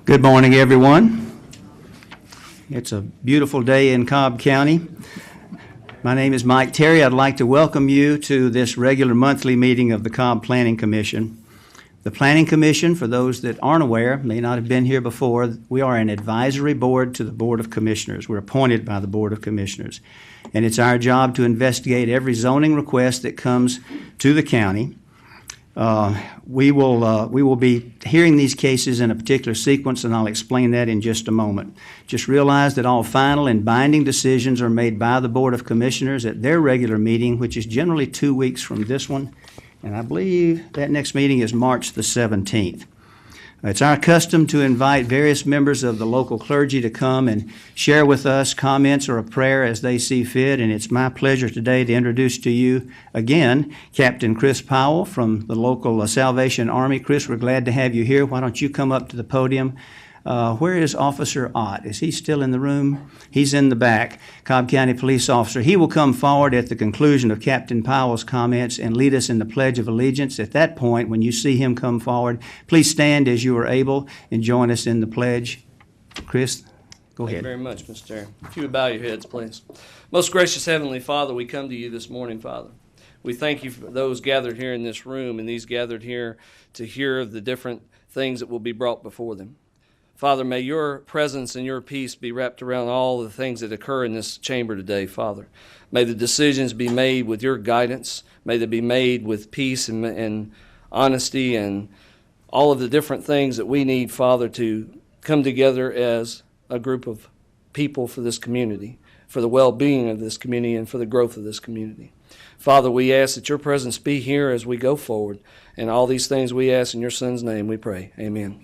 Good morning, everyone. It's a beautiful day in Cobb County. My name is Mike Terry. I'd like to welcome you to this regular monthly meeting of the Cobb Planning Commission. The Planning Commission, for those that aren't aware, may not have been here before, we are an advisory board to the Board of Commissioners. We're appointed by the Board of Commissioners. And it's our job to investigate every zoning request that comes to the county. We will be hearing these cases in a particular sequence, and I'll explain that in just a moment. Just realize that all final and binding decisions are made by the Board of Commissioners at their regular meeting, which is generally 2 weeks from this one, and I believe that next meeting is March the 17th. It's our custom to invite various members of the local clergy to come and share with us comments or a prayer as they see fit, and it's my pleasure today to introduce to you again Captain Chris Powell from the local Salvation Army. Chris, we're glad to have you here. Why don't you come up to the podium? Where is Officer Ott? Is he still in the room? He's in the back, Cobb County Police Officer. He will come forward at the conclusion of Captain Powell's comments and lead us in the Pledge of Allegiance. At that point, when you see him come forward, please stand as you are able and join us in the pledge. Chris, go ahead. Thank you very much, Mr. Chair. If you would bow your heads, please. Most gracious Heavenly Father, we come to you this morning, Father. We thank you for those gathered here in this room and these gathered here to hear of the different things that will be brought before them. Father, may your presence and your peace be wrapped around all the things that occur in this chamber today, Father. May the decisions be made with your guidance. May they be made with peace and honesty and all of the different things that we need, Father, to come together as a group of people for this community, for the well-being of this community and for the growth of this community. Father, we ask that your presence be here as we go forward. And all these things we ask in your Son's name, we pray. Amen.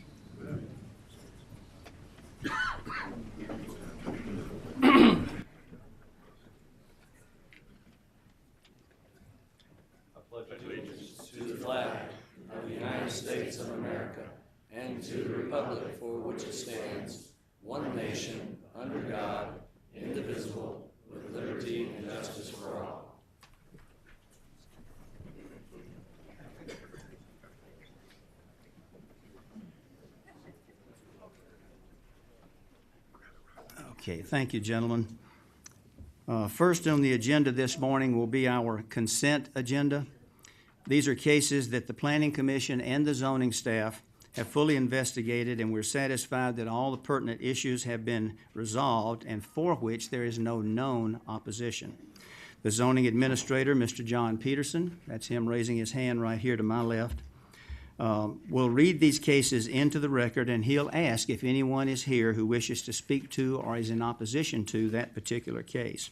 States of America, and to the republic for which it stands, one nation, under God, indivisible, with liberty and justice for all. Okay, thank you, gentlemen. First on the agenda this morning will be our consent agenda. These are cases that the Planning Commission and the zoning staff have fully investigated, and we're satisfied that all the pertinent issues have been resolved and for which there is no known opposition. The zoning administrator, Mr. John Peterson, that's him raising his hand right here to my left, will read these cases into the record, and he'll ask if anyone is here who wishes to speak to or is in opposition to that particular case.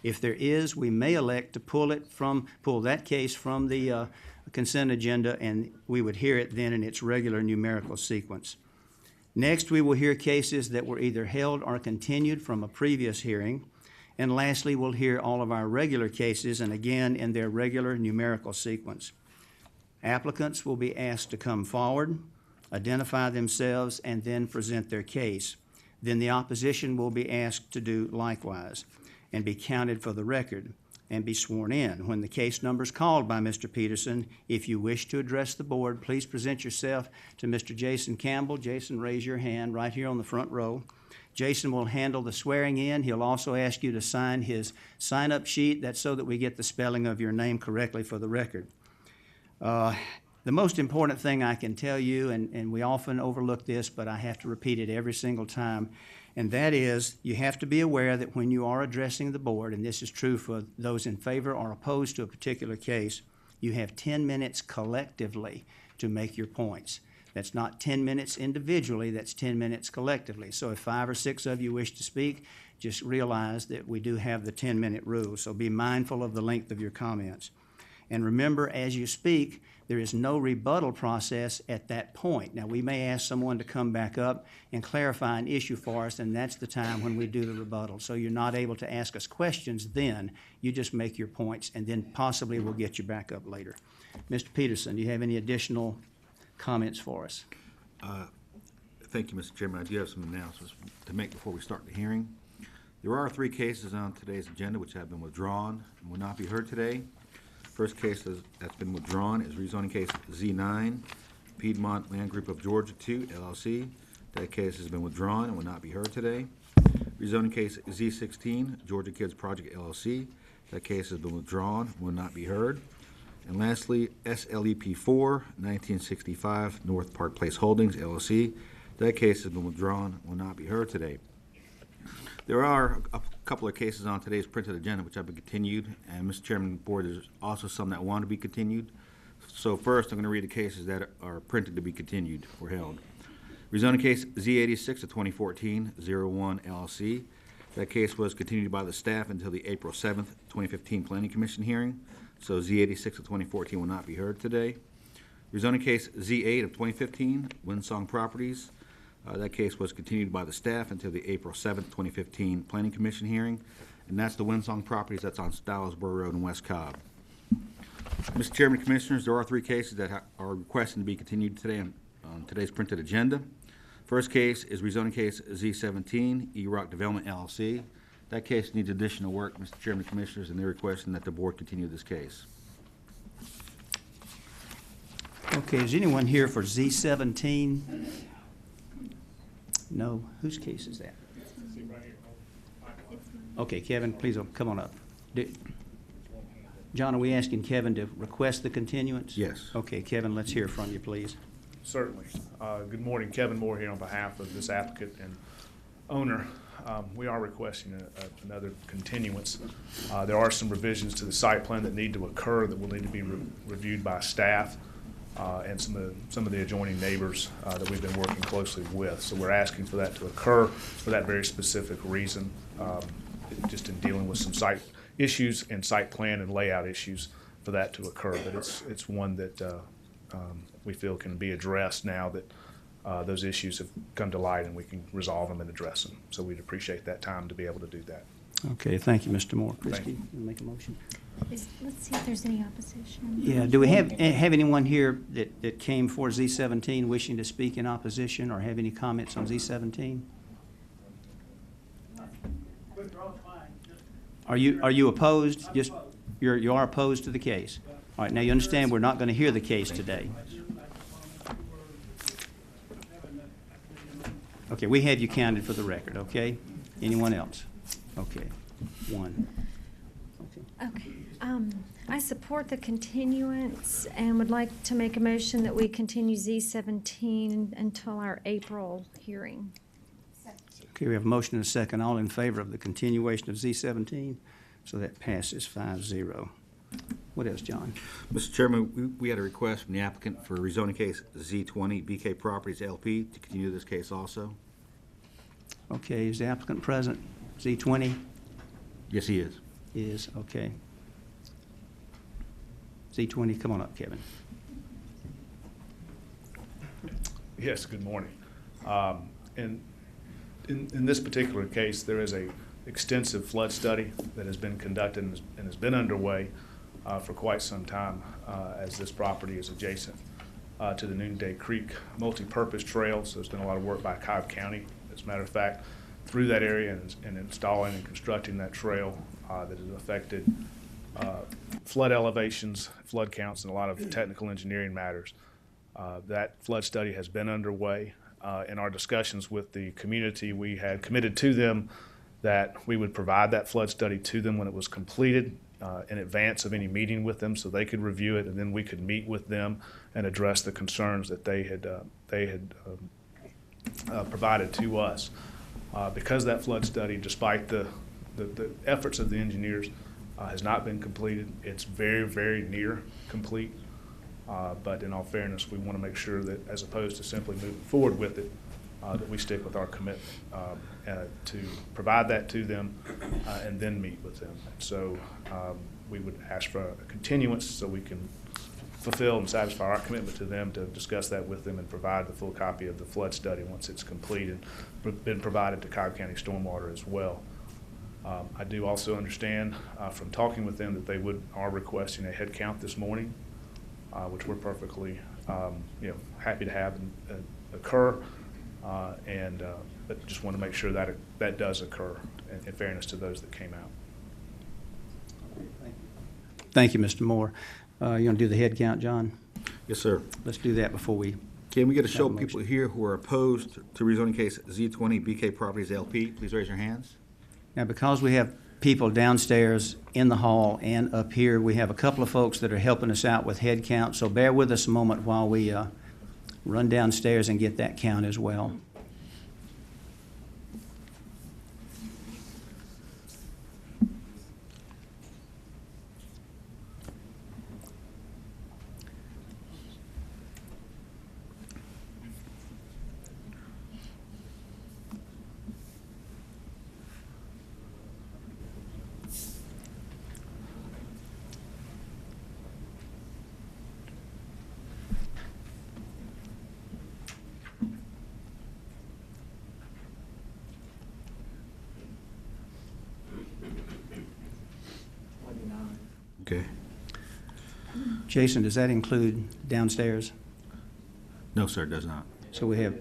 If there is, we may elect to pull that case from the consent agenda, and we would hear it then in its regular numerical sequence. Next, we will hear cases that were either held or continued from a previous hearing. And lastly, we'll hear all of our regular cases, and again in their regular numerical sequence. Applicants will be asked to come forward, identify themselves, and then present their case. Then the opposition will be asked to do likewise and be counted for the record and be sworn in. When the case number is called by Mr. Peterson, if you wish to address the board, please present yourself to Mr. Jason Campbell. Jason, raise your hand right here on the front row. Jason will handle the swearing in. He'll also ask you to sign his sign-up sheet. That's so that we get the spelling of your name correctly for the record. The most important thing I can tell you, and we often overlook this, but I have to repeat it every single time, and that is you have to be aware that when you are addressing the board, and this is true for those in favor or opposed to a particular case, you have 10 minutes collectively to make your points. That's not 10 minutes individually, that's 10 minutes collectively. So if 5 or 6 of you wish to speak, just realize that we do have the 10-minute rule, so be mindful of the length of your comments. And remember, as you speak, there is no rebuttal process at that point. Now, we may ask someone to come back up and clarify an issue for us, and that's the time when we do the rebuttal. So you're not able to ask us questions then. You just make your points, and then possibly we'll get you back up later. Mr. Peterson, do you have any additional comments for us? Thank you, Mr. Chairman. I do have some announcements to make before we start the hearing. There are 3 cases on today's agenda which have been withdrawn and will not be heard today. First case that's been withdrawn is rezoning case Z9, Piedmont Land Group of Georgia 2, LLC, That case has been withdrawn and will not be heard today. Rezoning case Z16, Georgia Kids Project LLC. That case has been withdrawn, will not be heard. And lastly, SLEP 4, 1965, North Park Place Holdings LLC. That case has been withdrawn, will not be heard today. There are a couple of cases on today's printed agenda which have been continued, and Mr. Chairman of the Board, there's also some that want to be continued. So first, I'm going to read the cases that are printed to be continued or held. Rezoning case Z86 of 2014, 01 LLC. That case was continued by the staff until the April 7th, 2015 Planning Commission hearing. So Z86 of 2014 will not be heard today. Rezoning case Z8 of 2015, Windsong Properties. That case was continued by the staff until the April 7th, 2015 Planning Commission hearing. And that's the Windsong Properties that's on Stylesboro Road in West Cobb. Mr. Chairman, Commissioners, there are three cases that are requesting to be continued today on today's printed agenda. First case is rezoning case Z17, E-Rock Development LLC. That case needs additional work, Mr. Chairman, Commissioners, and they're requesting that the board continue this case. Okay, is anyone here for Z17? No. Whose case is that? Okay, Kevin, please come on up. John, are we asking Kevin to request the continuance? Yes. Okay, Kevin, let's hear from you, please. Certainly. Good morning. Kevin Moore here on behalf of this applicant and owner. We are requesting another continuance. There are some revisions to the site plan that need to occur that will need to be reviewed by staff and some of the adjoining neighbors that we've been working closely with. So we're asking for that to occur for that very specific reason, just in dealing with some site issues and site plan and layout issues for that to occur. But it's one that we feel can be addressed now that those issues have come to light and we can resolve them and address them. So we'd appreciate that time to be able to do that. Okay, thank you, Mr. Moore. Thank Christie, you. you make a motion? Let's see if there's any opposition. Yeah, do we have anyone here that came for Z17 wishing to speak in opposition or have any comments on Z17? Are you opposed? Just, you are opposed to the case? All right, now you understand we're not going to hear the case today. Okay, we have you counted for the record, okay? Anyone else? Okay, one. Okay. I support the continuance and would like to make a motion that we continue Z17 until our April hearing. Okay, we have a motion and a second. All in favor of the continuation of Z17? So that passes 5-0. What else, John? Mr. Chairman, we had a request from the applicant for rezoning case Z20, BK Properties LP, to continue this case also. Okay, is the applicant present? Z20 Yes, he is. is, okay. Z20, come on up, Kevin. Yes, good morning. In this particular case, there is a extensive flood study that has been conducted and has been underway for quite some time as this property is adjacent to the Noonday Creek multi-purpose trail. So there's been a lot of work by Cobb County, as a matter of fact, through that area and installing and constructing that trail that has affected flood elevations, flood counts, and a lot of technical engineering matters. That flood study has been underway. In our discussions with the community, we had committed to them that we would provide that flood study to them when it was completed in advance of any meeting with them so they could review it, and then we could meet with them and address the concerns that they had provided to us. Because that flood study, despite the efforts of the engineers, has not been completed, it's very, very near complete. But in all fairness, we want to make sure that as opposed to simply moving forward with it, that we stick with our commitment to provide that to them and then meet with them. So we would ask for a continuance so we can fulfill and satisfy our commitment to them to discuss that with them and provide the full copy of the flood study once it's completed, been provided to Cobb County Stormwater as well. I do also understand from talking with them that they are requesting a head count this morning, which we're perfectly happy to have occur, but just want to make sure that that does occur in fairness to those that came out. Thank you, Mr. Moore. You want to do the head count, John? Yes, sir. Let's do that before we Can we get a show Have of a people here who are opposed to rezoning case Z20 BK Properties LP? Please raise your hands. Now, because we have people downstairs in the hall and up here, we have a couple of folks that are helping us out with head count, so bear with us a moment while we run downstairs and get that count as well. Okay. Jason, does that include downstairs? No, sir, it does not. So we have,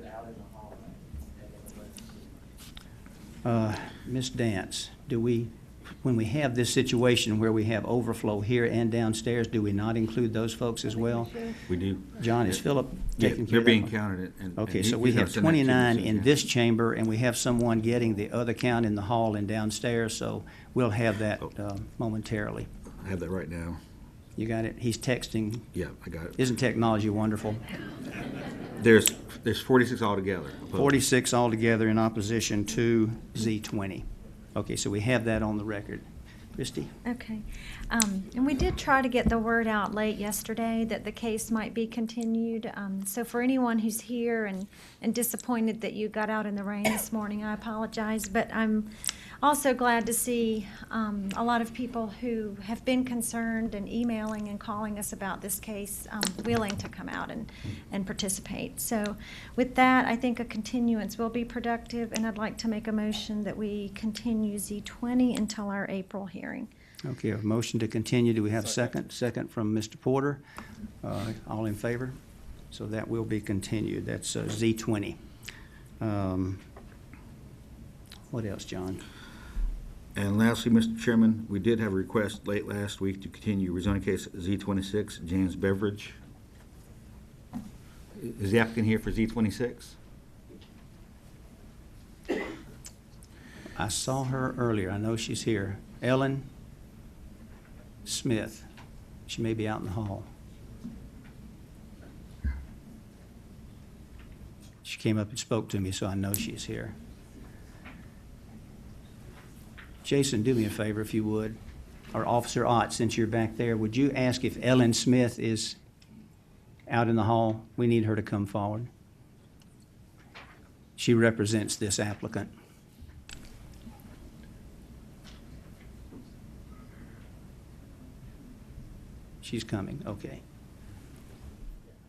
Ms. Dance, when we have this situation where we have overflow here and downstairs, do we not include those folks as well? We do. John, is Yeah. Philip Yeah, taking care they're of that being one? counted. and Okay, he- so we he's gonna have send that to you 29 soon, in yeah. this chamber, and we have someone getting the other count in the hall and downstairs, so we'll have that momentarily. I have that right now. You got it? He's texting. Yeah, I got it. Isn't technology wonderful? There's 46 altogether. opposed. 46 altogether in opposition to Z20. Okay, so we have that on the record. Christie? Okay. And we did try to get the word out late yesterday that the case might be continued. So for anyone who's here and disappointed that you got out in the rain this morning, I apologize. But I'm also glad to see a lot of people who have been concerned and emailing and calling us about this case willing to come out and participate. So with that, I think a continuance will be productive, and I'd like to make a motion that we continue Z20 until our April hearing. Okay, a motion to continue. Do we have a second? Second from Mr. Porter. All in favor? So that will be continued. That's Z20. What else, John? And lastly, Mr. Chairman, we did have a request late last week to continue rezoning case Z26, James Beveridge. Is the applicant here for Z26? I saw her earlier. I know she's here. Ellen Smith. She may be out in the hall. She came up and spoke to me, so I know she's here. Jason, do me a favor if you would, or Officer Ott, since you're back there, would you ask if Ellen Smith is out in the hall? We need her to come forward. She represents this applicant. She's coming, okay.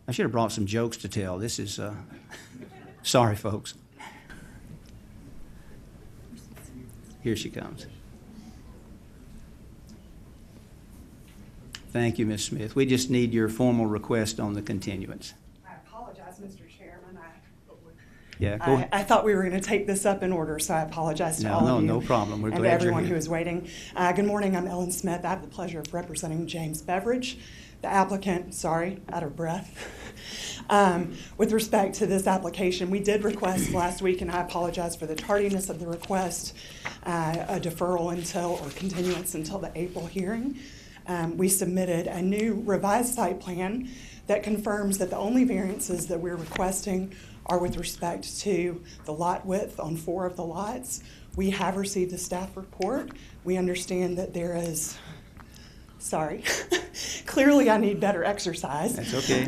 I should have brought some jokes to tell. This is, sorry, folks. Here she comes. Thank you, Ms. Smith. We just need your formal request on the continuance. I apologize, Mr. Chairman. Yeah, go ahead. I thought we were going to take this up in order, so I apologize to all of you. No problem. We're and glad you're everyone here. who is waiting. Good morning. I'm Ellen Smith. I have the pleasure of representing James Beveridge, the applicant. Sorry, out of breath. With respect to this application, we did request last week, and I apologize for the tardiness of the request, a deferral until or continuance until the April hearing. We submitted a new revised site plan that confirms that the only variances that we're requesting are with respect to the lot width on 4 of the lots. We have received the staff report. We understand that there is, sorry, clearly I need better exercise. That's okay.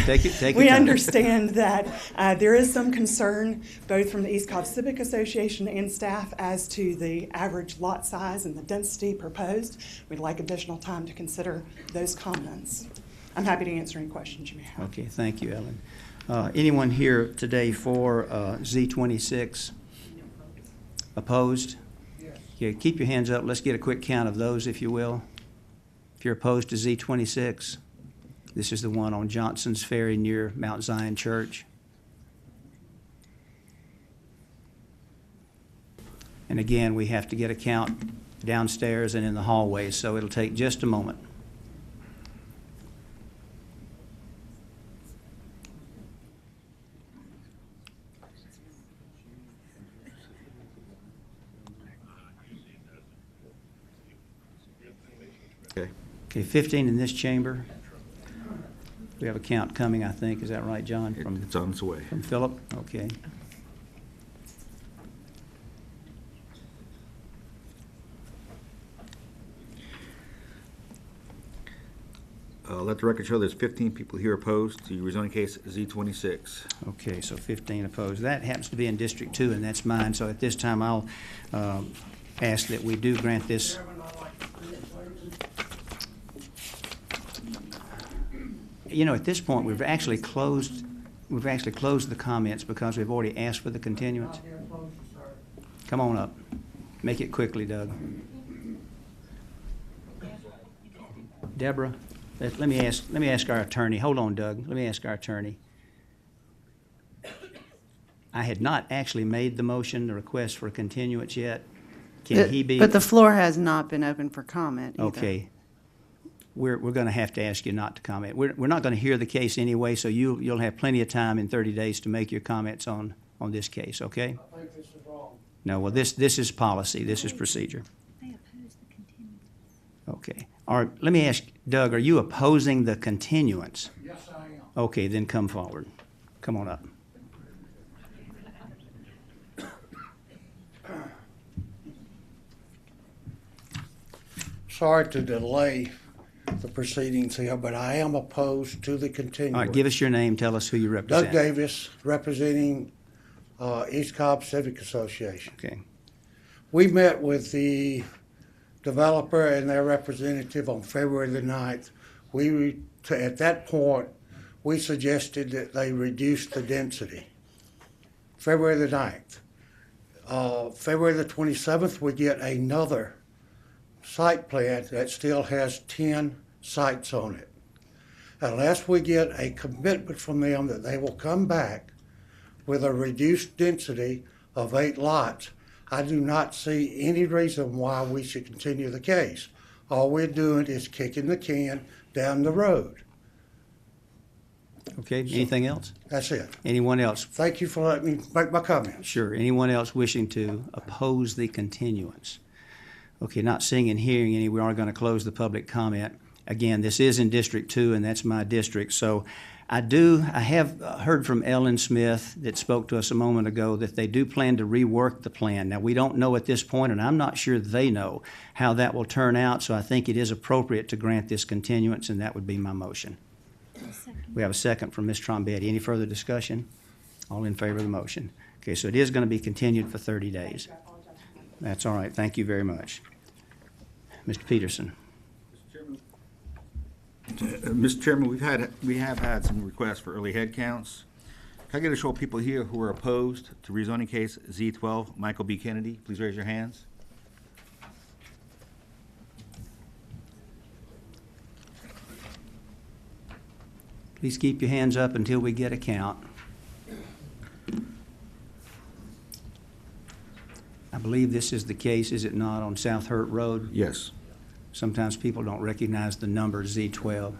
Take your We time. understand that there is some concern, both from the East Cobb Civic Association and staff, as to the average lot size and the density proposed. We'd like additional time to consider those comments. I'm happy to answer any questions you may have. Okay, thank you, Ellen. Anyone here today for Z26? Opposed? Yeah, keep your hands up. Let's get a quick count of those, if you will. If you're opposed to Z26, this is the one on Johnson's Ferry near Mount Zion Church. And again, we have to get a count downstairs and in the hallways, so it'll take just a moment. Okay, 15 in this chamber. We have a count coming, I think. Is that right, John? It's on its way. From Philip? Okay. Let the record show there's 15 people here opposed to rezoning case Z26. Okay, so 15 opposed. That happens to be in District 2, and that's mine. So at this time, I'll ask that we do grant this. You know, at this point, we've actually closed the comments because we've already asked for the continuance. Come on up. Make it quickly, Doug. Deborah, let me ask our attorney. Hold on, Doug. Let me ask our attorney. I had not actually made the motion, the request for a continuance yet. Can he be? But the floor has not been open for comment either. Okay. We're going to have to ask you not to comment. We're not going to hear the case anyway, so you'll have plenty of time in 30 days to make your comments on this case, okay? I think this is wrong. No, well, this is policy. This is procedure. They oppose the continuance. Okay. All right, let me ask, Doug, are you opposing the continuance? Yes, I am. Okay, then come forward. Come on up. Sorry to delay the proceedings here, but I am opposed to the All continuance. right, give us your name. Tell us who you Doug represent. Davis, representing East Cobb Civic Association. Okay. We met with the developer and their representative on February the 9th. At that point, we suggested that they reduce the density. February the 9th. February the 27th, we get another site plan that still has 10 sites on it. Unless we get a commitment from them that they will come back with a reduced density of 8 lots, I do not see any reason why we should continue the case. All we're doing is kicking the can down the road. Okay, anything else? That's it. Anyone else? Thank you for letting me make my comments. Sure. Anyone else wishing to oppose the continuance? Okay, not seeing and hearing any, we are going to close the public comment. Again, this is in District 2, and that's my district. So I have heard from Ellen Smith that spoke to us a moment ago that they do plan to rework the plan. Now, we don't know at this point, and I'm not sure they know how that will turn out, so I think it is appropriate to grant this continuance, and that would be my motion. We have a second from Ms. Trombetti. Any further discussion? All in favor of the motion? Okay, so it is going to be continued for 30 days. That's all right. Thank you very much. Mr. Peterson. Mr. Chairman, we have had some requests for early head counts. Can I get a show of people here who are opposed to rezoning case Z12, Michael B. Kennedy? Please raise your hands. Please keep your hands up until we get a count. I believe this is the case, is it not, on South Hurt Road? Yes. Sometimes people don't recognize the number Z12.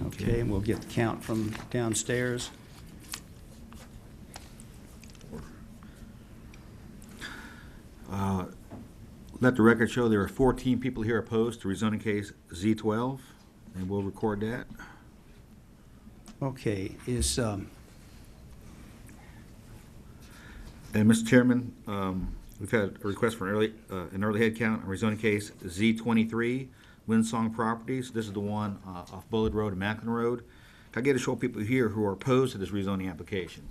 Okay, and we'll get the count from downstairs. Let the record show there are 14 people here opposed to rezoning case Z12, and we'll record that. Okay, And Mr. Chairman, we've had a request for an early head count on rezoning case Z23, Windsong Properties. This is the one off Bullard Road and Macklin Road. Can I get a show of people here who are opposed to this rezoning application?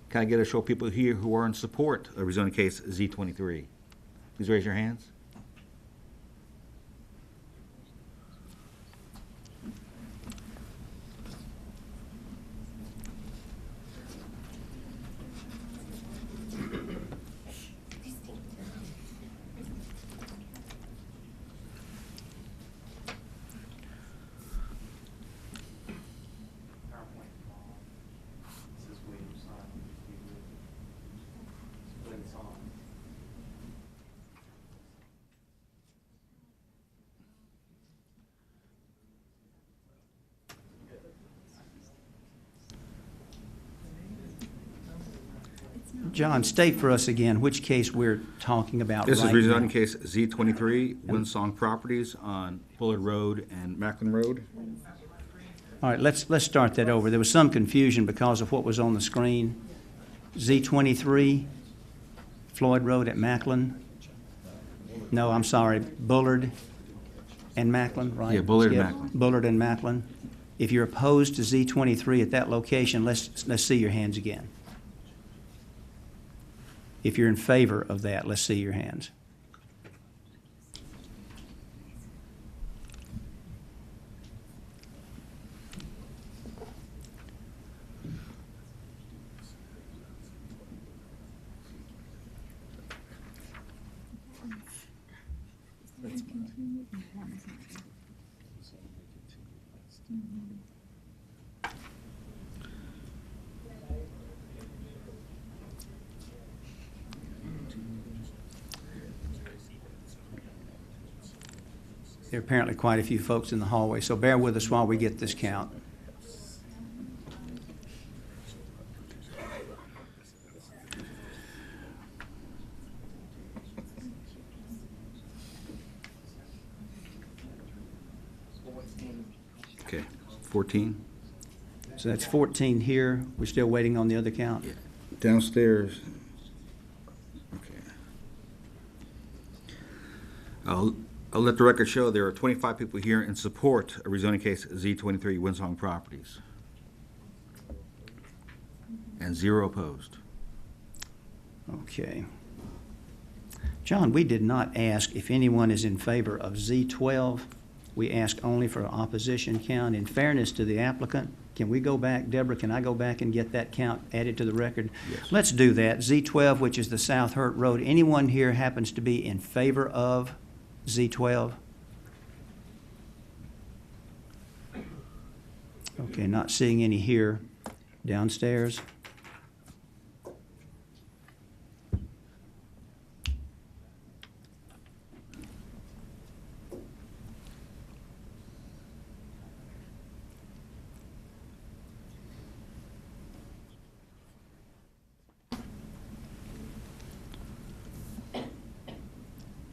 Can I get a show of people here who are in support of rezoning case Z23? Please raise your hands. John, state for us again which case we're talking about This is right now. rezoning case Z23, Windsong Properties on Bullard Road and Macklin Road. All right, let's start that over. There was some confusion because of what was on the screen. Z23, Floyd Road at Macklin. No, I'm sorry, Bullard and Macklin, right? Yeah, Bullard and Skip? Macklin. Bullard and Macklin. If you're opposed to Z23 at that location, let's see your hands again. If you're in favor of that, let's see your hands. There are apparently quite a few folks in the hallway, so bear with us while we get this count. Okay, 14. So that's 14 here. We're still waiting on the other count? Downstairs. Okay. I'll let the record show there are 25 people here in support of rezoning case Z23 Windsong Properties. And 0 opposed. Okay. John, we did not ask if anyone is in favor of Z12. We asked only for opposition count. In fairness to the applicant, can we go back, Deborah, can I go back and get that count added to the record? Yes. Let's do that. Z12, which is the South Hurt Road. Anyone here happens to be in favor of Z12? Okay, not seeing any here. Downstairs?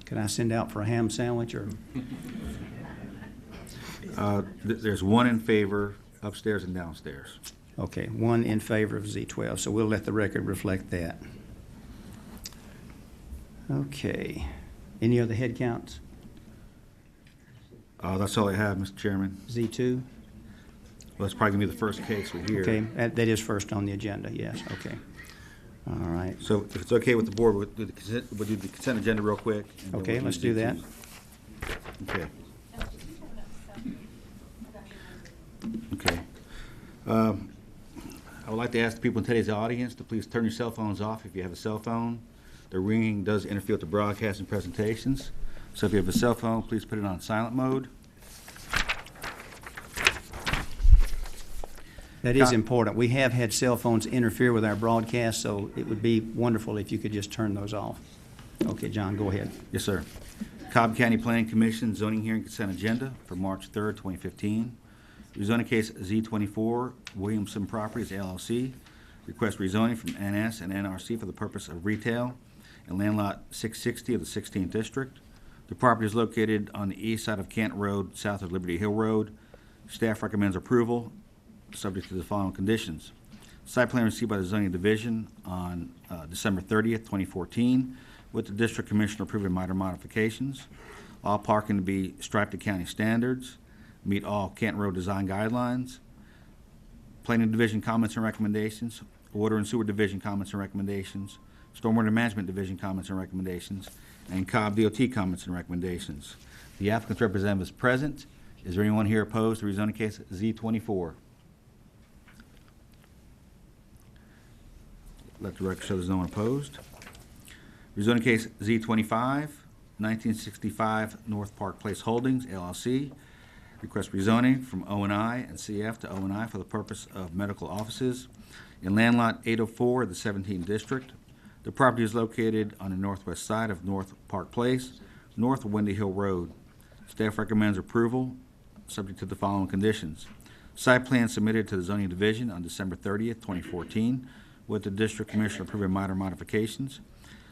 Can I send out for a ham sandwich or? There's 1 in favor upstairs and downstairs. Okay, 1 in favor of Z12, so we'll let the record reflect that. Okay. Any other head counts? That's all I have, Mr. Chairman. Z2? Well, that's probably going to be the first case we hear. Okay, that is first on the agenda, yes, okay. All right. So if it's okay with the board, we'll do the consent agenda real quick. and then Okay, we'll let's do that. Okay. Okay. I would like to ask the people in today's audience to please turn your cell phones off if you have a cell phone. The ringing does interfere with the broadcast and presentations. So if you have a cell phone, please put it on silent mode. That is important. We have had cell phones interfere with our broadcast, so it would be wonderful if you could just turn those off. Okay, John, go ahead. Yes, sir. Cobb County Planning Commission zoning hearing consent agenda for March 3rd, 2015. Rezoning case Z24, Williamson Properties LLC. Request rezoning from NS and NRC for the purpose of retail and land lot 660 of the 16th District. The property is located on the east side of Kent Road, south of Liberty Hill Road. Staff recommends approval, subject to the following conditions. Site plan received by the zoning division on December 30th, 2014, with the district commissioner approving minor modifications. All parking to be striped to county standards, meet all Kent Road design guidelines. Planning division comments and recommendations, water and sewer division comments and recommendations, stormwater management division comments and recommendations, and Cobb DOT comments and recommendations. The applicant's representative is present. Is there anyone here opposed to rezoning case Z24? Let the record show there's no one opposed. Rezoning case Z25, 1965 North Park Place Holdings, LLC. Request rezoning from O&I and CF to O&I for the purpose of medical offices in land lot 804 of the 17th District. The property is located on the northwest side of North Park Place, north of Windy Hill Road. Staff recommends approval, subject to the following conditions. Site plan submitted to the zoning division on December 30th, 2014, with the district commissioner approving minor modifications.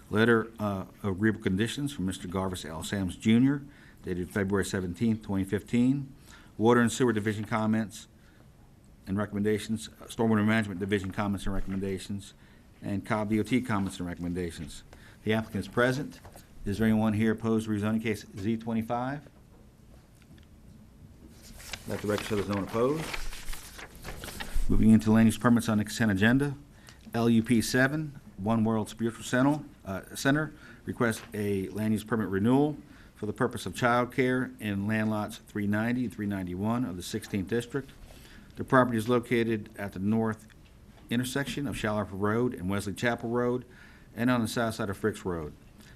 Letter of agreeable conditions from Mr. Garvis L. Sams Jr., dated February 17, 2015. Water and Sewer Division comments and recommendations, Stormwater Management Division comments and recommendations, and Cobb DOT comments and recommendations. The applicant is present. Is there anyone here opposed to rezoning case Z25? Let the record show there's no one opposed. Moving into land use permits on the consent agenda. LUP 7, One World Spiritual Center requests a land use permit renewal for the purpose of childcare in land lots 390 and 391 of the 16th district. The property is located at the north intersection of Shallow Road and Wesley Chapel Road and on the south side of Fricks Road.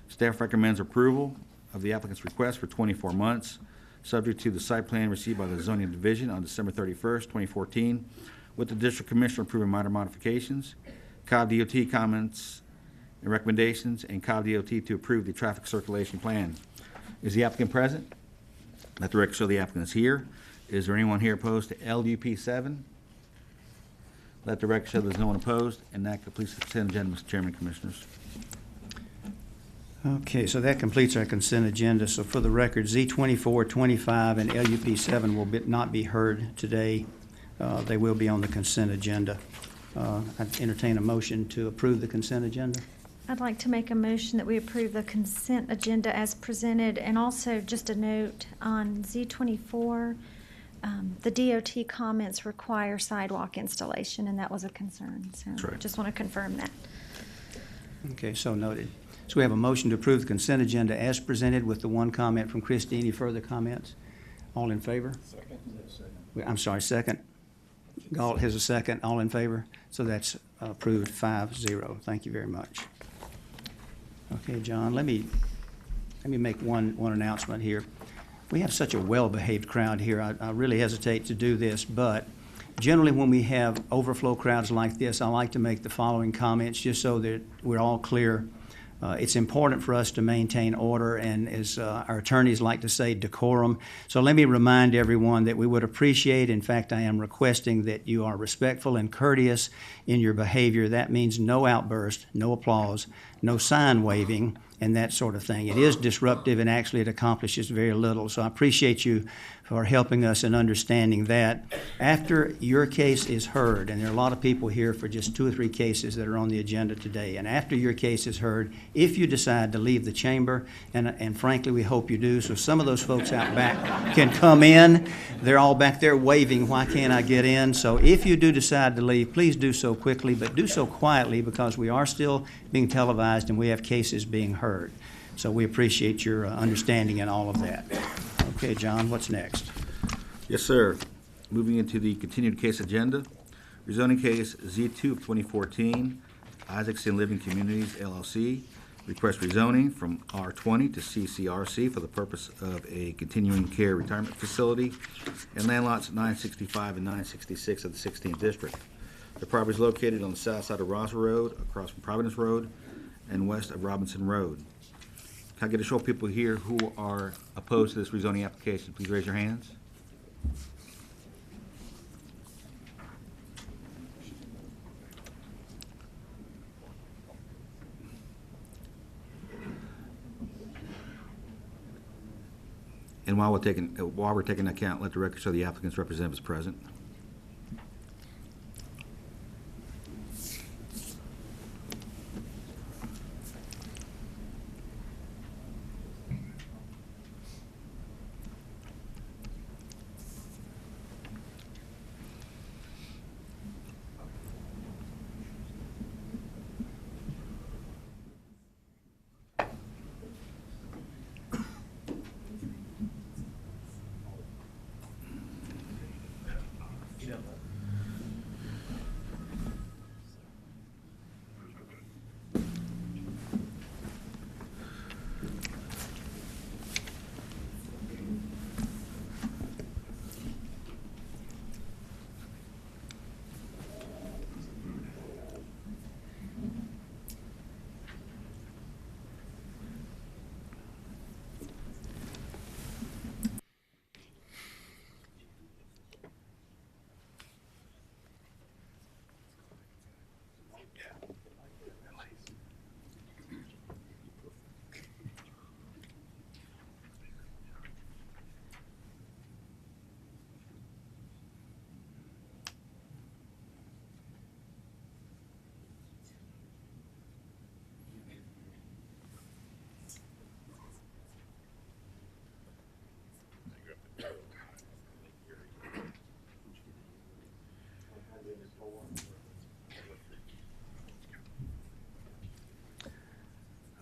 Staff recommends approval of the applicant's request for 24 months, subject to the site plan received by the zoning division on December 31st, 2014, with the district commissioner approving minor modifications, Cobb DOT comments and recommendations, and Cobb DOT to approve the traffic circulation plan. Is the applicant present? Let the record show the applicant is here. Is there anyone here opposed to LUP 7? Let the record show there's no one opposed, and that completes the consent agenda, Mr. Chairman, Commissioners. Okay, so that completes our consent agenda. So for the record, Z24, 25, and LUP 7 will not be heard today. They will be on the consent agenda. I'd entertain a motion to approve the consent agenda. I'd like to make a motion that we approve the consent agenda as presented, and also just a note on Z24, the DOT comments require sidewalk installation, and that was a concern. So That's right. just want to confirm that. Okay, so noted. So we have a motion to approve the consent agenda as presented with the one comment from Christie. Any further comments? All in favor? Second. I'm sorry, second. Galt has a second. All in favor? So that's approved 5-0. Thank you very much. Okay, John, let me make one announcement here. We have such a well-behaved crowd here. I really hesitate to do this, but generally when we have overflow crowds like this, I like to make the following comments just so that we're all clear. It's important for us to maintain order and, as our attorneys like to say, decorum. So let me remind everyone that we would appreciate, in fact, I am requesting that you are respectful and courteous in your behavior. That means no outburst, no applause, no sign waving, and that sort of thing. It is disruptive, and actually it accomplishes very little. So I appreciate you for helping us in understanding that. After your case is heard, and there are a lot of people here for just 2 or 3 cases that are on the agenda today, and after your case is heard, if you decide to leave the chamber, and frankly we hope you do, so some of those folks out back can come in. They're all back there waving, why can't I get in? So if you do decide to leave, please do so quickly, but do so quietly, because we are still being televised and we have cases being heard. So we appreciate your understanding in all of that. Okay, John, what's next? Yes, sir. Moving into the continued case agenda. Rezoning case Z2 of 2014, Isaacson Living Communities LLC. Request rezoning from R20 to CCRC for the purpose of a continuing care retirement facility and land lots 965 and 966 of the 16th district. The property is located on the south side of Roswell Road, across from Providence Road, and west of Robinson Road. Can I get a show of people here who are opposed to this rezoning application? Please raise your hands. And while we're taking account, let the record show the applicant's representative is present.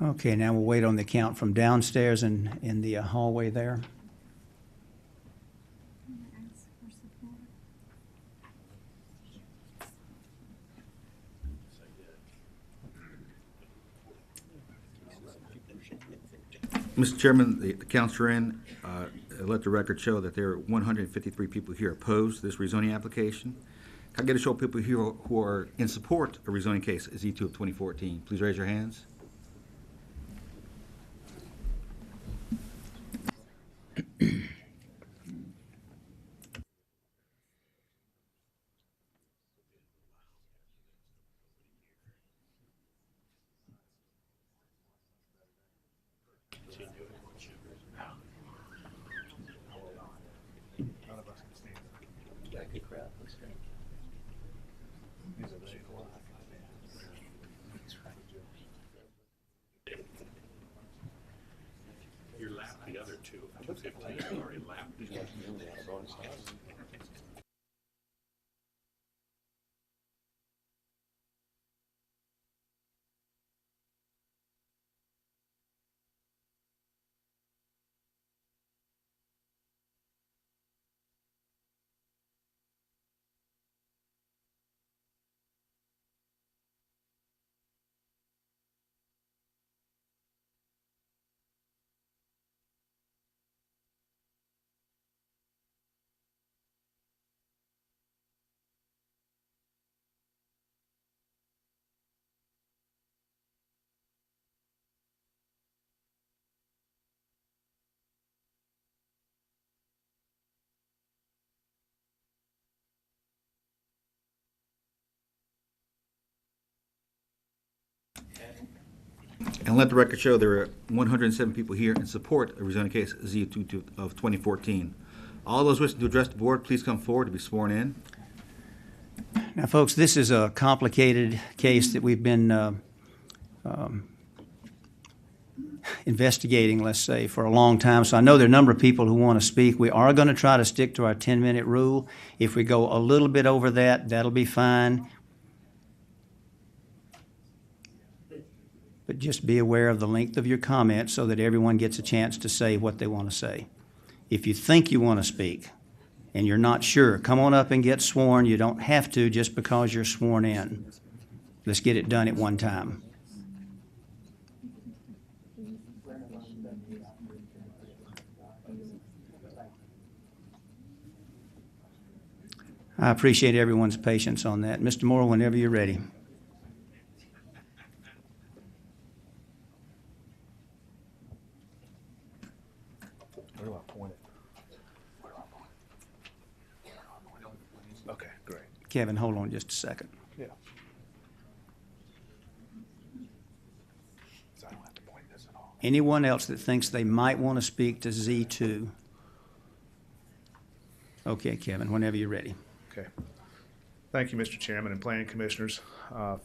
Okay, now we'll wait on the count from downstairs and in the hallway there. Mr. Chairman, the council are in. Let the record show that there are 153 people here opposed to this rezoning application. Can I get a show of people here who are in support of rezoning case Z2 of 2014? Please raise your hands. You lapped the other two. 215 already lapped. And let the record show there are 107 people here in support of rezoning case Z2 of 2014. All those wishing to address the board, please come forward to be sworn in. Now, folks, this is a complicated case that we've been investigating, let's say, for a long time. So I know there are a number of people who want to speak. We are going to try to stick to our 10-minute rule. If we go a little bit over that, that'll be fine. But just be aware of the length of your comments so that everyone gets a chance to say what they want to say. If you think you want to speak and you're not sure, come on up and get sworn. You don't have to just because you're sworn in. Let's get it done at one time. I appreciate everyone's patience on that. Mr. Moore, whenever you're ready. Where do I point it? Okay, great. Kevin, hold on just a second. Yeah. So I don't have to point this at all. Anyone else that thinks they might want to speak to Z2? Okay, Kevin, whenever you're ready. Okay. Thank you, Mr. Chairman and Planning Commissioners.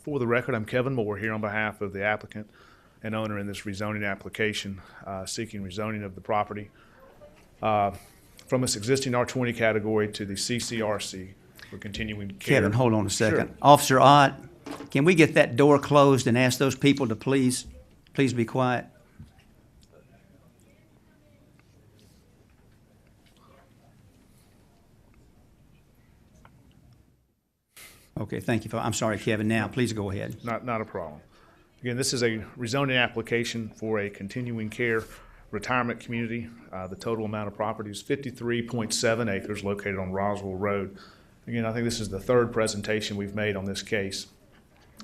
For the record, I'm Kevin Moore here on behalf of the applicant and owner in this rezoning application, seeking rezoning of the property from its existing R20 category to the CCRC for continuing care. Kevin, hold on a second. Sure. Officer Ott, can we get that door closed and ask those people to please be quiet? Okay, thank you. I'm sorry, Kevin. Now, please go ahead. Not a problem. Again, this is a rezoning application for a continuing care retirement community. The total amount of property is 53.7 acres located on Roswell Road. Again, I think this is the third presentation we've made on this case.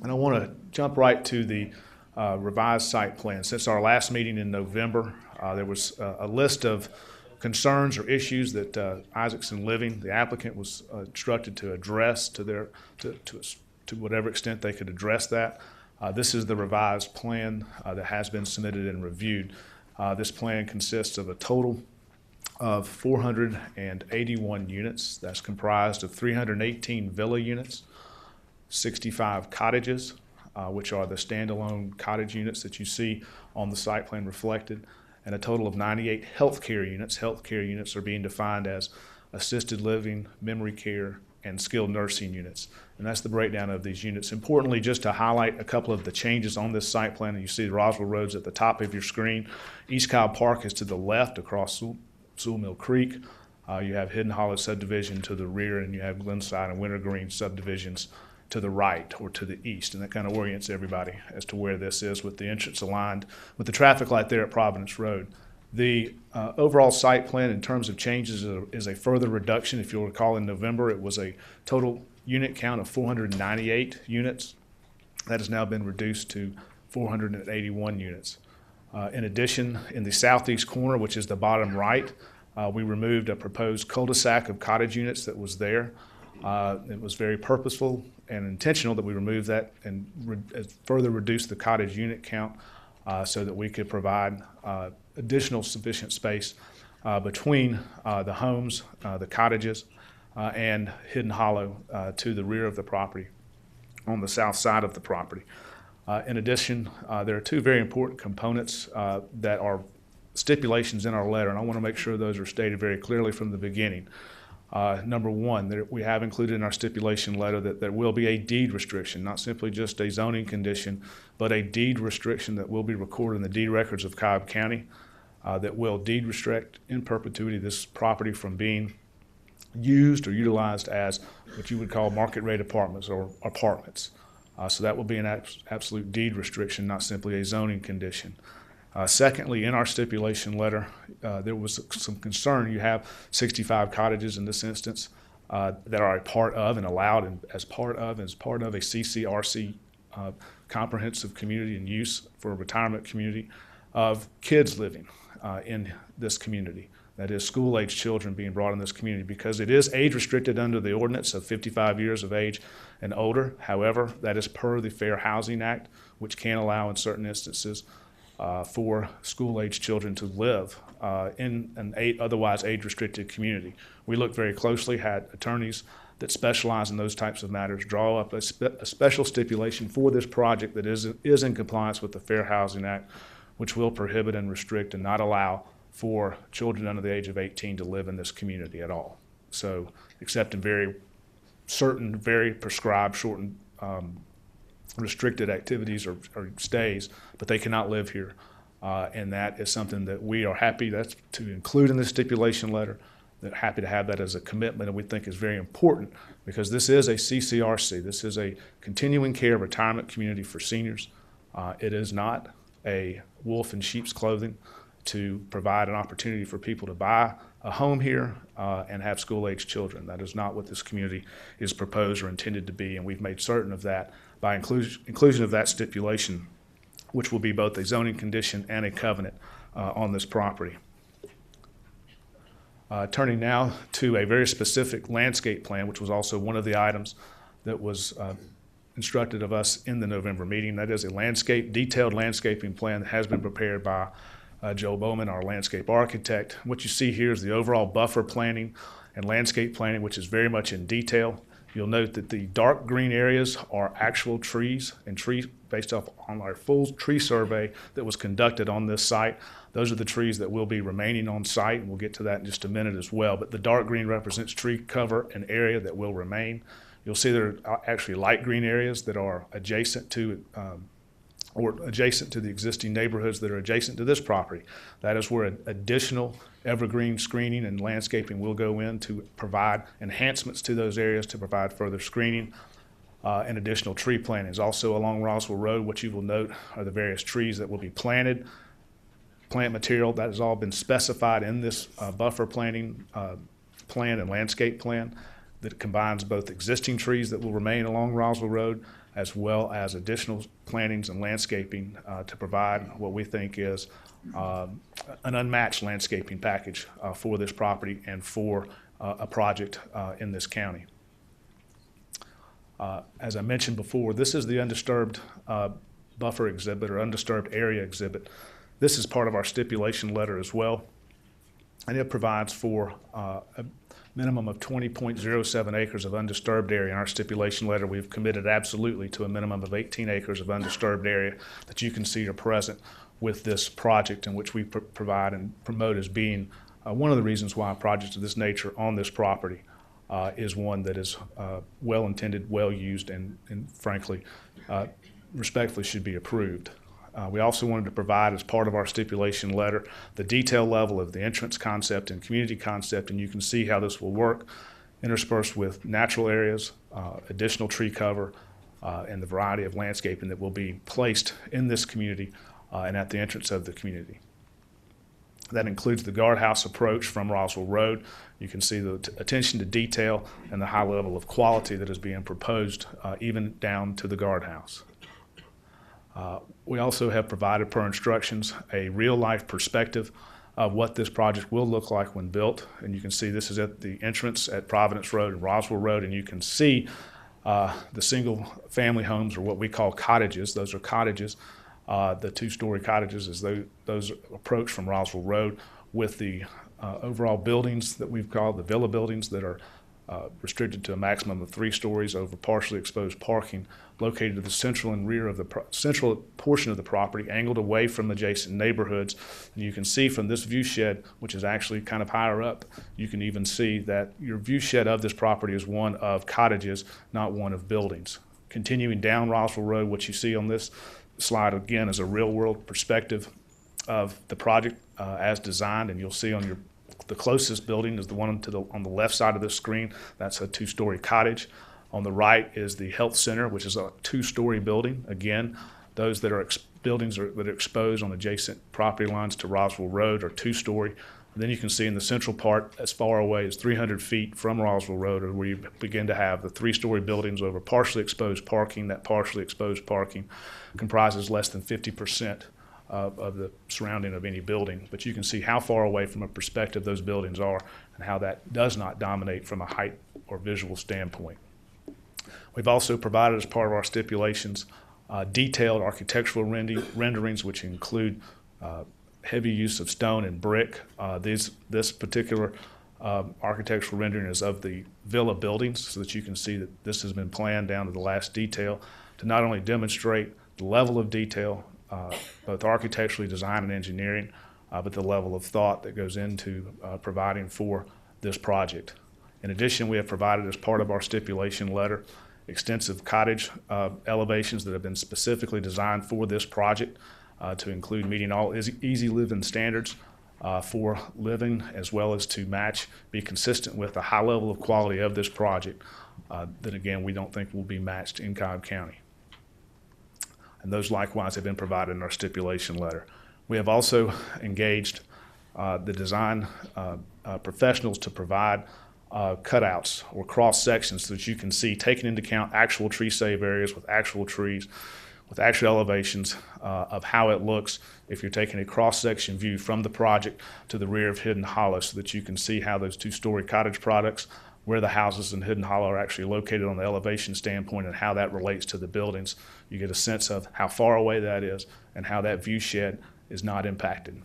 And I want to jump right to the revised site plan. Since our last meeting in November, there was a list of concerns or issues that Isaacson Living, the applicant, was instructed to address to whatever extent they could address that. This is the revised plan that has been submitted and reviewed. This plan consists of a total of 481 units. That's comprised of 318 villa units, 65 cottages, which are the standalone cottage units that you see on the site plan reflected, and a total of 98 healthcare units. Healthcare units are being defined as assisted living, memory care, and skilled nursing units. And that's the breakdown of these units. Importantly, just to highlight a couple of the changes on this site plan, and you see the Roswell Road's at the top of your screen. East Cobb Park is to the left across Sewell Mill Creek. You have Hidden Hollow subdivision to the rear, and you have Glenside and Wintergreen subdivisions to the right or to the east. And that kind of orients everybody as to where this is, with the entrance aligned with the traffic light there at Providence Road. The overall site plan in terms of changes is a further reduction. If you'll recall, in November, it was a total unit count of 498 units. That has now been reduced to 481 units. In addition, in the southeast corner, which is the bottom right, we removed a proposed cul-de-sac of cottage units that was there. It was very purposeful and intentional that we removed that and further reduce the cottage unit count so that we could provide additional sufficient space between the homes, the cottages, and Hidden Hollow to the rear of the property on the south side of the property. In addition, there are two very important components that are stipulations in our letter, and I want to make sure those are stated very clearly from the beginning. Number one, we have included in our stipulation letter that there will be a deed restriction, not simply just a zoning condition, but a deed restriction that will be recorded in the deed records of Cobb County that will deed restrict in perpetuity this property from being used or utilized as what you would call market rate apartments or apartments. So that will be an absolute deed restriction, not simply a zoning condition. Secondly, in our stipulation letter, there was some concern. You have 65 cottages in this instance that are a part of and allowed as part of a CCRC comprehensive community and use for a retirement community of kids living in this community. That is, school-age children being brought in this community, because it is age-restricted under the ordinance of 55 years of age and older. However, that is per the Fair Housing Act, which can allow in certain instances for school-age children to live in an otherwise age-restricted community. We looked very closely, had attorneys that specialize in those types of matters draw up a special stipulation for this project that is in compliance with the Fair Housing Act, which will prohibit and restrict and not allow for children under the age of 18 to live in this community at all. So, except in very certain, very prescribed, shortened restricted activities or stays, but they cannot live here. And that is something that we are happy to include in this stipulation letter. They're happy to have that as a commitment, and we think is very important because this is a CCRC. This is a continuing care retirement community for seniors. It is not a wolf in sheep's clothing to provide an opportunity for people to buy a home here and have school-age children. That is not what this community is proposed or intended to be, and we've made certain of that by inclusion of that stipulation, which will be both a zoning condition and a covenant on this property. Turning now to a very specific landscape plan, which was also one of the items that was instructed of us in the November meeting. That is a detailed landscaping plan that has been prepared by Joe Bowman, our landscape architect. What you see here is the overall buffer planning and landscape planning, which is very much in detail. You'll note that the dark green areas are actual trees and trees based off on our full tree survey that was conducted on this site. Those are the trees that will be remaining on site, and we'll get to that in just a minute as well. But the dark green represents tree cover and area that will remain. You'll see there are actually light green areas that are adjacent to the existing neighborhoods that are adjacent to this property. That is where additional evergreen screening and landscaping will go in to provide enhancements to those areas to provide further screening and additional tree plantings. Also along Roswell Road, what you will note are the various trees that will be planted. Plant material, that has all been specified in this buffer planning plan and landscape plan that combines both existing trees that will remain along Roswell Road as well as additional plantings and landscaping to provide what we think is an unmatched landscaping package for this property and for a project in this county. As I mentioned before, this is the undisturbed buffer exhibit or undisturbed area exhibit. This is part of our stipulation letter as well, and it provides for a minimum of 20.07 acres of undisturbed area. In our stipulation letter, we've committed absolutely to a minimum of 18 acres of undisturbed area that you can see are present with this project, in which we provide and promote as being one of the reasons why projects of this nature on this property is one that is well-intended, well-used, and frankly, respectfully should be approved. We also wanted to provide, as part of our stipulation letter, the detail level of the entrance concept and community concept, and you can see how this will work, interspersed with natural areas, additional tree cover, and the variety of landscaping that will be placed in this community and at the entrance of the community. That includes the guardhouse approach from Roswell Road. You can see the attention to detail and the high level of quality that is being proposed, even down to the guardhouse. We also have provided, per instructions, a real-life perspective of what this project will look like when built. And you can see this is at the entrance at Providence Road and Roswell Road, and you can see the single-family homes, or what we call cottages. Those are cottages. The two-story cottages as those approach from Roswell Road, with the overall buildings that we've called the villa buildings that are restricted to a maximum of 3 stories over partially exposed parking, located to the central and rear of the central portion of the property, angled away from adjacent neighborhoods. And you can see from this view shed, which is actually kind of higher up, you can even see that your view shed of this property is one of cottages, not one of buildings. Continuing down Roswell Road, what you see on this slide again is a real-world perspective of the project as designed, and you'll see on the closest building is the one on the left side of the screen. That's a 2-story cottage. On the right is the health center, which is a 2-story building. Again, those that are buildings that are exposed on adjacent property lines to Roswell Road are 2-story. And then you can see in the central part, as far away as 300 feet from Roswell Road, where you begin to have the 3-story buildings over partially exposed parking. That partially exposed parking comprises less than 50% of the surrounding of any building. But you can see how far away from a perspective those buildings are and how that does not dominate from a height or visual standpoint. We've also provided, as part of our stipulations, detailed architectural renderings, which include heavy use of stone and brick. This particular architectural rendering is of the villa buildings, so that you can see that this has been planned down to the last detail to not only demonstrate the level of detail, both architecturally, design, and engineering, but the level of thought that goes into providing for this project. In addition, we have provided, as part of our stipulation letter, extensive cottage elevations that have been specifically designed for this project to include meeting all easy living standards for living, as well as to be consistent with the high level of quality of this project that, again, we don't think will be matched in Cobb County. And those likewise have been provided in our stipulation letter. We have also engaged the design professionals to provide cutouts or cross sections so that you can see, taking into account actual tree save areas with actual trees, with actual elevations of how it looks if you're taking a cross-section view from the project to the rear of Hidden Hollow, so that you can see how those 2-story cottage products, where the houses in Hidden Hollow are actually located on the elevation standpoint, and how that relates to the buildings. You get a sense of how far away that is and how that view shed is not impacted.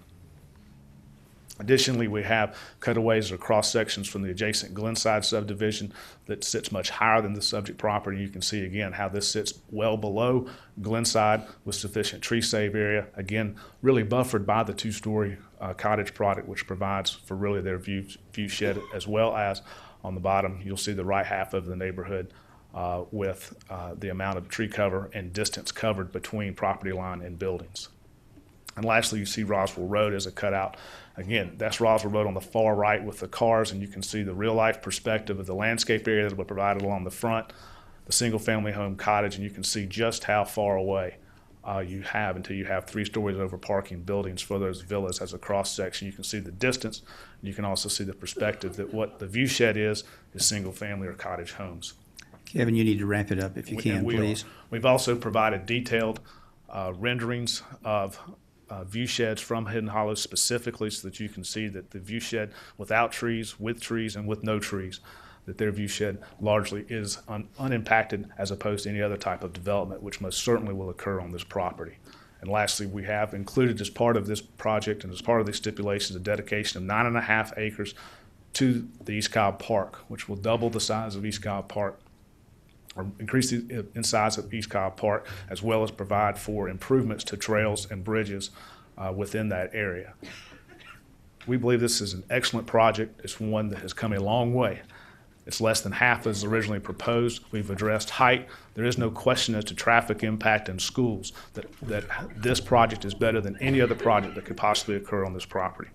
Additionally, we have cutaways or cross sections from the adjacent Glenside subdivision that sits much higher than the subject property. You can see again how this sits well below Glenside with sufficient tree save area. Again, really buffered by the 2-story cottage product, which provides for really their view shed, as well as on the bottom, you'll see the right half of the neighborhood with the amount of tree cover and distance covered between property line and buildings. And lastly, you see Roswell Road as a cutout. Again, that's Roswell Road on the far right with the cars, and you can see the real-life perspective of the landscape area that was provided along the front, the single-family home cottage, and you can see just how far away you have until you have 3 stories over parking buildings for those villas as a cross-section. You can see the distance. You can also see the perspective that what the view shed is single-family or cottage homes. Kevin, you need to wrap it up if you can, please. We've also provided detailed renderings of view sheds from Hidden Hollow specifically, so that you can see that the view shed without trees, with trees, and with no trees, that their view shed largely is unimpacted, as opposed to any other type of development, which most certainly will occur on this property. And lastly, we have included, as part of this project and as part of these stipulations, a dedication of 9.5 acres to the East Cobb Park, which will double the size of East Cobb Park, or increase in size of East Cobb Park, as well as provide for improvements to trails and bridges within that area. We believe this is an excellent project. It's one that has come a long way It's less than half as originally proposed. We've addressed height. There is no question as to traffic impact in schools that this project is better than any other project that could possibly occur on this property.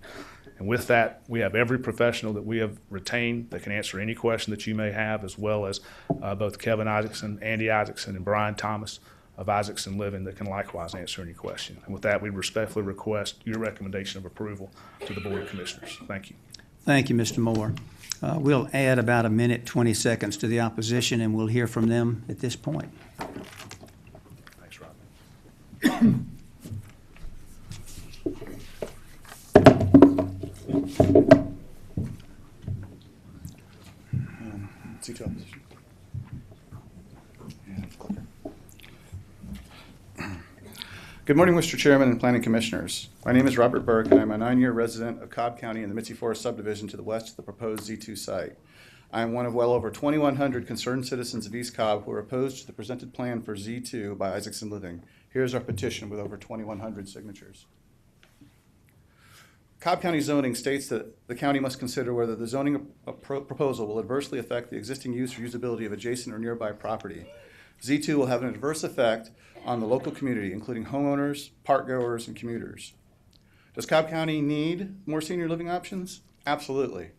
And with that, we have every professional that we have retained that can answer any question that you may have, as well as both Kevin Isaacson, Andy Isaacson, and Brian Thomas of Isaacson Living that can likewise answer any question. And with that, we respectfully request your recommendation of approval to the Board of Commissioners. Thank you. Thank you, Mr. Moore. We'll add about a minute, 20 seconds to the opposition, and we'll hear from them at this point. Thanks, Rob. C2 opposition. Good morning, Mr. Chairman and Planning Commissioners. My name is Robert Burke, and I'm a 9-year resident of Cobb County in the Mitzi Forest subdivision to the west of the proposed Z2 site. I am one of well over 2,100 concerned citizens of East Cobb who are opposed to the presented plan for Z2 by Isaacson Living. Here's our petition with over 2,100 signatures. Cobb County zoning states that the county must consider whether the zoning proposal will adversely affect the existing use or usability of adjacent or nearby property. Z2 will have an adverse effect on the local community, including homeowners, park goers, and commuters. Does Cobb County need more senior living options? Absolutely.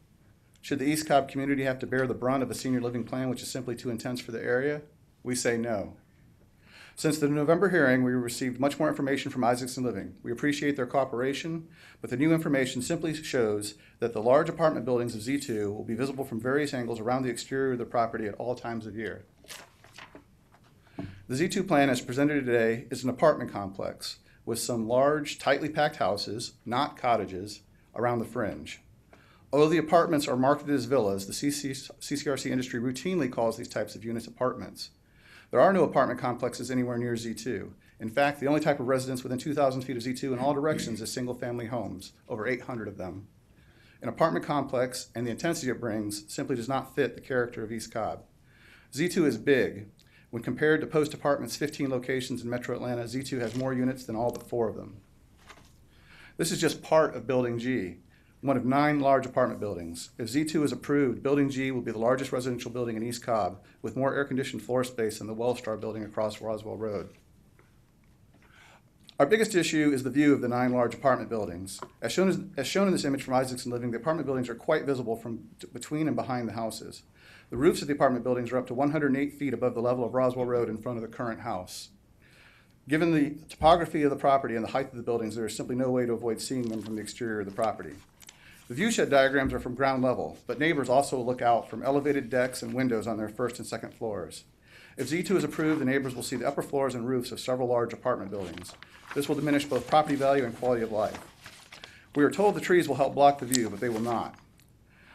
Should the East Cobb community have to bear the brunt of a senior living plan which is simply too intense for the area? We say no. Since the November hearing, we received much more information from Isaacson Living. We appreciate their cooperation, but the new information simply shows that the large apartment buildings of Z2 will be visible from various angles around the exterior of the property at all times of year. The Z2 plan as presented today is an apartment complex with some large, tightly packed houses, not cottages, around the fringe. Although the apartments are marketed as villas, the CCRC industry routinely calls these types of units apartments. There are no apartment complexes anywhere near Z2. In fact, the only type of residence within 2,000 feet of Z2 in all directions is single-family homes, over 800 of them. An apartment complex and the intensity it brings simply does not fit the character of East Cobb. Z2 is big. When compared to Post Apartments' 15 locations in Metro Atlanta, Z2 has more units than all but 4 of them. This is just part of Building G, one of 9 large apartment buildings. If Z2 is approved, Building G will be the largest residential building in East Cobb, with more air-conditioned floor space than the Wellstar building across Roswell Road. Our biggest issue is the view of the 9 large apartment buildings. As shown in this image from Isaacson Living, the apartment buildings are quite visible from between and behind the houses. The roofs of the apartment buildings are up to 108 feet above the level of Roswell Road in front of the current house. Given the topography of the property and the height of the buildings, there is simply no way to avoid seeing them from the exterior of the property. The viewshed diagrams are from ground level, but neighbors also look out from elevated decks and windows on their first and second floors. If Z2 is approved, the neighbors will see the upper floors and roofs of several large apartment buildings. This will diminish both property value and quality of life. We are told the trees will help block the view, but they will not.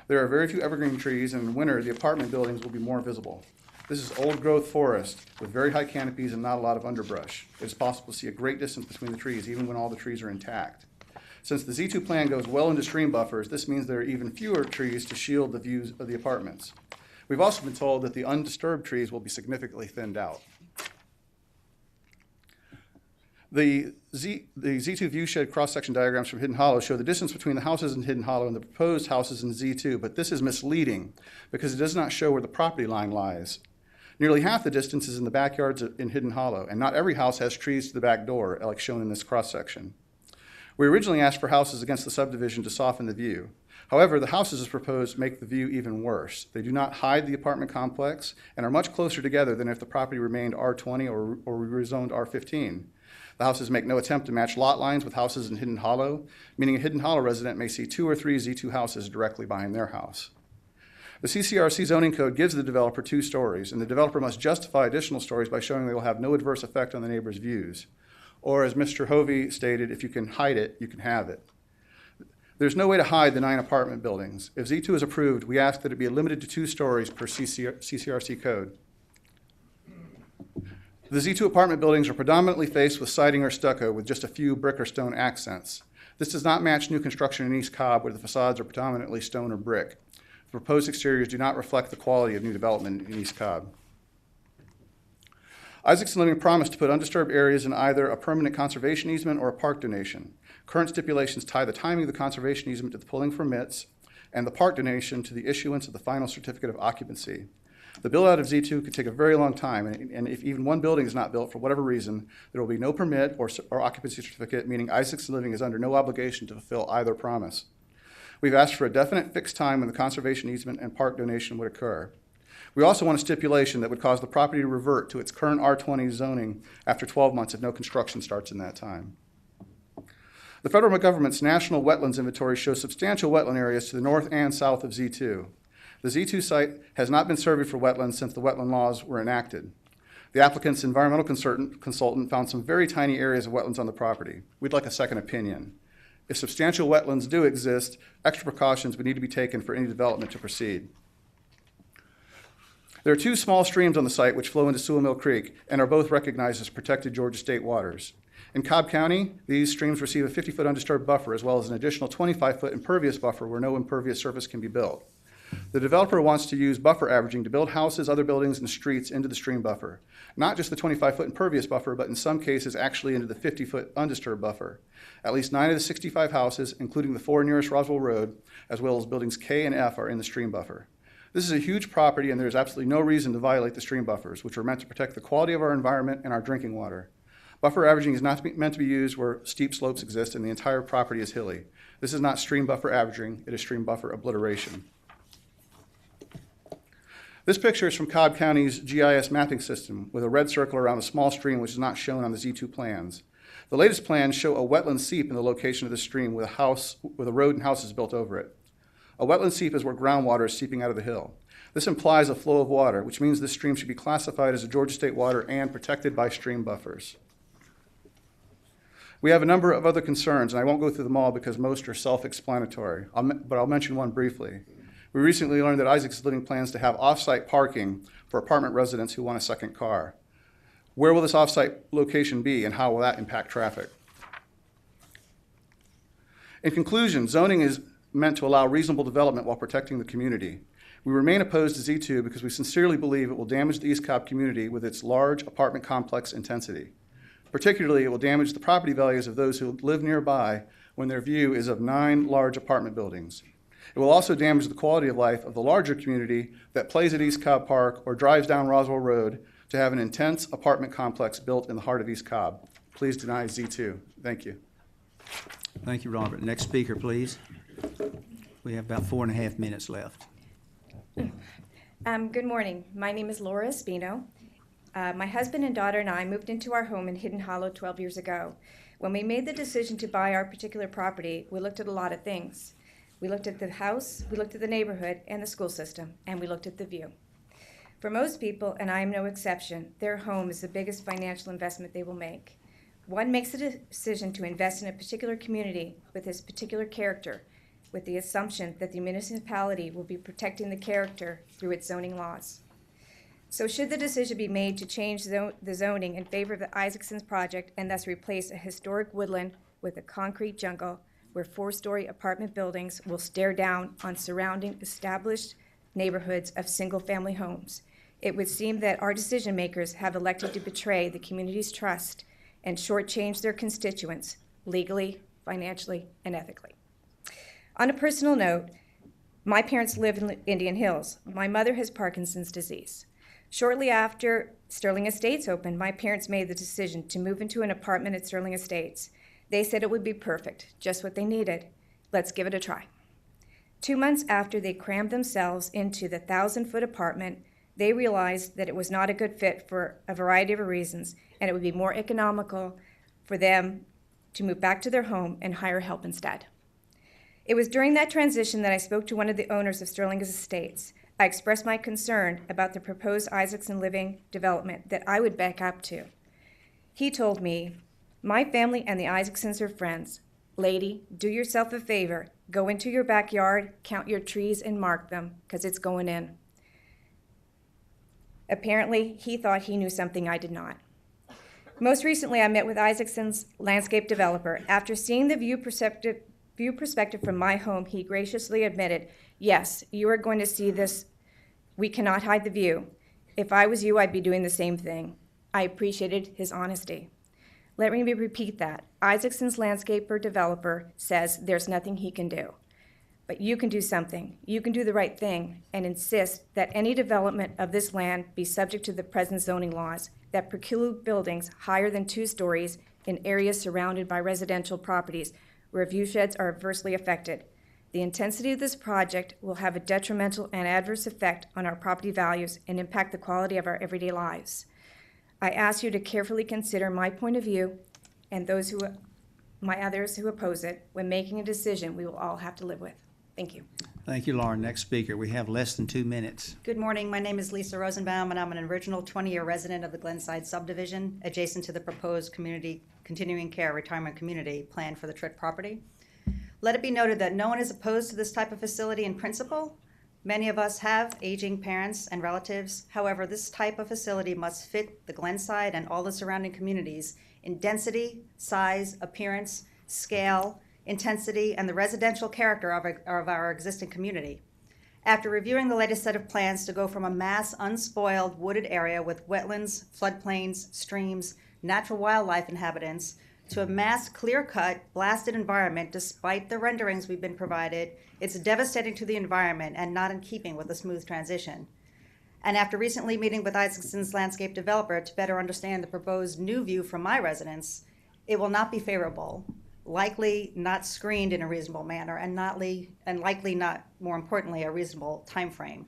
There are very few evergreen trees, and in winter, the apartment buildings will be more visible. This is old-growth forest with very high canopies and not a lot of underbrush. It is possible to see a great distance between the trees, even when all the trees are intact. Since the Z2 plan goes well into stream buffers, this means there are even fewer trees to shield the views of the apartments. We've also been told that the undisturbed trees will be significantly thinned out. The Z2 viewshed cross-section diagrams from Hidden Hollow show the distance between the houses in Hidden Hollow and the proposed houses in Z2, but this is misleading because it does not show where the property line lies. Nearly half the distance is in the backyards in Hidden Hollow, and not every house has trees to the back door, like shown in this cross-section. We originally asked for houses against the subdivision to soften the view. However, the houses as proposed make the view even worse. They do not hide the apartment complex and are much closer together than if the property remained R20 or rezoned R15. The houses make no attempt to match lot lines with houses in Hidden Hollow, meaning a Hidden Hollow resident may see 2 or 3 Z2 houses directly behind their house. The CCRC zoning code gives the developer 2 stories, and the developer must justify additional stories by showing they will have no adverse effect on the neighbor's views. Or as Mr. Hovey stated, if you can hide it, you can have it. There's no way to hide the 9 apartment buildings. If Z2 is approved, we ask that it be limited to 2 stories per CCRC code. The Z2 apartment buildings are predominantly faced with siding or stucco with just a few brick or stone accents. This does not match new construction in East Cobb, where the facades are predominantly stone or brick. The proposed exteriors do not reflect the quality of new development in East Cobb. Isaacson Living promised to put undisturbed areas in either a permanent conservation easement or a park donation. Current stipulations tie the timing of the conservation easement to the pulling permits and the park donation to the issuance of the final certificate of occupancy. The build-out of Z2 could take a very long time, and if even one building is not built for whatever reason, there will be no permit or occupancy certificate, meaning Isaacson Living is under no obligation to fulfill either promise. We've asked for a definite fixed time when the conservation easement and park donation would occur. We also want a stipulation that would cause the property to revert to its current R20 zoning after 12 months if no construction starts in that time. The federal government's National Wetlands Inventory shows substantial wetland areas to the north and south of Z2. The Z2 site has not been surveyed for wetlands since the wetland laws were enacted. The applicant's environmental consultant found some very tiny areas of wetlands on the property. We'd like a second opinion. If substantial wetlands do exist, extra precautions would need to be taken for any development to proceed. There are two small streams on the site which flow into Sewell Mill Creek and are both recognized as protected Georgia state waters. In Cobb County, these streams receive a 50-foot undisturbed buffer as well as an additional 25-foot impervious buffer where no impervious surface can be built. The developer wants to use buffer averaging to build houses, other buildings, and streets into the stream buffer. Not just the 25-foot impervious buffer, but in some cases actually into the 50-foot undisturbed buffer. At least 9 of the 65 houses, including the 4 nearest Roswell Road, as well as buildings K and F, are in the stream buffer. This is a huge property, and there is absolutely no reason to violate the stream buffers, which are meant to protect the quality of our environment and our drinking water. Buffer averaging is not meant to be used where steep slopes exist and the entire property is hilly. This is not stream buffer averaging, it is stream buffer obliteration. This picture is from Cobb County's GIS mapping system with a red circle around a small stream which is not shown on the Z2 plans. The latest plans show a wetland seep in the location of the stream with a road and houses built over it. A wetland seep is where groundwater is seeping out of the hill. This implies a flow of water, which means this stream should be classified as a Georgia state water and protected by stream buffers. We have a number of other concerns, and I won't go through them all because most are self-explanatory, but I'll mention one briefly. We recently learned that Isaacson Living plans to have off-site parking for apartment residents who want a second car. Where will this off-site location be, and how will that impact traffic? In conclusion, zoning is meant to allow reasonable development while protecting the community. We remain opposed to Z2 because we sincerely believe it will damage the East Cobb community with its large apartment complex intensity. Particularly, it will damage the property values of those who live nearby when their view is of 9 large apartment buildings. It will also damage the quality of life of the larger community that plays at East Cobb Park or drives down Roswell Road to have an intense apartment complex built in the heart of East Cobb. Please deny Z2. Thank you. Thank you, Robert. Next speaker, please. We have about 4.5 minutes left. Good morning. My name is Laura Espino. My husband and daughter and I moved into our home in Hidden Hollow 12 years ago. When we made the decision to buy our particular property, we looked at a lot of things. We looked at the house, we looked at the neighborhood and the school system, and we looked at the view. For most people, and I am no exception, their home is the biggest financial investment they will make. One makes a decision to invest in a particular community with its particular character, with the assumption that the municipality will be protecting the character through its zoning laws. So should the decision be made to change the zoning in favor of the Isaacson's project and thus replace a historic woodland with a concrete jungle where 4-story apartment buildings will stare down on surrounding established neighborhoods of single-family homes, it would seem that our decision makers have elected to betray the community's trust and shortchange their constituents legally, financially, and ethically. On a personal note, my parents live in Indian Hills. My mother has Parkinson's disease. Shortly after Sterling Estates opened, my parents made the decision to move into an apartment at Sterling Estates. They said it would be perfect, just what they needed. Let's give it a try. 2 months after they crammed themselves into the 1,000-foot apartment, they realized that it was not a good fit for a variety of reasons, and it would be more economical for them to move back to their home and hire help instead. It was during that transition that I spoke to one of the owners of Sterling Estates. I expressed my concern about the proposed Isaacson Living development that I would back up to. He told me, "My family and the Isaacsons are friends. Lady, do yourself a favor. Go into your backyard, count your trees, and mark them, because it's going in." Apparently, he thought he knew something I did not. Most recently, I met with Isaacson's landscape developer. After seeing the view perspective from my home, he graciously admitted, "Yes, you are going to see this. We cannot hide the view. If I was you, I'd be doing the same thing." I appreciated his honesty. Let me repeat that. Isaacson's landscaper developer says there's nothing he can do. But you can do something. You can do the right thing and insist that any development of this land be subject to the present zoning laws that preclude buildings higher than 2 stories in areas surrounded by residential properties where view sheds are adversely affected. The intensity of this project will have a detrimental and adverse effect on our property values and impact the quality of our everyday lives. I ask you to carefully consider my point of view and my others who oppose it when making a decision we will all have to live with. Thank you. Thank you, Lauren. Next speaker. We have less than 2 minutes. Good morning. My name is Lisa Rosenbaum, and I'm an original 20-year resident of the Glenside subdivision, adjacent to the proposed community continuing care retirement community planned for the Tritt property. Let it be noted that no one is opposed to this type of facility in principle. Many of us have aging parents and relatives. However, this type of facility must fit the Glenside and all the surrounding communities in density, size, appearance, scale, intensity, and the residential character of our existing community. After reviewing the latest set of plans to go from a mass unspoiled wooded area with wetlands, floodplains, streams, natural wildlife inhabitants, to a mass clear-cut, blasted environment, despite the renderings we've been provided, it's devastating to the environment and not in keeping with a smooth transition. And after recently meeting with Isaacson's landscape developer to better understand the proposed new view from my residence, it will not be favorable, likely not screened in a reasonable manner, and likely not, more importantly, a reasonable time frame.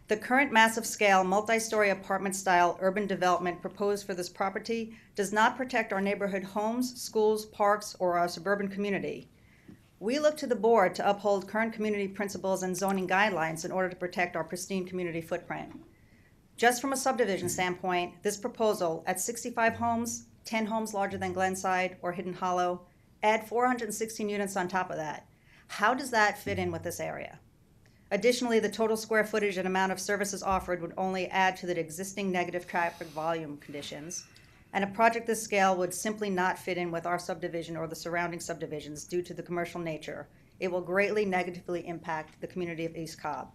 The current massive scale, multi-story apartment style urban development proposed for this property does not protect our neighborhood homes, schools, parks, or our suburban community. We look to the board to uphold current community principles and zoning guidelines in order to protect our pristine community footprint. Just from a subdivision standpoint, this proposal at 65 homes, 10 homes larger than Glenside or Hidden Hollow, add 416 units on top of that. How does that fit in with this area? Additionally, the total square footage and amount of services offered would only add to the existing negative traffic volume conditions, and a project this scale would simply not fit in with our subdivision or the surrounding subdivisions due to the commercial nature. It will greatly negatively impact the community of East Cobb.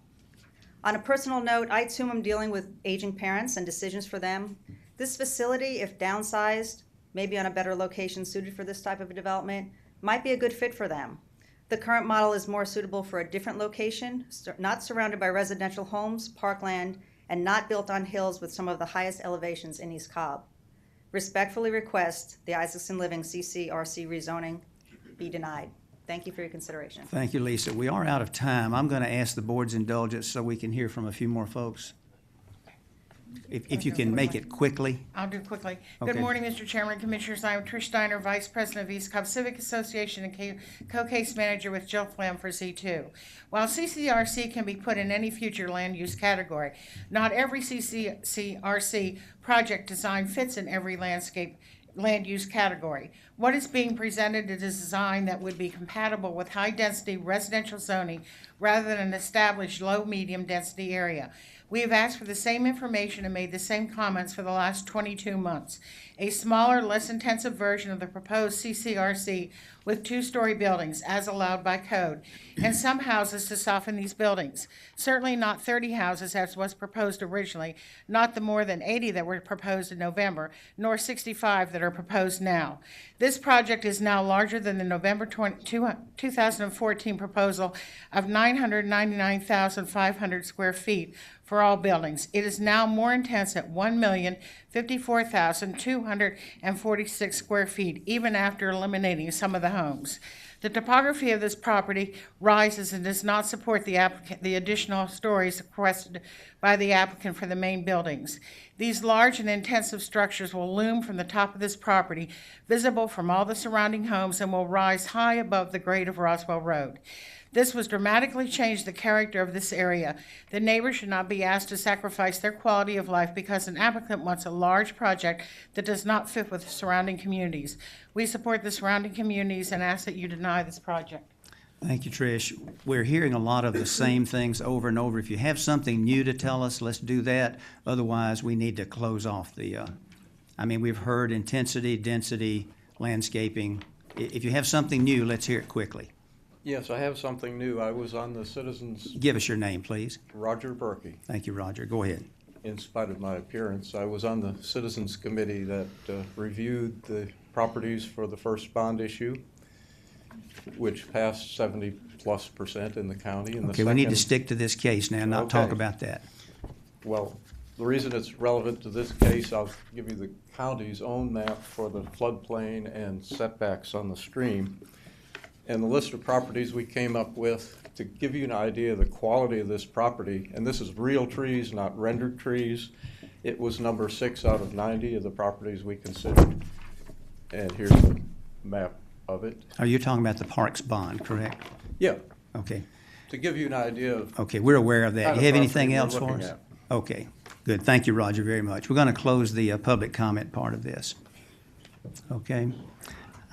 On a personal note, I too am dealing with aging parents and decisions for them. This facility, if downsized, maybe on a better location suited for this type of a development, might be a good fit for them. The current model is more suitable for a different location, not surrounded by residential homes, parkland, and not built on hills with some of the highest elevations in East Cobb. Respectfully request the Isaacson Living CCRC rezoning be denied. Thank you for your consideration. Thank you, Lisa. We are out of time. I'm going to ask the board's indulgence so we can hear from a few more folks. If you can make it quickly. I'll do it quickly. Okay. Good morning, Mr. Chairman, Commissioners. I'm Trish Steiner, Vice President of East Cobb Civic Association and co-case manager with Jill Flam for Z2. While CCRC can be put in any future land use category, not every CCRC project design fits in every land use category. What is being presented is a design that would be compatible with high-density residential zoning rather than an established low-medium density area. We have asked for the same information and made the same comments for the last 22 months. A smaller, less intensive version of the proposed CCRC with 2-story buildings as allowed by code, and some houses to soften these buildings. Certainly not 30 houses as was proposed originally, not the more than 80 that were proposed in November, nor 65 that are proposed now. This project is now larger than the November 2014 proposal of 999,500 square feet for all buildings. It is now more intense at 1,054,246 square feet, even after eliminating some of the homes. The topography of this property rises and does not support the additional stories requested by the applicant for the main buildings. These large and intensive structures will loom from the top of this property, visible from all the surrounding homes, and will rise high above the grade of Roswell Road. This was dramatically changed the character of this area. The neighbors should not be asked to sacrifice their quality of life because an applicant wants a large project that does not fit with the surrounding communities. We support the surrounding communities and ask that you deny this project. Thank you, Trish. We're hearing a lot of the same things over and over. If you have something new to tell us, let's do that. Otherwise, we need to close off the, we've heard intensity, density, landscaping. If you have something new, let's hear it quickly. Yes, I have something new. I was on the Citizens... Give us your name, please. Roger Berkey. Thank you, Roger. Go ahead. In spite of my appearance, I was on the Citizens Committee that reviewed the properties for the first bond issue. which passed 70+% in the county. And Okay, we need to stick to this case now, not talk Okay. about that. Well, the reason it's relevant to this case, I'll give you the county's own map for the floodplain and setbacks on the stream. And the list of properties we came up with to give you an idea of the quality of this property, and this is real trees, not rendered trees. It was number 6 out of 90 of the properties we considered. And here's the map of it. Are you talking about the Parks bond, correct? Yeah, Okay, to give you an idea of. okay, we're aware of that. kind You of have property anything we're else for looking us? at. Okay, good. Thank you, Roger, very much. We're going to close the public comment part of this. Okay?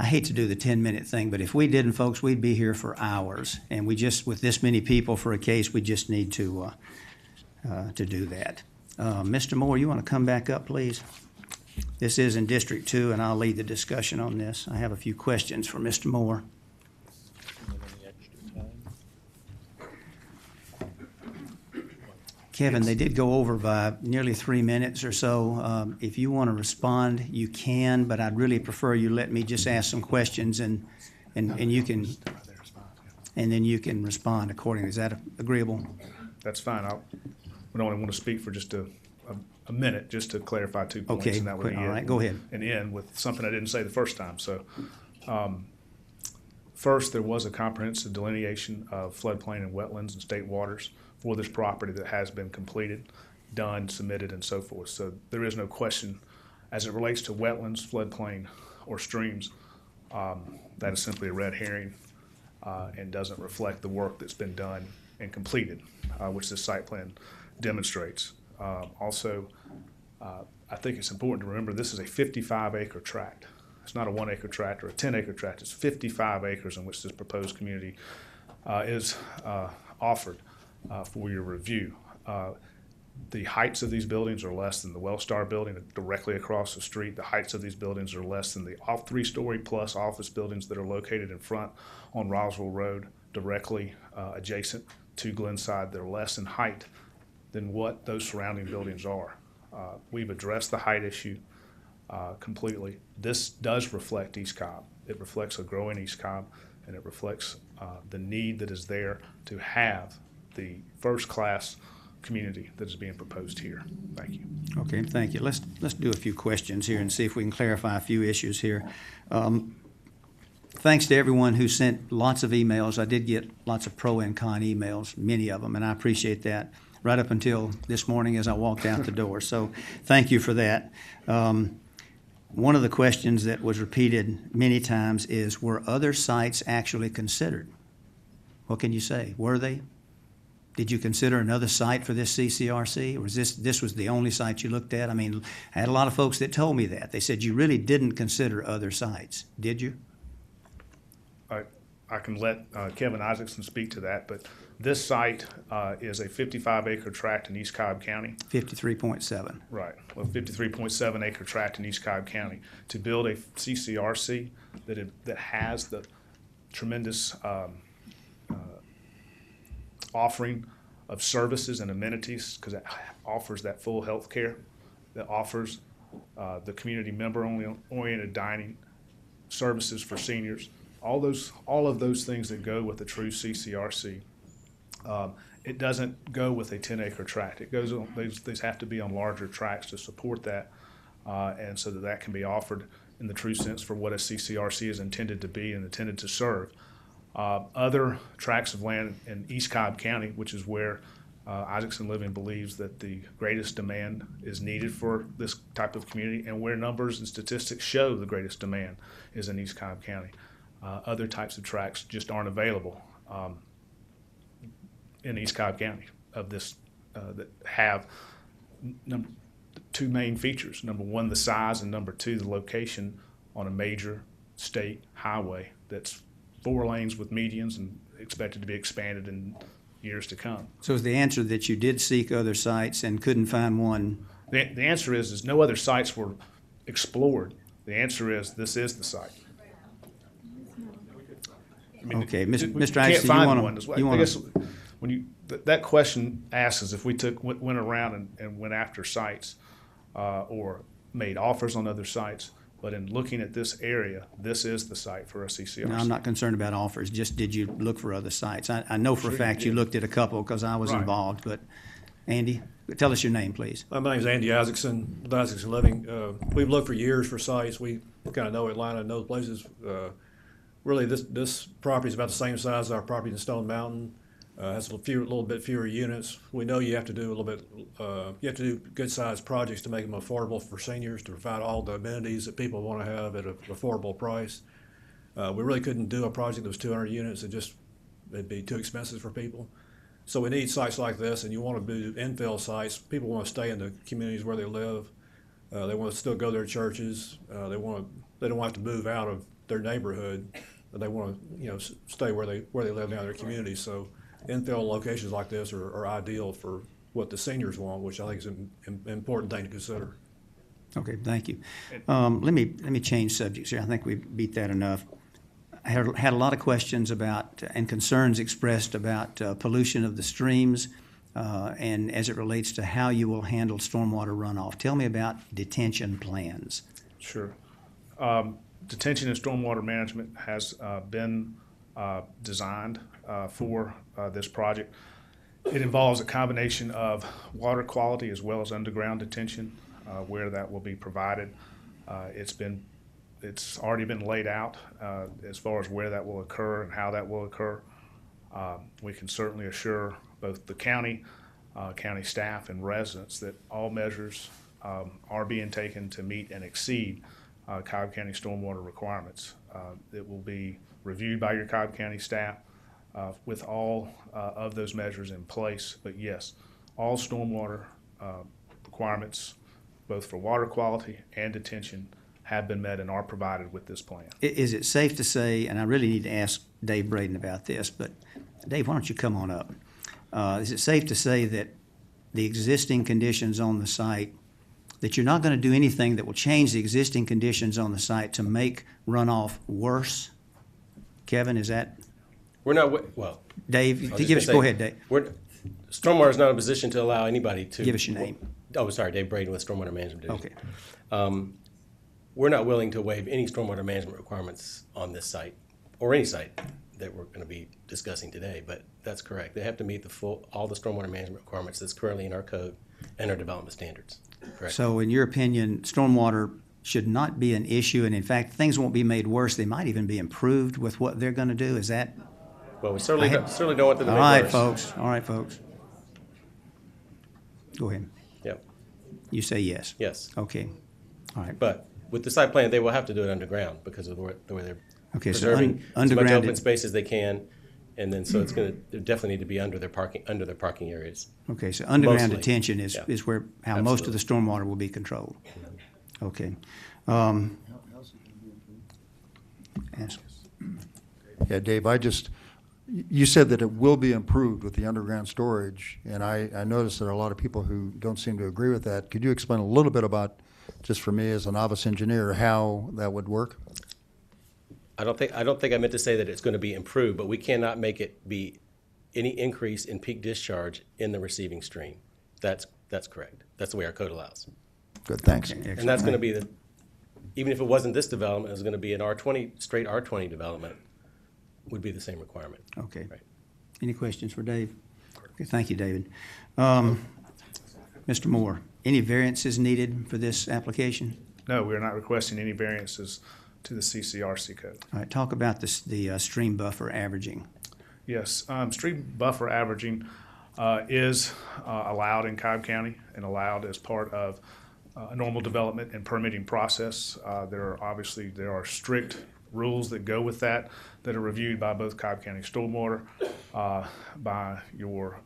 I hate to do the 10-minute thing, but if we didn't, folks, we'd be here for hours. And we just, with this many people for a case, we just need to do that. Mr. Moore, you want to come back up, please? This is in District 2, and I'll lead the discussion on this. I have a few questions for Mr. Moore. Kevin, they did go over by nearly 3 minutes or so. If you want to respond, you can, but I'd really prefer you let me just ask some questions and you can, and then you can respond accordingly. Is that agreeable? That's fine. I would only want to speak for just a minute, just to clarify 2 points. Okay, and that would be all it. right, go ahead. And end with something I didn't say the first time. So, first, there was a comprehensive delineation of floodplain and wetlands and state waters for this property that has been completed, done, submitted, and so forth. So there is no question as it relates to wetlands, floodplain, or streams. That is simply a red herring and doesn't reflect the work that's been done and completed, which this site plan demonstrates. Also, I think it's important to remember this is a 55-acre tract. It's not a 1-acre tract or a 10-acre tract. It's 55 acres in which this proposed community is offered for your review. The heights of these buildings are less than the Wellstar building directly across the street. The heights of these buildings are less than the 3-story plus office buildings that are located in front on Roswell Road, directly adjacent to Glenside. They're less in height than what those surrounding buildings are. We've addressed the height issue completely. This does reflect East Cobb. It reflects a growing East Cobb, and it reflects the need that is there to have the first-class community that is being proposed here. Thank you. Okay, thank you. Let's do a few questions here and see if we can clarify a few issues here. Thanks to everyone who sent lots of emails. I did get lots of pro and con emails, many of them, and I appreciate that, right up until this morning as I walked out the door. So thank you for that. One of the questions that was repeated many times is, were other sites actually considered? What can you say? Were they? Did you consider another site for this CCRC? Or was this was the only site you looked at? I mean, I had a lot of folks that told me that. They said you really didn't consider other sites. Did you? I can let Kevin Isaacson speak to that, but this site is a 55-acre tract in East Cobb County. 53.7. Right, a 53.7 acre tract in East Cobb County. To build a CCRC that has the tremendous offering of services and amenities, because it offers that full health care, that offers the community member-oriented dining services for seniors, all of those things that go with a true CCRC. It doesn't go with a 10-acre tract. It goes on, these have to be on larger tracts to support that, and so that can be offered in the true sense for what a CCRC is intended to be and intended to serve. Other tracts of land in East Cobb County, which is where Isaacson Living believes that the greatest demand is needed for this type of community, and where numbers and statistics show the greatest demand is in East Cobb County. Other types of tracts just aren't available in East Cobb County of this that have two main features. Number one, the size, and number two, the location on a major state highway that's 4 lanes with medians and expected to be expanded in years to come. So is the answer that you did seek other sites and couldn't find one? The answer is no other sites were explored. The answer is this is the site. I mean, Okay, we Mr. can't Isaacson, find you one. want I guess when that question asks us if we went around and went after sites or made offers on other sites, But in looking at this area, this is the site for a CCRC. No, I'm not concerned about offers, just did you look for other sites? I know for a fact you looked at a couple because I was Right. involved, but Andy, tell us your name, please. My name's Andy Isaacson, with Isaacson Living. We've looked for years for sites. We kind of know Atlanta and those places. Really, this property is about the same size as our property in Stone Mountain. Has a little bit fewer units. We know you have to do a little bit. You have to do good-sized projects to make them affordable for seniors, to provide all the amenities that people want to have at an affordable price. We really couldn't do a project that was 200 units. It'd be too expensive for people. So we need sites like this, and you want to do infill sites. People want to stay in the communities where they live. They want to still go to their churches. They don't have to move out of their neighborhood, but they want to stay where they live now in their community. So infill locations like this are ideal for what the seniors want, which I think is an important thing to consider. Okay, thank you. Let me change subjects here. I think we beat that enough. I had a lot of questions about and concerns expressed about pollution of the streams and as it relates to how you will handle stormwater runoff. Tell me about detention plans. Sure. Detention and stormwater management has been designed for this project. It involves a combination of water quality as well as underground detention, where that will be provided. It's already been laid out as far as where that will occur and how that will occur. We can certainly assure both the county, county staff, and residents that all measures are being taken to meet and exceed Cobb County stormwater requirements. It will be reviewed by your Cobb County staff with all of those measures in place. But yes, all stormwater requirements, both for water quality and detention, have been met and are provided with this plan. Is it safe to say, and I really need to ask Dave Braden about this, but Dave, why don't you come on up? Is it safe to say that the existing conditions on the site, that you're not going to do anything that will change the existing conditions on the site to make runoff worse? Kevin, is that? We're not, well. Dave, go ahead, Dave. Stormwater is not in a position to allow anybody to. Give us your name. Oh, sorry, Dave Braden with Stormwater Management Division. Okay. We're not willing to waive any stormwater management requirements on this site, or any site that we're going to be discussing today, but that's correct. They have to meet all the stormwater management requirements that's currently in our code and our development standards. Correct. So in your opinion, stormwater should not be an issue, and in fact, things won't be made worse. They might even be improved with what they're going to do. Is that? Well, we certainly don't want them to make worse. All right, folks. Go ahead. Yep. You say yes? Yes. Okay. All right. But with the site plan, they will have to do it underground because of the way they're preserving as much open space as they can, and then so it's going to definitely need to be under their parking areas. Okay, so underground Mostly. Detention is where how most of the stormwater will be controlled. Okay. Answer. Yeah, Dave, you said that it will be improved with the underground storage, and I noticed there are a lot of people who don't seem to agree with that. Could you explain a little bit about, just for me as a novice engineer, how that would work? I don't think I meant to say that it's going to be improved, but we cannot make it be any increase in peak discharge in the receiving stream. That's correct. That's the way our code allows. Good, thanks. And that's going to be even if it wasn't this development, it was going to be an straight R20 development, would be the same requirement. Okay. Right. Any questions for Dave? Okay, thank you, David. Mr. Moore, any variances needed for this application? No, we are not requesting any variances to the CCRC code. All right, talk about the stream buffer averaging. Yes, stream buffer averaging is allowed in Cobb County and allowed as part of a normal development and permitting process. There are strict rules that go with that are reviewed by both Cobb County Stormwater, by your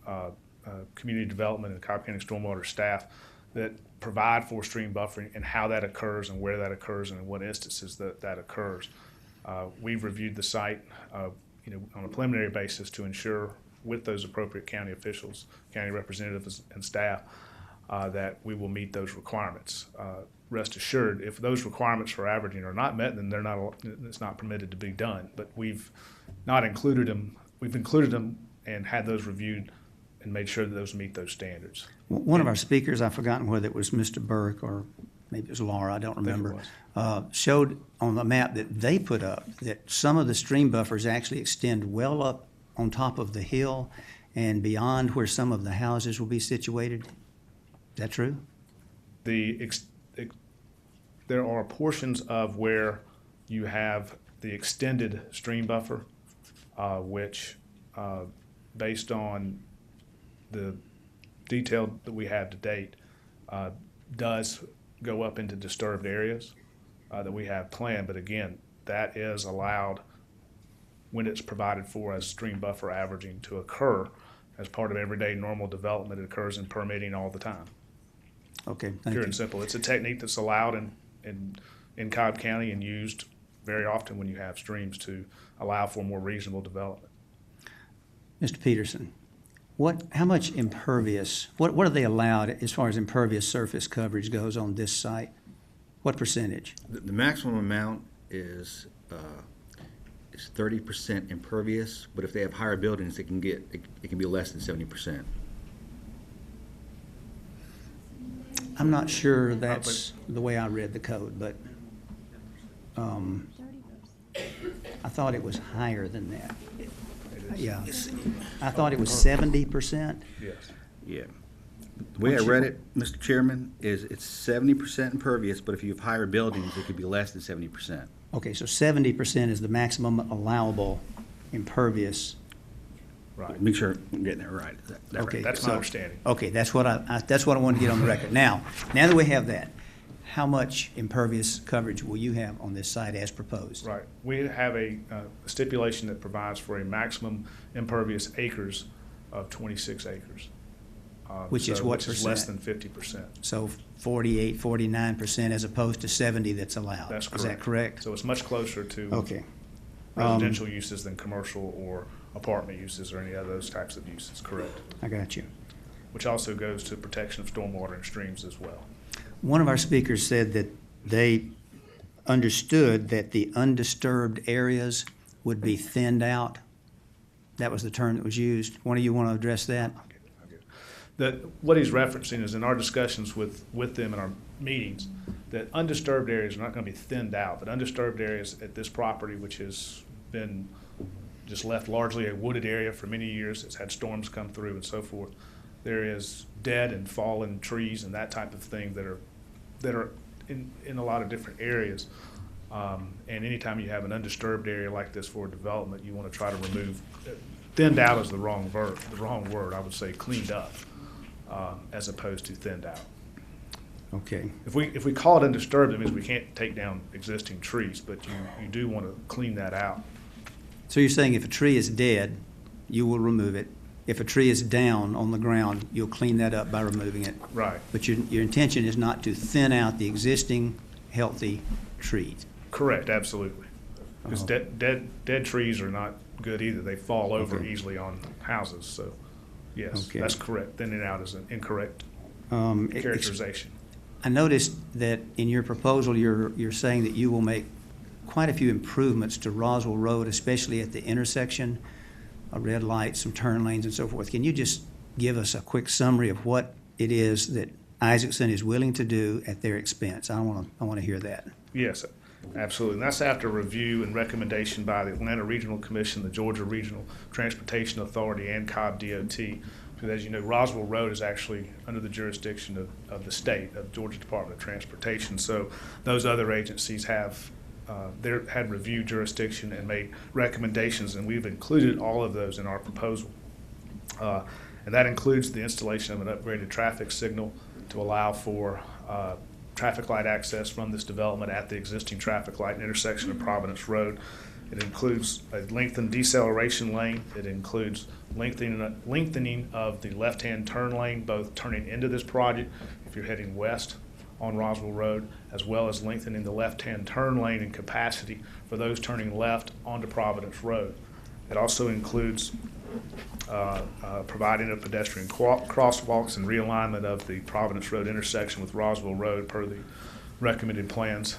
community development and Cobb County Stormwater staff that provide for stream buffering and how that occurs and where that occurs and in what instances that occurs. We've reviewed the site on a preliminary basis to ensure with those appropriate county officials, county representatives and staff, that we will meet those requirements. Rest assured, if those requirements for averaging are not met, then it's not permitted to be done. But we've not included them. We've included them and had those reviewed and made sure that those meet those standards. One of our speakers, I've forgotten whether it was Mr. Burke or maybe it was Laura, I don't think it remember, was. showed on the map that they put up that some of the stream buffers actually extend well up on top of the hill and beyond where some of the houses will be situated. Is that true? There are portions of where you have the extended stream buffer, which, based on the detail that we have to date, does go up into disturbed areas that we have planned. But again, that is allowed when it's provided for as stream buffer averaging to occur as part of everyday normal development. It occurs in permitting all the time. Okay, thank Pure you. and simple. It's a technique that's allowed in Cobb County and used very often when you have streams to allow for more reasonable development. Mr. Peterson, how much impervious, what are they allowed as far as impervious surface coverage goes on this site? What percentage? The maximum amount is 30% impervious, but if they have higher buildings, it can be less than 70%. I'm not sure that's the way I read the code, but I thought it was higher than that. Yeah. I thought it was 70%. Yes. Yeah. The way I read it, Mr. Chairman, is it's 70% impervious, but if you have higher buildings, it could be less than 70%. Okay, so 70% is the maximum allowable impervious. Right. Make sure I'm getting that right. Okay, That's my understanding. Okay, that's what I want to get on the record. Now that we have that, how much impervious coverage will you have on this site as proposed? Right. We have a stipulation that provides for a maximum impervious acres of 26 acres. Which is what Which is less percent? than 50%. So 48, 49% as opposed to 70 that's allowed. That's correct. Is that correct? So it's much closer to Okay. residential uses than commercial or apartment uses or any of those types of uses, correct? I got you. Which also goes to protection of stormwater and streams as well. One of our speakers said that they understood that the undisturbed areas would be thinned out. That was the term that was used. One of you want to address that? What he's referencing is in our discussions with them in our meetings, that undisturbed areas are not going to be thinned out, but undisturbed areas at this property, which has been just left largely a wooded area for many years, it's had storms come through and so forth. There is dead and fallen trees and that type of thing that are in a lot of different areas. And anytime you have an undisturbed area like this for development, you want to try to remove, thinned out is the wrong word, I would say cleaned up, as opposed to thinned out. Okay. If we call it undisturbed, it means we can't take down existing trees, but you do want to clean that out. So you're saying if a tree is dead, you will remove it. If a tree is down on the ground, you'll clean that up by removing it. Right. But your intention is not to thin out the existing healthy trees. Correct, absolutely. Because dead trees are not good either. They fall over Okay. easily on houses, so yes, Okay. that's correct. Thinning out is an incorrect Ex- characterization. I noticed that in your proposal, you're saying that you will make quite a few improvements to Roswell Road, especially at the intersection, a red light, some turn lanes and so forth. Can you just give us a quick summary of what it is that Isaacson is willing to do at their expense? I want to hear that. Yes, absolutely. And that's after review and recommendation by the Atlanta Regional Commission, the Georgia Regional Transportation Authority, and Cobb DOT. Because as you know, Roswell Road is actually under the jurisdiction of the state, of Georgia Department of Transportation. So those other agencies have had review jurisdiction and made recommendations, and we've included all of those in our proposal. And that includes the installation of an upgraded traffic signal to allow for traffic light access from this development at the existing traffic light and intersection of Providence Road. It includes a lengthened deceleration lane. It includes lengthening of the left-hand turn lane, both turning into this project if you're heading west on Roswell Road, as well as lengthening the left-hand turn lane and capacity for those turning left onto Providence Road. It also includes providing a pedestrian crosswalks and realignment of the Providence Road intersection with Roswell Road per the recommended plans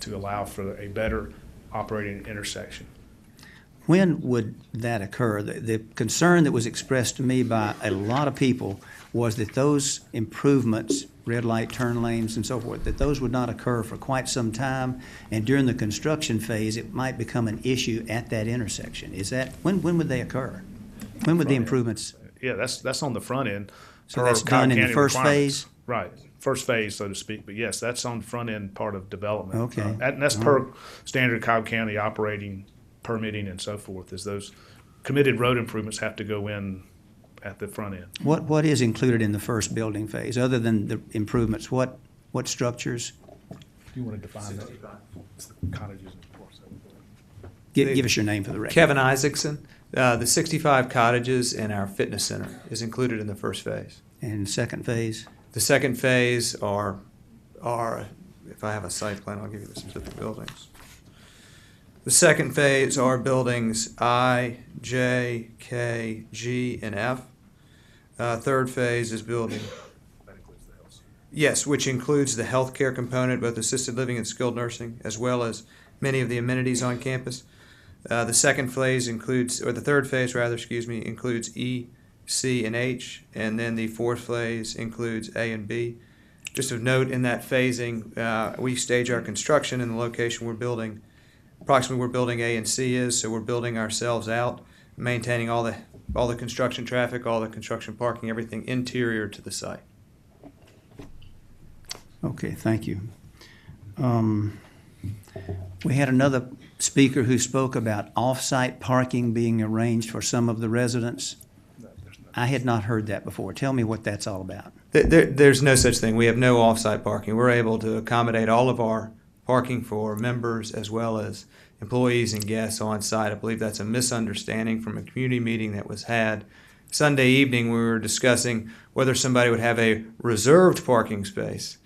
to allow for a better operating intersection. When would that occur? The concern that was expressed to me by a lot of people was that those improvements, red light turn lanes and so forth, that those would not occur for quite some time, and during the construction phase, it might become an issue at that intersection. Is that, when would they occur? When would the improvements? Yeah, that's on the front end. So per that's done in the Cobb County first requirements. phase? Right, first phase, so to speak, but yes, that's on the front end part of development. Okay. And that's per standard Cobb County operating, permitting and so forth, is those committed road improvements have to go in at the front end. What is included in the first building phase, other than the improvements? What structures? Do you want to define that? It's the cottages and porch. Give us your name for the record. Kevin Isaacson. The 65 cottages and our fitness center is included in the first phase. And second phase? The second phase are, if I have a site plan, I'll give you the specific buildings. The second phase are buildings I, J, K, G, and F. Third phase is building, yes, which includes the healthcare component, both assisted living and skilled nursing, as well as many of the amenities on campus. The second phase includes, or the third phase rather, includes E, C, and H, and then the fourth phase includes A and B. Just of note, in that phasing, we stage our construction in the location we're building. Approximately where building A and C is, so we're building ourselves out, maintaining all the construction traffic, all the construction parking, everything interior to the site. Okay, thank you. We had another speaker who spoke about off-site parking being arranged for some of the residents. I had not heard that before. Tell me what that's all about. There's no such thing. We have no off-site parking. We're able to accommodate all of our parking for members as well as employees and guests on site. I believe that's a misunderstanding from a community meeting that was had Sunday evening. We were discussing whether somebody would have a reserved parking space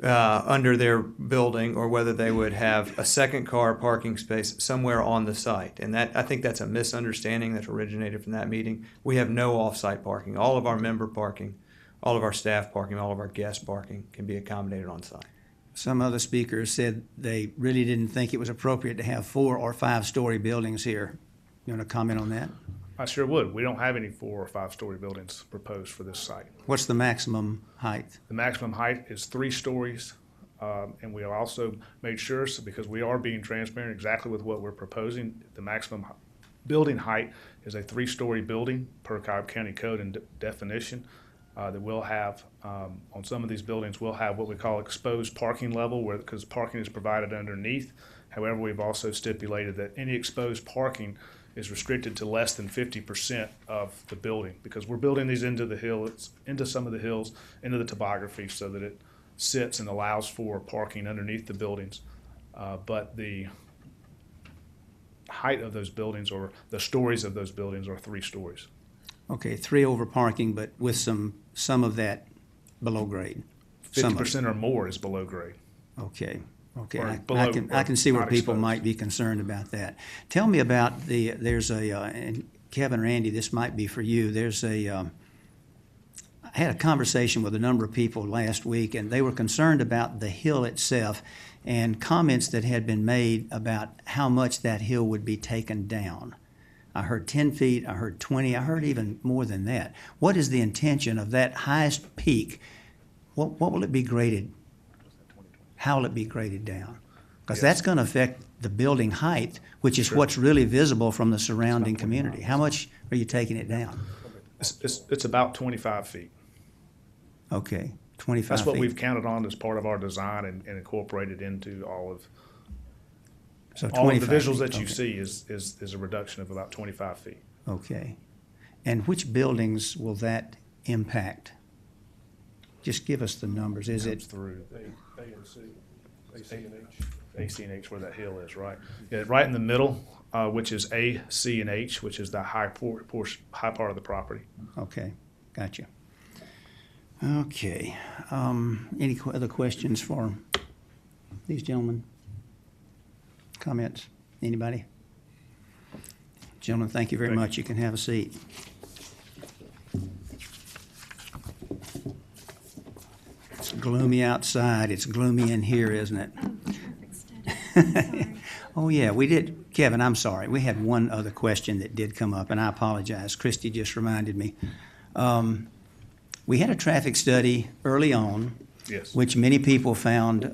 under their building, or whether they would have a second car parking space somewhere on the site. And that, I think that's a misunderstanding that originated from that meeting. We have no off-site parking. All of our member parking, all of our staff parking, all of our guest parking can be accommodated on site. Some other speakers said they really didn't think it was appropriate to have 4 or 5-story buildings here. You want to comment on that? I sure would. We don't have any 4 or 5-story buildings proposed for this site. What's the maximum height? The maximum height is 3 stories, and we also made sure, so because we are being transparent exactly with what we're proposing, the maximum building height is a 3-story building per Cobb County Code and definition. That we'll have, on some of these buildings, we'll have what we call exposed parking level, where, because parking is provided underneath. However, we've also stipulated that any exposed parking is restricted to less than 50% of the building, because we're building these into the hill, into some of the hills, into the topography, so that it sits and allows for parking underneath the buildings. But the height of those buildings, or the stories of those buildings, are 3 stories. Okay, 3 over parking, but with some of that below grade. Some of it. 50% or more is below grade. Okay, okay. Or I below, can see where not people exposed. might be concerned about that. Tell me about there's a, and Kevin, Randy, this might be for you. I had a conversation with a number of people last week, and they were concerned about the hill itself and comments that had been made about how much that hill would be taken down. I heard 10 feet, I heard 20, I heard even more than that. What is the intention of that highest peak? What will it be graded? How will it be graded down? Because that's going to affect the building height, which is what's really visible from the surrounding community. How much are you taking it down? It's about 25 feet. Okay, 25 feet. That's what we've counted on as part of our design and incorporated into all of So all of the 25 visuals feet, that you okay. see is a reduction of about 25 feet. Okay. And which buildings will that impact? Just give us the numbers. Is Comes it, through A and C, AC and H. AC and H, where that hill is, right? Yeah, right in the middle, which is A, C, and H, which is the high part of the property. okay, gotcha. Okay. Any other questions for these gentlemen? Comments? Anybody? Gentlemen, thank you very much. You can have a seat. It's gloomy outside. It's gloomy in here, isn't it? Oh, yeah, we did. Kevin, I'm sorry. We had one other question that did come up, and I apologize. Christie just reminded me. We had a traffic study early on, Yes. which many people found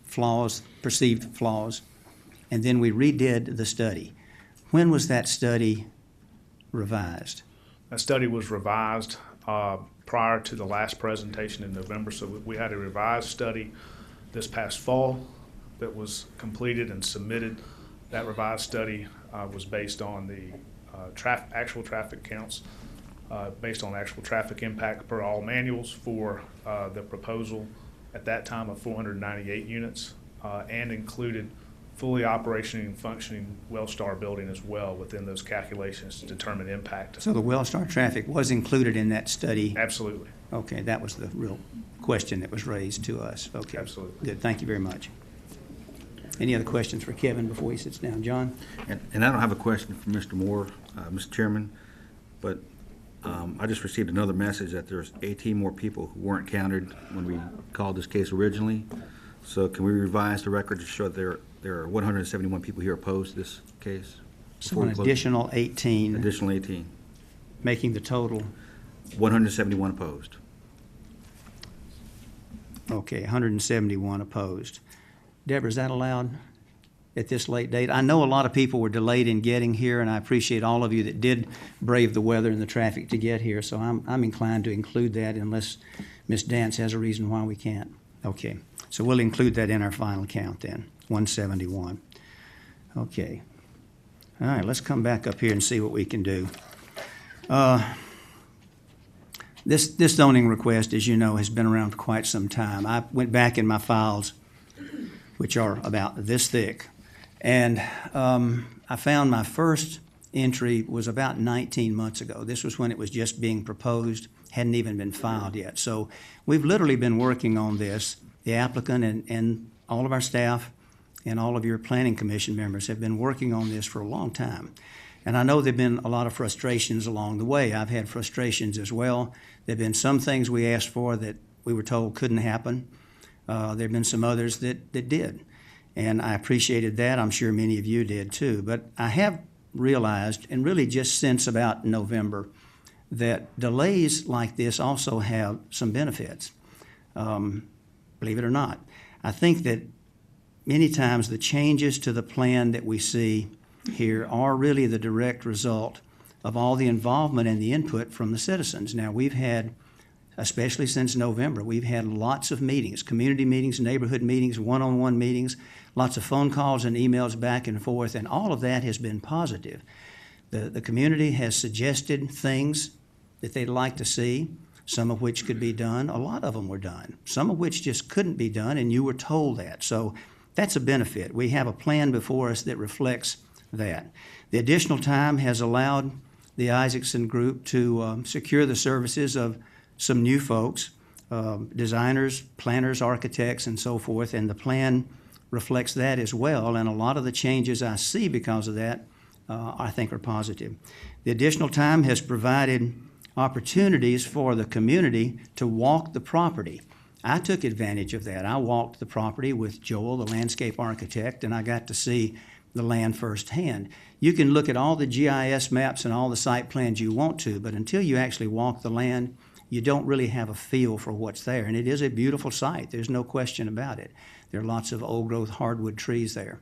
flaws, perceived flaws, and then we redid the study. When was that study revised? That study was revised prior to the last presentation in November, so we had a revised study this past fall that was completed and submitted. That revised study was based on the actual traffic counts, based on actual traffic impact per all manuals for the proposal at that time of 498 units, and included fully operating and functioning Wellstar building as well within those calculations to determine impact. So the Wellstar traffic was included in that study? Absolutely. Okay, that was the real question that was raised to us. Okay. Absolutely. Good, thank you very much. Any other questions for Kevin before he sits down? John? And I don't have a question for Mr. Moore, Mr. Chairman, but I just received another message that there's 18 more people who weren't counted when we called this case originally. So can we revise the record to show that there are 171 people here opposed to this case? So an additional 18. Additional 18. Making the total? 171 opposed. Okay, 171 opposed. Deborah, is that allowed at this late date? I know a lot of people were delayed in getting here, and I appreciate all of you that did brave the weather and the traffic to get here, so I'm inclined to include that unless Ms. Dance has a reason why we can't. Okay, so we'll include that in our final count then, 171. Okay. All right, let's come back up here and see what we can do. This zoning request, as you know, has been around for quite some time. I went back in my files, which are about this thick, and I found my first entry was about 19 months ago. This was when it was just being proposed, hadn't even been filed yet. So we've literally been working on this. The applicant and all of our staff and all of your planning commission members have been working on this for a long time. And I know there have been a lot of frustrations along the way. I've had frustrations as well. There have been some things we asked for that we were told couldn't happen. There have been some others that did. And I appreciated that. I'm sure many of you did too. But I have realized, and really just since about November, that delays like this also have some benefits. Believe it or not. I think that many times the changes to the plan that we see here are really the direct result of all the involvement and the input from the citizens. Now, we've had, especially since November, we've had lots of meetings, community meetings, neighborhood meetings, one-on-one meetings, lots of phone calls and emails back and forth, and all of that has been positive. The community has suggested things that they'd like to see, some of which could be done. A lot of them were done, some of which just couldn't be done, and you were told that. So that's a benefit. We have a plan before us that reflects that. The additional time has allowed the Isaacson Group to secure the services of some new folks, designers, planners, architects, and so forth, and the plan reflects that as well, and a lot of the changes I see because of that I think are positive. The additional time has provided opportunities for the community to walk the property. I took advantage of that. I walked the property with Joel, the landscape architect, and I got to see the land firsthand. You can look at all the GIS maps and all the site plans you want to, but until you actually walk the land, you don't really have a feel for what's there. And it is a beautiful site. There's no question about it. There are lots of old-growth hardwood trees there.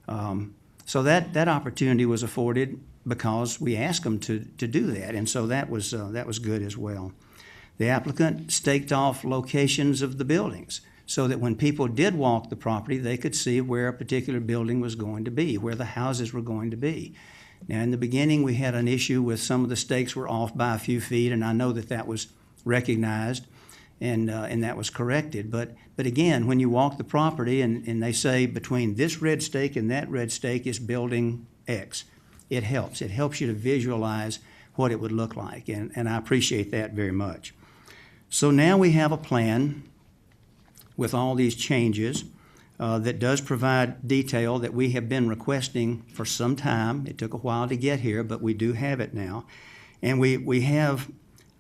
So that opportunity was afforded because we asked them to do that, and so that was good as well. The applicant staked off locations of the buildings so that when people did walk the property, they could see where a particular building was going to be, where the houses were going to be. Now, in the beginning, we had an issue with some of the stakes were off by a few feet, and I know that was recognized and that was corrected. But again, when you walk the property and they say between this red stake and that red stake is building X, it helps. It helps you to visualize what it would look like, and I appreciate that very much. So now we have a plan with all these changes that does provide detail that we have been requesting for some time. It took a while to get here, but we do have it now. And we have,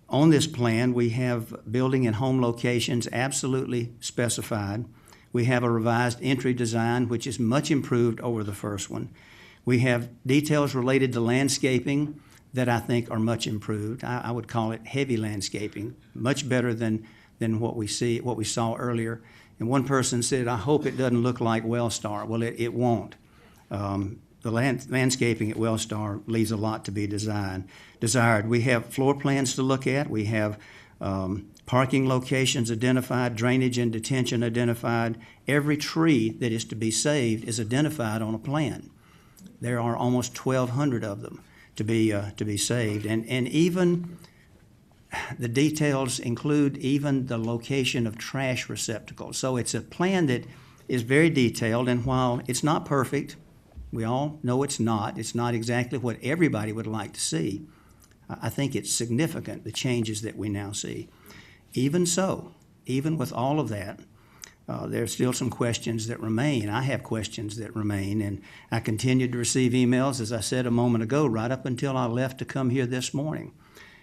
on this plan, we have building and home locations absolutely specified. We have a revised entry design, which is much improved over the first one. We have details related to landscaping that I think are much improved. I would call it heavy landscaping, much better than what we saw earlier. And one person said, I hope it doesn't look like Wellstar. Well, it won't. The landscaping at Wellstar leaves a lot to be desired. We have floor plans to look at. We have parking locations identified, drainage and detention identified. Every tree that is to be saved is identified on a plan. There are almost 1,200 of them to be saved. And even the details include even the location of trash receptacles. So it's a plan that is very detailed, and while it's not perfect, we all know it's not exactly what everybody would like to see. I think it's significant, the changes that we now see. Even so, even with all of that, there's still some questions that remain. I have questions that remain, and I continued to receive emails, as I said a moment ago, right up until I left to come here this morning.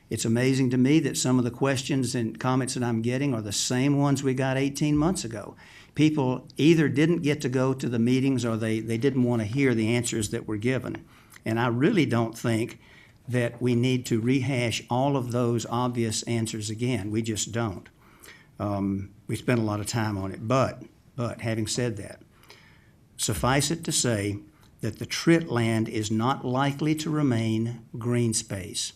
It's amazing to me that some of the questions and comments that I'm getting are the same ones we got 18 months ago. People either didn't get to go to the meetings or they didn't want to hear the answers that were given. And I really don't think that we need to rehash all of those obvious answers again. We just don't. We spent a lot of time on it. But having said that, suffice it to say that the TRIT land is not likely to remain green space.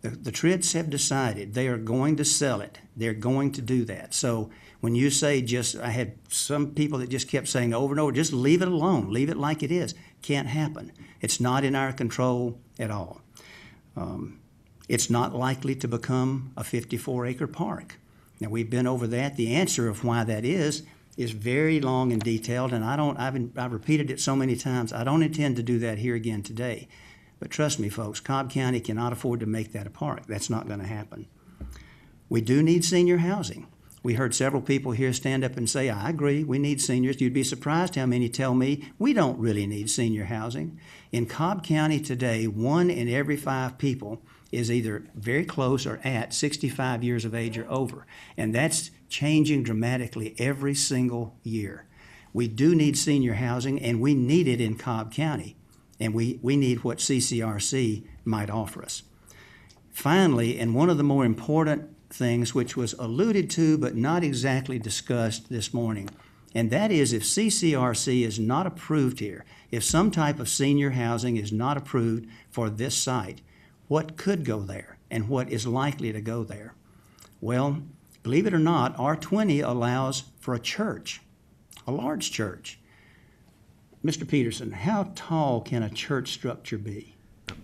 The TRITs have decided they are going to sell it. They're going to do that. So when you say I had some people that just kept saying over and over, just leave it alone, leave it like it is. Can't happen. It's not in our control at all. It's not likely to become a 54-acre park. Now, we've been over that. The answer of why that is very long and detailed, and I've repeated it so many times. I don't intend to do that here again today. But trust me, folks, Cobb County cannot afford to make that a park. That's not going to happen. We do need senior housing. We heard several people here stand up and say, I agree, we need seniors. You'd be surprised how many tell me we don't really need senior housing. In Cobb County today, 1 in every 5 people is either very close or at 65 years of age or over. And that's changing dramatically every single year. We do need senior housing, and we need it in Cobb County. And we need what CCRC might offer us. Finally, and one of the more important things which was alluded to but not exactly discussed this morning, and that is if CCRC is not approved here, if some type of senior housing is not approved for this site, what could go there and what is likely to go there? Well, believe it or not, R20 allows for a church, a large church. Mr. Peterson, how tall can a church structure be?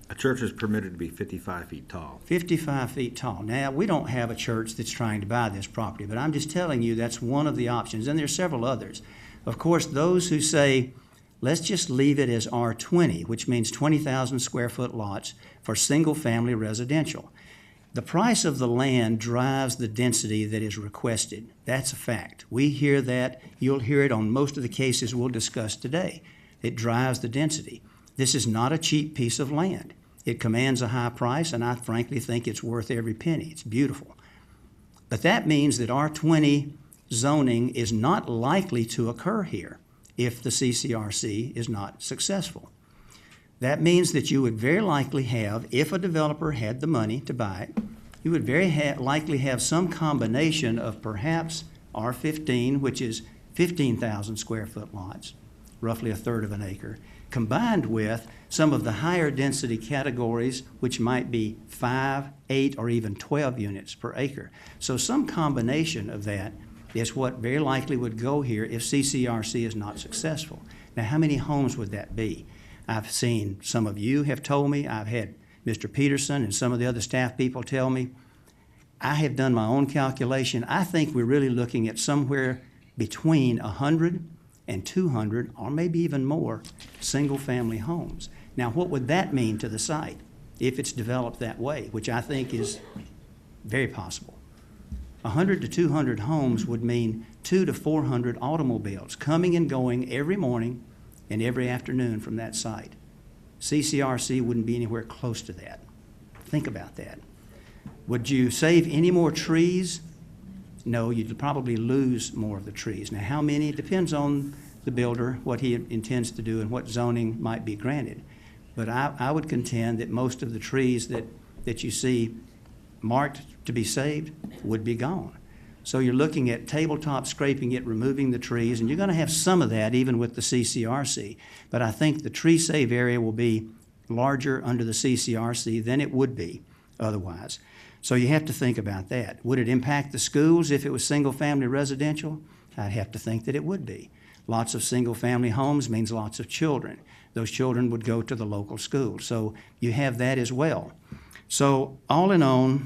A church is permitted to be 55 feet tall. 55 feet tall. Now, we don't have a church that's trying to buy this property, but I'm just telling you that's one of the options, and there's several others. Of course, those who say, let's just leave it as R20, which means 20,000 square foot lots for single-family residential. The price of the land drives the density that is requested. That's a fact. We hear that. You'll hear it on most of the cases we'll discuss today. It drives the density. This is not a cheap piece of land. It commands a high price, and I frankly think it's worth every penny. It's beautiful. But that means that R20 zoning is not likely to occur here if the CCRC is not successful. That means that you would very likely have, if a developer had the money to buy it, you would very likely have some combination of perhaps R15, which is 15,000 square foot lots, roughly a third of an acre, combined with some of the higher density categories, which might be 5, 8, or even 12 units per acre. So some combination of that is what very likely would go here if CCRC is not successful. Now, how many homes would that be? I've seen some of you have told me, I've had Mr. Peterson and some of the other staff people tell me. I have done my own calculation. I think we're really looking at somewhere between 100 and 200, or maybe even more, single-family homes. Now, what would that mean to the site if it's developed that way, which I think is very possible? 100 to 200 homes would mean 200 to 400 automobiles coming and going every morning and every afternoon from that site. CCRC wouldn't be anywhere close to that. Think about that. Would you save any more trees No, you'd probably lose more of the trees. Now, how many? Depends on the builder, what he intends to do, and what zoning might be granted. But I would contend that most of the trees that you see marked to be saved would be gone. So you're looking at tabletop scraping it, removing the trees, and you're going to have some of that even with the CCRC. But I think the tree save area will be larger under the CCRC than it would be otherwise. So you have to think about that. Would it impact the schools if it was single-family residential? I'd have to think that it would be. Lots of single-family homes means lots of children. Those children would go to the local school. So you have that as well. So all in all,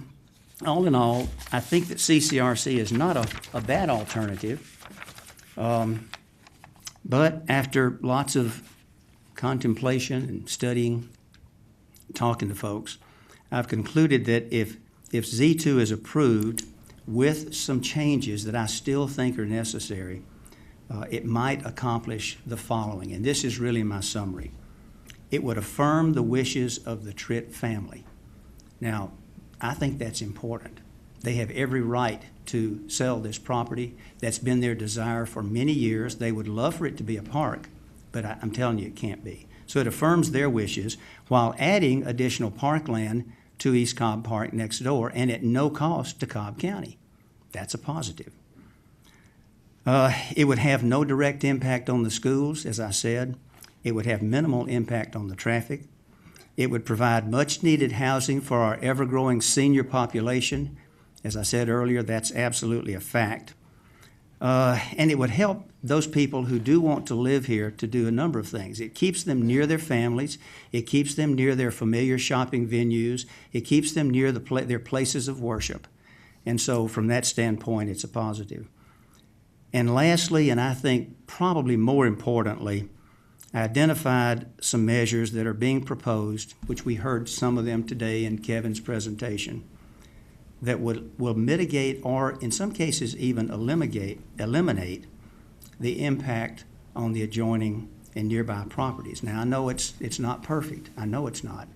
I think that CCRC is not a bad alternative. But after lots of contemplation and studying, talking to folks, I've concluded that if Z2 is approved with some changes that I still think are necessary, it might accomplish the following, and this is really my summary. It would affirm the wishes of the Tritt family. Now, I think that's important. They have every right to sell this property. That's been their desire for many years. They would love for it to be a park, but I'm telling you, it can't be. So it affirms their wishes while adding additional parkland to East Cobb Park next door and at no cost to Cobb County. That's a positive. It would have no direct impact on the schools, as I said. It would have minimal impact on the traffic. It would provide much-needed housing for our ever-growing senior population. As I said earlier, that's absolutely a fact. And it would help those people who do want to live here to do a number of things. It keeps them near their families. It keeps them near their familiar shopping venues. It keeps them near their places of worship. And so from that standpoint, it's a positive. And lastly, and I think probably more importantly, I identified some measures that are being proposed, which we heard some of them today in Kevin's presentation, that will mitigate or in some cases even eliminate the impact on the adjoining and nearby properties. Now, I know it's not perfect. I know it's not.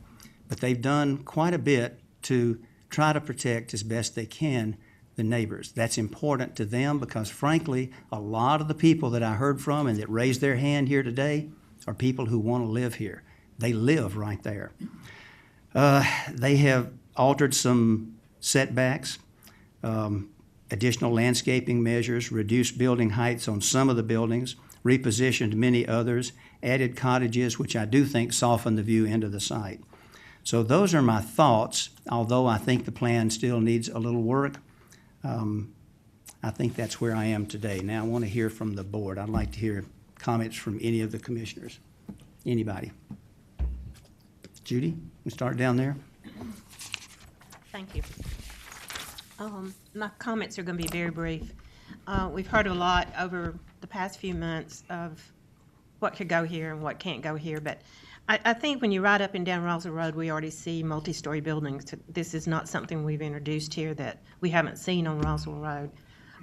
But they've done quite a bit to try to protect as best they can the neighbors. That's important to them because, frankly, a lot of the people that I heard from and that raised their hand here today are people who want to live here. They live right there. They have altered some setbacks, additional landscaping measures, reduced building heights on some of the buildings, repositioned many others, added cottages, which I do think soften the view into the site. So those are my thoughts, although I think the plan still needs a little work. I think that's where I am today. Now I want to hear from the board. I'd like to hear comments from any of the commissioners. Anybody? Judy, we start down there. Thank you. My comments are going to be very brief. We've heard a lot over the past few months of what could go here and what can't go here, but I think when you ride up and down Roswell Road, we already see multi-story buildings. This is not something we've introduced here that we haven't seen on Roswell Road.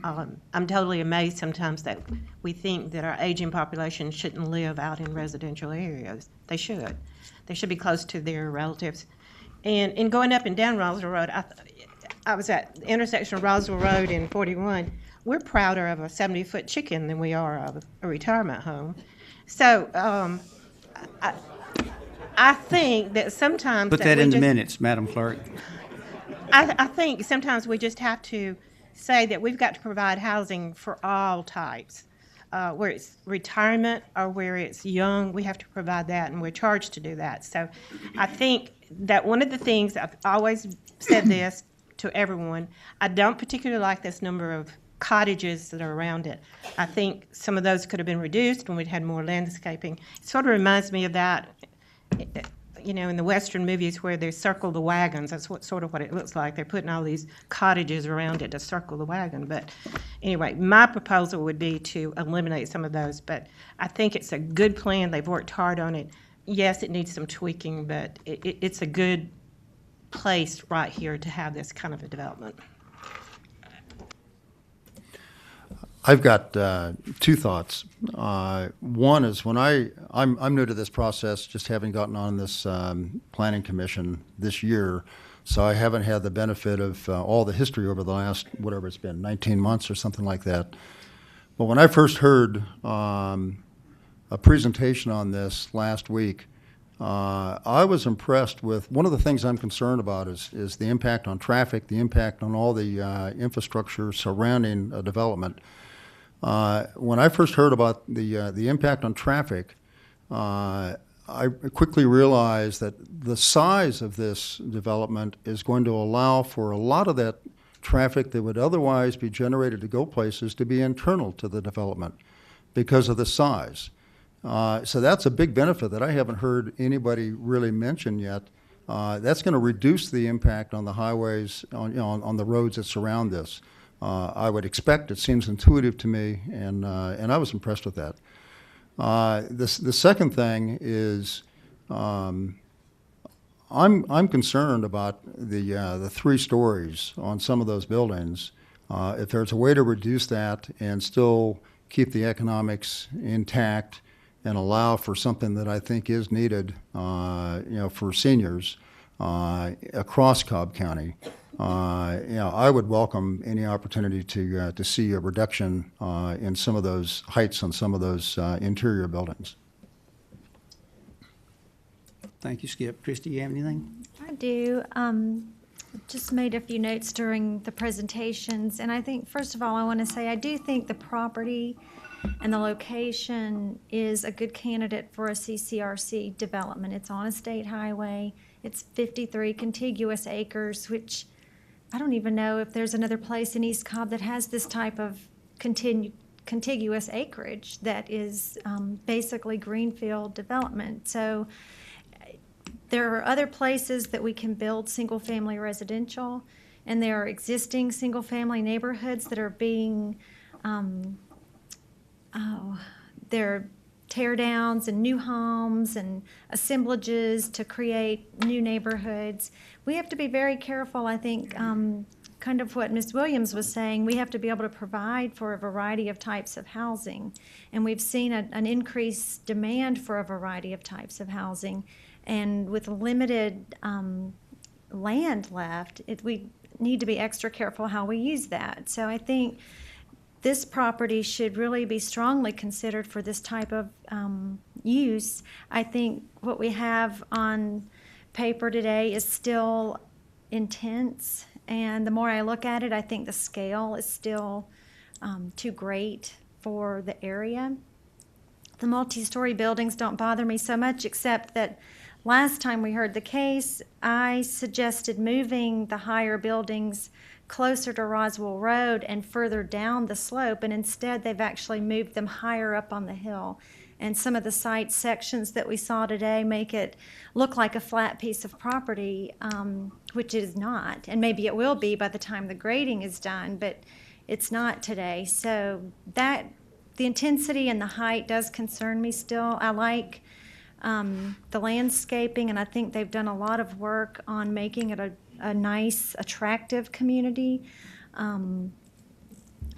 I'm totally amazed sometimes that we think that our aging population shouldn't live out in residential areas. They should. They should be close to their relatives. And in going up and down Roswell Road, I was at the intersection of Roswell Road and 41. We're prouder of a 70-foot chicken than we are of a retirement home. So I think that sometimes... Put that in the minutes, Madam Clerk. I think sometimes we just have to say that we've got to provide housing for all types. Where it's retirement or where it's young, we have to provide that, and we're charged to do that. So I think that one of the things, I've always said this to everyone, I don't particularly like this number of cottages that are around it. I think some of those could have been reduced when we'd had more landscaping. It sort of reminds me of that, you know, in the Western movies where they circle the wagons. That's sort of what it looks like. They're putting all these cottages around it to circle the wagon. But anyway, my proposal would be to eliminate some of those. But I think it's a good plan. They've worked hard on it. Yes, it needs some tweaking, but it's a good place right here to have this kind of a development. I've got two thoughts. One is when I'm new to this process, just having gotten on this planning commission this year, so I haven't had the benefit of all the history over the last, whatever it's been, 19 months or something like that. But when I first heard a presentation on this last week, I was impressed with, one of the things I'm concerned about is the impact on traffic, the impact on all the infrastructure surrounding a development. When I first heard about the impact on traffic, I quickly realized that the size of this development is going to allow for a lot of that traffic that would otherwise be generated to go places to be internal to the development because of the size. So that's a big benefit that I haven't heard anybody really mention yet. That's going to reduce the impact on the highways, on the roads that surround this. I would expect, it seems intuitive to me, and I was impressed with that. The second thing is I'm concerned about the 3 stories on some of those buildings. If there's a way to reduce that and still keep the economics intact and allow for something that I think is needed, for seniors across Cobb County, I would welcome any opportunity to see a reduction in some of those heights on some of those interior buildings. Thank you, Skip. Christie, you have anything? I do. Just made a few notes during the presentations, and I think, first of all, I want to say I do think the property and the location is a good candidate for a CCRC development. It's on a state highway. It's 53 contiguous acres, which I don't even know if there's another place in East Cobb that has this type of contiguous acreage that is basically greenfield development. So there are other places that we can build single-family residential, and there are existing single-family neighborhoods that are being they're tear downs and new homes and assemblages to create new neighborhoods. We have to be very careful, I think, kind of what Ms. Williams was saying. We have to be able to provide for a variety of types of housing. And we've seen an increased demand for a variety of types of housing. And with limited land left, we need to be extra careful how we use that. So I think this property should really be strongly considered for this type of use. I think what we have on paper today is still intense, and the more I look at it, I think the scale is still too great for the area. The multi-story buildings don't bother me so much, except that last time we heard the case, I suggested moving the higher buildings closer to Roswell Road and further down the slope, and instead they've actually moved them higher up on the hill. And some of the site sections that we saw today make it look like a flat piece of property, which it is not. And maybe it will be by the time the grading is done, but it's not today. So that the intensity and the height does concern me still. I like the landscaping, and I think they've done a lot of work on making it a nice, attractive community.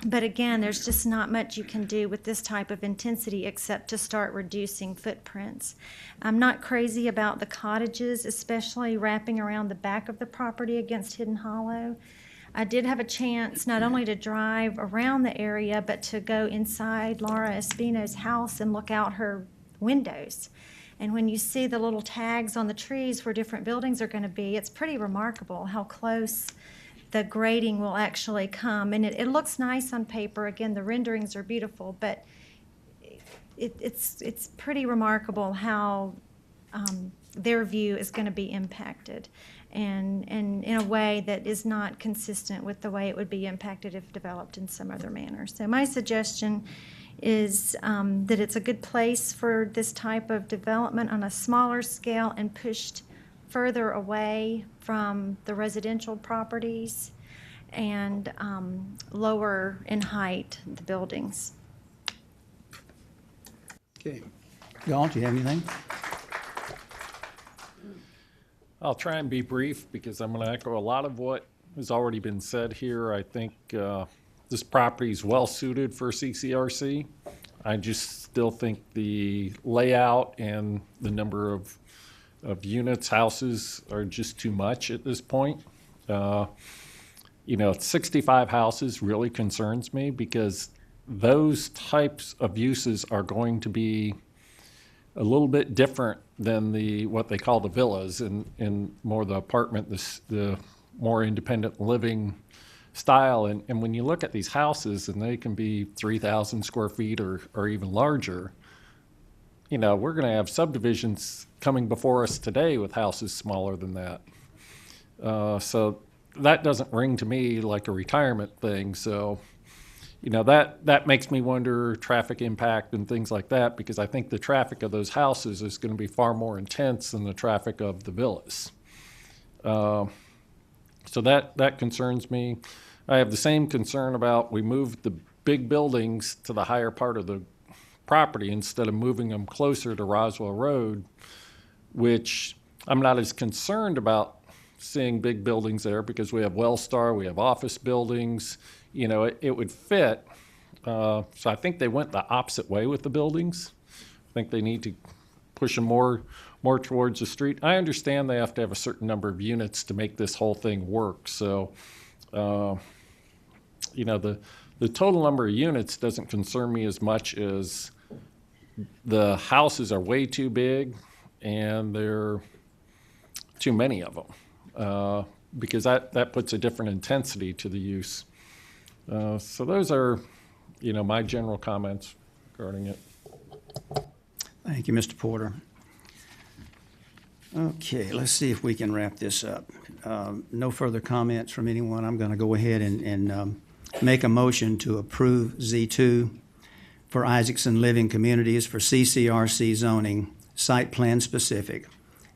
But again, there's just not much you can do with this type of intensity except to start reducing footprints. I'm not crazy about the cottages, especially wrapping around the back of the property against Hidden Hollow. I did have a chance not only to drive around the area, but to go inside Laura Espino's house and look out her windows. And when you see the little tags on the trees where different buildings are going to be, it's pretty remarkable how close the grading will actually come. And it looks nice on paper. Again, the renderings are beautiful, but it's pretty remarkable how their view is going to be impacted, and in a way that is not consistent with the way it would be impacted if developed in some other manner. So my suggestion is that it's a good place for this type of development on a smaller scale and pushed further away from the residential properties and lower in height the buildings. Okay. Galt, do you have anything? I'll try and be brief because I'm going to echo a lot of what has already been said here. I think this property is well suited for CCRC. I just still think the layout and the number of units, houses are just too much at this point. 65 houses really concerns me because those types of uses are going to be a little bit different than what they call the villas and more the apartment, the more independent living style. And when you look at these houses, and they can be 3,000 square feet or even larger, we're going to have subdivisions coming before us today with houses smaller than that. So that doesn't ring to me like a retirement thing. So, that makes me wonder traffic impact and things like that, because I think the traffic of those houses is going to be far more intense than the traffic of the villas. So that concerns me. I have the same concern about we moved the big buildings to the higher part of the property instead of moving them closer to Roswell Road, which I'm not as concerned about seeing big buildings there because we have Wellstar, we have office buildings, it would fit. So I think they went the opposite way with the buildings. I think they need to push them more towards the street. I understand they have to have a certain number of units to make this whole thing work. So, the total number of units doesn't concern me as much as the houses are way too big and there are too many of them. Because that puts a different intensity to the use. So those are, my general comments regarding it. Thank you, Mr. Porter. Okay, let's see if we can wrap this up. No further comments from anyone. I'm going to go ahead and make a motion to approve Z2 for Isaacson Living Communities for CCRC zoning, site plan specific,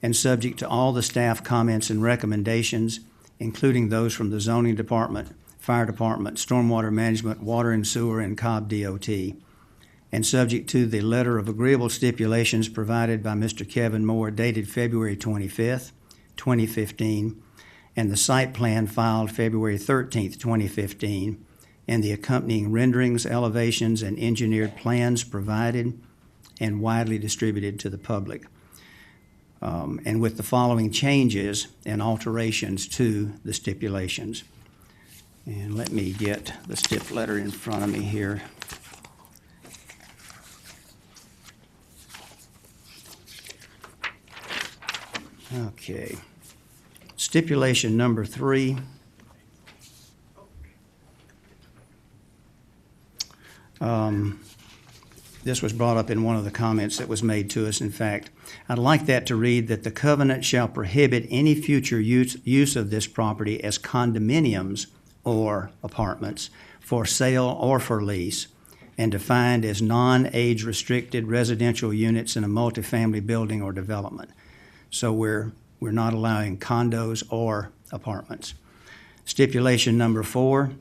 and subject to all the staff comments and recommendations, including those from the zoning department, fire department, stormwater management, water and sewer, and Cobb DOT, and subject to the letter of agreeable stipulations provided by Mr. Kevin Moore dated February 25th, 2015, and the site plan filed February 13th, 2015, and the accompanying renderings, elevations, and engineered plans provided and widely distributed to the public. And with the following changes and alterations to the stipulations. And let me get the stip letter in front of me here. Okay. Stipulation number 3. This was brought up in one of the comments that was made to us. In fact, I'd like that to read that the covenant shall prohibit any future use of this property as condominiums or apartments for sale or for lease, and defined as non-age restricted residential units in a multifamily building or development. So we're not allowing condos or apartments. Stipulation number 4,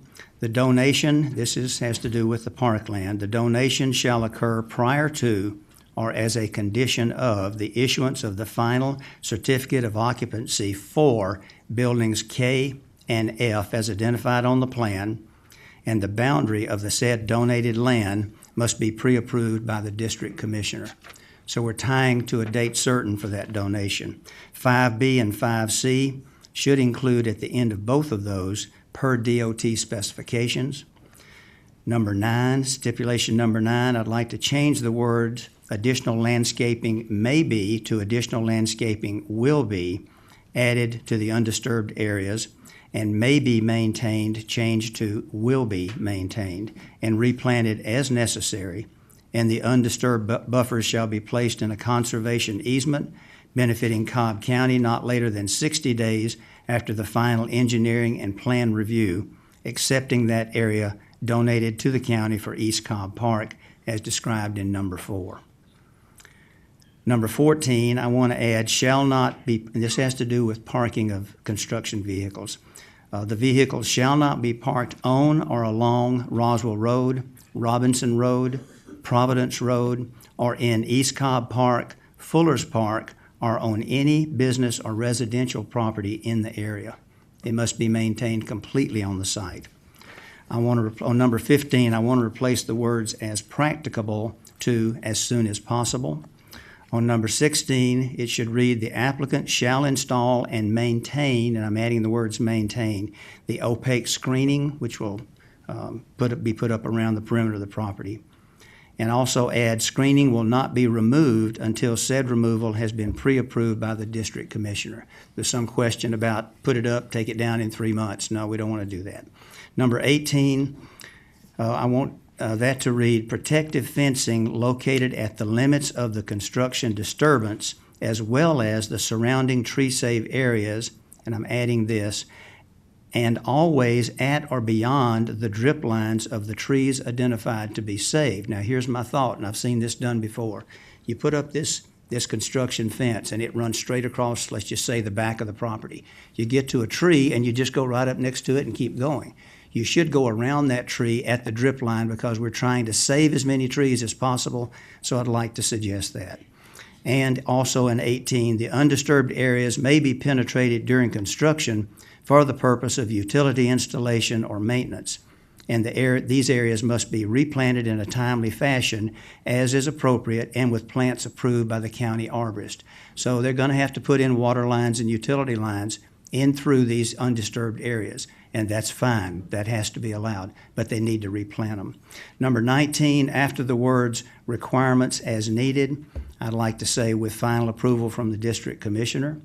the donation, has to do with the parkland. The donation shall occur prior to or as a condition of the issuance of the final certificate of occupancy for buildings K and F as identified on the plan, and the boundary of the said donated land must be pre-approved by the district commissioner. So we're tying to a date certain for that donation. 5B and 5C should include at the end of both of those per DOT specifications. Number 9, stipulation number 9, I'd like to change the words additional landscaping may be to additional landscaping will be added to the undisturbed areas, and may be maintained changed to will be maintained and replanted as necessary, and the undisturbed buffers shall be placed in a conservation easement benefiting Cobb County not later than 60 days after the final engineering and plan review, accepting that area donated to the county for East Cobb Park as described in number 4. Number 14, I want to add shall not be, and this has to do with parking of construction vehicles. The vehicles shall not be parked on or along Roswell Road, Robinson Road, Providence Road, or in East Cobb Park, Fuller's Park, or on any business or residential property in the area. It must be maintained completely on the site. on number 15, I want to replace the words "as practicable" to "as soon as possible." On number 16, it should read, "The applicant shall install and maintain," and I'm adding the words "maintain," "the opaque screening," which will be put up around the perimeter of the property. And also add, "Screening will not be removed until said removal has been pre-approved by the district commissioner." There's some question about put it up, take it down in 3 months. No, we don't want to do that. Number 18, I want that to read, "Protective fencing located at the limits of the construction disturbance as well as the surrounding tree-save areas," and I'm adding this, "and always at or beyond the drip lines of the trees identified to be saved." Now, here's my thought, and I've seen this done before. You put up this construction fence, and it runs straight across, let's just say, the back of the property. You get to a tree, and you just go right up next to it and keep going. You should go around that tree at the drip line because we're trying to save as many trees as possible, so I'd like to suggest that. And also in 18, "The undisturbed areas may be penetrated during construction for the purpose of utility installation or maintenance, and these areas must be replanted in a timely fashion as is appropriate and with plants approved by the county arborist." So they're going to have to put in water lines and utility lines in through these undisturbed areas, and that's fine. That has to be allowed, but they need to replant them. Number 19, after the words "requirements as needed," I'd like to say "with final approval from the district commissioner."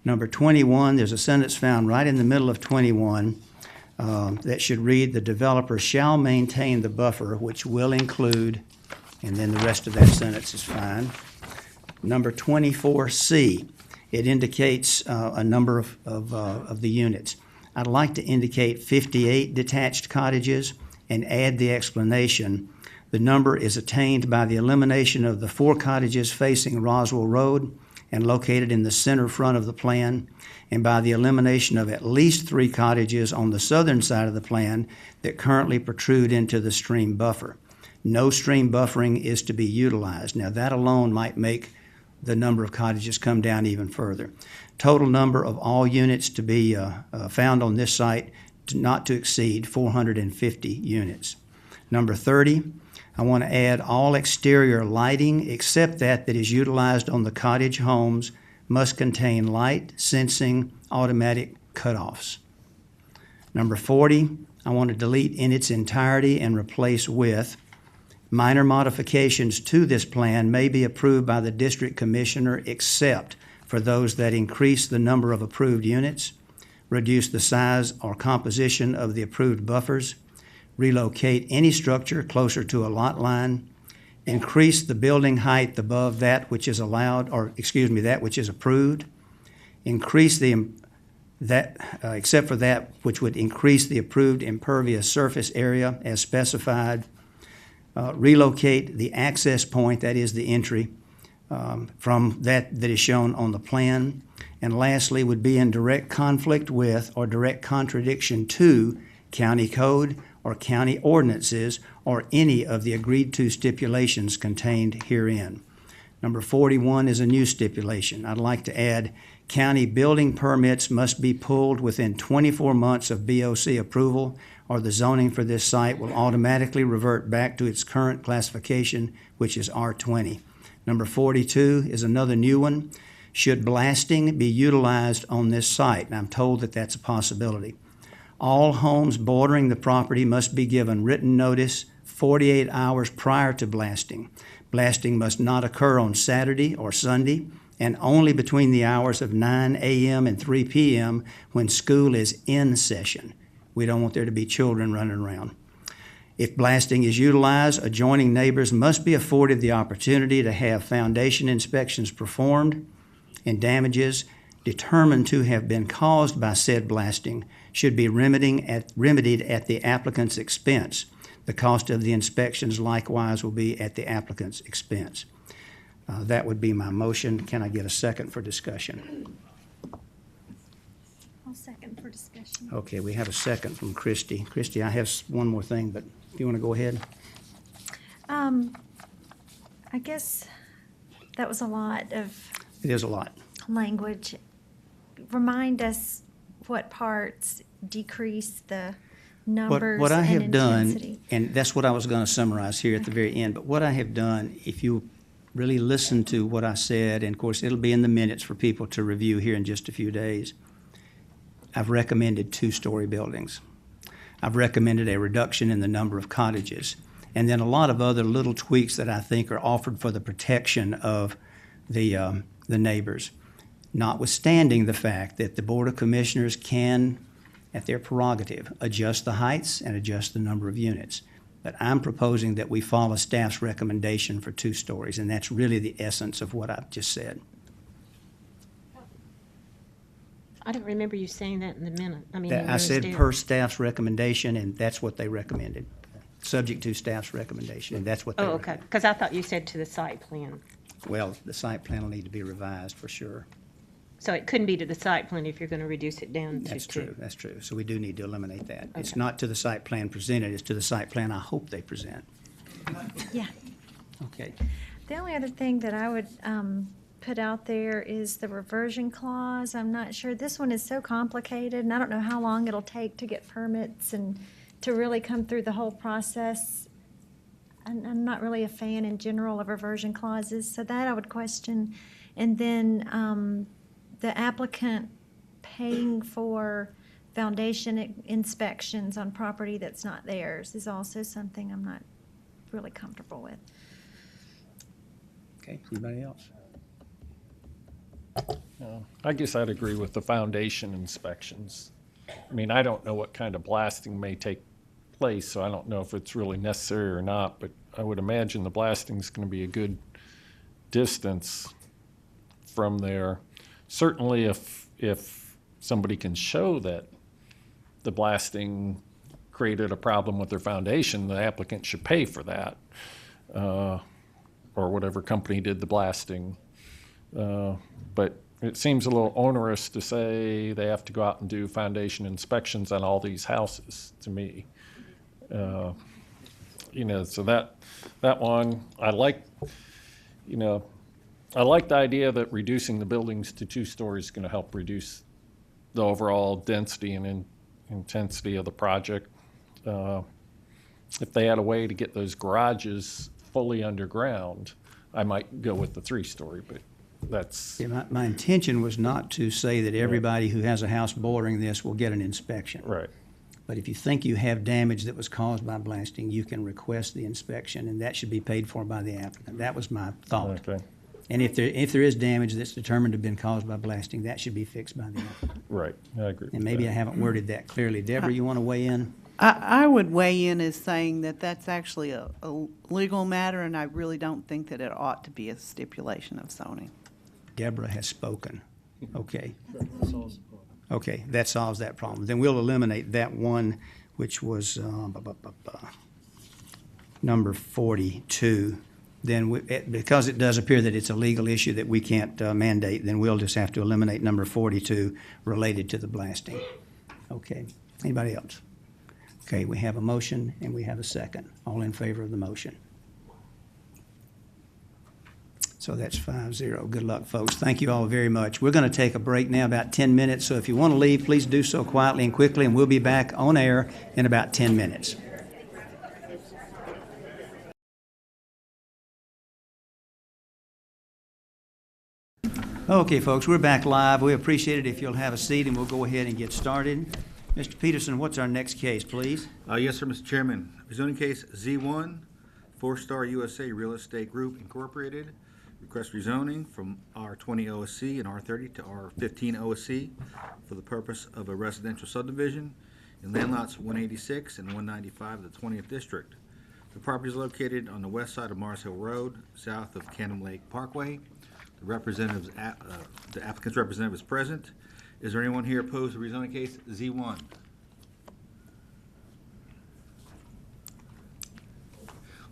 Number 21, there's a sentence found right in the middle of 21 that should read, "The developer shall maintain the buffer, which will include," and then the rest of that sentence is fine. Number 24C, it indicates a number of the units. I'd like to indicate 58 detached cottages and add the explanation, "The number is attained by the elimination of the 4 cottages facing Roswell Road and located in the center front of the plan, and by the elimination of at least 3 cottages on the southern side of the plan that currently protrude into the stream buffer. No stream buffering is to be utilized." Now, that alone might make the number of cottages come down even further. Total number of all units to be found on this site not to exceed 450 units. Number 30, I want to add, "All exterior lighting except that is utilized on the cottage homes must contain light sensing automatic cutoffs." Number 40, I want to delete "in its entirety" and replace with, "Minor modifications to this plan may be approved by the district commissioner except for those that increase the number of approved units, reduce the size or composition of the approved buffers, relocate any structure closer to a lot line, increase the building height above that which is allowed, that which is approved, except for that which would increase the approved impervious surface area as specified, relocate the access point," that is the entry, "from that is shown on the plan, and lastly would be in direct conflict with or direct contradiction to county code or county ordinances or any of the agreed-to stipulations contained herein." Number 41 is a new stipulation. I'd like to add, "County building permits must be pulled within 24 months of BOC approval, or the zoning for this site will automatically revert back to its current classification, which is R20. Number 42 is another new one. "Should blasting be utilized on this site?" And I'm told that that's a possibility. "All homes bordering the property must be given written notice 48 hours prior to blasting. Blasting must not occur on Saturday or Sunday, and only between the hours of 9 a.m. and 3 p.m. when school is in session." We don't want there to be children running around. "If blasting is utilized, adjoining neighbors must be afforded the opportunity to have foundation inspections performed, and damages determined to have been caused by said blasting should be remedied at the applicant's expense. The cost of the inspections likewise will be at the applicant's expense." That would be my motion. Can I get a second for discussion? I'll second for discussion. Okay, we have a second from Christy. Christy, I have one more thing, but if you want to go ahead. I guess that was a lot of It is a lot. language. Remind us what parts decrease the numbers What I and have done, intensity. and that's what I was going to summarize here at the very end, but what I have done, if you really listen to what I said, and of course, it'll be in the minutes for people to review here in just a few days, I've recommended two-story buildings. I've recommended a reduction in the number of cottages, and then a lot of other little tweaks that I think are offered for the protection of the neighbors, notwithstanding the fact that the Board of Commissioners can, at their prerogative, adjust the heights and adjust the number of units. But I'm proposing that we follow staff's recommendation for 2 stories, and that's really the essence of what I've just said. I don't remember you saying that in the minute. I mean, I said per staff's recommendation, and that's what they recommended, subject to staff's recommendation, and that's what they Oh, okay, because I thought you said to the site plan. Well, the site plan will need to be revised for sure. So it couldn't be to the site plan if you're going to reduce it down to That's 2. true, that's true. So we do need to eliminate that. It's Okay. not to the site plan presented, it's to the site plan I hope they present. Yeah. Okay. The only other thing that I would put out there is the reversion clause. I'm not sure, this one is so complicated, and I don't know how long it'll take to get permits and to really come through the whole process. I'm not really a fan in general of reversion clauses, so that I would question. And then the applicant paying for foundation inspections on property that's not theirs is also something I'm not really comfortable with. Okay, anybody else? I guess I'd agree with the foundation inspections. I mean, I don't know what kind of blasting may take place, so I don't know if it's really necessary or not, but I would imagine the blasting's going to be a good distance from there. Certainly if somebody can show that the blasting created a problem with their foundation, the applicant should pay for that, or whatever company did the blasting. But it seems a little onerous to say they have to go out and do foundation inspections on all these houses, to me. So that one, I like the idea that reducing the buildings to 2 stories is going to help reduce the overall density and intensity of the project. If they had a way to get those garages fully underground, I might go with the 3-story, but that's... Yeah, my intention was not to say that everybody who has a house bordering this will get an inspection. Right. But if you think you have damage that was caused by blasting, you can request the inspection, and that should be paid for by the applicant. That was my thought. Okay. And if there is damage that's determined to have been caused by blasting, that should be fixed by the applicant. Right, I agree. And maybe I haven't worded that clearly. Deborah, you want to weigh in? I would weigh in as saying that that's actually a legal matter, and I really don't think that it ought to be a stipulation of zoning. Deborah has spoken. Okay. Okay, that solves that problem. Then we'll eliminate that one, which was number 42. Then, because it does appear that it's a legal issue that we can't mandate, then we'll just have to eliminate number 42 related to the blasting. Okay. Anybody else? Okay, we have a motion and we have a second. All in favor of the motion? So that's 5-0. Good luck, folks. Thank you all very much. We're going to take a break now, about 10 minutes. So if you want to leave, please do so quietly and quickly, and we'll be back on air in about 10 minutes. Okay, folks, we're back live. We appreciate it if you'll have a seat, and we'll go ahead and get started. Mr. Peterson, what's our next case, please? Yes, sir, Mr. Chairman. Zoning case Z1, 4-Star USA Real Estate Group Incorporated. Request rezoning from R20 OSC and R30 to R15 OSC for the purpose of a residential subdivision in land lots 186 and 195 of the 20th District. The property is located on the west side of Mars Hill Road, south of Cannon Lake Parkway. The applicant's representative is present. Is there anyone here opposed to rezoning case Z1?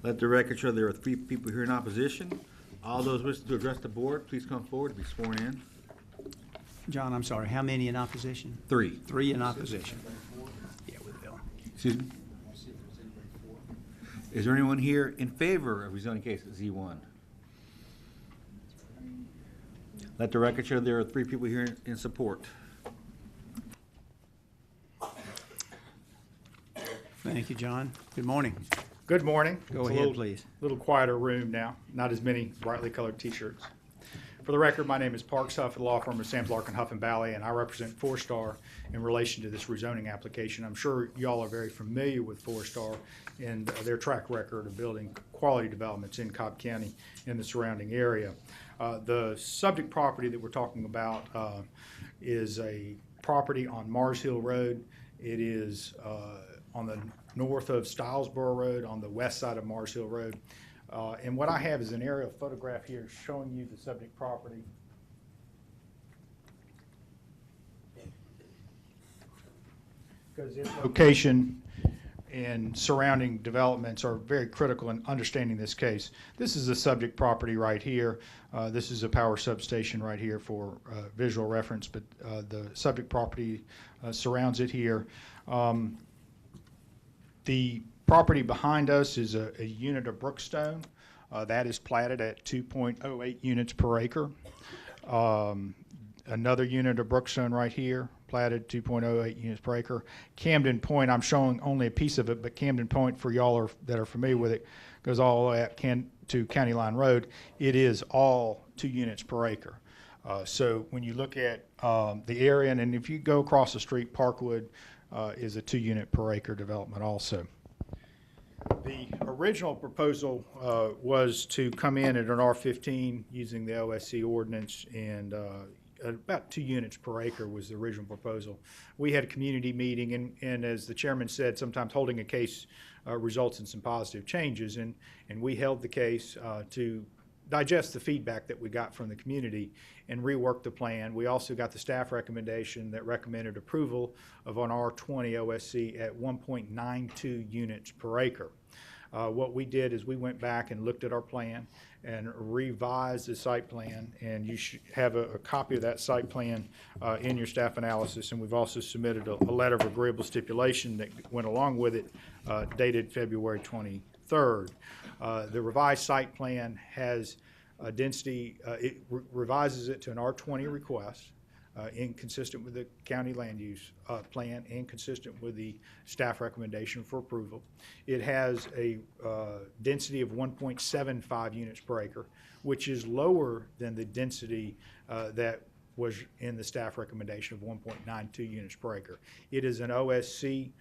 Let the record show there are 3 people here in opposition. All those wishing to address the board, please come forward to be sworn in. John, I'm sorry, how many in opposition? 3. 3 in opposition. Yeah, we will. Excuse me? Is there anyone here in favor of rezoning case Z1? Let the record show there are 3 people here in support. Thank you, John. Good morning. Good morning. Go It's a ahead, little- please. Little quieter room now, not as many brightly colored T-shirts. For the record, my name is Parks Huff, the law firm of Sam's Larkin Huff and Valley, and I represent Four Star in relation to this rezoning application. I'm sure y'all are very familiar with Four Star and their track record of building quality developments in Cobb County and the surrounding area. The subject property that we're talking about is a property on Mars Hill Road. It is on the north of Stylesboro Road, on the west side of Mars Hill Road. And what I have is an aerial photograph here showing you the subject property. Because its location and surrounding developments are very critical in understanding this case. This is the subject property right here. This is a power substation right here for visual reference, but the subject property surrounds it here. The property behind us is a unit of Brookstone. That is platted at 2.08 units per acre. Another unit of Brookstone right here, platted 2.08 units per acre. Camden Point, I'm showing only a piece of it, but Camden Point, for y'all that are familiar with it, goes all the way up to County Line Road. It is all 2 units per acre. So when you look at the area, and if you go across the street, Parkwood is a 2 unit per acre development also. The original proposal was to come in at an R15 using the OSC ordinance, and about 2 units per acre was the original proposal. We had a community meeting, and as the chairman said, sometimes holding a case results in some positive changes, and we held the case to digest the feedback that we got from the community and rework the plan. We also got the staff recommendation that recommended approval of an R20 OSC at 1.92 units per acre. What we did is we went back and looked at our plan and revised the site plan, and you should have a copy of that site plan in your staff analysis, and we've also submitted a letter of agreeable stipulation that went along with it dated February 23rd. The revised site plan has a density, it revises it to an R20 request, inconsistent with the county land use plan and consistent with the staff recommendation for approval. It has a density of 1.75 units per acre, which is lower than the density that was in the staff recommendation of 1.92 units per acre. It is an OSC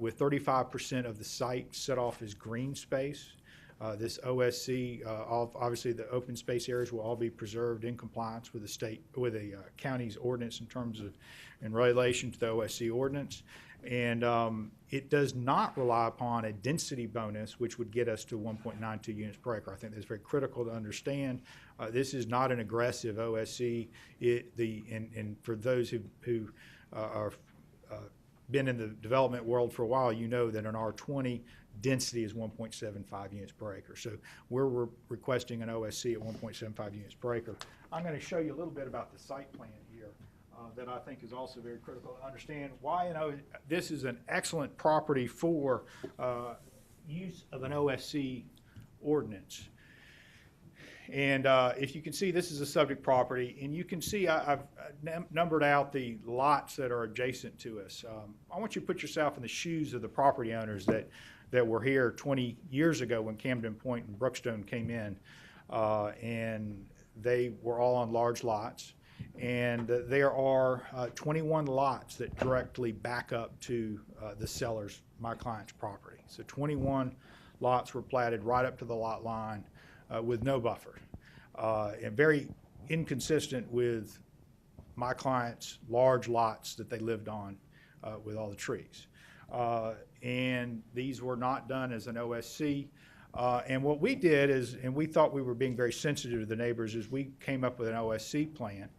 with 35% of the site set off as green space. This OSC, obviously the open space areas will all be preserved in compliance with the county's ordinance in terms of in relation to the OSC ordinance. And it does not rely upon a density bonus, which would get us to 1.92 units per acre. I think that's very critical to understand. This is not an aggressive OSC. And for those who are been in the development world for a while, you know that an R20 density is 1.75 units per acre. So we're requesting an OSC at 1.75 units per acre. I'm going to show you a little bit about the site plan here that I think is also very critical to understand why this is an excellent property for use of an OSC ordinance. And if you can see, this is a subject property, and you can see I've numbered out the lots that are adjacent to us. I want you to put yourself in the shoes of the property owners that were here 20 years ago when Camden Point and Brookstone came in, and they were all on large lots. And there are 21 lots that directly back up to the seller's, my client's property. So 21 lots were platted right up to the lot line with no buffer, and very inconsistent with my client's large lots that they lived on with all the trees. And these were not done as an OSC. And what we did is, and we thought we were being very sensitive to the neighbors, is we came up with an OSC plan.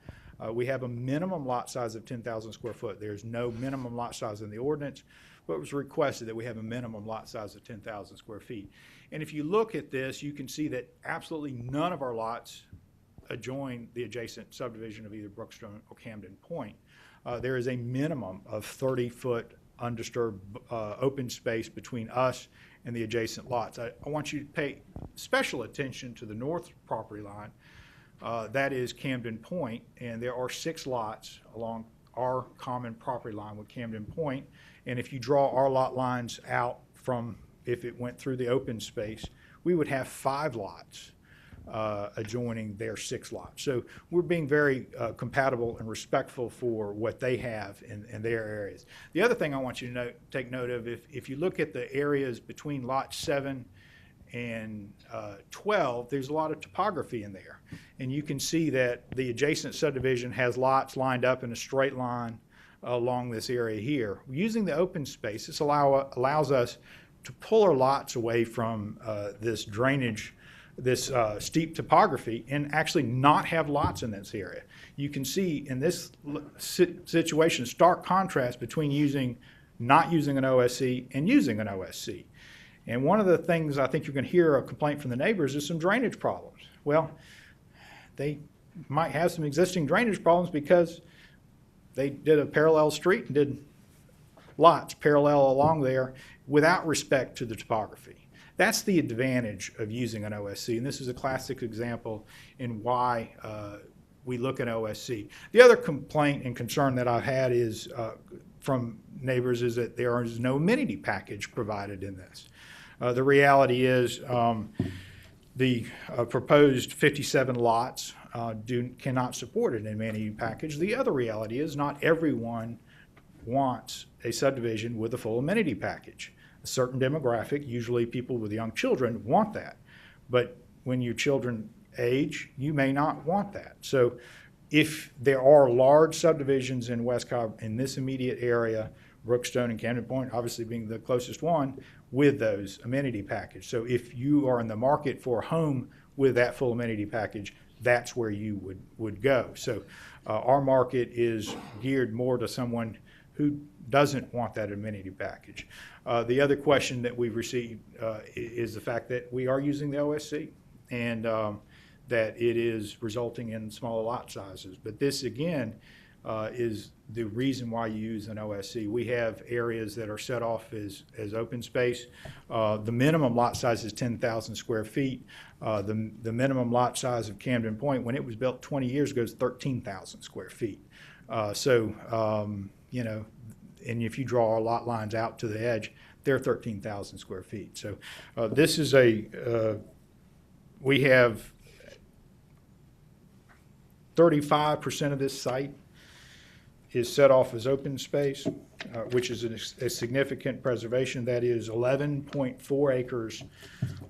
We have a minimum lot size of 10,000 square foot. There's no minimum lot size in the ordinance, but it was requested that we have a minimum lot size of 10,000 square feet. And if you look at this, you can see that absolutely none of our lots adjoin the adjacent subdivision of either Brookstone or Camden Point. There is a minimum of 30-foot undisturbed open space between us and the adjacent lots. I want you to pay special attention to the north property line. That is Camden Point, and there are 6 lots along our common property line with Camden Point. And if you draw our lot lines out from, if it went through the open space, we would have 5 lots adjoining their 6 lots. So we're being very compatible and respectful for what they have in their areas. The other thing I want you to take note of, if you look at the areas between lot 7 and 12, there's a lot of topography in there. And you can see that the adjacent subdivision has lots lined up in a straight line along this area here. Using the open space, this allows us to pull our lots away from this drainage, this steep topography, and actually not have lots in this area. You can see in this situation stark contrast between not using an OSC and using an OSC. And one of the things I think you're going to hear a complaint from the neighbors is some drainage problems. Well, they might have some existing drainage problems because they did a parallel street and did lots parallel along there without respect to the topography. That's the advantage of using an OSC, and this is a classic example in why we look at OSC. The other complaint and concern that I've had is from neighbors is that there is no amenity package provided in this. The reality is the proposed 57 lots cannot support an amenity package. The other reality is not everyone wants a subdivision with a full amenity package. A certain demographic, usually people with young children, want that. But when your children age, you may not want that. So if there are large subdivisions in West Cobb in this immediate area, Brookstone and Camden Point obviously being the closest one, with those amenity package. So if you are in the market for a home with that full amenity package, that's where you would go. So our market is geared more to someone who doesn't want that amenity package. The other question that we've received is the fact that we are using the OSC and that it is resulting in smaller lot sizes. But this, again, is the reason why you use an OSC. We have areas that are set off as open space. The minimum lot size is 10,000 square feet. The minimum lot size of Camden Point, when it was built 20 years ago, is 13,000 square feet. You know, and if you draw our lot lines out to the edge, they're 13,000 square feet. So this is we have 35% of this site is set off as open space, which is a significant preservation. That is 11.4 acres.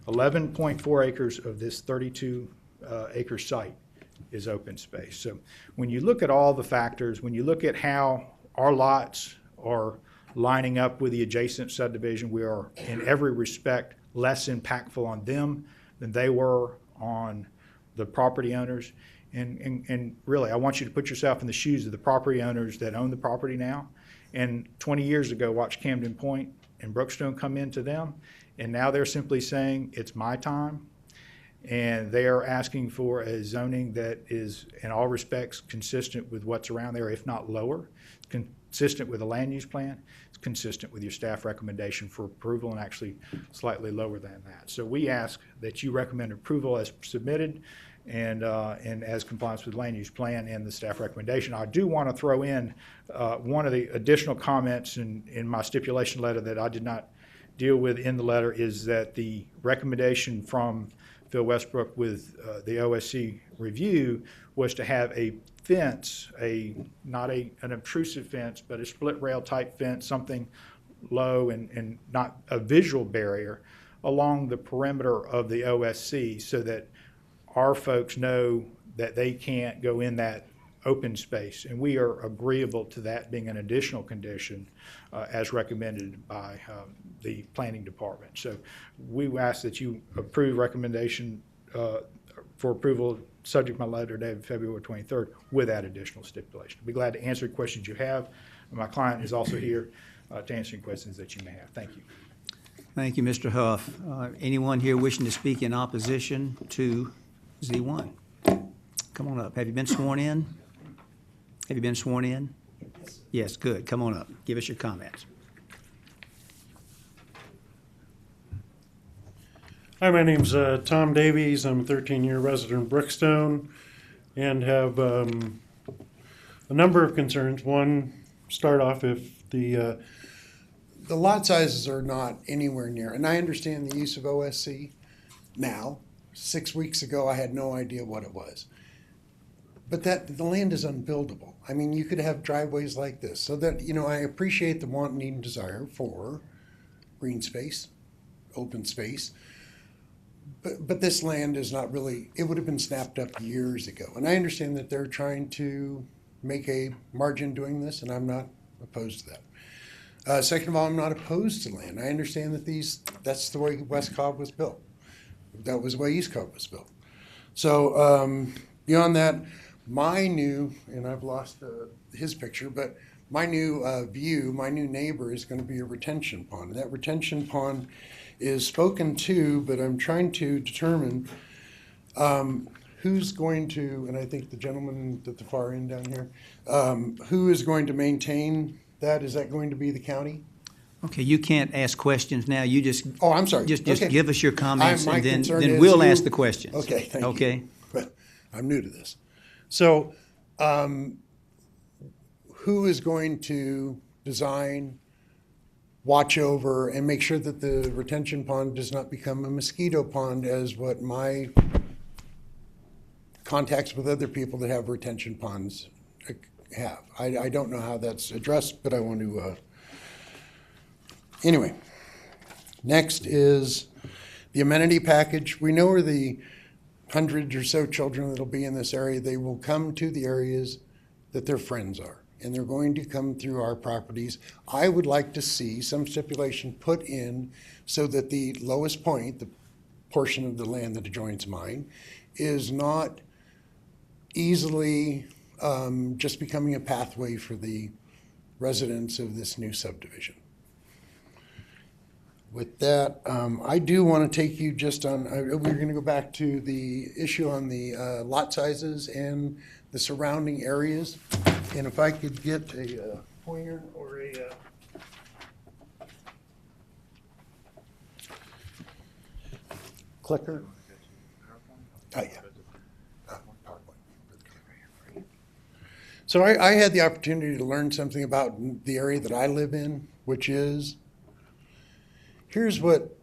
11.4 acres of this 32 acre site is open space. So when you look at all the factors, when you look at how our lots are lining up with the adjacent subdivision, we are in every respect less impactful on them than they were on the property owners. And really, I want you to put yourself in the shoes of the property owners that own the property now. And 20 years ago, watch Camden Point and Brookstone come into them, and now they're simply saying, it's my time. And they are asking for a zoning that is, in all respects, consistent with what's around there, if not lower, consistent with the land use plan, it's consistent with your staff recommendation for approval, and actually slightly lower than that. So we ask that you recommend approval as submitted, and as compliance with land use plan and the staff recommendation. I do want to throw in one of the additional comments in my stipulation letter that I did not deal with in the letter is that the recommendation from Phil Westbrook with the OSC review was to have a fence, not an obtrusive fence, but a split rail type fence, something low and not a visual barrier along the perimeter of the OSC so that our folks know that they can't go in that open space. And we are agreeable to that being an additional condition as recommended by the planning department. So we ask that you approve recommendation for approval subject to my letter dated February 23rd with that additional stipulation. I'll be glad to answer questions you have. My client is also here to answer any questions that you may have. Thank you. Thank you, Mr. Huff. Anyone here wishing to speak in opposition to Z1? Come on up. Have you been sworn in? Have you been sworn in? Yes, good. Come on up. Give us your comments. Hi, my name's Tom Davies. I'm a 13-year resident of Brookstone and have a a number of concerns. One, start off if The lot sizes are not anywhere near, and I understand the use of OSC now. 6 weeks ago, I had no idea what it was. But the land is unbuildable. I mean, you could have driveways like this. So that, I appreciate the want, need, and desire for green space, open space. But this land is not really, it would have been snapped up years ago. And I understand that they're trying to make a margin doing this, and I'm not opposed to that. Second of all, I'm not opposed to land. I understand that that's the way West Cobb was built. That was the way East Cobb was built. So beyond that, my new, and I've lost his picture, but my new view, my new neighbor is going to be a retention pond. And that retention pond is spoken to, but I'm trying to determine who's going to, and I think the gentleman at the far end down here, who is going to maintain that? Is that going to be the county? Okay, you can't ask questions now. You just. Oh, I'm sorry. Just Okay. give us your comments, My and concern then is we'll who- ask the questions. Okay, thank you. Okay? But I'm new to this. So, who is going to design, watch over, and make sure that the retention pond does not become a mosquito pond, as what my contacts with other people that have retention ponds have? I don't know how that's addressed, but I want to, anyway. Next is the amenity package. We know where the hundreds or so children that'll be in this area, they will come to the areas that their friends are, and they're going to come through our properties. I would like to see some stipulation put in so that the lowest point, the portion of the land that adjoins mine, is not easily just becoming a pathway for the residents of this new subdivision. With that, I do want to take you just on, we're going to go back to the issue on the lot sizes and the surrounding areas. And if I could get a pointer or a clicker. Oh, yeah. So I had the opportunity to learn something about the area that I live in, which is, here's what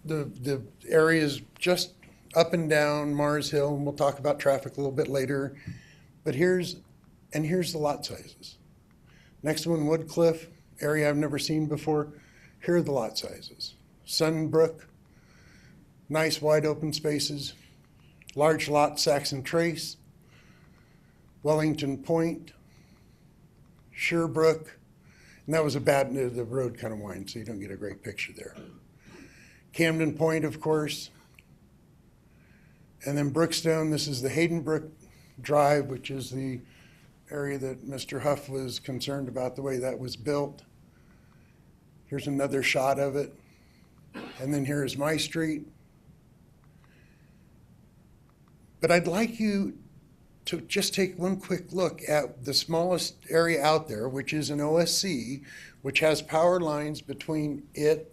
the areas just up and down Mars Hill, and we'll talk about traffic a little bit later, but here's the lot sizes. Next one, Woodcliff, area I've never seen before, here are the lot sizes. Sunbrook, nice wide open spaces, large lot Saxon Trace, Wellington Point, Sherbrooke, and that was a bad, the road kind of winds, so you don't get a great picture there. Camden Point, of course, and then Brookstone. This is the Haydenbrook Drive, which is the area that Mr. Huff was concerned about the way that was built. Here's another shot of it, and then here's my street. But I'd like you to just take one quick look at the smallest area out there, which is an OSC, which has power lines between it,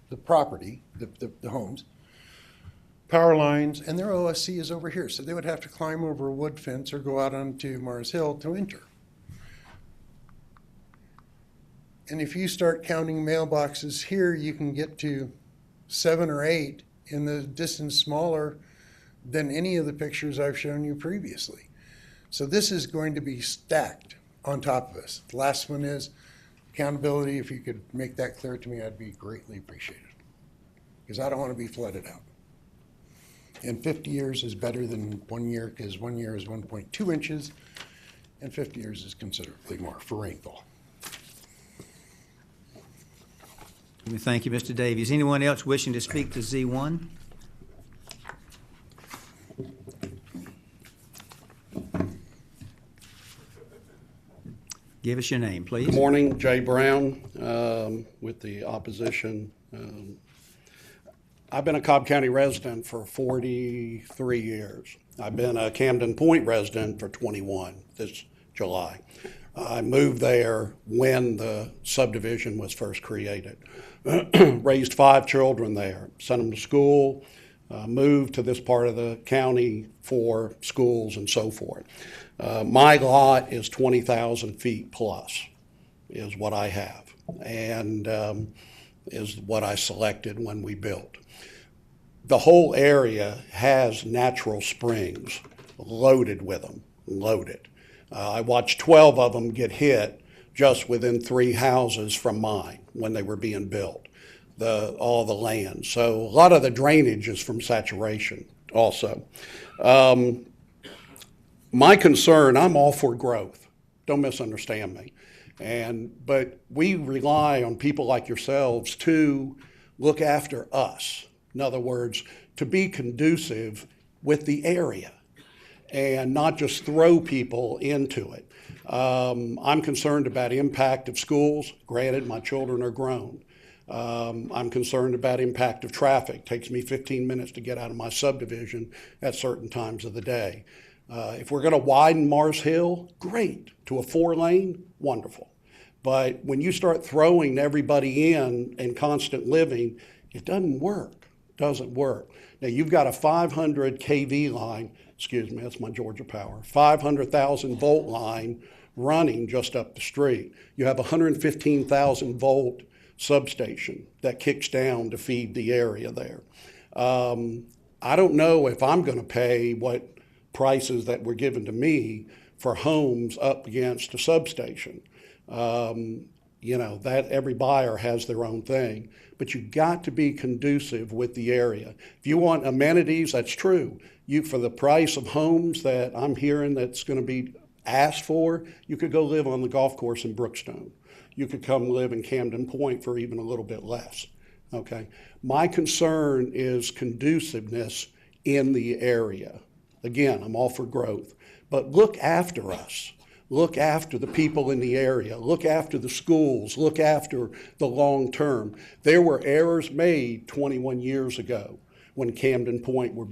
the property, the homes, power lines, and their OSC is over here. So they would have to climb over a wood fence or go out onto Mars Hill to enter. And if you start counting mailboxes here, you can get to 7 or 8 in the distance smaller than any of the pictures I've shown you previously. So this is going to be stacked on top of us. The last one is accountability. If you could make that clear to me, I'd be greatly appreciated, because I don't want to be flooded out. And 50 years is better than 1 year, because 1 year is 1.2 inches, and 50 years is considerably more for rainfall. Thank you, Mr. Davies. Anyone else wishing to speak to Z1? Give us your name, please. Good morning, Jay Brown with the opposition. I've been a Cobb County resident for 43 years. I've been a Camden Point resident for 21 this July. I moved there when the subdivision was first created. Raised 5 children there, sent them to school, moved to this part of the county for schools and so forth. My lot is 20,000 feet plus, is what I have, and is what I selected when we built. The whole area has natural springs loaded with them, loaded. I watched 12 of them get hit just within 3 houses from mine when they were being built, all the land. So a lot of the drainage is from saturation also. My concern, I'm all for growth. Don't misunderstand me. But we rely on people like yourselves to look after us. In other words, to be conducive with the area and not just throw people into it. I'm concerned about impact of schools. Granted, my children are grown. I'm concerned about impact of traffic. Takes me 15 minutes to get out of my subdivision at certain times of the day. If we're going to widen Mars Hill, great. To a 4-lane, wonderful. But when you start throwing everybody in and constant living, it doesn't work. Doesn't work. Now you've got a 500 kV line, excuse me, that's my Georgia Power, 500,000 volt line running just up the street. You have a 115,000 volt substation that kicks down to feed the area there. I don't know if I'm going to pay what prices that were given to me for homes up against a substation. You know, that every buyer has their own thing, but you've got to be conducive with the area. If you want amenities, that's true. For the price of homes that I'm hearing that's going to be asked for, you could go live on the golf course in Brookstone. You could come live in Camden Point for even a little bit less, okay? My concern is conduciveness in the area. Again, I'm all for growth, but look after us. Look after the people in the area. Look after the schools. Look after the long term. There were errors made 21 years ago when Camden Point was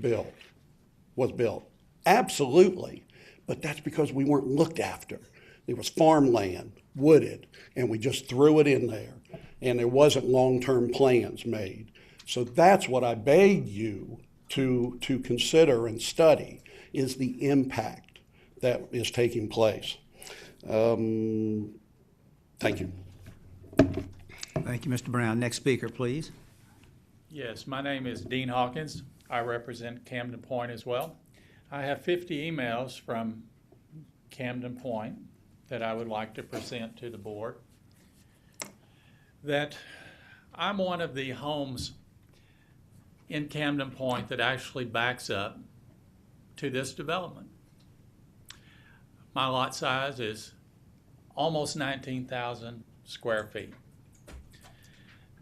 built. Absolutely. But that's because we weren't looked after. There was farmland, wooded, and we just threw it in there. And there wasn't long-term plans made. So that's what I beg you to consider and study, is the impact that is taking place. Thank you. Thank you, Mr. Brown. Next speaker, please. Yes, my name is Dean Hawkins. I represent Camden Point as well. I have 50 emails from Camden Point that I would like to present to the board. That I'm one of the homes in Camden Point that actually backs up to this development. My lot size is almost 19,000 square feet.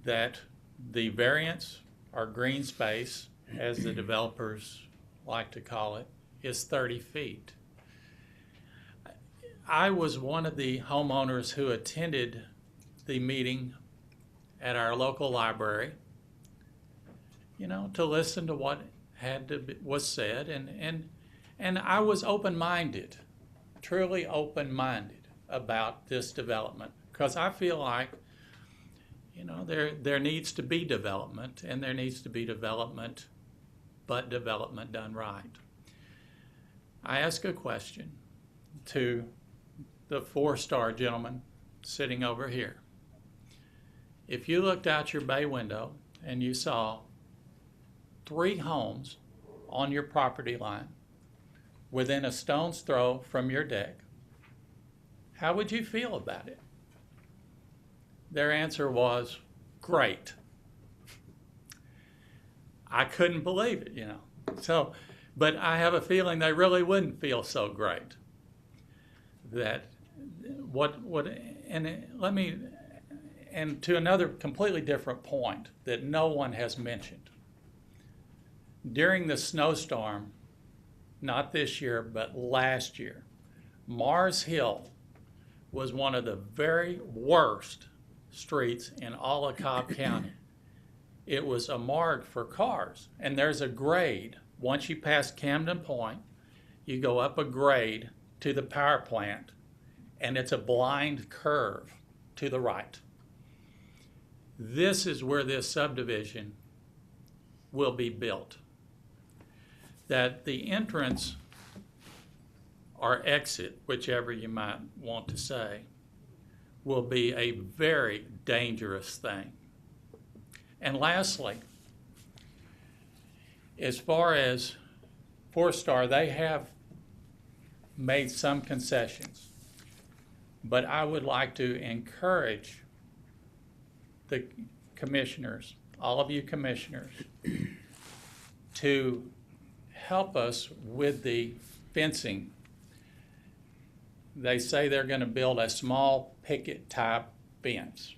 That the variance, or green space, as the developers like to call it, is 30 feet. I was one of the homeowners who attended the meeting at our local library, you know, to listen to what was said, and I was open-minded, truly open-minded about this development, because I feel like, you know, there needs to be development, and there needs to be development, but development done right. I ask a question to the 4-star gentleman sitting over here. If you looked out your bay window and you saw 3 homes on your property line within a stone's throw from your deck, how would you feel about it? Their answer was, great. I couldn't believe it, you know. So, but I have a feeling they really wouldn't feel so great. That and to another completely different point that no one has mentioned. During the snowstorm, not this year, but last year, Mars Hill was one of the very worst streets in all of Cobb County. It was a morgue for cars, and there's a grade. Once you pass Camden Point, you go up a grade to the power plant, and it's a blind curve to the right. This is where this subdivision will be built. That the entrance or exit, whichever you might want to say, will be a very dangerous thing. And lastly, as far as Four Star, they have made some concessions, but I would like to encourage the commissioners, all of you commissioners, to help us with the fencing. They say they're going to build a small picket type fence.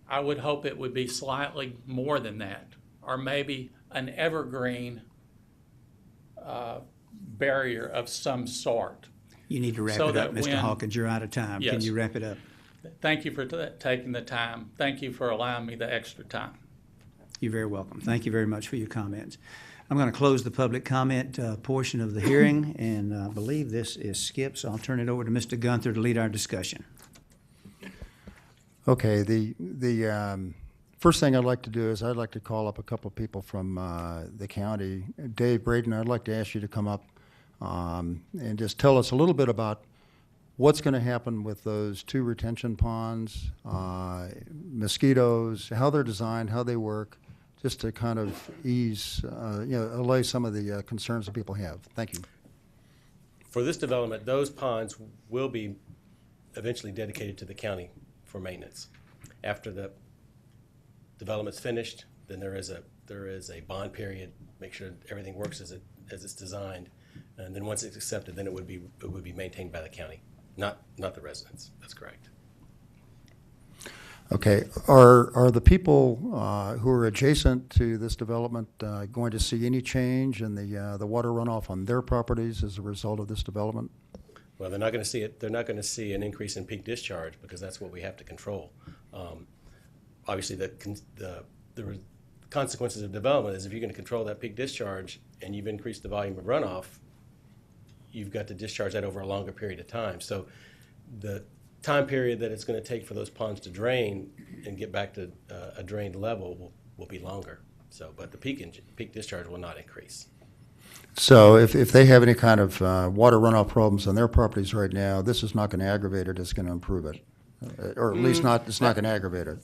I would hope it would be slightly more than that, or maybe an evergreen barrier of some sort. You need to wrap So it up, that Mr. when- Hawkins. You're out of time. Can Yes. you wrap it up? Thank you for taking the time. Thank you for allowing me the extra time. You're very welcome. Thank you very much for your comments. I'm going to close the public comment portion of the hearing, and I believe this is Skip, so I'll turn it over to Mr. Gunther to lead our discussion. Okay, the first thing I'd like to do is I'd like to call up a couple people from the county. Dave Braden, I'd like to ask you to come up and just tell us a little bit about what's going to happen with those 2 retention ponds, mosquitoes, how they're designed, how they work, just to kind of ease, allay some of the concerns that people have. Thank you. For this development, those ponds will be eventually dedicated to the county for maintenance. After the development's finished, then there is a bond period, make sure everything works as it's designed, and then once it's accepted, then it would be maintained by the county, not the residents. That's correct. Okay, are the people who are adjacent to this development going to see any change in the water runoff on their properties as a result of this development? Well, they're not going to see it. They're not going to see an increase in peak discharge because that's what we have to control. Obviously, the consequences of development is if you're going to control that peak discharge and you've increased the volume of runoff, you've got to discharge that over a longer period of time. So the time period that it's going to take for those ponds to drain and get back to a drained level will be longer. So, but the peak discharge will not increase. So if they have any kind of water runoff problems on their properties right now, this is not going to aggravate it, it's going to improve it. Or at least it's not going to aggravate it.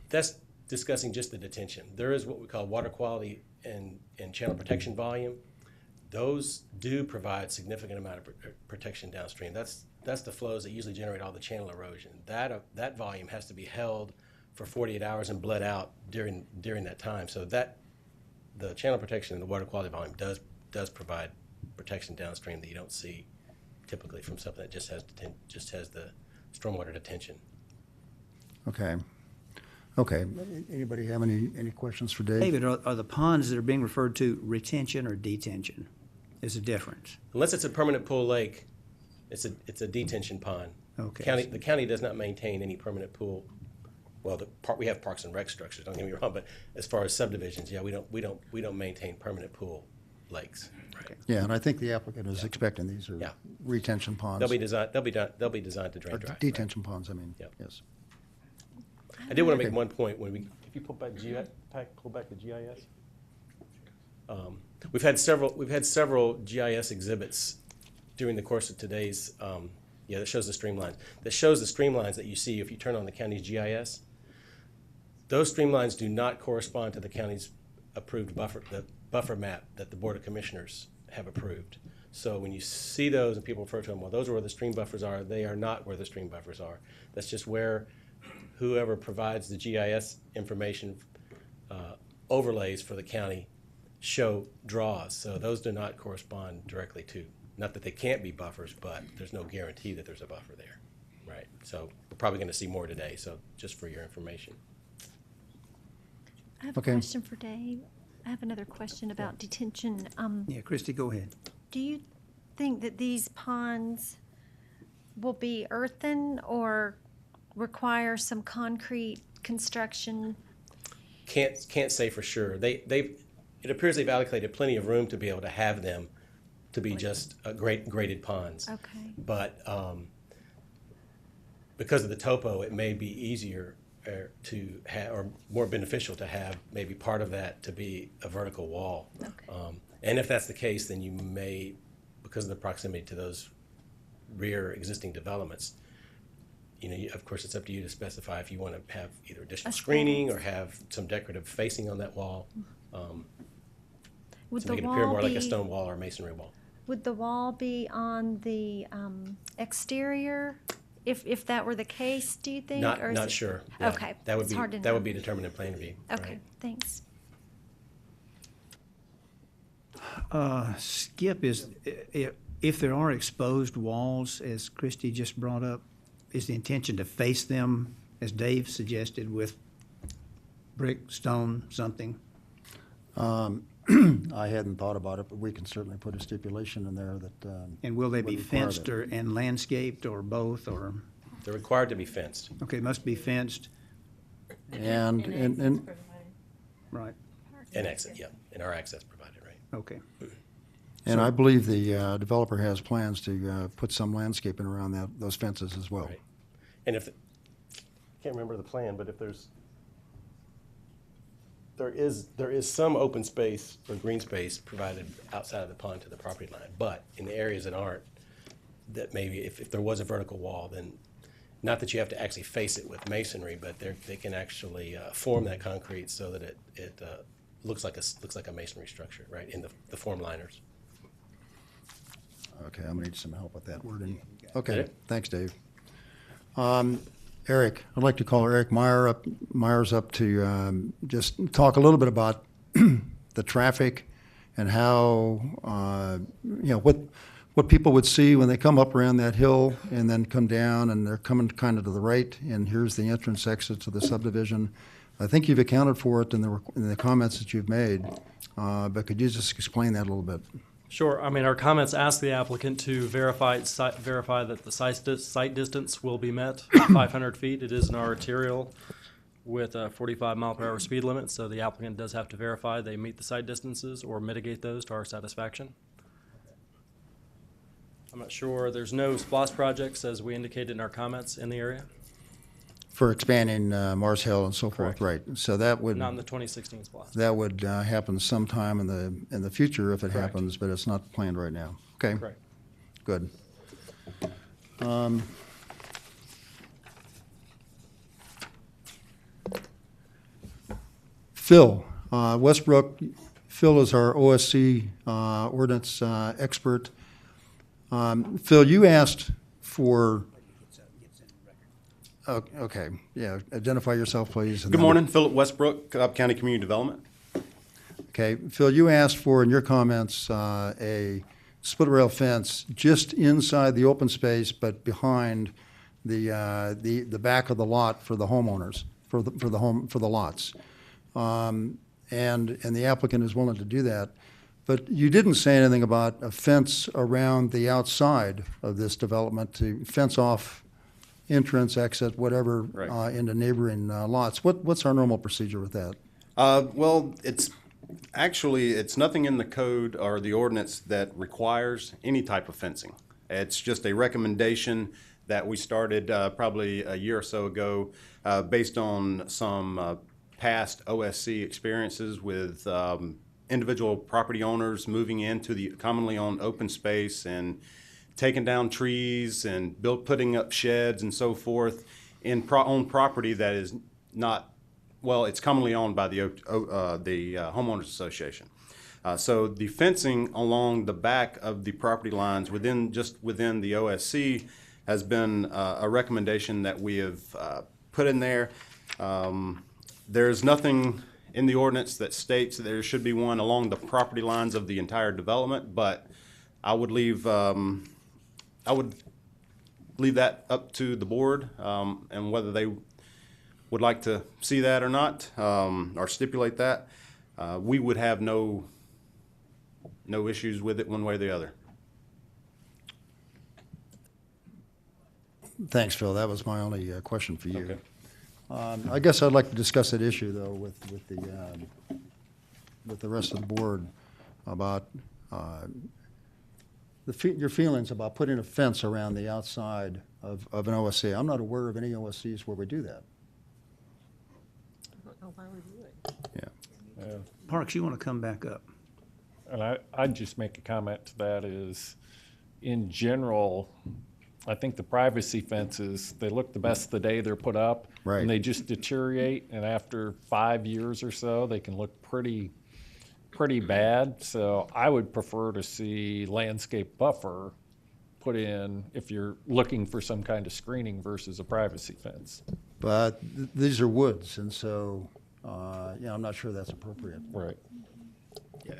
That's discussing just the detention. There is what we call water quality and channel protection volume. Those do provide significant amount of protection downstream. That's the flows that usually generate all the channel erosion. That volume has to be held for 48 hours and bled out during that time. So that the channel protection and the water quality volume does provide protection downstream that you don't see typically from something that just has the stormwater detention. Okay. Okay. Anybody have any questions for Dave? David, are the ponds that are being referred to retention or detention? There's a difference. Unless it's a permanent pool lake, it's a detention pond. Okay. The county does not maintain any permanent pool. Well, we have parks and rec structures. Don't get me wrong, but as far as subdivisions, yeah, we don't maintain permanent pool lakes. Right. Yeah, and I think the applicant is expecting these are retention ponds. They'll be designed to drain Or dry. detention ponds, I mean. Yep. Yes. I did want to make one point if you pull back the GIS. We've had several GIS exhibits during the course of today's. That shows the streamlines. That shows the streamlines that you see if you turn on the county's GIS. Those streamlines do not correspond to the county's approved buffer map that the Board of Commissioners have approved. So when you see those and people refer to them, well, those are where the stream buffers are. They are not where the stream buffers are. That's just where whoever provides the GIS information overlays for the county show draws. So those do not correspond directly to. Not that they can't be buffers, but there's no guarantee that there's a buffer there, right? So we're probably going to see more today, so just for your information. I have a question for Dave. I have another question about detention. Yeah, Christy, go ahead. Do you think that these ponds will be earthen or require some concrete construction? Can't say for sure. It appears they've allocated plenty of room to be able to have them to be just graded ponds. Okay. But because of the topo, it may be easier to have, or more beneficial to have maybe part of that to be a vertical wall. Okay. And if that's the case, then you may because of the proximity to those rear existing developments, of course, it's up to you to specify if you want to have either additional screening or have some decorative facing on that wall. Would To the make it appear wall more like a be- stone wall or a masonry wall. Would the wall be on the exterior, if that were the case, do you think? or is Not it- sure. Yeah. Okay, That would it's be, hard to that know. would be determined in plan review. Okay, right? thanks. Skip, if there are exposed walls, as Christie just brought up, is the intention to face them, as Dave suggested, with brick, stone, something? I hadn't thought about it, but we can certainly put a stipulation in there that. And will they be would require fenced that. and landscaped, or both, or? They're required to be fenced. Okay, must be fenced, And right, And exit, yeah, and our access provided, right? okay. And I believe the developer has plans to put some landscaping around those fences as well. Right. And if, can't remember the plan, but if there is some open space or green space provided outside of the pond to the property line, but in the areas that aren't, that maybe if there was a vertical wall, then not that you have to actually face it with masonry, but they can actually form that concrete so that it looks like a masonry structure, right, in the form liners. Okay, I'm gonna need some help with that wording. Got Okay, it? thanks, Dave. Eric, I'd like to call Eric Myers up to just talk a little bit about the traffic and how, what people would see when they come up around that hill and then come down, and they're coming kind of to the right, and here's the entrance exit to the subdivision. I think you've accounted for it in the comments that you've made, but could you just explain that a little bit? Sure. I mean, our comments ask the applicant to verify that the site distance will be met, 500 feet. It is an arterial with a 45-mile-per-hour speed limit, so the applicant does have to verify they meet the site distances or mitigate those to our satisfaction. I'm not sure. There's no SPLOST projects, as we indicated in our comments, in the area. For expanding Mars Hill and so forth, right? So that would. Not in the 2016 SPLOST. That would happen sometime in the future if it Correct. happens, but it's not planned right now. Okay. Correct. Good. Phil Westbrook. Phil is our OSC ordinance expert. Phil, you asked for. Okay, yeah, identify yourself, please. and Good then- morning, Philip Westbrook, Cobb County Community Development. Okay, Phil, you asked for, in your comments, a split rail fence just inside the open space, but behind the back of the lot for the homeowners, for the lots. And the applicant is willing to do that. But you didn't say anything about a fence around the outside of this development to fence off entrance, exit, whatever, Right. into neighboring lots. What's our normal procedure with that? Well, it's nothing in the code or the ordinance that requires any type of fencing. It's just a recommendation that we started probably a year or so ago based on some past OSC experiences with individual property owners moving into the commonly owned open space and taking down trees and putting up sheds and so forth on property that is not, well, it's commonly owned by the homeowners association. So the fencing along the back of the property lines within the OSC has been a recommendation that we have put in there. There's nothing in the ordinance that states that there should be one along the property lines of the entire development, but I would leave that up to the board and whether they would like to see that or not, or stipulate that. We would have no issues with it one way or the other. Thanks, Phil. That was my only question for you. Okay. I guess I'd like to discuss that issue, though, with the rest of the board about your feelings about putting a fence around the outside of an OSC. I'm not aware of any OSCs where we do that. I don't know why we do it. Parks, you want to come back up? And I'd just make a comment to that is, in general, I think the privacy fences, they look the best the day they're put up. Right. And they just deteriorate, and after 5 years or so, they can look pretty bad. So I would prefer to see landscape buffer put in if you're looking for some kind of screening versus a privacy fence. But these are woods, and so, I'm not sure that's appropriate. Right. Yeah.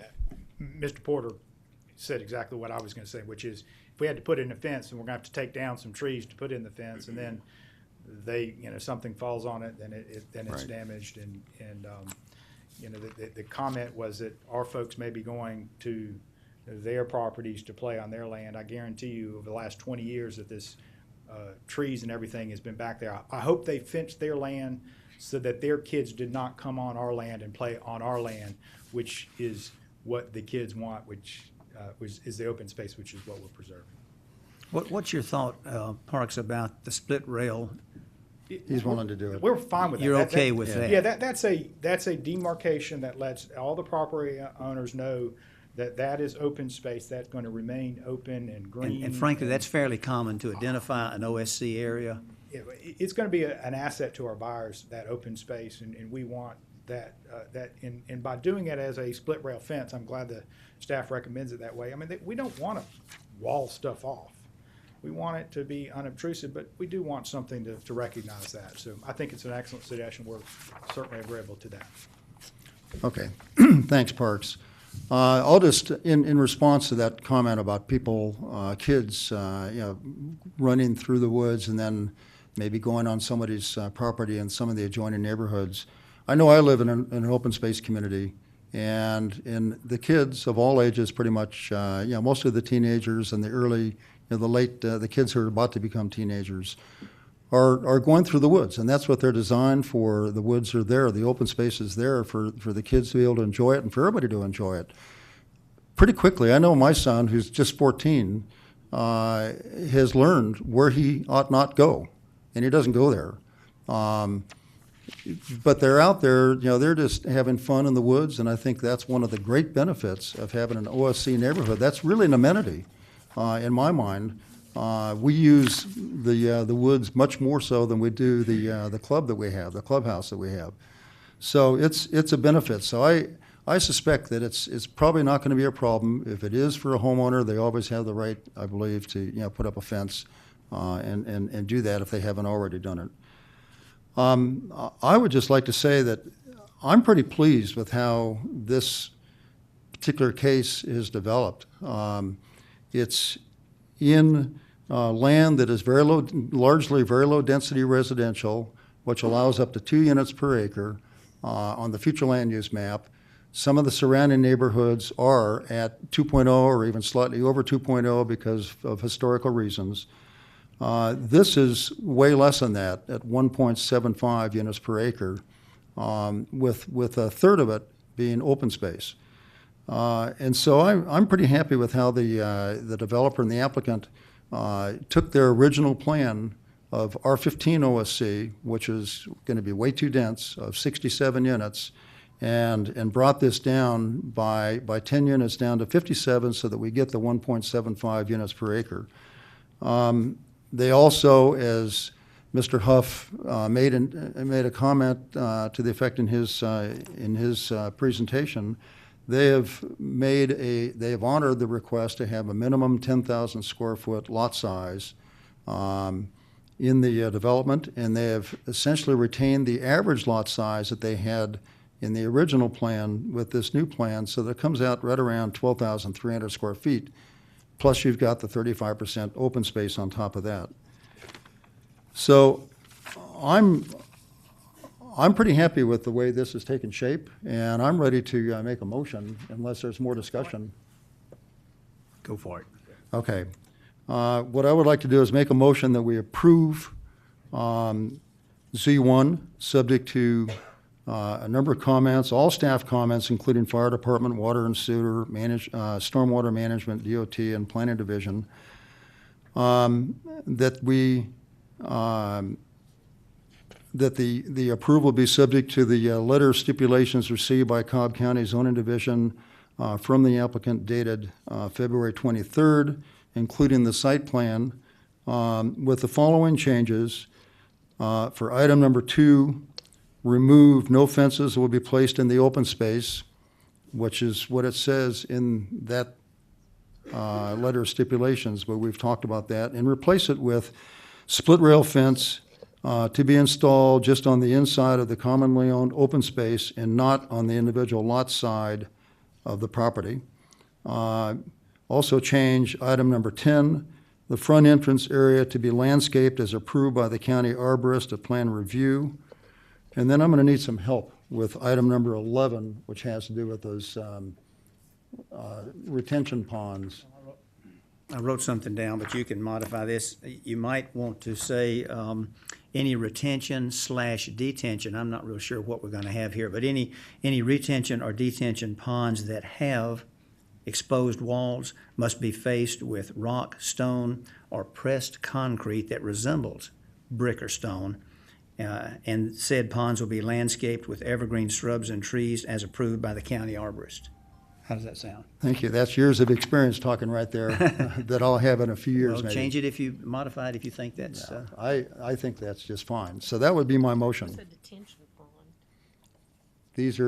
Mr. Porter said exactly what I was going to say, which is if we had to put in a fence, and we're going to have to take down some trees to put in the fence, and then something falls on it, then it's Right. damaged. And the comment was that our folks may be going to their properties to play on their land. I guarantee you, over the last 20 years that this trees and everything has been back there. I hope they fenced their land so that their kids did not come on our land and play on our land, which is what the kids want, which is the open space, which is what we're preserving. What's your thought, Parks, about the split rail? He's willing to do it. We're fine with that. You're okay with that? Yeah, that's a demarcation that lets all the property owners know that is open space, that's going to remain open and green. And frankly, that's fairly common to identify an OSC area. It's going to be an asset to our buyers, that open space, and we want that, and by doing it as a split rail fence, I'm glad the staff recommends it that way. I mean, we don't want to wall stuff off. We want it to be unobtrusive, but we do want something to recognize that. So I think it's an excellent suggestion. We're certainly agreeable to that. Okay, thanks, Parks. I'll just, in response to that comment about people, kids, running through the woods and then maybe going on somebody's property in some of the adjoining neighborhoods. I know I live in an open space community, and in the kids of all ages, pretty much, mostly the teenagers and the early, the kids who are about to become teenagers, are going through the woods, and that's what they're designed for. The woods are there, the open space is there for the kids to be able to enjoy it and for everybody to enjoy it. Pretty quickly, I know my son, who's just 14, has learned where he ought not go, and he doesn't go there. But they're out there, they're just having fun in the woods, and I think that's one of the great benefits of having an OSC neighborhood. That's really an amenity, in my mind. We use the woods much more so than we do the club that we have, the clubhouse that we have. So it's a benefit. So I suspect that it's probably not going to be a problem. If it is for a homeowner, they always have the right, I believe, to put up a fence and do that if they haven't already done it. I would just like to say that I'm pretty pleased with how this particular case is developed. It's in land that is very low, largely very low density residential, which allows up to 2 units per acre on the future land use map. Some of the surrounding neighborhoods are at 2.0 or even slightly over 2.0 because of historical reasons. This is way less than that at 1.75 units per acre, with a third of it being open space. And so I'm pretty happy with how the developer and the applicant took their original plan of R15 OSC, which is going to be way too dense, of 67 units, and brought this down by 10 units down to 57 so that we get the 1.75 units per acre. They also, as Mr. Huff made a comment to the effect in his presentation, they have honored the request to have a minimum 10,000 square foot lot size in the development, and they have essentially retained the average lot size that they had in the original plan with this new plan, so that it comes out right around 12,300 square feet. Plus you've got the 35% open space on top of that. So I'm pretty happy with the way this has taken shape, and I'm ready to make a motion unless there's more discussion. Go for it. Okay. What I would like to do is make a motion that we approve Z1, subject to a number of comments, all staff comments, including fire department, water and sewer, stormwater management, DOT, and planning division, that the approval be subject to the letter of stipulations received by Cobb County Zoning Division from the applicant dated February 23rd, including the site plan, with the following changes. For item number 2, remove no fences will be placed in the open space, which is what it says in that letter of stipulations, but we've talked about that, and replace it with split rail fence to be installed just on the inside of the commonly owned open space and not on the individual lot side of the property. Also change item number 10, the front entrance area to be landscaped as approved by the county arborist at plan review. And then I'm going to need some help with item number 11, which has to do with those retention ponds. I wrote something down, but you can modify this. You might want to say any retention/detention. I'm not real sure what we're going to have here, but any retention or detention ponds that have exposed walls must be faced with rock, stone, or pressed concrete that resembles brick or stone. And said ponds will be landscaped with evergreen shrubs and trees as approved by the county arborist. How does that sound? Thank you. That's years of experience talking right there that I'll have in a few years Well, maybe. change it if you modify it if you think that's. I think that's just fine. So that would be my motion. It's a detention pond. These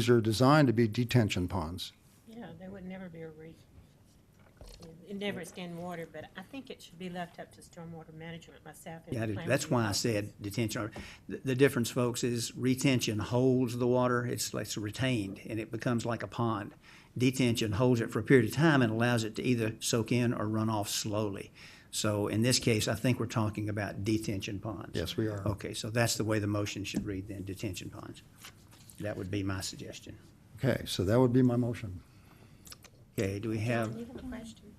are designed to be detention ponds. Yeah, there would never be a reason. It never stand water, but I think it should be left up to stormwater management myself. and Yeah, I do. plan That's why I review. said detention. The difference, folks, is retention holds the water. It's retained, and it becomes like a pond. Detention holds it for a period of time and allows it to either soak in or run off slowly. So in this case, I think we're talking about detention ponds. Yes, we are. Okay, so that's the way the motion should read then, detention ponds. That would be my suggestion. Okay, so that would be my motion. Okay, do we have? You have a question?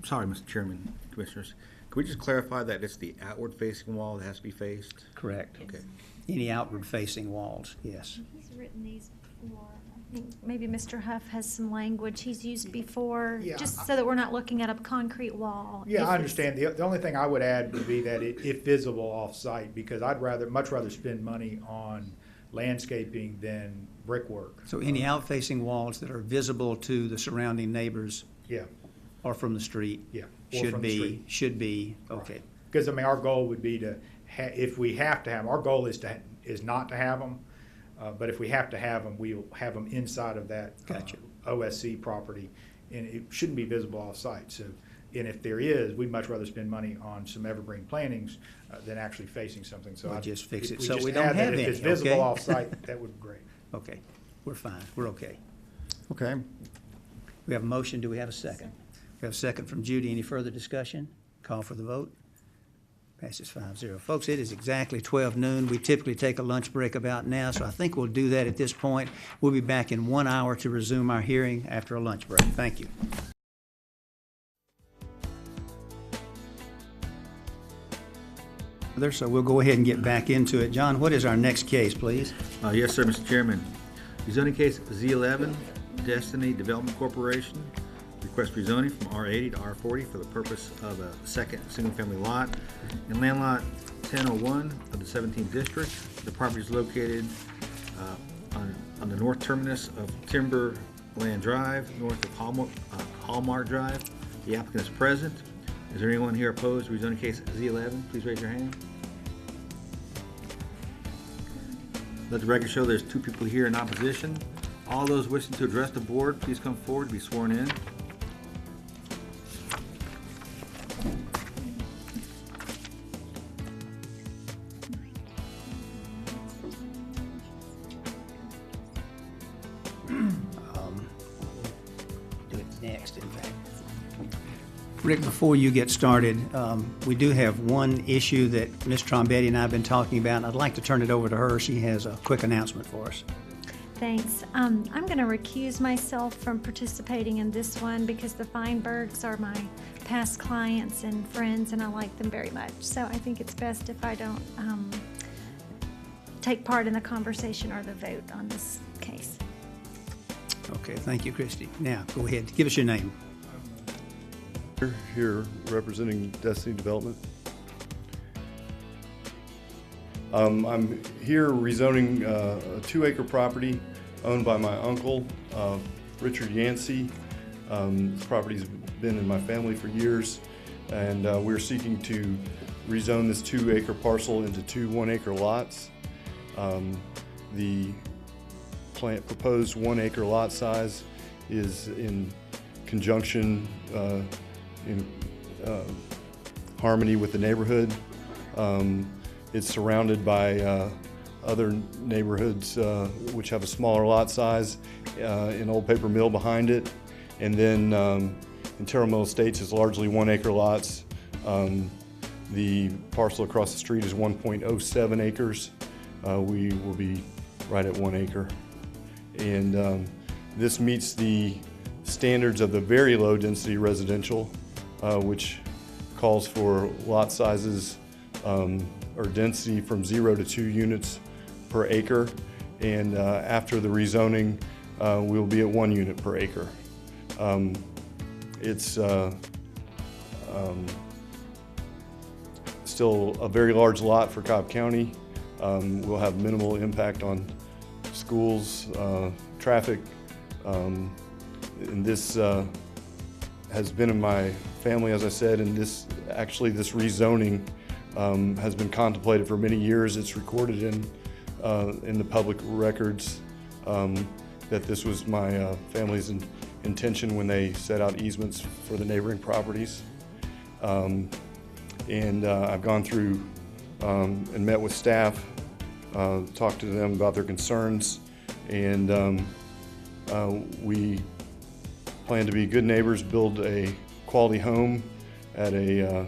Sorry, Mr. Chairman, Commissioners. Can we just clarify that it's the outward-facing wall that has to be faced? Correct. Okay. Any outward-facing walls, yes. He's written these before. I think maybe Mr. Huff has some language he's used before, Yeah, just so that we're not looking at a concrete wall. Yeah, If I it's- understand. The only thing I would add would be that if visible off-site, because I'd much rather spend money on landscaping than brickwork. So any outfacing walls that are visible to the surrounding neighbors Yeah, or from the street? Yeah, or from the street. Should be, okay. because I mean, our goal would be to, if we have to have, 'em, our goal is not to have them. But if we have to have them, we'll have them inside of that Gotcha. OSC property, and it shouldn't be visible off-site. So, and if there is, we'd much rather spend money on some evergreen plantings than actually facing something. So We'll I- just fix if it so just we don't add that have If it's any, visible okay? off-site, that would be great. Okay, we're fine, we're okay. Okay. We have a motion, do we have a second? We have a second from Judy, any further discussion? Call for the vote. Passes 5-0. Folks, it is exactly 12 noon. We typically take a lunch break about now, so I think we'll do that at this point. We'll be back in 1 hour to resume our hearing after a lunch break. Thank you. So we'll go ahead and get back into it. John, what is our next case, please? Yes, sir, Mr. Chairman. Rezoning case Z11, Destiny Development Corporation. Request rezoning from R80 to R40 for the purpose of a second single-family lot in land lot 1001 of the 17th district. The property is located on the north terminus of Timberland Drive, north of Hallmark Drive. The applicant is present. Is there anyone here opposed to rezoning case Z11? Please raise your hand. Let the record show there's 2 people here in opposition. All those wishing to address the board, please come forward to be sworn in. Do it next, in fact. Rick, before you get started, we do have one issue that Ms. Trombetti and I have been talking about, and I'd like to turn it over to her. She has a quick announcement for us. Thanks. I'm going to recuse myself from participating in this one because the Feinbergs are my past clients and friends, and I like them very much. So I think it's best if I don't take part in the conversation or the vote on this case. Okay, thank you, Christy. Now, go ahead, give us your name. Here representing Destiny Development. I'm here rezoning a 2-acre property owned by my uncle, Richard Yancey. This property's been in my family for years, and we're seeking to rezone this 2-acre parcel into 2 1-acre lots. The proposed 1-acre lot size is in conjunction, in harmony with the neighborhood. It's surrounded by other neighborhoods which have a smaller lot size, in Old Paper Mill behind it. And then Intero Mill Estates is largely 1-acre lots. The parcel across the street is 1.07 acres. We will be right at 1 acre. And this meets the standards of the very low density residential, which calls for lot sizes or density from 0 to 2 units per acre. And after the rezoning, we'll be at 1 unit per acre. It's still a very large lot for Cobb County. We'll have minimal impact on schools, traffic. And this has been in my family, as I said, and this rezoning has been contemplated for many years. It's recorded in the public records that this was my family's intention when they set out easements for the neighboring properties. I've gone through and met with staff, talked to them about their concerns, and we plan to be good neighbors, build a quality home at a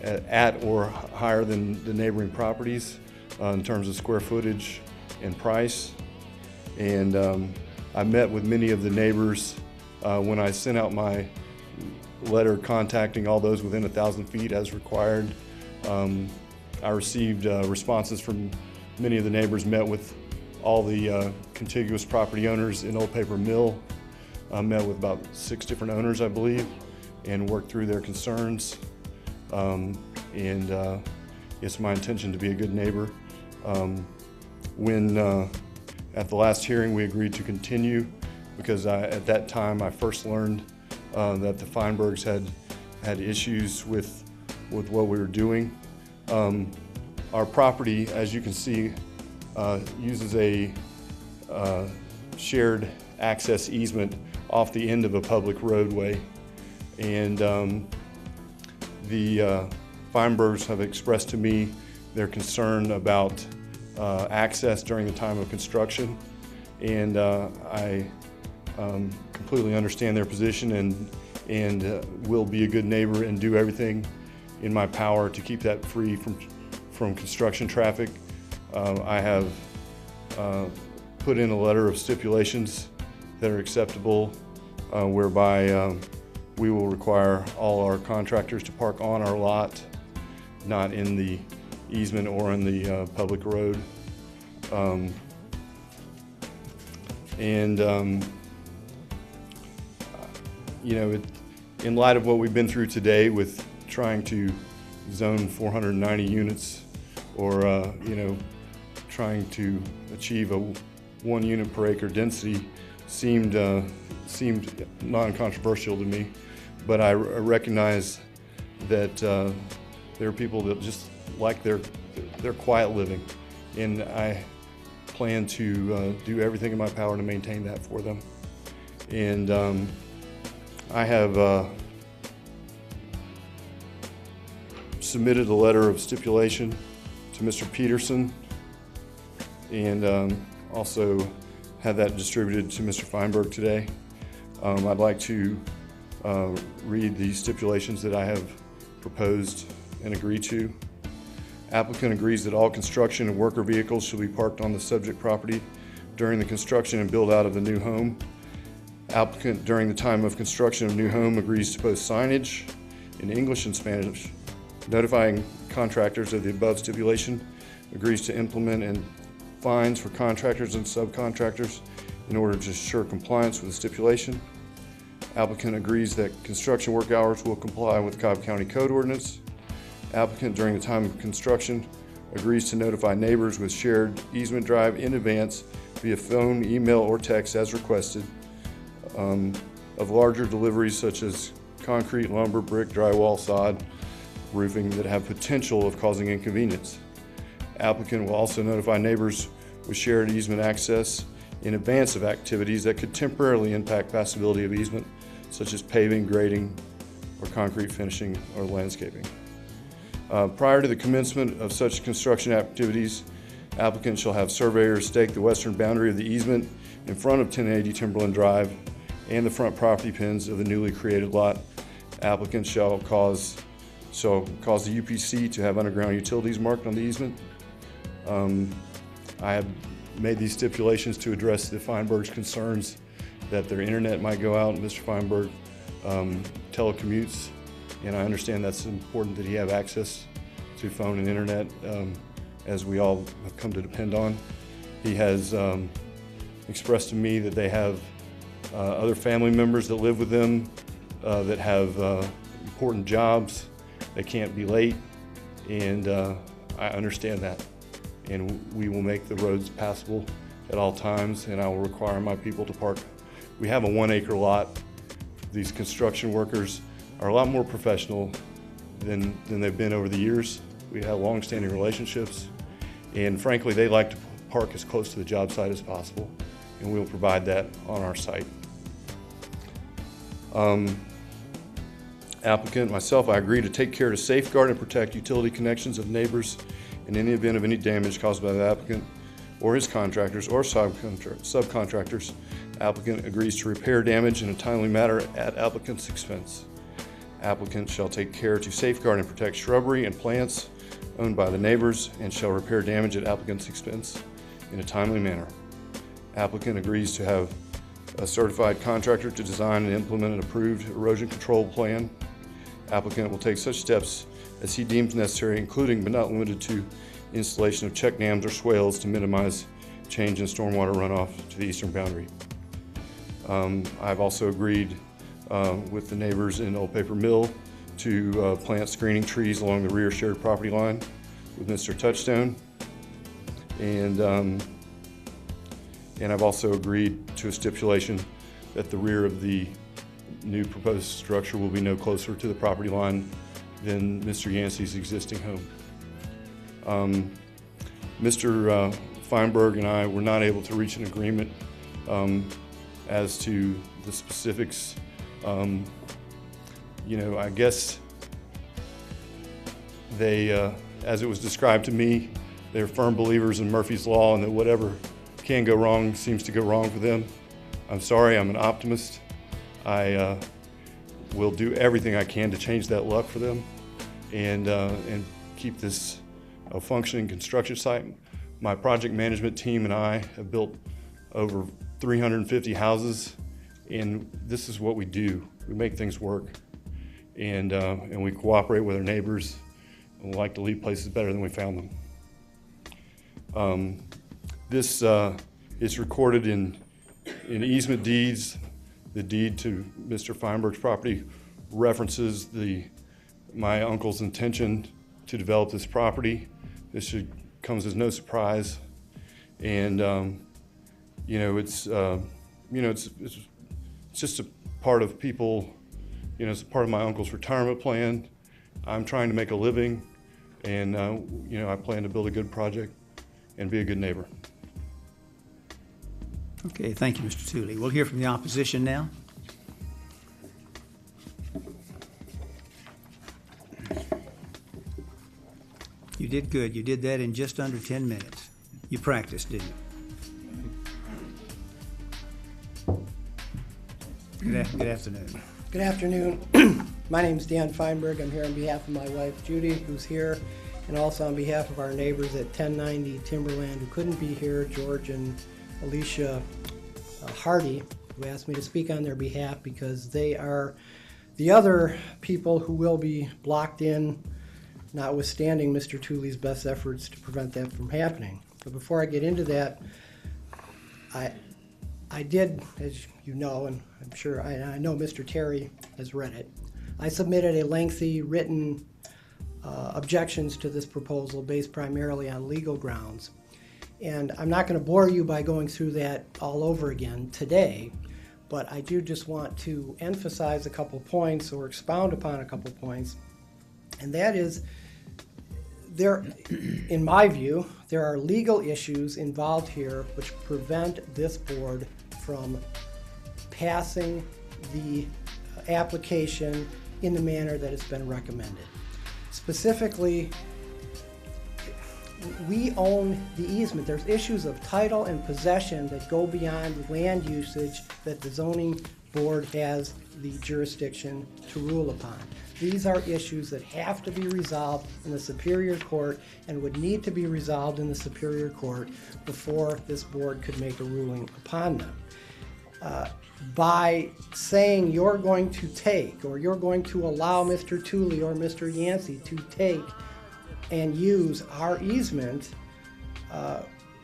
at or higher than the neighboring properties in terms of square footage and price. And I met with many of the neighbors when I sent out my letter contacting all those within 1,000 feet as required. I received responses from many of the neighbors, met with all the contiguous property owners in Old Paper Mill. I met with about 6 different owners, I believe, and worked through their concerns. It's my intention to be a good neighbor. When at the last hearing we agreed to continue because at that time I first learned that the Feinbergs had issues with what we were doing. Our property, as you can see, uses a shared access easement off the end of a public roadway, and the Feinbergs have expressed to me their concern about access during the time of construction, and I completely understand their position and will be a good neighbor and do everything in my power to keep that free from construction traffic. I have put in a letter of stipulations that are acceptable, whereby we will require all our contractors to park on our lot, not in the easement or in the public road. In light of what we've been through today with trying to zone 490 units or trying to achieve a 1 unit per acre density seemed non-controversial to me, but I recognize that there are people that just like their quiet living, and I plan to do everything in my power to maintain that for them. And I have submitted a letter of stipulation to Mr. Peterson, and also had that distributed to Mr. Feinberg today. I'd like to read the stipulations that I have proposed and agreed to. Applicant agrees that all construction and worker vehicles shall be parked on the subject property during the construction and build out of the new home. Applicant, during the time of construction of new home, agrees to post signage in English and Spanish, notifying contractors of the above stipulation, agrees to implement and fines for contractors and subcontractors in order to ensure compliance with the stipulation. Applicant agrees that construction work hours will comply with Cobb County Code Ordinance. Applicant, during the time of construction, agrees to notify neighbors with shared easement drive in advance via phone, email, or text as requested of larger deliveries such as concrete, lumber, brick, drywall, sod, roofing that have potential of causing inconvenience. Applicant will also notify neighbors with shared easement access in advance of activities that could temporarily impact passability of easement, such as paving, grading, or concrete finishing or landscaping. Prior to the commencement of such construction activities, applicant shall have surveyors stake the western boundary of the easement in front of 1080 Timberland Drive and the front property pins of the newly created lot. Applicant shall cause the UPC to have underground utilities marked on the easement. I have made these stipulations to address the Feinberg's concerns that their internet might go out. Mr. Feinberg telecommutes, and I understand that's important that he have access to phone and internet, as we all have come to depend on. He has expressed to me that they have other family members that live with them that have important jobs. They can't be late, and I understand that. And we will make the roads passable at all times, and I will require my people to park. We have a 1 acre lot. These construction workers are a lot more professional than they've been over the years. We have long-standing relationships, and frankly, they like to park as close to the job site as possible, and we'll provide that on our site. Applicant, myself, I agree to take care to safeguard and protect utility connections of neighbors in any event of any damage caused by the applicant or his contractors or subcontractors. Applicant agrees to repair damage in a timely manner at applicant's expense. Applicant shall take care to safeguard and protect shrubbery and plants owned by the neighbors and shall repair damage at applicant's expense in a timely manner. Applicant agrees to have a certified contractor to design and implement an approved erosion control plan. Applicant will take such steps as he deems necessary, including but not limited to installation of check dams or swales to minimize change in stormwater runoff to the eastern boundary. I've also agreed with the neighbors in Old Paper Mill to plant screening trees along the rear shared property line with Mr. Touchstone. And I've also agreed to a stipulation that the rear of the new proposed structure will be no closer to the property line than Mr. Yancey's existing home. Mr. Feinberg and I were not able to reach an agreement as to the specifics. You know, I guess they, as it was described to me, they're firm believers in Murphy's Law and that whatever can go wrong seems to go wrong for them. I'm sorry, I'm an optimist. I will do everything I can to change that luck for them and keep this a functioning construction site. My project management team and I have built over 350 houses, and this is what we do. We make things work, and we cooperate with our neighbors, and we like to leave places better than we found them. This is recorded in easement deeds. The deed to Mr. Feinberg's property references my uncle's intention to develop this property. This comes as no surprise, and you know, it's just a part of people. You know, it's a part of my uncle's retirement plan. I'm trying to make a living, and you know, I plan to build a good project and be a good neighbor. Okay, thank you, Mr. Tooley. We'll hear from the opposition now. You did good. You did that in just under 10 minutes. You practiced, didn't you? Good afternoon. Good afternoon. My name is Dan Feinberg. I'm here on behalf of my wife Judy, who's here, and also on behalf of our neighbors at 1090 Timberland who couldn't be here, George and Alicia Hardy, who asked me to speak on their behalf because they are the other people who will be blocked in, notwithstanding Mr. Tooley's best efforts to prevent that from happening. But before I get into that, I did, as you know, and I'm sure I know Mr. Terry has read it, I submitted a lengthy written objections to this proposal based primarily on legal grounds. And I'm not going to bore you by going through that all over again today, but I do just want to emphasize a couple points or expound upon a couple points. And that is, in my view, there are legal issues involved here which prevent this board from passing the application in the manner that has been recommended. Specifically, we own the easement. There's issues of title and possession that go beyond land usage that the zoning board has the jurisdiction to rule upon. These are issues that have to be resolved in the Superior Court and would need to be resolved in the Superior Court before this board could make a ruling upon them. By saying you're going to take, or you're going to allow Mr. Tooley or Mr. Yancey to take and use our easement,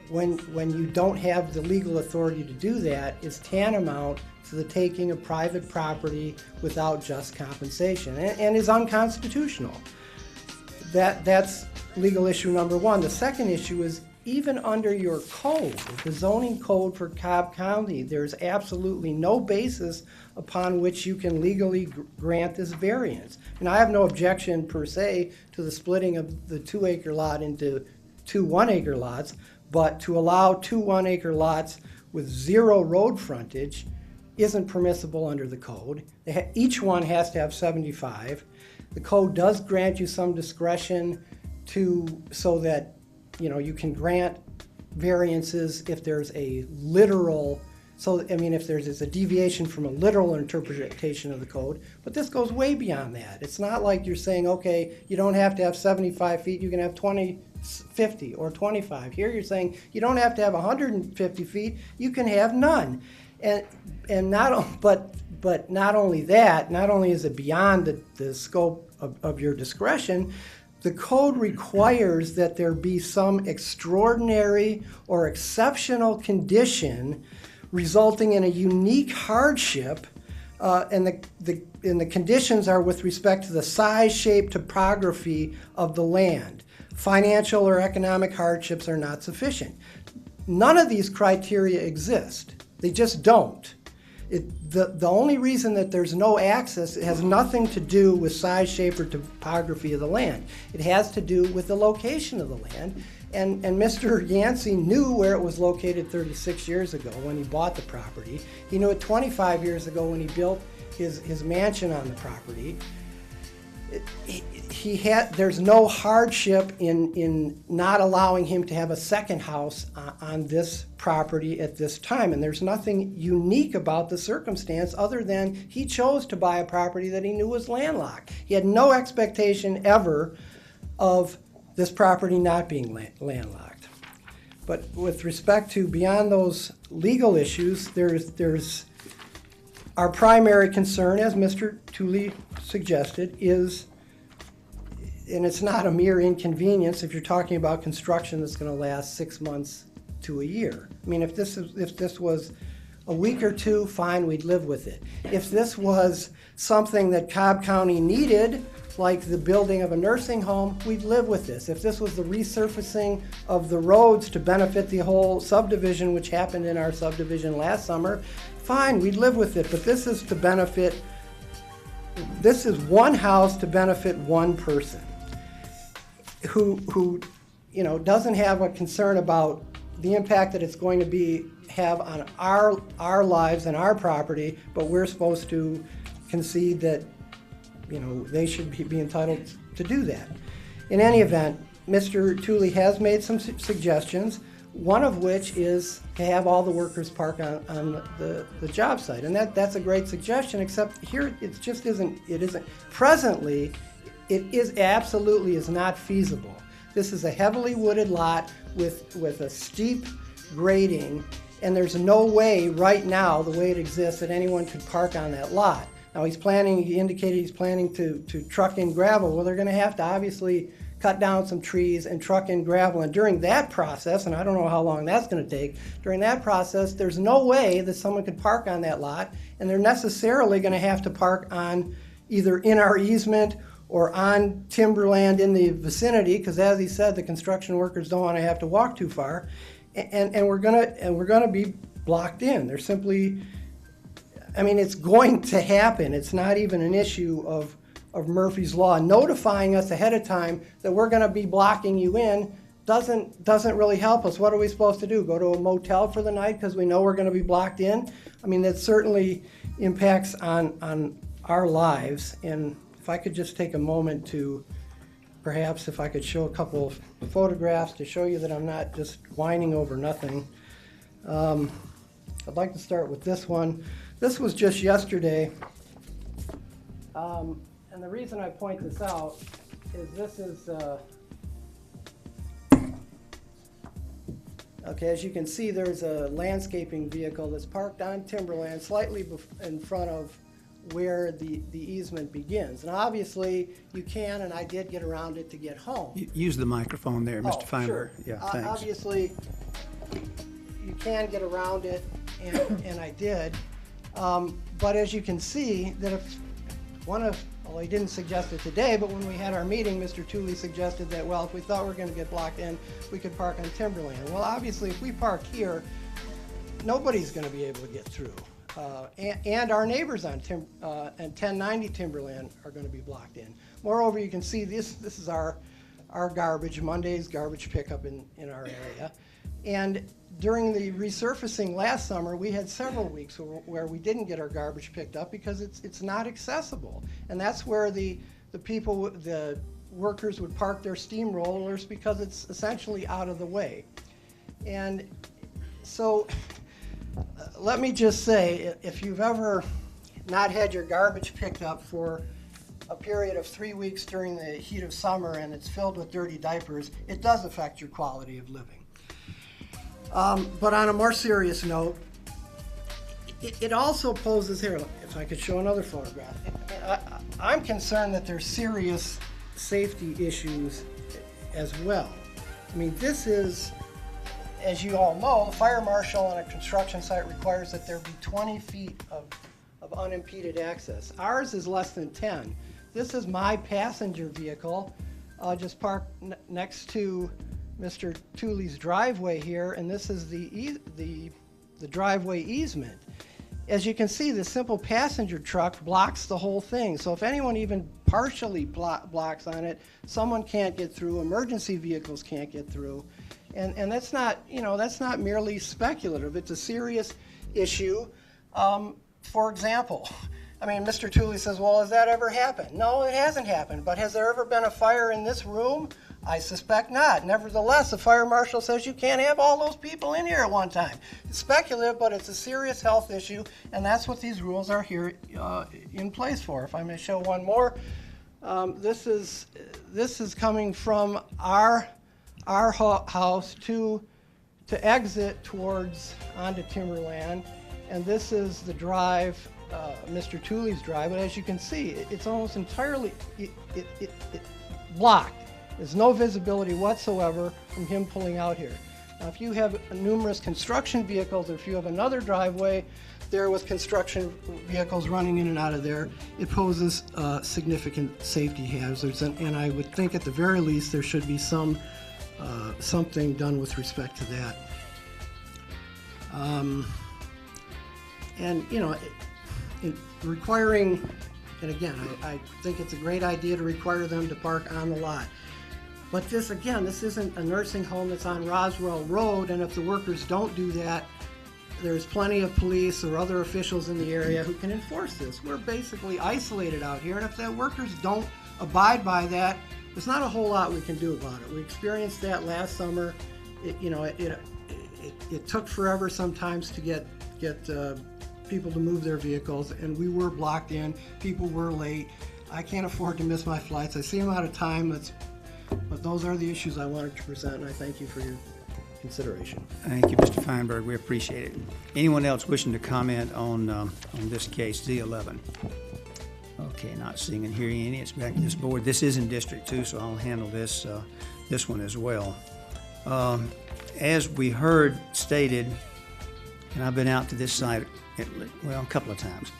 when you don't have the legal authority to do that, is tantamount to the taking of private property without just compensation, and is unconstitutional. That's legal issue number one. The second issue is, even under your code, the zoning code for Cobb County, there's absolutely no basis upon which you can legally grant this variance. And I have no objection per se to the splitting of the 2-acre lot into 2 1-acre lots, but to allow 2 1-acre lots with 0 road frontage isn't permissible under the code. Each one has to have 75. The code does grant you some discretion so that you can grant variances if there's a literal, if there's a deviation from a literal interpretation of the code, but this goes way beyond that. It's not like you're saying, okay, you don't have to have 75 feet, you can have 20, 50, or 25. Here you're saying you don't have to have 150 feet, you can have none. But not only that, not only is it beyond the scope of your discretion, the code requires that there be some extraordinary or exceptional condition resulting in a unique hardship, and the conditions are with respect to the size, shape, topography of the land. Financial or economic hardships are not sufficient. None of these criteria exist. They just don't. The only reason that there's no access, it has nothing to do with size, shape, or topography of the land. It has to do with the location of the land. And Mr. Yancey knew where it was located 36 years ago when he bought the property. He knew it 25 years ago when he built his mansion on the property. There's no hardship in not allowing him to have a second house on this property at this time, and there's nothing unique about the circumstance other than he chose to buy a property that he knew was landlocked. He had no expectation ever of this property not being landlocked. But with respect to beyond those legal issues, there's our primary concern, as Mr. Tooley suggested, is, and it's not a mere inconvenience if you're talking about construction that's going to last 6 months to a year. I mean, if this was a week or two, fine, we'd live with it. If this was something that Cobb County needed, like the building of a nursing home, we'd live with this. If this was the resurfacing of the roads to benefit the whole subdivision, which happened in our subdivision last summer, fine, we'd live with it. But this is one house to benefit one person who doesn't have a concern about the impact that it's going to have on our lives and our property, but we're supposed to concede that they should be entitled to do that. In any event, Mr. Tooley has made some suggestions, one of which is to have all the workers park on the job site. And that's a great suggestion, except here it just isn't. Presently, it absolutely is not feasible. This is a heavily wooded lot with a steep grading, and there's no way right now, the way it exists, that anyone could park on that lot. Now he indicated he's planning to truck in gravel. Well, they're going to have to obviously cut down some trees and truck in gravel. And during that process, and I don't know how long that's going to take, during that process, there's no way that someone could park on that lot, and they're necessarily going to have to park on either in our easement or on timberland in the vicinity, because as he said, the construction workers don't want to have to walk too far. and we're gonna be blocked in. There's simply, I mean, it's going to happen. It's not even an issue of Murphy's Law. Notifying us ahead of time that we're gonna be blocking you in doesn't really help us. What are we supposed to do? Go to a motel for the night because we know we're gonna be blocked in? I mean, that certainly impacts on our lives. And if I could just take a moment to, perhaps if I could show a couple of photographs to show you that I'm not just whining over nothing. I'd like to start with this one. This was just yesterday. And the reason I point this out is this is, okay, as you can see, there's a landscaping vehicle that's parked on timberland slightly in front of where the easement begins. And obviously, you can, and I did get around it to get home. Use the microphone there, Mr. Feinberg. Sure. Yeah, thanks. Obviously, you can get around it, and I did. But as you can see, that if well, he didn't suggest it today, but when we had our meeting, Mr. Tooley suggested that, well, if we thought we were going to get blocked in, we could park on timberland. Well, obviously, if we park here, nobody's going to be able to get through. And our neighbors on 1090 Timberland are going to be blocked in. Moreover, you can see this is our garbage, Monday's garbage pickup in our area. And during the resurfacing last summer, we had several weeks where we didn't get our garbage picked up because it's not accessible. And that's where the workers would park their steamrollers because it's essentially out of the way. And so let me just say, if you've ever not had your garbage picked up for a period of 3 weeks during the heat of summer and it's filled with dirty diapers, it does affect your quality of living. But on a more serious note, it also poses here, if I could show another photograph, I'm concerned that there's serious safety issues as well. I mean, this is, as you all know, the fire marshal on a construction site requires that there be 20 feet of unimpeded access. Ours is less than 10. This is my passenger vehicle, just parked next to Mr. Tooley's driveway here, and this is the driveway easement. As you can see, the simple passenger truck blocks the whole thing. So if anyone even partially blocks on it, someone can't get through, emergency vehicles can't get through. And that's not, that's not merely speculative. It's a serious issue. For example, I mean, Mr. Tooley says, well, has that ever happened? No, it hasn't happened. But has there ever been a fire in this room? I suspect not. Nevertheless, the fire marshal says you can't have all those people in here at one time. It's speculative, but it's a serious health issue, and that's what these rules are here in place for. If I may show one more, this is coming from our house to exit towards onto Timberland, and this is the drive, Mr. Tooley's drive. But as you can see, it's almost entirely blocked. There's no visibility whatsoever from him pulling out here. Now, if you have numerous construction vehicles, or if you have another driveway there with construction vehicles running in and out of there, it poses significant safety hazards. And I would think at the very least there should be something done with respect to that. And requiring, and again, I think it's a great idea to require them to park on the lot. But this isn't a nursing home that's on Roswell Road, and if the workers don't do that, there's plenty of police or other officials in the area who can enforce this. We're basically isolated out here, and if the workers don't abide by that, there's not a whole lot we can do about it. We experienced that last summer. It took forever sometimes to get people to move their vehicles, and we were blocked in. People were late. I can't afford to miss my flights. I see I'm out of time. But those are the issues I wanted to present, and I thank you for your consideration. Thank you, Mr. Feinberg. We appreciate it. Anyone else wishing to comment on this case, Z11? Okay, not seeing and hearing any. It's back to this board. This is in District 2, so I'll handle this one as well. As we heard stated, and I've been out to this site, a couple of times,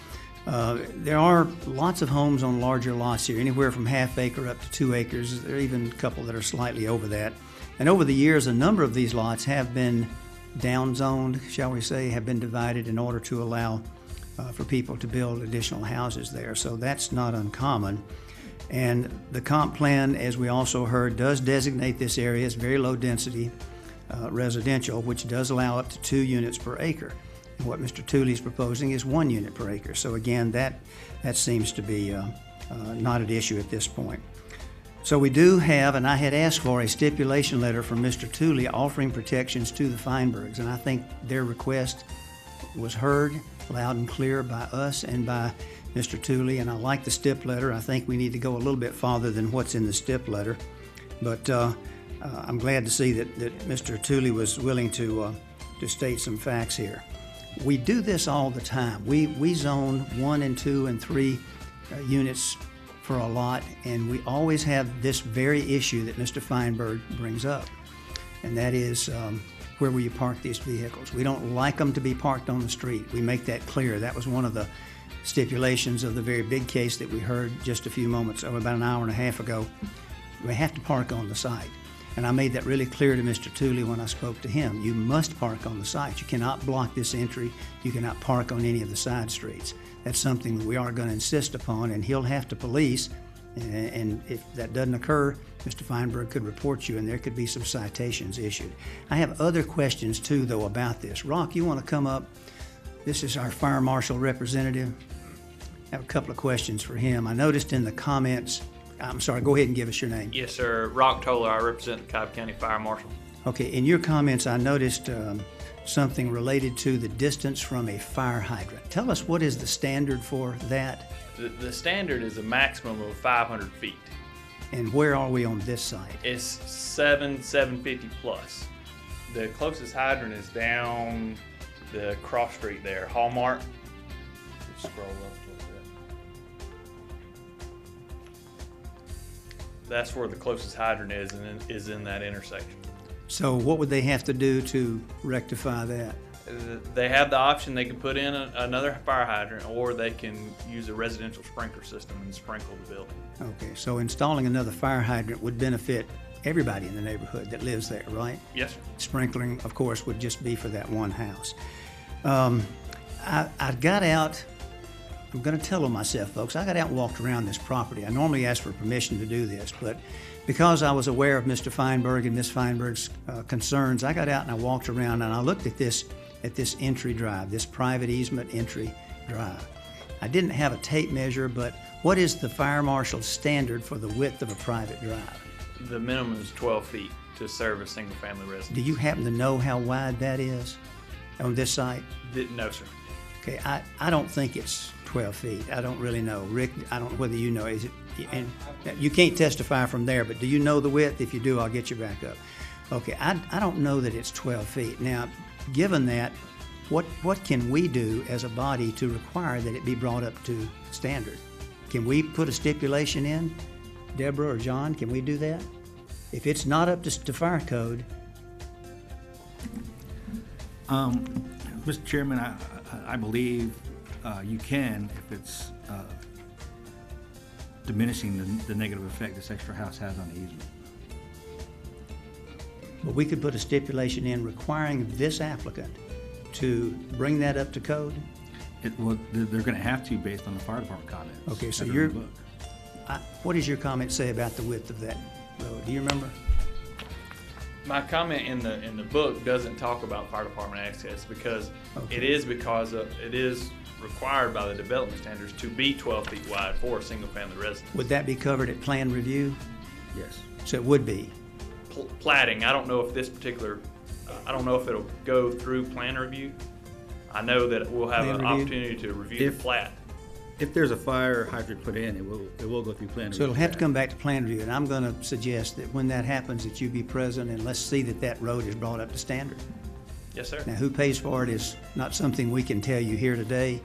There are lots of homes on larger lots here, anywhere from half acre up to 2 acres. There are even a couple that are slightly over that. And over the years, a number of these lots have been downzoned, shall we say, have been divided in order to allow for people to build additional houses there. So that's not uncommon. And the comp plan, as we also heard, does designate this area as very low density residential, which does allow up to 2 units per acre. And what Mr. Tooley is proposing is 1 unit per acre. So again, that seems to be not an issue at this point. So we do have, and I had asked for a stipulation letter from Mr. Tooley offering protections to the Feinbergs, and I think their request was heard loud and clear by us and by Mr. Tooley, and I like the stip letter. I think we need to go a little bit farther than what's in the stip letter, but I'm glad to see that Mr. Tooley was willing to state some facts here. We do this all the time. We zone 1 and 2 and 3 units for a lot, and we always have this very issue that Mr. Feinberg brings up, and that is where will you park these vehicles? We don't like them to be parked on the street. We make that clear. That was one of the stipulations of the very big case that we heard just a few moments, or about an hour and a half ago. We have to park on the site. And I made that really clear to Mr. Tooley when I spoke to him. You must park on the site. You cannot block this entry. You cannot park on any of the side streets. That's something that we are going to insist upon, and he'll have to police. And if that doesn't occur, Mr. Feinberg could report you, and there could be some citations issued. I have other questions, too, though, about this. Rock, you want to come up? This is our fire marshal representative. I have a couple of questions for him. I noticed in the comments, I'm sorry, go ahead and give us your name. Yes, sir. Rock Toller. I represent the Cobb County Fire Marshal. Okay, in your comments, I noticed something related to the distance from a fire hydrant. Tell us, what is the standard for that? The standard is a maximum of 500 feet. And where are we on this site? It's 750 plus. The closest hydrant is down the cross street there, Hallmark. Just scroll up a little bit. That's where the closest hydrant is, and is in that intersection. So what would they have to do to rectify that? They have the option, they can put in another fire hydrant, or they can use a residential sprinkler system and sprinkle the building. Okay, so installing another fire hydrant would benefit everybody in the neighborhood that lives there, right? Yes, sir. Sprinkling, of course, would just be for that one house. I got out, I'm going to tell on myself, folks, I got out and walked around this property. I normally ask for permission to do this, but because I was aware of Mr. Feinberg and Ms. Feinberg's concerns, I got out and I walked around and I looked at this entry drive, this private easement entry drive. I didn't have a tape measure, but what is the fire marshal's standard for the width of a private drive? The minimum is 12 feet to serve a single family residence. Do you happen to know how wide that is on this site? No, sir. Okay, I don't think it's 12 feet. I don't really know. Rick, I don't know whether you know. Is it? And you can't testify from there, but do you know the width? If you do, I'll get you back up. Okay, I don't know that it's 12 feet. Now, given that, what can we do as a body to require that it be brought up to standard? Can we put a stipulation in? Deborah or John, can we do that? If it's not up to fire code. Mr. Chairman, I believe you can if it's diminishing the negative effect this extra house has on the easement. But we could put a stipulation in requiring this applicant to bring that up to code? Well, they're going to have to based on the fire department comments. Okay, so that are in the book. what does your comment say about the width of that road? Do you remember? My comment in the book doesn't talk about fire department access because it is required by the development standards to be 12 feet wide for a single family residence. Would that be covered at plan review? Yes. So it would be? Platting, I don't know if this particular, I don't know if it'll go through plan review. I know that we'll have an opportunity to review the plat. If there's a fire hydrant put in, it will go through plan review. So it'll have to come back to plan review, and I'm going to suggest that when that happens, that you be present and let's see that road is brought up to standard. Yes, sir. Now, who pays for it is not something we can tell you here today.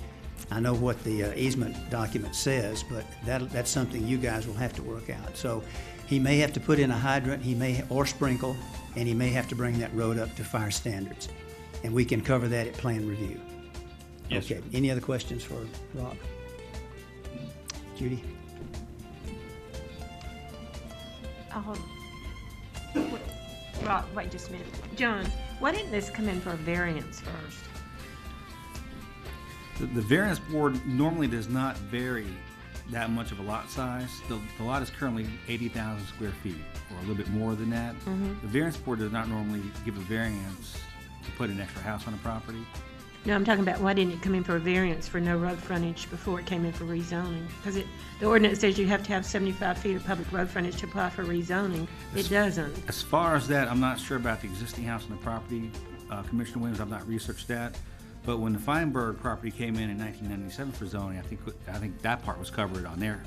I know what the easement document says, but that's something you guys will have to work out. So he may have to put in a hydrant, or sprinkle, and he may have to bring that road up to fire standards. And we can cover that at plan review. Yes, okay. sir. Any other questions for Rob? Judy? Right, wait just a minute. John, why didn't this come in for a variance first? The variance board normally does not vary that much of a lot size. The lot is currently 80,000 square feet, or a little bit more than that. Mhm. The variance board does not normally give a variance to put an extra house on a property. No, I'm talking about why didn't it come in for a variance for no road frontage before it came in for rezoning? Because the ordinance says you have to have 75 feet of public road frontage to apply for rezoning. It doesn't. As far as that, I'm not sure about the existing house on the property. Commissioner Williams, I've not researched that. But when the Feinberg property came in 1997 for zoning, I think that part was covered on there.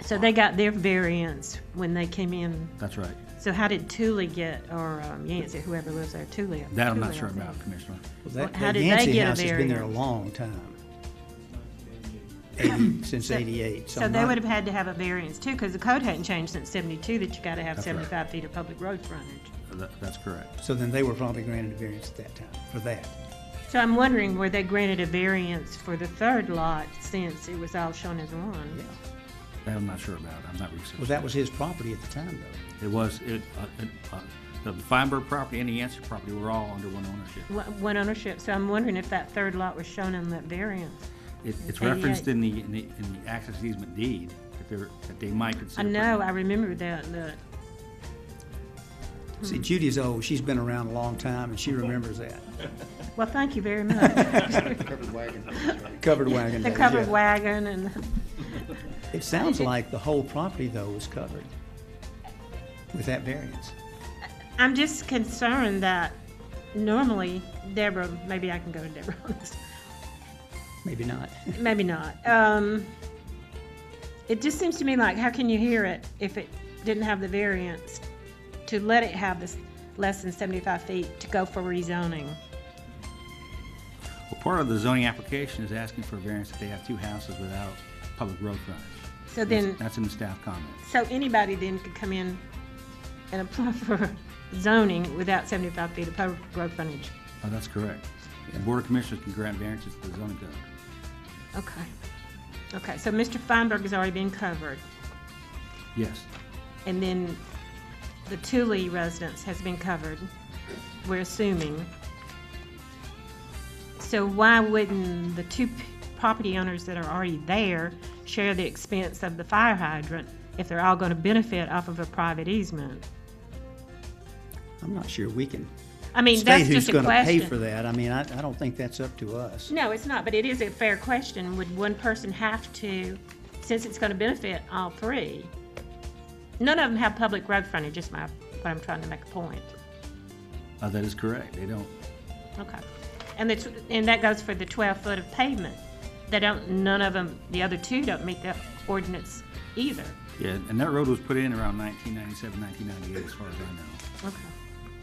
So they got their variance when they came in. That's right. So how did Thule get, or Yancey, whoever lives there, Thule? That I'm not Thule, sure I think. about, Commissioner. Well, How that did they Yancey get a house has been there a variance? long time. Since So- '88. So they would have had to have a variance too, because the code hadn't changed since '72 that you got to have That's right. 75 feet of public road frontage. That's correct. So then they were probably granted a variance at that time for that. So I'm wondering, were they granted a variance for the third lot since it was all shown as one? That I'm not sure about. I'm not researching. Well, that was his property at the time, though. It was, the Feinberg property and the Yancey property were all under one ownership. One ownership, so I'm wondering if that third lot was shown in that variance. It's referenced in the access easement deed, that they might I consider. know, I remember that. See, Judy's old. She's been around a long time, and she remembers that. Well, thank you very much. Covered wagon. Covered wagon. The days, covered yeah. wagon and. It sounds like the whole property, though, was covered with that variance. I'm just concerned that normally, Deborah, maybe I can go to Deborah on this. Maybe not. Maybe not. It just seems to me like, how can you hear it if it didn't have the variance to let it have this less than 75 feet to go for rezoning? Well, part of the zoning application is asking for a variance that they have two houses without public road frontage. So then, That's in the staff comment. so anybody then could come in and apply for zoning without 75 feet of public road frontage? Oh, that's correct. The Board of Commissioners can grant variances to the zoning code. Okay. Okay, so Mr. Feinberg has already been covered, Yes. and then the Thule residence has been covered, we're assuming. So why wouldn't the two property owners that are already there share the expense of the fire hydrant if they're all going to benefit off of a private easement? I'm not sure we can I mean, state that's who's just a going to pay question. for that. I mean, I don't think that's up to us. No, it's not, but it is a fair question. Would one person have to, since it's going to benefit all three? None of them have public road frontage, is what I'm trying to make a point. That is correct. They don't. Okay. And that goes for the 12 foot of pavement. None of them, the other two don't meet the ordinance either. Yeah, and that road was put in around 1997, 1998, as far as I know. Okay.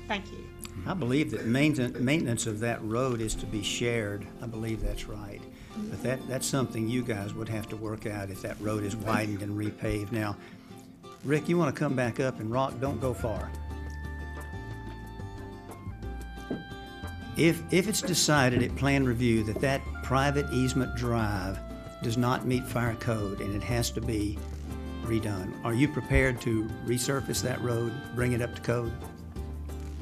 Thank you. I believe that maintenance of that road is to be shared. I believe that's right. But that's something you guys would have to work out if that road is widened and repaved. Now, Rick, you want to come back up, and Rock, don't go far. If it's decided at plan review that that private easement drive does not meet fire code and it has to be redone, are you prepared to resurface that road, bring it up to code?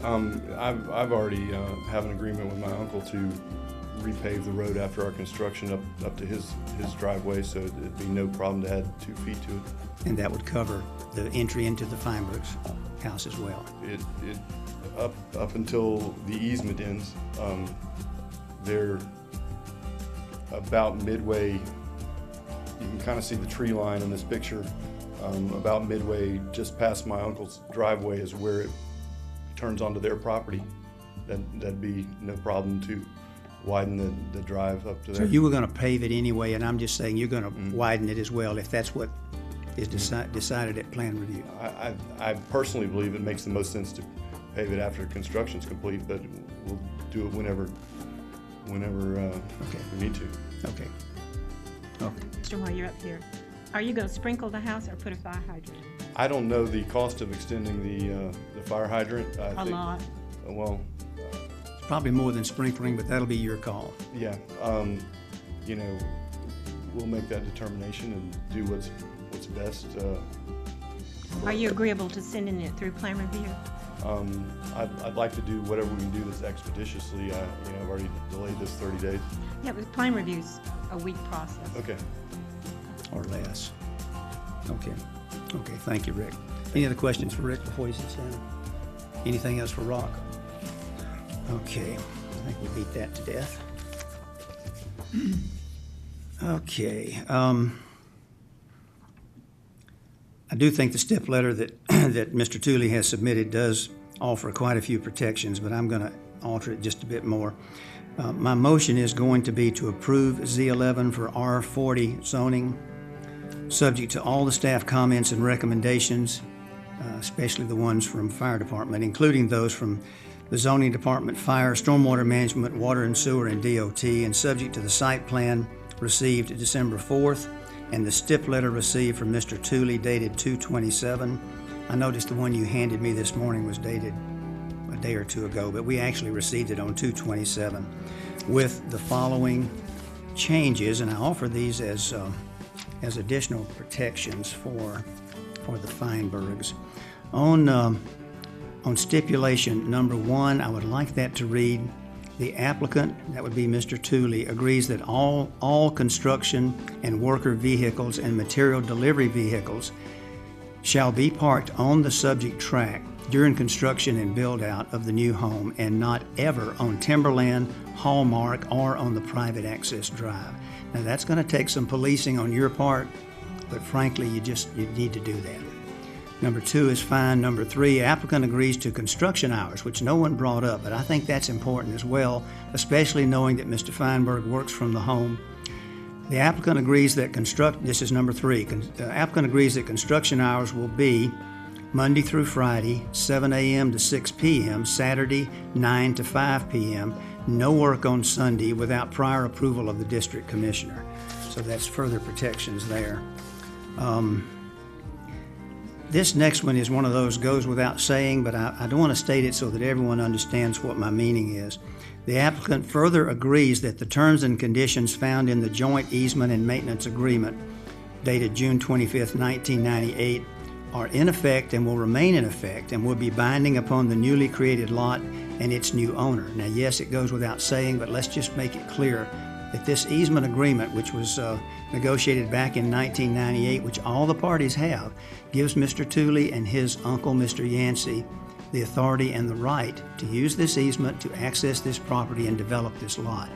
I've already have an agreement with my uncle to repave the road after our construction up to his driveway, so it'd be no problem to add 2 feet to it. And that would cover the entry into the Feinberg's house as well. Up until the easement ends, they're about midway. You can kind of see the tree line in this picture. About midway, just past my uncle's driveway, is where it turns onto their property. That'd be no problem to widen the drive up to So there. you were going to pave it anyway, and I'm just saying you're going to widen it as well if that's what is decided at plan review. I personally believe it makes the most sense to pave it after construction's complete, but we'll do it whenever we need to. Okay. Mr. While you're up here, are you going to sprinkle the house or put a fire hydrant? I don't know the cost of extending the fire hydrant. I A think- lot. Well, Probably more than sprinkling, but that'll be your call. yeah, you know, we'll make that determination and do what's best. Are you agreeable to sending it through plan review? I'd like to do whatever we can do this expeditiously. I've already delayed this 30 days. Yeah, but plan review's a week process. Okay. Or less. Okay. Okay, thank you, Rick. Any other questions for Rick before he sits down? Anything else for Rock? Okay, I think we beat that to death. Okay, I do think the STIP letter that, that Mr. Tooley has submitted does offer quite a few protections, but I'm going to alter it just a bit more. My motion is going to be to approve Z11 for R40 zoning, subject to all the staff comments and recommendations, especially the ones from Fire Department, including those from the Zoning Department, Fire, Stormwater Management, Water and Sewer, and DOT, and subject to the site plan received December 4th and the STIP letter received from Mr. Tooley dated 2/27. I noticed the one you handed me this morning was dated a day or two ago, but we actually received it on 2/27 with the following changes, and I offer these as additional protections for the Feinbergs. On stipulation number 1, I would like that to read, the applicant, that would be Mr. Tooley, agrees that all construction and worker vehicles and material delivery vehicles shall be parked on the subject track during construction and build-out of the new home and not ever on timberland, Hallmark, or on the private access drive. Now, that's going to take some policing on your part, but frankly, you need to do that. Number 2 is fine. Number 3, applicant agrees to construction hours, which no one brought up, but I think that's important as well, especially knowing that Mr. Feinberg works from the home. The applicant agrees that this is number 3. The applicant agrees that construction hours will be Monday through Friday, 7 a.m. to 6 p.m., Saturday, 9 to 5 p.m., no work on Sunday without prior approval of the district commissioner. So that's further protections there. This next one is one of those goes without saying, but I don't want to state it so that everyone understands what my meaning is. The applicant further agrees that the terms and conditions found in the joint easement and maintenance agreement dated June 25th, 1998 are in effect and will remain in effect and will be binding upon the newly created lot and its new owner. Now, yes, it goes without saying, but let's just make it clear that this easement agreement, which was negotiated back in 1998, which all the parties have, gives Mr. Tooley and his uncle, Mr. Yancey, the authority and the right to use this easement to access this property and develop this lot.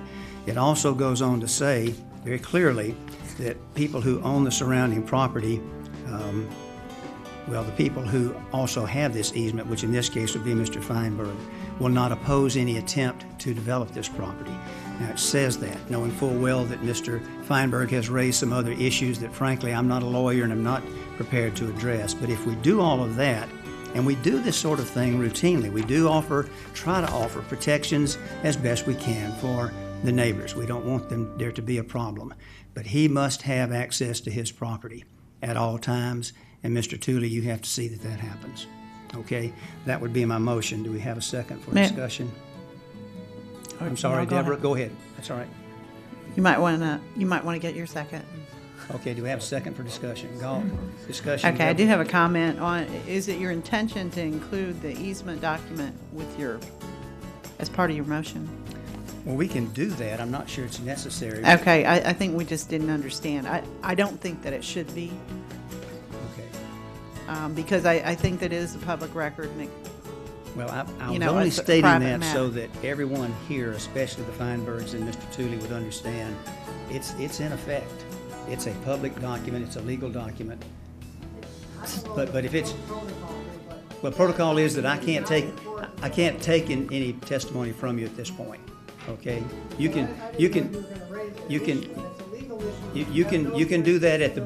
It also goes on to say very clearly that people who own the surrounding property, the people who also have this easement, which in this case would be Mr. Feinberg, will not oppose any attempt to develop this property. Now, it says that, knowing full well that Mr. Feinberg has raised some other issues that, frankly, I'm not a lawyer and I'm not prepared to address. But if we do all of that, and we do this sort of thing routinely, we do try to offer protections as best we can for the neighbors. We don't want there to be a problem. But he must have access to his property at all times, and Mr. Tooley, you have to see that that happens. Okay? That would be my motion. Do we have a second for discussion? I'm sorry, No, go Deborah, ahead. go ahead. That's all right. You might want to get your second. Okay, do we have a second for discussion? Discussion. Okay, I Deborah? do have a comment on, is it your intention to include the easement document as part of your motion? Well, we can do that. I'm not sure it's necessary. Okay, I think we just didn't understand. I don't think that it should be. Okay. Because I think that it is a public record and Well, I was know, only it's a stating private that so matter. that everyone here, especially the Feinbergs and Mr. Tooley, would understand it's in effect. It's a public document. It's a legal document. But if it's, well, protocol is that I can't take any testimony from you at this point. Okay, you can do that at the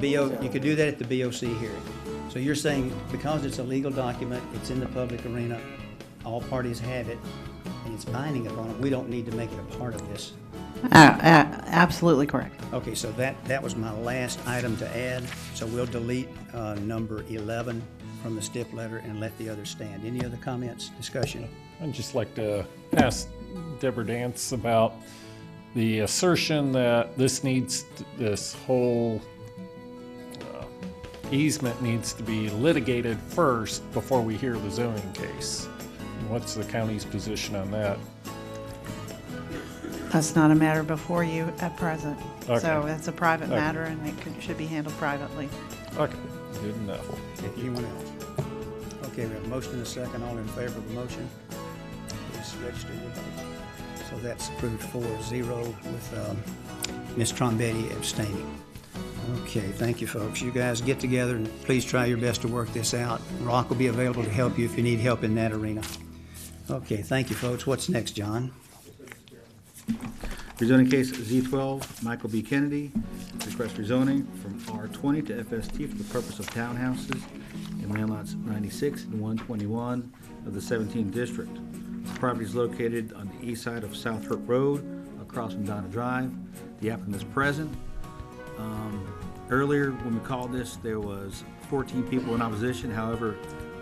BOC hearing. So you're saying because it's a legal document, it's in the public arena, all parties have it, and it's binding upon it, we don't need to make it a part of this. Absolutely correct. Okay, so that was my last item to add. So we'll delete number 11 from the STIP letter and let the others stand. Any other comments, discussion? I'd just like to ask Deborah Dance about the assertion that this whole easement needs to be litigated first before we hear the zoning case. What's the county's position on that? That's not a matter before you at present. Okay. So it's a private Okay. matter and should be handled privately. Okay, good enough. Anyone else? Okay, we have a motion and a second. All in favor of the motion? Please register your vote. So that's approved 4-0 with Ms. Trombetti abstaining. Okay, thank you, folks. You guys get together and please try your best to work this out. Rock will be available to help you if you need help in that arena. Okay, thank you, folks. What's next, John? Rezoning case Z12, Michael B. Kennedy, request rezoning from R20 to FST for the purpose of townhouses in land lots 96 and 121 of the 17th district. The property is located on the east side of South Hook Road, across from Donna Drive. The applicant is present. Earlier, when we called this, there was 14 people in opposition. However,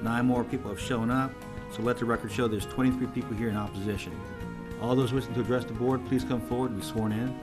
9 more people have shown up. So let the record show there's 23 people here in opposition. All those wishing to address the board, please come forward and be sworn in.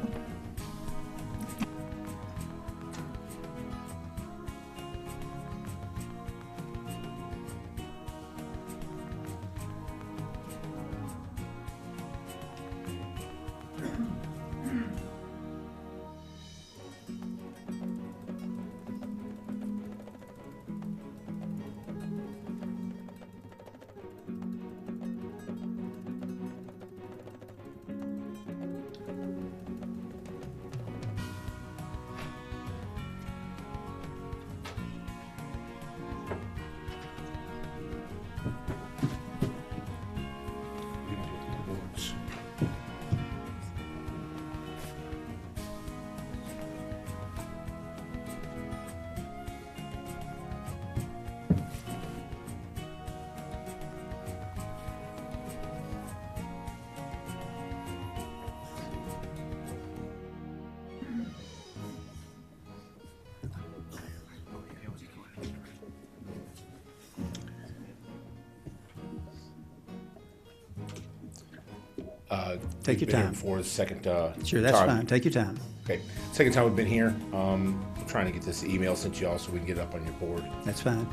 Take your We've been here time. For the second Sure, that's time. fine. Take your time. Okay, second time we've been here. I'm trying to get this email sent to y'all so we can get it up on your board. That's fine.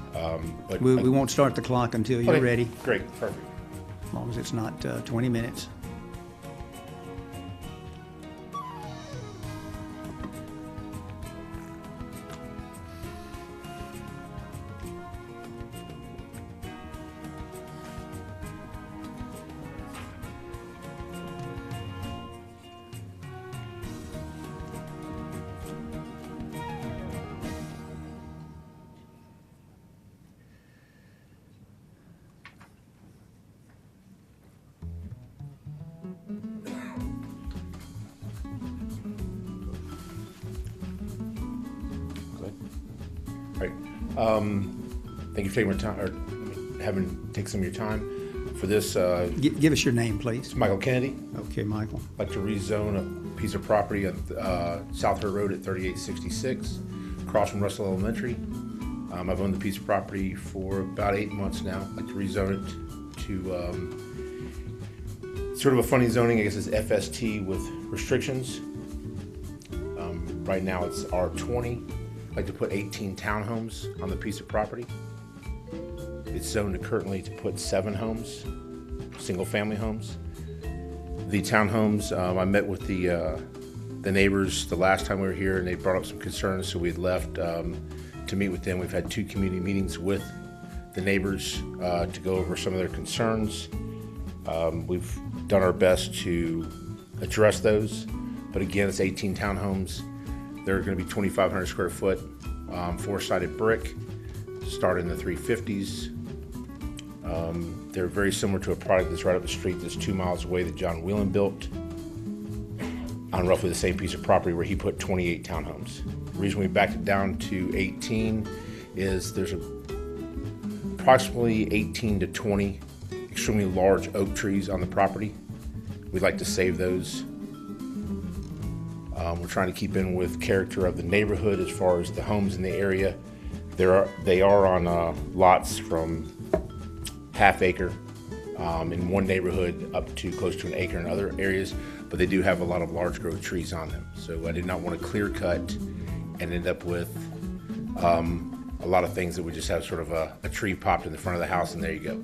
But We won't start the clock until you're Okay, ready, Great, perfect. as long as it's not 20 minutes. All right. Thank you for taking your time, or take some of your time for this. Give us your name, please. Michael Kennedy. Okay, Michael. I'd like to rezone a piece of property on South Hood Road at 3866, across from Russell Elementary. I've owned the piece of property for about 8 months now. I'd like to rezone it to sort of a funny zoning. I guess it's FST with restrictions. Right now it's R20. I'd like to put 18 townhomes on the piece of property. It's zoned currently to put 7 homes, single-family homes. The townhomes, I met with the neighbors the last time we were here, and they brought up some concerns, so we had left to meet with them. We've had 2 community meetings with the neighbors to go over some of their concerns. We've done our best to address those, but again, it's 18 townhomes. They're going to be 2,500 square foot, 4-sided brick, start in the 350s. They're very similar to a product that's right up the street that's 2 miles away that John Whelan built on roughly the same piece of property where he put 28 townhomes. The reason we backed it down to 18 is there's approximately 18 to 20 extremely large oak trees on the property. We'd like to save those. We're trying to keep in with character of the neighborhood as far as the homes in the area. They are on lots from half acre in one neighborhood up to close to an acre in other areas. but they do have a lot of large growth trees on them. So I did not want to clear cut and end up with a lot of things that would just have sort of a tree popped in the front of the house, and there you go.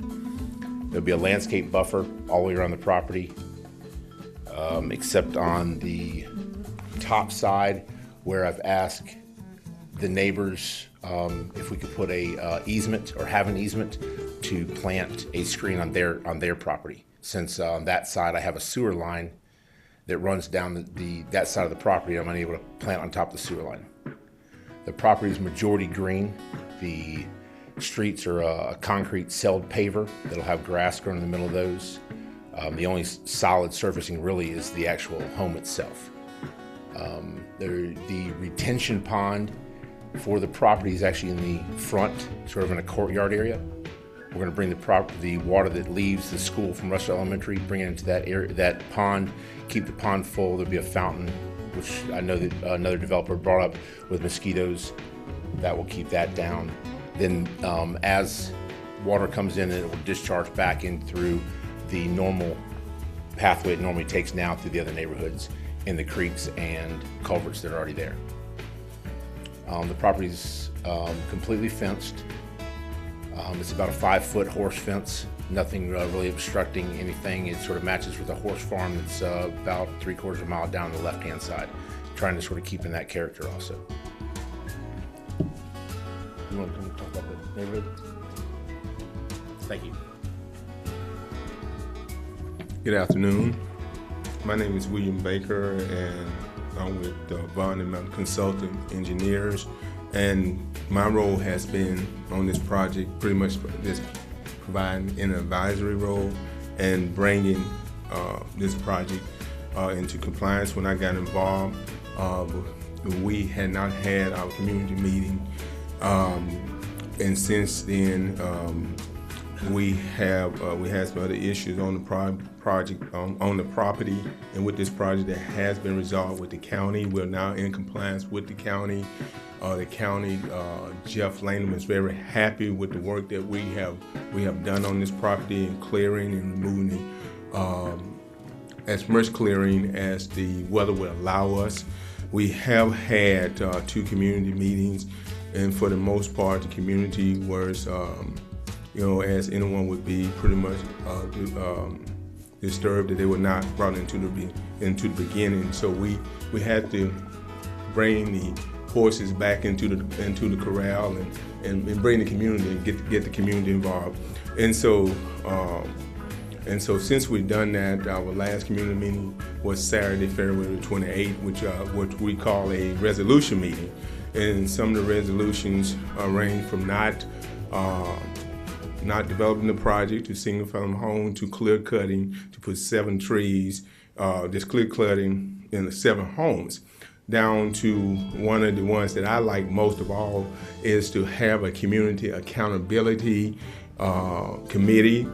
There'll be a landscape buffer all the way around the property, except on the top side where I've asked the neighbors if we could put a easement or have an easement to plant a screen on their property. Since on that side I have a sewer line that runs down that side of the property, I'm unable to plant on top of the sewer line. The property is majority green. The streets are a concrete celled paver that'll have grass growing in the middle of those. The only solid surfacing really is the actual home itself. The retention pond for the property is actually in the front, sort of in a courtyard area. We're going to bring the water that leaves the school from Russell Elementary, bring it into that area, that pond, keep the pond full. There'll be a fountain, which I know that another developer brought up with mosquitoes. That will keep that down. Then as water comes in, it will discharge back in through the normal pathway it normally takes now through the other neighborhoods in the creeks and culverts that are already there. The property's completely fenced. It's about a 5-foot horse fence, nothing really obstructing anything. It sort of matches with a horse farm that's about 3/4 of a mile down the left-hand side, trying to sort of keep in that character also. You want to come talk about the neighborhood? Thank you. Good afternoon. My name is William Baker, and I'm with Vaughn and Mountain Consulting Engineers. And my role has been on this project pretty much just providing an advisory role and bringing this project into compliance. When I got involved, we had not had our community meeting, and since then we had some other issues on the project on the property, and with this project that has been resolved with the county. We're now in compliance with the county. Jeff Lanham is very happy with the work that we have done on this property in clearing and removing as much clearing as the weather will allow us. We have had 2 community meetings, and for the most part, the community was, as anyone would be, pretty much disturbed that they were not brought into the beginning. So we had to bring the horses back into the corral and bring the community and get the community involved. And so since we've done that, our last community meeting was Saturday, February 28th, which we call a resolution meeting. And some of the resolutions range from not developing the project to single-family home to clear cutting to put 7 trees, just clear cutting in the 7 homes, down to one of the ones that I like most of all is to have a community accountability committee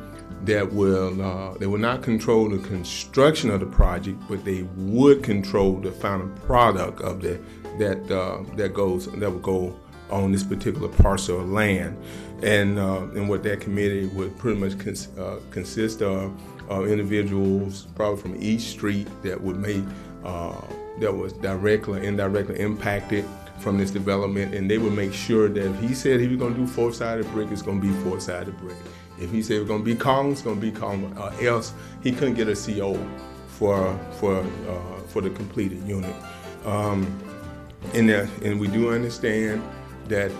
that will not control the construction of the project, but they would control the final product of that will go on this particular parcel of land. And what that committee would pretty much consist of individuals probably from each street that would make that was directly or indirectly impacted from this development, and they would make sure that if he said he was going to do 4-sided brick, it's going to be 4-sided brick. If he said it was going to be column, it's going to be column. Else he couldn't get a CO for the completed unit. And we do understand that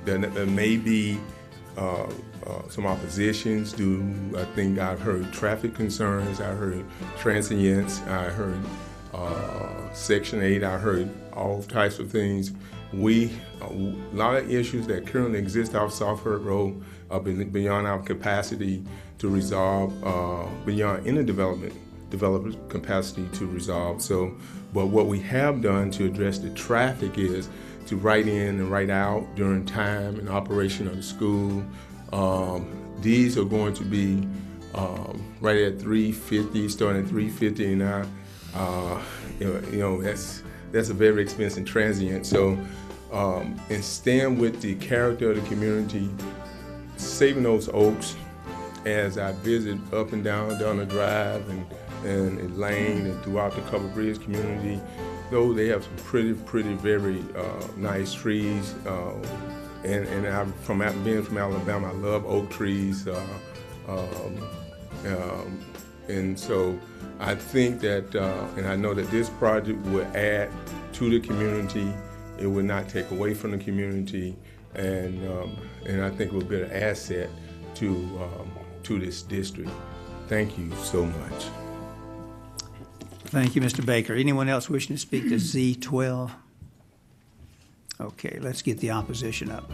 there may be some oppositions due. I think I've heard traffic concerns. I heard transients. I heard Section 8. I heard all types of things. A lot of issues that currently exist off Southford Road are beyond our capacity to resolve, beyond any developer's capacity to resolve. So, but what we have done to address the traffic is to write in and write out during time and operation of the school. These are going to be right at 350, starting at 350 now. That's a very expensive transient. So, and staying with the character of the community, saving those oaks as I visit up and down the drive and and Elaine and throughout the Covered Bridge community. Though they have some pretty, very nice trees. And I'm being from Alabama, I love oak trees. And so I think that, and I know that this project will add to the community. It will not take away from the community, and I think it will be an asset to this district. Thank you so much. Thank you, Mr. Baker. Anyone else wishing to speak to Z12? Okay, let's get the opposition up.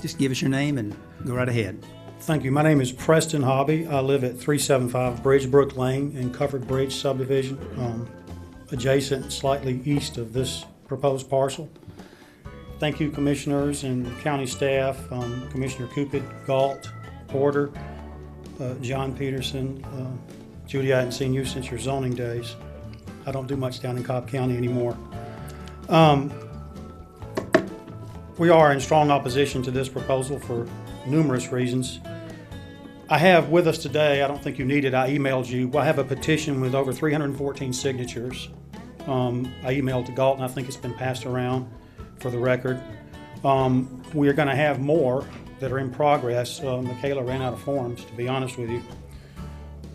Just give us your name and go right ahead. Thank you. My name is Preston Hobby. I live at 375 Bridgebrook Lane in Covered Bridge subdivision, adjacent, slightly east of this proposed parcel. Thank you, commissioners and county staff, Commissioner Cupid, Galt, Porter, John Peterson. Judy, I hadn't seen you since your zoning days. I don't do much down in Cobb County anymore. We are in strong opposition to this proposal for numerous reasons. I have with us today, I don't think you need it, I emailed you, I have a petition with over 314 signatures. I emailed to Galt and I think it's been passed around for the record. We are going to have more that are in progress. Michaela ran out of forms, to be honest with you.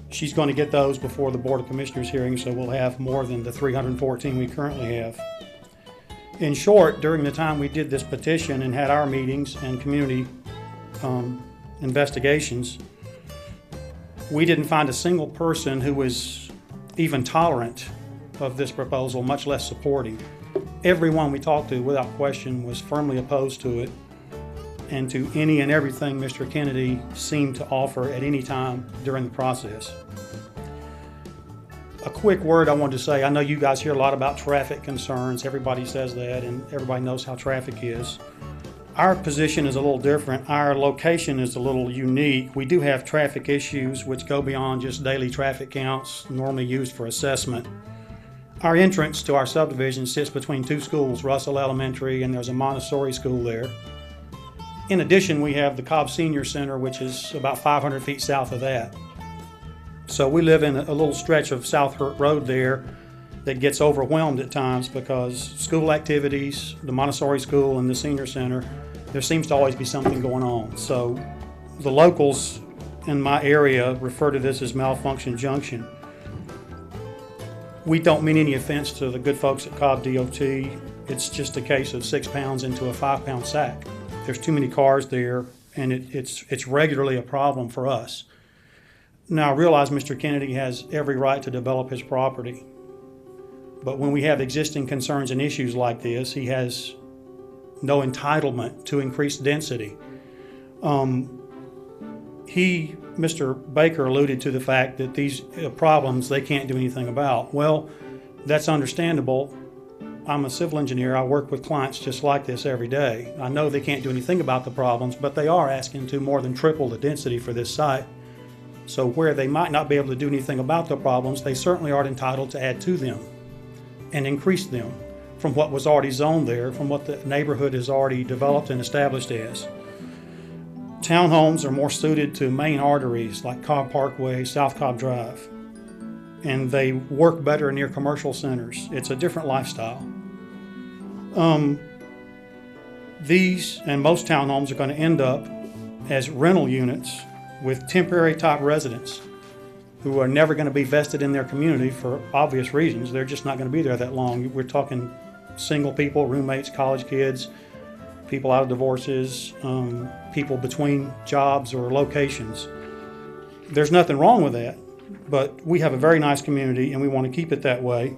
She's going to get those before the Board of Commissioners hearing, so we'll have more than the 314 we currently have. In short, during the time we did this petition and had our meetings and community investigations, we didn't find a single person who was even tolerant of this proposal, much less supporting. Everyone we talked to, without question, was firmly opposed to it and to any and everything Mr. Kennedy seemed to offer at any time during the process. A quick word I wanted to say, I know you guys hear a lot about traffic concerns. Everybody says that, and everybody knows how traffic is. Our position is a little different. Our location is a little unique. We do have traffic issues which go beyond just daily traffic counts normally used for assessment. Our entrance to our subdivision sits between two schools, Russell Elementary, and there's a Montessori school there. In addition, we have the Cobb Senior Center, which is about 500 feet south of that. So we live in a little stretch of South Hurt Road there that gets overwhelmed at times because school activities, the Montessori school and the senior center, there seems to always be something going on. So the locals in my area refer to this as Malfunction Junction. We don't mean any offense to the good folks at Cobb DOT. It's just a case of 6 pounds into a 5-pound sack. There's too many cars there, and it's regularly a problem for us. Now, I realize Mr. Kennedy has every right to develop his property, but when we have existing concerns and issues like this, he has no entitlement to increased density. Mr. Baker alluded to the fact that these problems they can't do anything about. Well, that's understandable. I'm a civil engineer. I work with clients just like this every day. I know they can't do anything about the problems, but they are asking to more than triple the density for this site. So where they might not be able to do anything about the problems, they certainly are entitled to add to them and increase them from what was already zoned there, from what the neighborhood has already developed and established as. Townhomes are more suited to main arteries like Cobb Parkway, South Cobb Drive, and they work better near commercial centers. It's a different lifestyle. These and most townhomes are going to end up as rental units with temporary type residents who are never going to be vested in their community for obvious reasons. They're just not going to be there that long. We're talking single people, roommates, college kids, people out of divorces, people between jobs or locations. There's nothing wrong with that, but we have a very nice community and we want to keep it that way.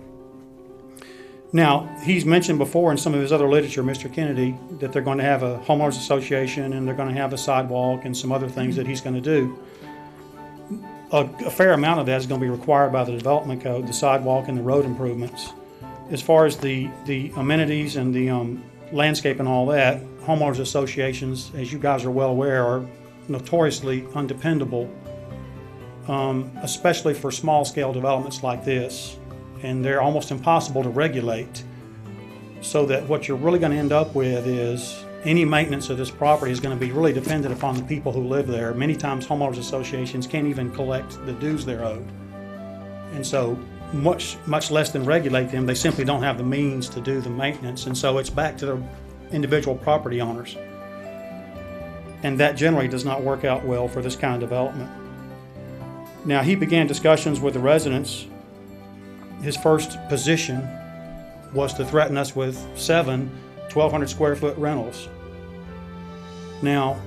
Now, he's mentioned before in some of his other literature, Mr. Kennedy, that they're going to have a homeowners association and they're going to have a sidewalk and some other things that he's going to do. A fair amount of that is going to be required by the development code, the sidewalk and the road improvements. As far as the amenities and the landscape and all that, homeowners associations, as you guys are well aware, are notoriously undependable especially for small-scale developments like this, and they're almost impossible to regulate. So that what you're really going to end up with is any maintenance of this property is going to be really dependent upon the people who live there. Many times homeowners associations can't even collect the dues they're owed. And so much less than regulate them, they simply don't have the means to do the maintenance. And so it's back to the individual property owners. And that generally does not work out well for this kind of development. Now, he began discussions with the residents. His first position was to threaten us with 7 1,200 square foot rentals. Now,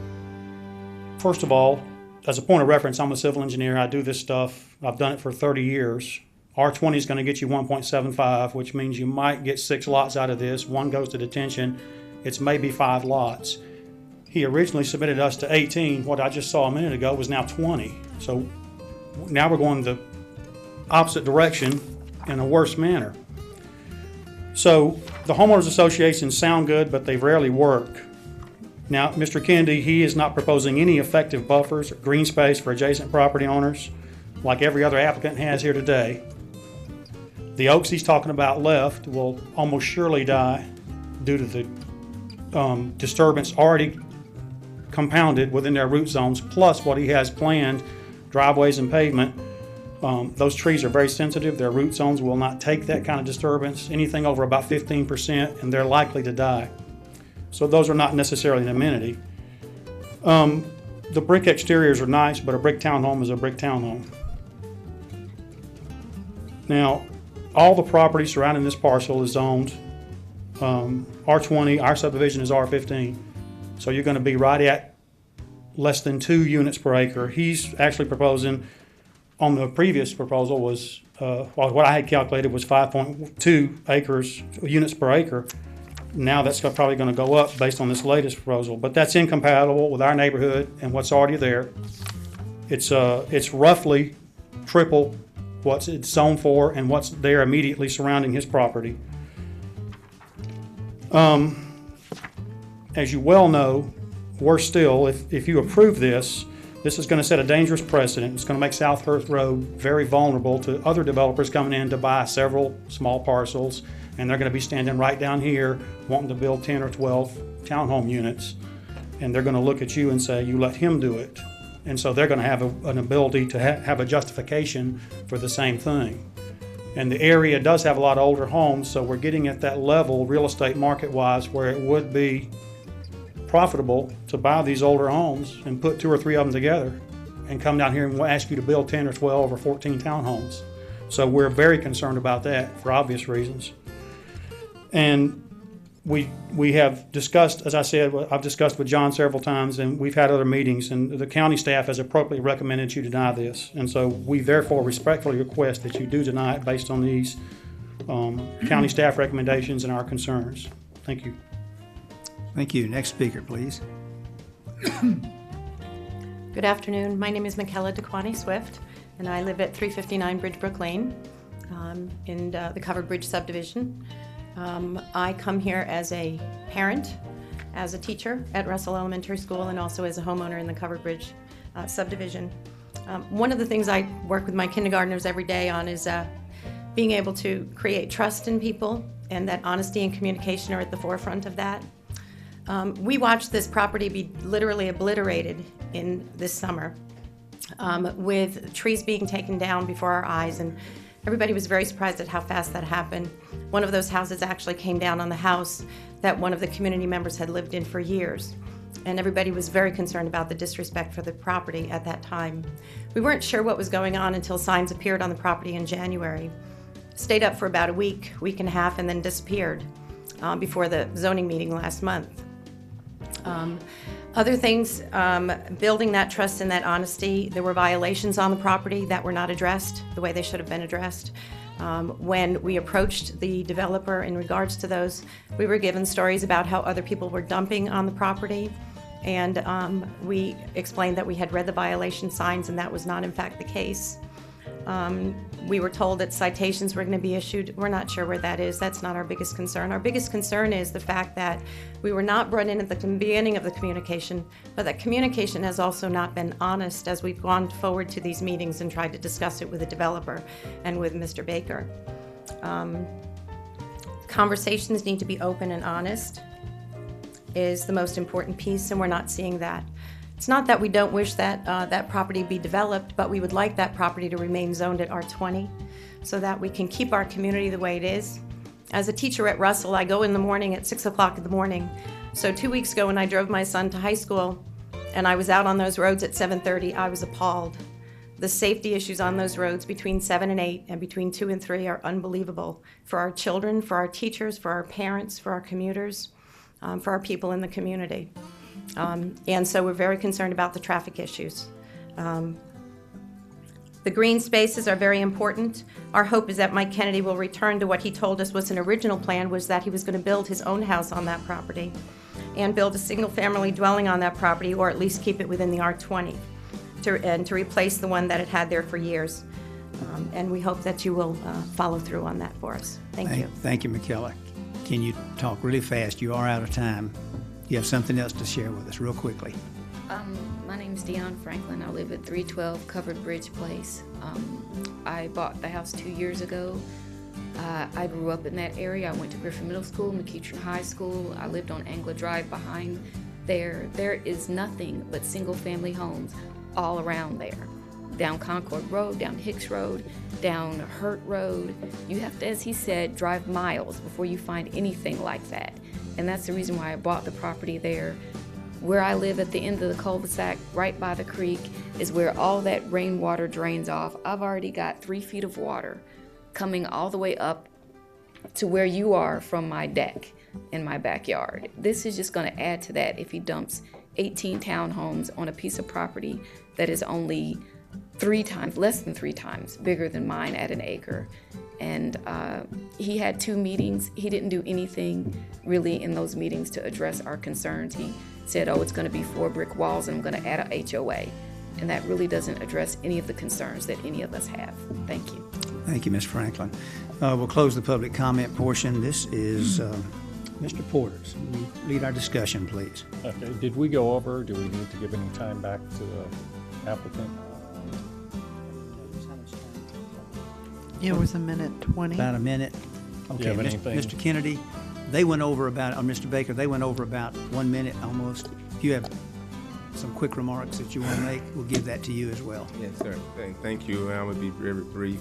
first of all, as a point of reference, I'm a civil engineer. I do this stuff. I've done it for 30 years. R20 is going to get you 1.75, which means you might get 6 lots out of this. 1 goes to detention. It's maybe 5 lots. He originally submitted us to 18. What I just saw a minute ago was now 20. So now we're going the opposite direction in a worse manner. So the homeowners associations sound good, but they rarely work. Now, Mr. Kennedy, he is not proposing any effective buffers or green space for adjacent property owners, like every other applicant has here today. The oaks he's talking about left will almost surely die due to the disturbance already compounded within their root zones, plus what he has planned, driveways and pavement. Those trees are very sensitive. Their root zones will not take that kind of disturbance, anything over about 15%, and they're likely to die. So those are not necessarily an amenity. The brick exteriors are nice, but a brick townhome is a brick townhome. Now, all the property surrounding this parcel is zoned R20. Our subdivision is R15. So you're going to be right at less than 2 units per acre. He's actually proposing, on the previous proposal was, what I had calculated was 5.2 units per acre. Now that's probably going to go up based on this latest proposal, but that's incompatible with our neighborhood and what's already there. It's roughly triple what's it's zoned for and what's there immediately surrounding his property. As you well know, worse still, if you approve this, this is going to set a dangerous precedent. It's going to make South Firth Road very vulnerable to other developers coming in to buy several small parcels, and they're going to be standing right down here wanting to build 10 or 12 townhome units, and they're going to look at you and say, you let him do it. And so they're going to have an ability to have a justification for the same thing. And the area does have a lot of older homes, so we're getting at that level real estate market-wise where it would be profitable to buy these older homes and put 2 or 3 of them together and come down here and ask you to build 10 or 12 or 14 townhomes. So we're very concerned about that for obvious reasons. And we have discussed, as I said, I've discussed with John several times, and we've had other meetings, and the county staff has appropriately recommended you deny this. And so we therefore respectfully request that you do deny it based on these county staff recommendations and our concerns. Thank you. Thank you. Next speaker, please. Good afternoon. My name is Michaela DeQuani Swift, and I live at 359 Bridgebrook Lane in the Covered Bridge subdivision. I come here as a parent, as a teacher at Russell Elementary School, and also as a homeowner in the Covered Bridge subdivision. One of the things I work with my kindergartners every day on is being able to create trust in people, and that honesty and communication are at the forefront of that. We watched this property be literally obliterated in this summer with trees being taken down before our eyes, and everybody was very surprised at how fast that happened. One of those houses actually came down on the house that one of the community members had lived in for years, and everybody was very concerned about the disrespect for the property at that time. We weren't sure what was going on until signs appeared on the property in January. Stayed up for about a week and a half, and then disappeared before the zoning meeting last month. Other things, building that trust and that honesty, there were violations on the property that were not addressed the way they should have been addressed. When we approached the developer in regards to those, we were given stories about how other people were dumping on the property, and we explained that we had read the violation signs and that was not in fact the case. We were told that citations were going to be issued. We're not sure where that is. That's not our biggest concern. Our biggest concern is the fact that we were not brought in at the beginning of the communication, but that communication has also not been honest as we've gone forward to these meetings and tried to discuss it with the developer and with Mr. Baker. Conversations need to be open and honest is the most important piece, and we're not seeing that. It's not that we don't wish that that property be developed, but we would like that property to remain zoned at R20 so that we can keep our community the way it is. As a teacher at Russell, I go in the morning at 6 o'clock in the morning. So 2 weeks ago when I drove my son to high school and I was out on those roads at 7:30, I was appalled. The safety issues on those roads between 7 and 8 and between 2 and 3 are unbelievable for our children, for our teachers, for our parents, for our commuters, for our people in the community. And so we're very concerned about the traffic issues. The green spaces are very important. Our hope is that Mike Kennedy will return to what he told us was an original plan, was that he was going to build his own house on that property and build a single-family dwelling on that property, or at least keep it within the R20, and to replace the one that it had there for years. And we hope that you will follow through on that for us. Thank you. Thank you, McKellar. Can you talk really fast? You are out of time. You have something else to share with us real quickly. My name's Dion Franklin. I live at 312 Covered Bridge Place. I bought the house 2 years ago. I grew up in that area. I went to Griffin Middle School, McEachern High School. I lived on Angla Drive behind there. There is nothing but single-family homes all around there. Down Concord Road, down Hicks Road, down Hurt Road. You have to, as he said, drive miles before you find anything like that. And that's the reason why I bought the property there. Where I live at the end of the cul-de-sac, right by the creek, is where all that rainwater drains off. I've already got 3 feet of water coming all the way up to where you are from my deck in my backyard. This is just going to add to that if he dumps 18 townhomes on a piece of property that is only less than 3 times bigger than mine at an acre. And he had 2 meetings. He didn't do anything really in those meetings to address our concerns. He said, oh, it's going to be 4 brick walls and I'm going to add a HOA. And that really doesn't address any of the concerns that any of us have. Thank you. Thank you, Ms. Franklin. We'll close the public comment portion. This is Mr. Porters. Will you lead our discussion, please? Okay, did we go over, do we need to give any time back to the applicant? Yeah, it was a minute 20. About a minute. Okay, have anything? Mr. Kennedy, they went over about, or Mr. Baker, they went over about 1 minute almost. If you have some quick remarks that you want to make, we'll give that to you as well. Yes, sir. Thank you. I'm going to be very brief.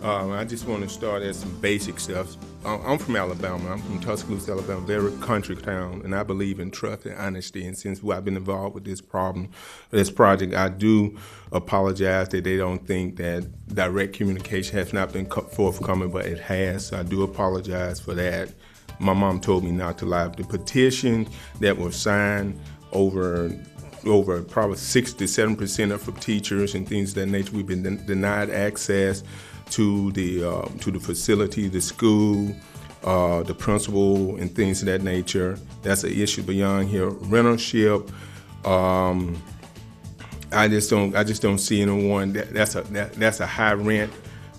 I just want to start at some basic stuff. I'm from Alabama. I'm from Tuscaloosa, Alabama, very country town, and I believe in trust and honesty. And since I've been involved with this project, I do apologize that they don't think that direct communication has not been forthcoming, but it has. So I do apologize for that. My mom told me not to lie. The petitions that were signed over probably 67% are from teachers and things of that nature. We've been denied access to the facility, the school, the principal, and things of that nature. That's an issue beyond here. Rentalship, I just don't see anyone. That's a high rent,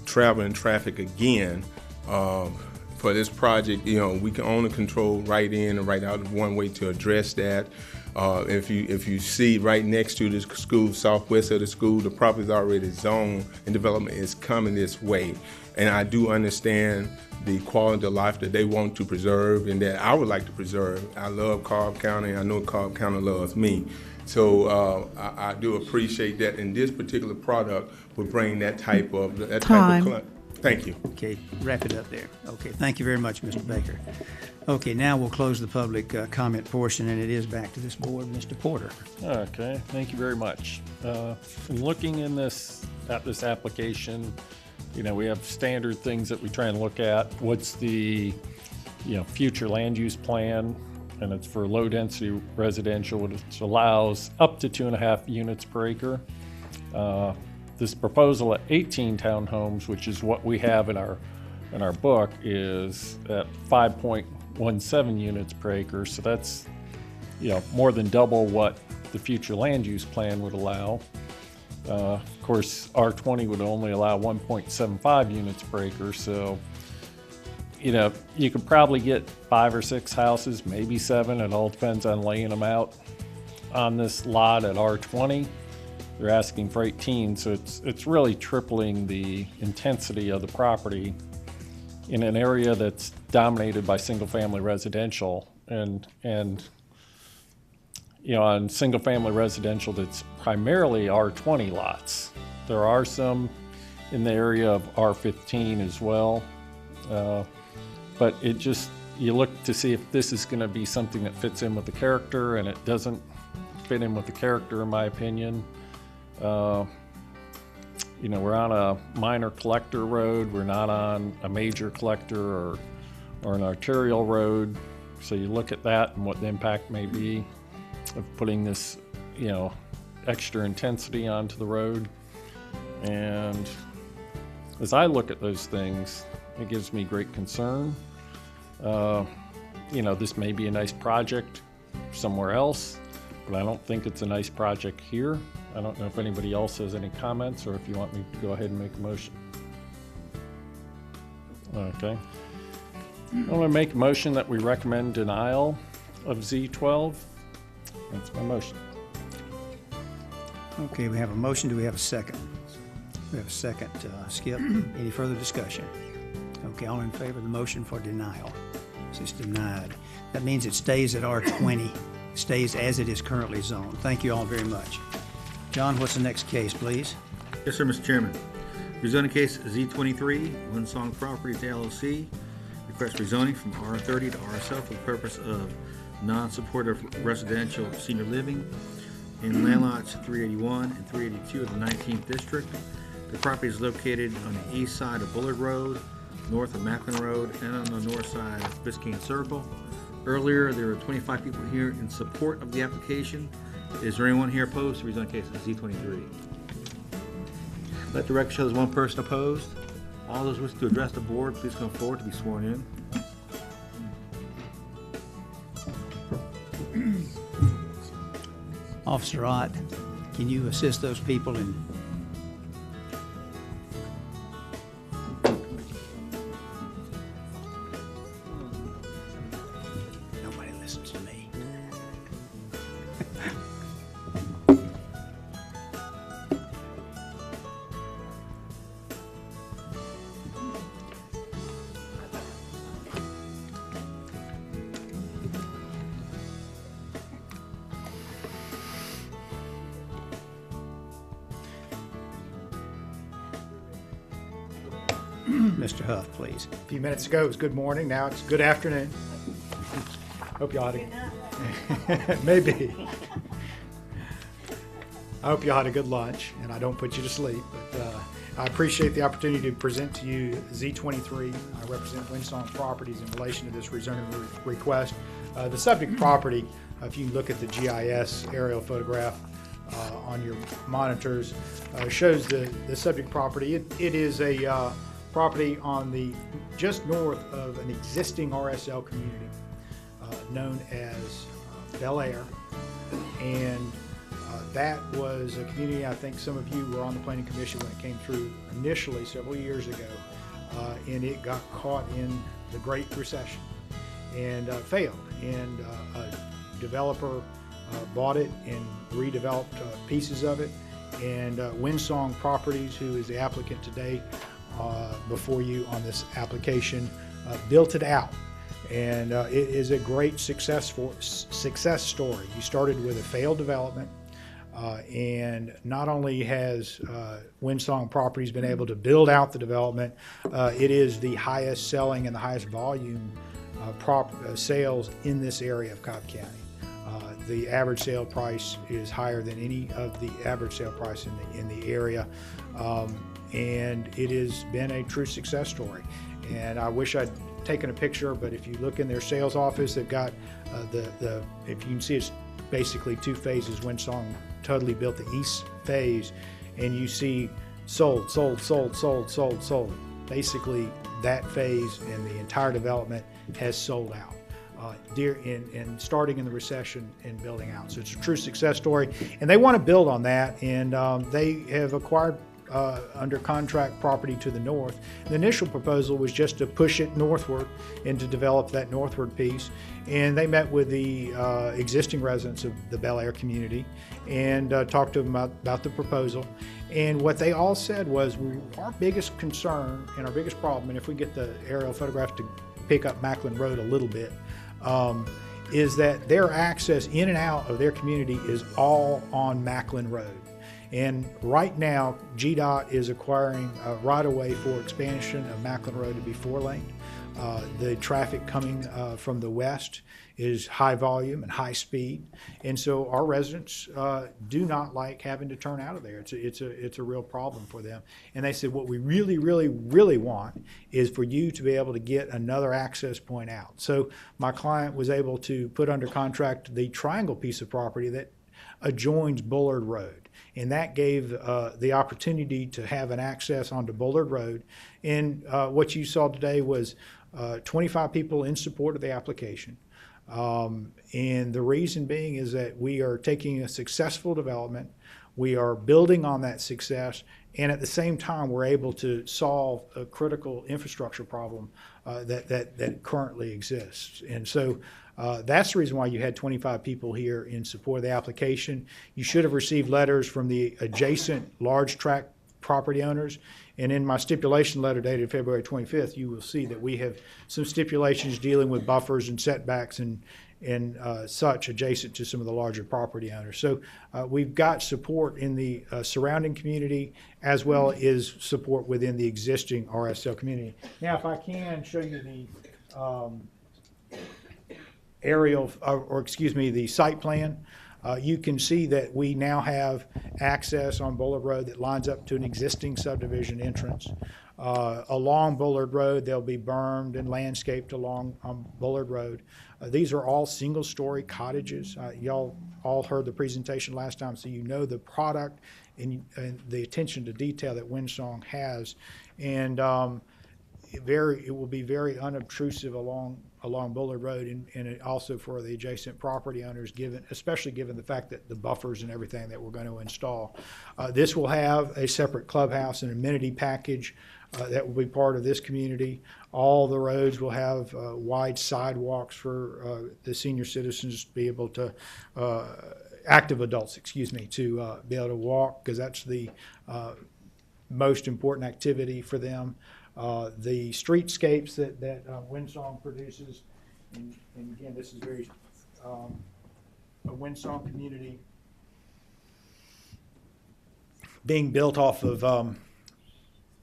traveling traffic again. For this project, we can only control right in and right out. One way to address that. If you see right next to the school, southwest of the school, the property is already zoned and development is coming this way. And I do understand the quality of life that they want to preserve and that I would like to preserve. I love Cobb County. I know Cobb County loves me. So I do appreciate that. And this particular product will bring that type of Thank you. Okay, wrap it up there. Okay, thank you very much, Mr. Baker. Okay, now we'll close the public comment portion, and it is back to this board. Mr. Porter. Okay, thank you very much. In looking at this application, we have standard things that we try and look at. What's the future land use plan? And it's for low density residential, which allows up to 2.5 units per acre. This proposal at 18 townhomes, which is what we have in our book, is at 5.17 units per acre. So that's more than double what the future land use plan would allow. Of course, R20 would only allow 1.75 units per acre, so you know, you could probably get 5 or 6 houses, maybe 7. It all depends on laying them out on this lot at R20. They're asking for 18, so it's really tripling the intensity of the property in an area that's dominated by single-family residential. And you know, on single-family residential that's primarily R20 lots. There are some in the area of R15 as well. But it just, you look to see if this is going to be something that fits in with the character, and it doesn't fit in with the character, in my opinion. You know, we're on a minor collector road. We're not on a major collector or an arterial road. So you look at that and what the impact may be of putting this, you know, extra intensity onto the road. And as I look at those things, it gives me great concern. You know, this may be a nice project somewhere else, but I don't think it's a nice project here. I don't know if anybody else has any comments or if you want me to go ahead and make a motion. Okay. I'm going to make a motion that we recommend denial of Z12. That's my motion. Okay, we have a motion. Do we have a second? We have a second. Skip, any further discussion? Okay, all in favor of the motion for denial? It's denied. That means it stays at R20, stays as it is currently zoned. Thank you all very much. John, what's the next case, please? Yes, sir, Mr. Chairman. Rezoning case Z23, Windsong Properties LLC. Request rezoning from R30 to RSL for the purpose of non-supportive residential senior living in land lots 381 and 382 of the 19th District. The property is located on the east side of Bullard Road, north of Macklin Road, and on the north side of Biscayne Circle. Earlier, there were 25 people here in support of the application. Is there anyone here opposed to rezoning case Z23? Let the record show there's one person opposed. All those wishing to address the board, please come forward to be sworn in. Officer Ott, can you assist those people in? Nobody listens to me. Mr. Huff, please. A few minutes ago, it was good morning. Now it's good afternoon. Hope y'all had a... Maybe. I hope y'all had a good lunch, and I don't put you to sleep. But I appreciate the opportunity to present to you Z23. I represent Windsong Properties in relation to this rezoning request. The subject property, if you look at the GIS aerial photograph on your monitors, shows the subject property. It is a property on the just north of an existing RSL community known as Bel Air, and that was a community, I think some of you were on the Planning Commission when it came through initially several years ago, and it got caught in the Great Recession and failed, and a developer bought it and redeveloped pieces of it, and Windsong Properties, who is the applicant today before you on this application, built it out, and it is a great success story. You started with a failed development, and not only has Windsong Properties been able to build out the development, it is the highest selling and the highest volume sales in this area of Cobb County. The average sale price is higher than any of the average sale price in the area, and it has been a true success story. And I wish I'd taken a picture, but if you look in their sales office, they've got if you can see, it's basically 2 phases. Windsong totally built the east phase, and you see sold. Basically, that phase and the entire development has sold out. in starting in the recession and building out. So it's a true success story, and they want to build on that, and they have acquired under contract property to the north. The initial proposal was just to push it northward and to develop that northward piece. And they met with the existing residents of the Bel Air community and talked to them about the proposal. And what they all said was, our biggest concern and our biggest problem, and if we get the aerial photograph to pick up Macklin Road a little bit, is that their access in and out of their community is all on Macklin Road. And right now, GDOT is acquiring a right-of-way for expansion of Macklin Road to be 4-lane. The traffic coming from the west is high volume and high speed, and so our residents do not like having to turn out of there. It's a real problem for them. And they said, what we really, really, really want is for you to be able to get another access point out. So my client was able to put under contract the triangle piece of property that adjoins Bullard Road. And that gave the opportunity to have an access onto Bullard Road. And what you saw today was 25 people in support of the application. And the reason being is that we are taking a successful development, we are building on that success, and at the same time we're able to solve a critical infrastructure problem that currently exists. And so that's the reason why you had 25 people here in support of the application. You should have received letters from the adjacent large tract property owners. And in my stipulation letter dated February 25th, you will see that we have some stipulations dealing with buffers and setbacks and such adjacent to some of the larger property owners. So we've got support in the surrounding community as well as support within the existing RSL community. Now, if I can show you the aerial, the site plan. You can see that we now have access on Bullard Road that lines up to an existing subdivision entrance. Along Bullard Road, they'll be bermed and landscaped along Bullard Road. These are all single-story cottages. Y'all all heard the presentation last time, so you know the product and the attention to detail that Windsong has. And it will be very unobtrusive along Bullard Road, and it also for the adjacent property owners, especially given the fact that the buffers and everything that we're going to install. This will have a separate clubhouse and amenity package that will be part of this community. All the roads will have wide sidewalks for the senior citizens to be able to, active adults, to be able to walk, because that's the most important activity for them. The streetscapes that Windsong produces, and again, this is very a Windsong community being built off of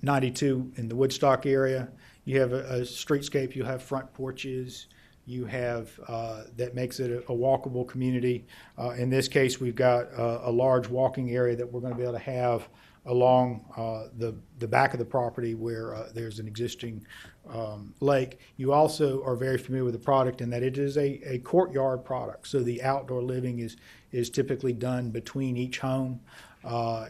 92 in the Woodstock area. You have a streetscape, you have front porches, you have that makes it a walkable community. In this case, we've got a large walking area that we're going to be able to have along the back of the property where there's an existing lake. You also are very familiar with the product in that it is a courtyard product. So the outdoor living is typically done between each home.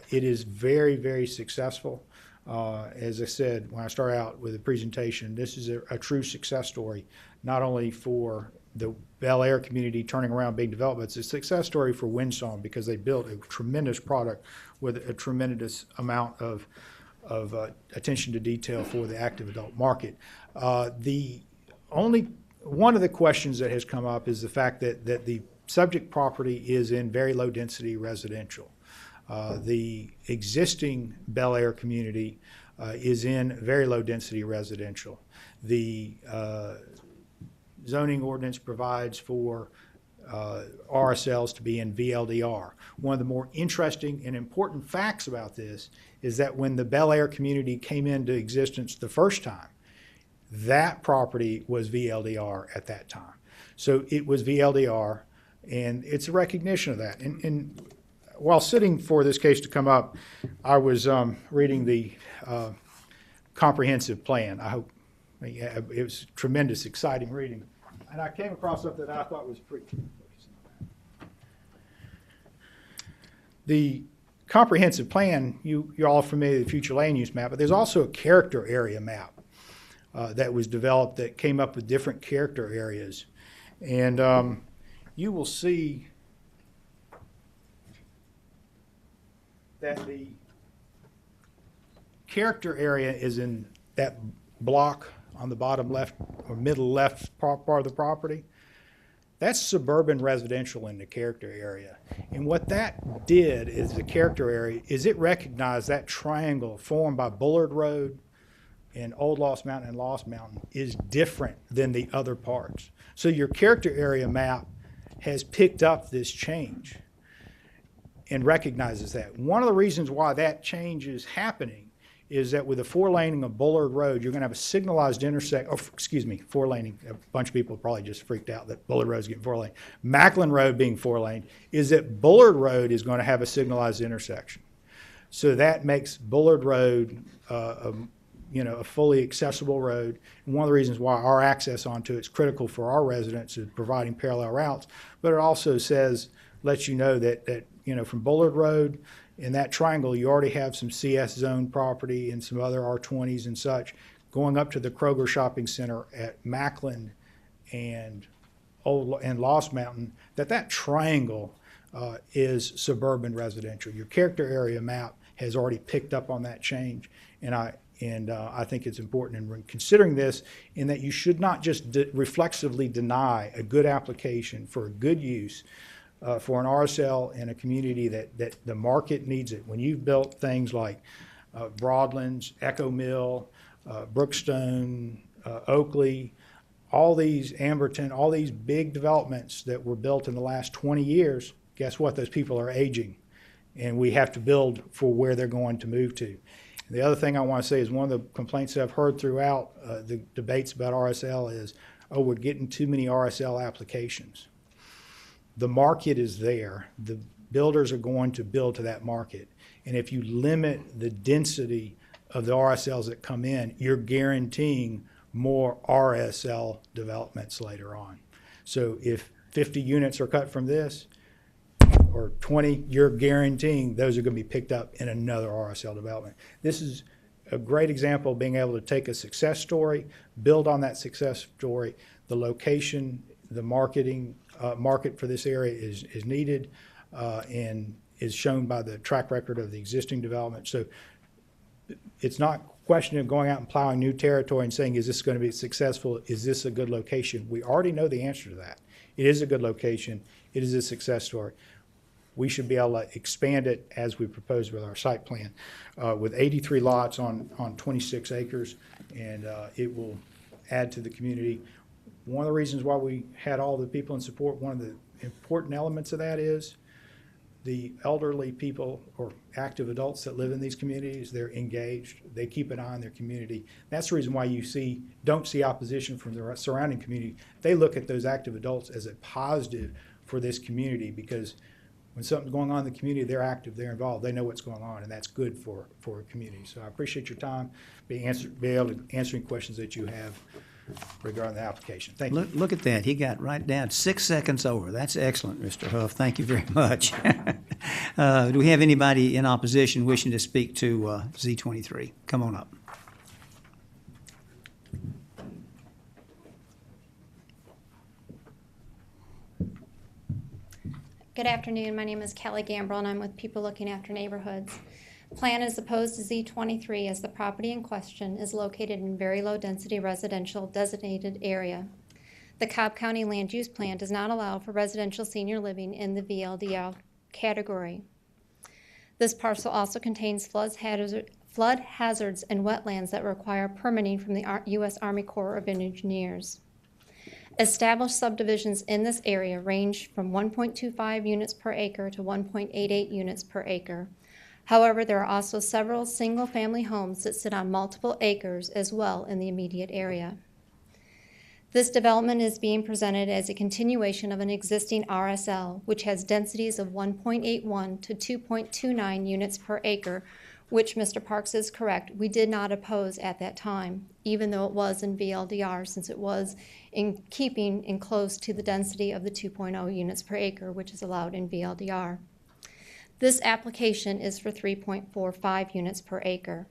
It is very, very successful. As I said, when I start out with the presentation, this is a true success story, not only for the Bel Air community turning around being developed, but it's a success story for Windsong because they built a tremendous product with a tremendous amount of attention to detail for the active adult market. One of the questions that has come up is the fact that the subject property is in very low density residential. The existing Bel Air community is in very low density residential. The zoning ordinance provides for RSLs to be in VLDR. One of the more interesting and important facts about this is that when the Bel Air community came into existence the first time, that property was VLDR at that time. So it was VLDR, and it's a recognition of that. And while sitting for this case to come up, I was reading the comprehensive plan. It was tremendous, exciting reading. And I came across something that I thought was pretty. The comprehensive plan, you're all familiar with the future land use map, but there's also a character area map that was developed that came up with different character areas. And you will see that the character area is in that block on the bottom left or middle left part of the property. That's suburban residential in the character area. And what that did is the character area is it recognized that triangle formed by Bullard Road and Old Lost Mountain and Lost Mountain is different than the other parts. So your character area map has picked up this change and recognizes that. One of the reasons why that change is happening is that with the four laning of Bullard Road, you're going to have a signalized four laning. A bunch of people probably just freaked out that Bullard Road is getting four lane. Macklin Road being four lane is that Bullard Road is going to have a signalized intersection. So that makes Bullard Road a fully accessible road. And one of the reasons why our access onto it's critical for our residents is providing parallel routes, but it also lets you know that from Bullard Road in that triangle, you already have some CS zone property and some other R20s and such going up to the Kroger Shopping Center at Macklin and Lost Mountain, that triangle is suburban residential. Your character area map has already picked up on that change, and I think it's important in considering this in that you should not just reflexively deny a good application for a good use for an RSL in a community that the market needs it. When you've built things like Broadlands, Echo Mill, Brookstone, Oakley, all these Amberton, all these big developments that were built in the last 20 years, guess what? Those people are aging, and we have to build for where they're going to move to. The other thing I want to say is one of the complaints that I've heard throughout the debates about RSL is, oh, we're getting too many RSL applications. The market is there. The builders are going to build to that market. And if you limit the density of the RSLs that come in, you're guaranteeing more RSL developments later on. So if 50 units are cut from this, or 20, you're guaranteeing those are going to be picked up in another RSL development. This is a great example of being able to take a success story, build on that success story. The location, the market for this area is needed and is shown by the track record of the existing development. So it's not a question of going out and plowing new territory and saying, is this going to be successful? Is this a good location? We already know the answer to that. It is a good location. It is a success story. We should be able to expand it as we propose with our site plan with 83 lots on 26 acres, and it will add to the community. One of the reasons why we had all the people in support, one of the important elements of that is the elderly people or active adults that live in these communities, they're engaged, they keep an eye on their community. That's the reason why you don't see opposition from the surrounding community. They look at those active adults as a positive for this community, because when something's going on in the community, they're active, they're involved, they know what's going on, and that's good for a community. So I appreciate your time, be able to answering questions that you have regarding the application. Thank you. Look at that. He got right down 6 seconds over. That's excellent, Mr. Huff. Thank you very much. Do we have anybody in opposition wishing to speak to Z23? Come on up. Good afternoon. My name is Kelly Gambrell, and I'm with People Looking After Neighborhoods. Plan is opposed to Z23 as the property in question is located in very low-density residential designated area. The Cobb County Land Use Plan does not allow for residential senior living in the VLDL category. This parcel also contains flood hazards and wetlands that require permitting from the U.S. Army Corps of Engineers. Established subdivisions in this area range from 1.25 units per acre to 1.88 units per acre. However, there are also several single-family homes that sit on multiple acres as well in the immediate area. This development is being presented as a continuation of an existing RSL, which has densities of 1.81 to 2.29 units per acre, which Mr. Parks is correct. We did not oppose at that time, even though it was in VLDR, since it was in keeping and close to the density of the 2.0 units per acre, which is allowed in VLDR. This application is for 3.45 units per acre.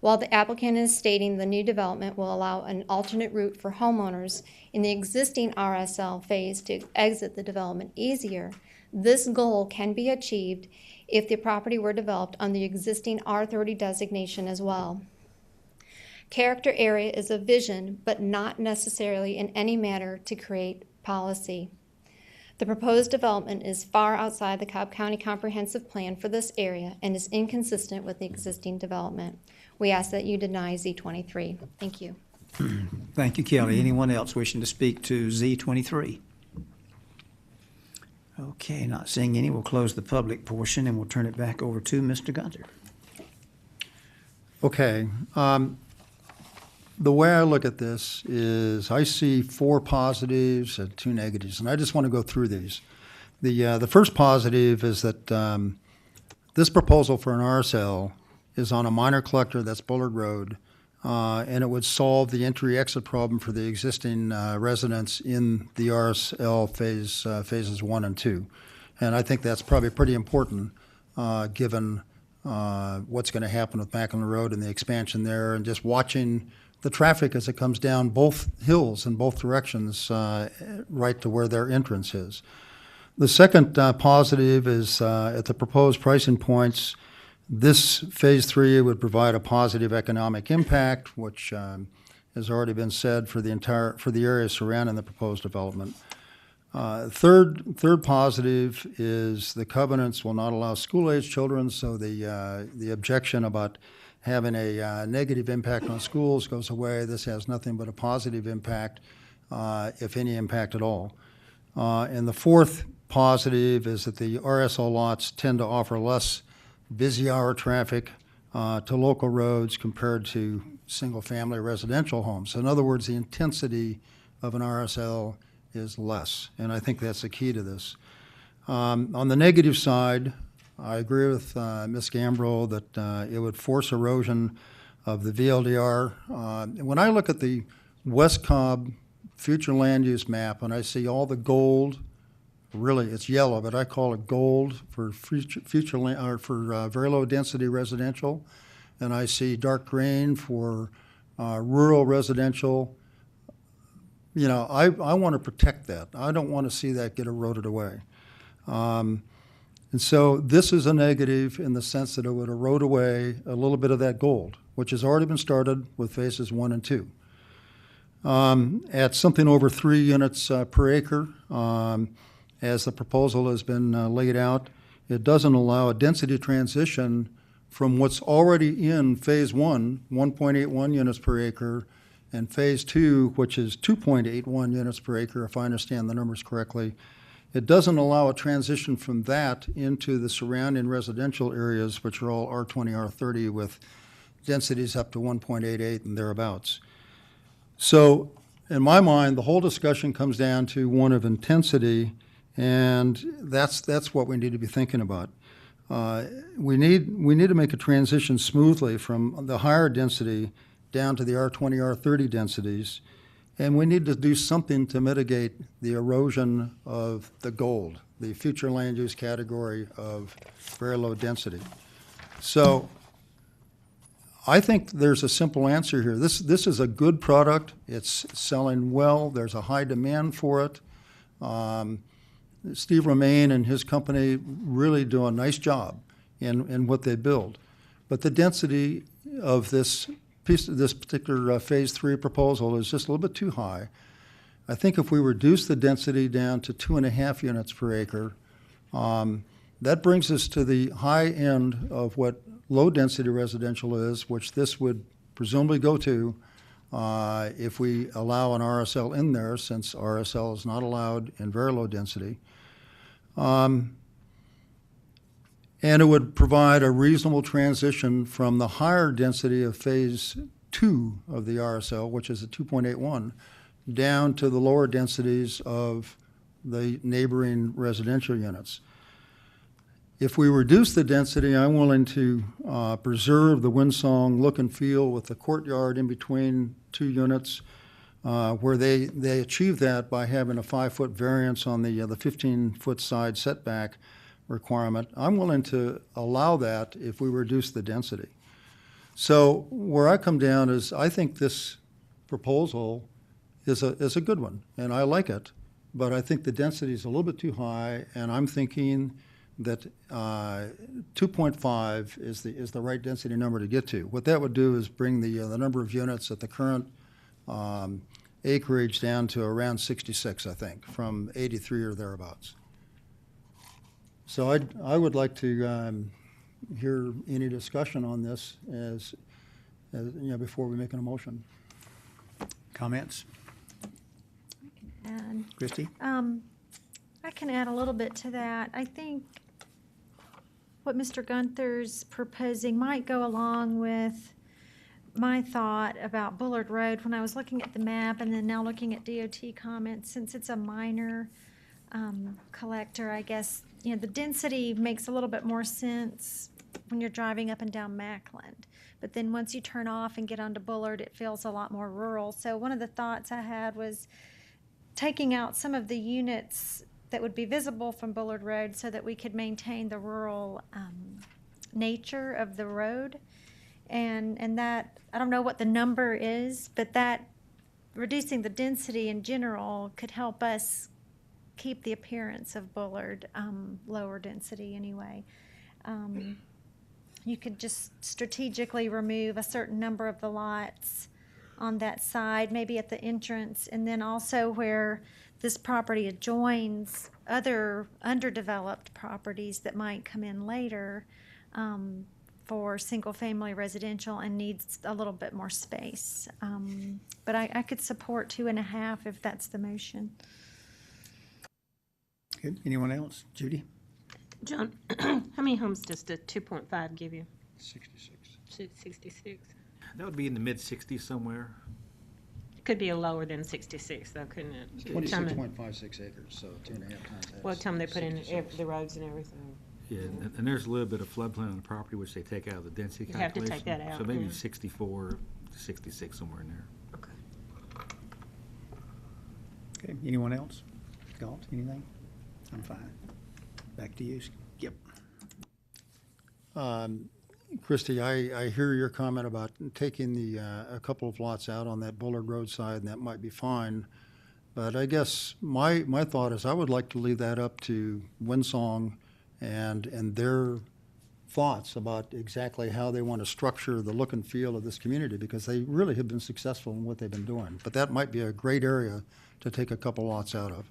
While the applicant is stating the new development will allow an alternate route for homeowners in the existing RSL phase to exit the development easier, this goal can be achieved if the property were developed on the existing R30 designation as well. Character area is a vision, but not necessarily in any manner to create policy. The proposed development is far outside the Cobb County Comprehensive Plan for this area and is inconsistent with the existing development. We ask that you deny Z23. Thank you. Thank you, Kelly. Anyone else wishing to speak to Z23? Okay, not seeing any, we'll close the public portion and we'll turn it back over to Mr. Gunter. Okay. The way I look at this is I see 4 positives and 2 negatives, and I just want to go through these. The first positive is that this proposal for an RSL is on a minor collector, that's Bullard Road, and it would solve the entry-exit problem for the existing residents in the RSL phases 1 and 2. And I think that's probably pretty important given what's going to happen with Macklin Road and the expansion there, and just watching the traffic as it comes down both hills in both directions right to where their entrance is. The second positive is at the proposed pricing points, this Phase 3 would provide a positive economic impact, which has already been said for the area surrounding the proposed development. Third positive is the covenants will not allow school-age children, so the objection about having a negative impact on schools goes away. This has nothing but a positive impact, if any impact at all. And the fourth positive is that the RSL lots tend to offer less busy hour traffic to local roads compared to single-family residential homes. In other words, the intensity of an RSL is less, and I think that's the key to this. On the negative side, I agree with Ms. Gambrill that it would force erosion of the VLDR. When I look at the West Cobb future land use map and I see all the gold, really it's yellow, but I call it gold for future land, or for very low density residential, and I see dark green for rural residential. You know, I want to protect that. I don't want to see that get eroded away. And so this is a negative in the sense that it would erode away a little bit of that gold, which has already been started with phases 1 and 2. At something over 3 units per acre, as the proposal has been laid out, it doesn't allow a density transition from what's already in phase 1, 1.81 units per acre, and phase 2, which is 2.81 units per acre, if I understand the numbers correctly. It doesn't allow a transition from that into the surrounding residential areas, which are all R20, R30, with densities up to 1.88 and thereabouts. So in my mind, the whole discussion comes down to one of intensity, and that's what we need to be thinking about. We need to make a transition smoothly from the higher density down to the R20, R30 densities, and we need to do something to mitigate the erosion of the gold, the future land use category of very low density. So I think there's a simple answer here. This is a good product. It's selling well. There's a high demand for it. Steve Romaine and his company really do a nice job in what they build. But the density of this particular phase 3 proposal is just a little bit too high. I think if we reduce the density down to 2.5 units per acre, that brings us to the high end of what low density residential is, which this would presumably go to if we allow an RSL in there, since RSL is not allowed in very low density. And it would provide a reasonable transition from the higher density of phase 2 of the RSL, which is a 2.81, down to the lower densities of the neighboring residential units. If we reduce the density, I'm willing to preserve the Windsong look and feel with the courtyard in between 2 units, where they achieve that by having a 5-foot variance on the 15-foot side setback requirement. I'm willing to allow that if we reduce the density. So where I come down is, I think this proposal is a good one, and I like it, but I think the density is a little bit too high, and I'm thinking that 2.5 is the right density number to get to. What that would do is bring the number of units at the current acreage down to around 66, I think, from 83 or thereabouts. So I would like to hear any discussion on this as before we make an motion. Comments? And Christie? I can add a little bit to that. I think what Mr. Gunther's proposing might go along with my thought about Bullard Road when I was looking at the map and then now looking at DOT comments. Since it's a minor collector, I guess, the density makes a little bit more sense when you're driving up and down Mackland. But then once you turn off and get onto Bullard, it feels a lot more rural. So one of the thoughts I had was taking out some of the units that would be visible from Bullard Road so that we could maintain the rural nature of the road. And that, I don't know what the number is, but that reducing the density in general could help us keep the appearance of Bullard, lower density anyway. You could just strategically remove a certain number of the lots on that side, maybe at the entrance, and then also where this property adjoins other underdeveloped properties that might come in later for single-family residential and needs a little bit more space. But I could support 2.5 if that's the motion. Good. Anyone else? Judy? John, how many homes does the 2.5 give you? 66. 66. That would be in the mid-60s somewhere. It could be a lower than 66, though, couldn't it? 26.56 acres, so 2.5 times that. Well, tell them they put in the roads and everything. Yeah, and there's a little bit of floodplain on the property, which they take out of the density You have to calculation. take that out, So maybe yeah. 64 to 66, somewhere in there. Okay. Anyone else? Galt, anything? I'm fine. Back to you. Yep. Christie, I hear your comment about taking a couple of lots out on that Bullard Road side, and that might be fine. But I guess my thought is I would like to leave that up to Winsong and their thoughts about exactly how they want to structure the look and feel of this community, because they really have been successful in what they've been doing. But that might be a great area to take a couple lots out of.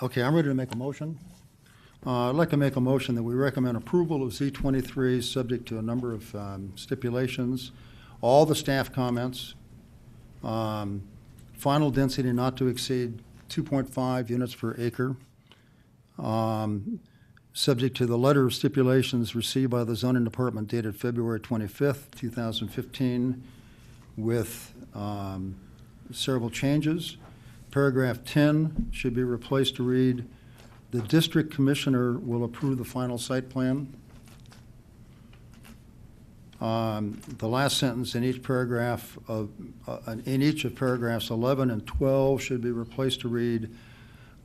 Okay, I'm ready to make a motion. I'd like to make a motion that we recommend approval of Z23, subject to a number of stipulations, all the staff comments, final density not to exceed 2.5 units per acre, subject to the letter of stipulations received by the zoning department dated February 25th, 2015, with several changes. Paragraph 10 should be replaced to read, "The district commissioner will approve the final site plan." The last sentence in each paragraph in each of paragraphs 11 and 12 should be replaced to read,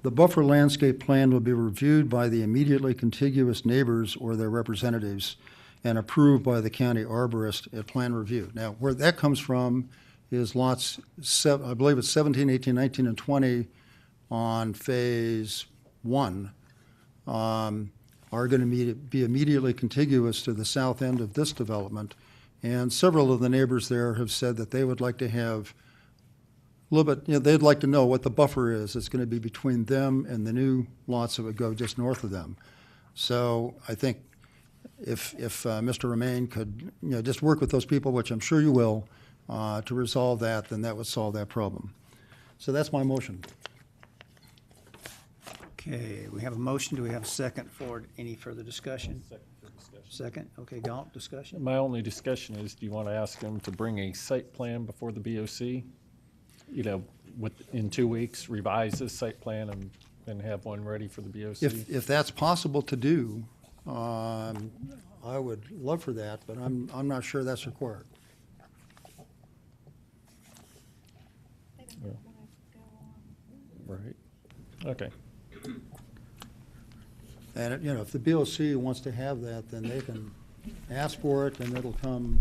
"The buffer landscape plan will be reviewed by the immediately contiguous neighbors or their representatives and approved by the county arborist at plan review." Now, where that comes from is lots, I believe it's 17, 18, 19, and 20 on phase 1 are going to be immediately contiguous to the south end of this development. And several of the neighbors there have said that they would like to have a little bit, they'd like to know what the buffer is. It's going to be between them and the new lots that would go just north of them. So I think if Mr. Romaine could, just work with those people, which I'm sure you will, to resolve that, then that would solve that problem. So that's my motion. Okay, we have a motion. Do we have a second for any further discussion? Second. Okay, Galt, discussion? My only discussion is, do you want to ask them to bring a site plan before the BOC? In 2 weeks, revise this site plan and have one ready for the BOC? If that's possible to do, I would love for that, but I'm not sure that's required. Right. Okay. And, if the BOC wants to have that, then they can ask for it, and it'll come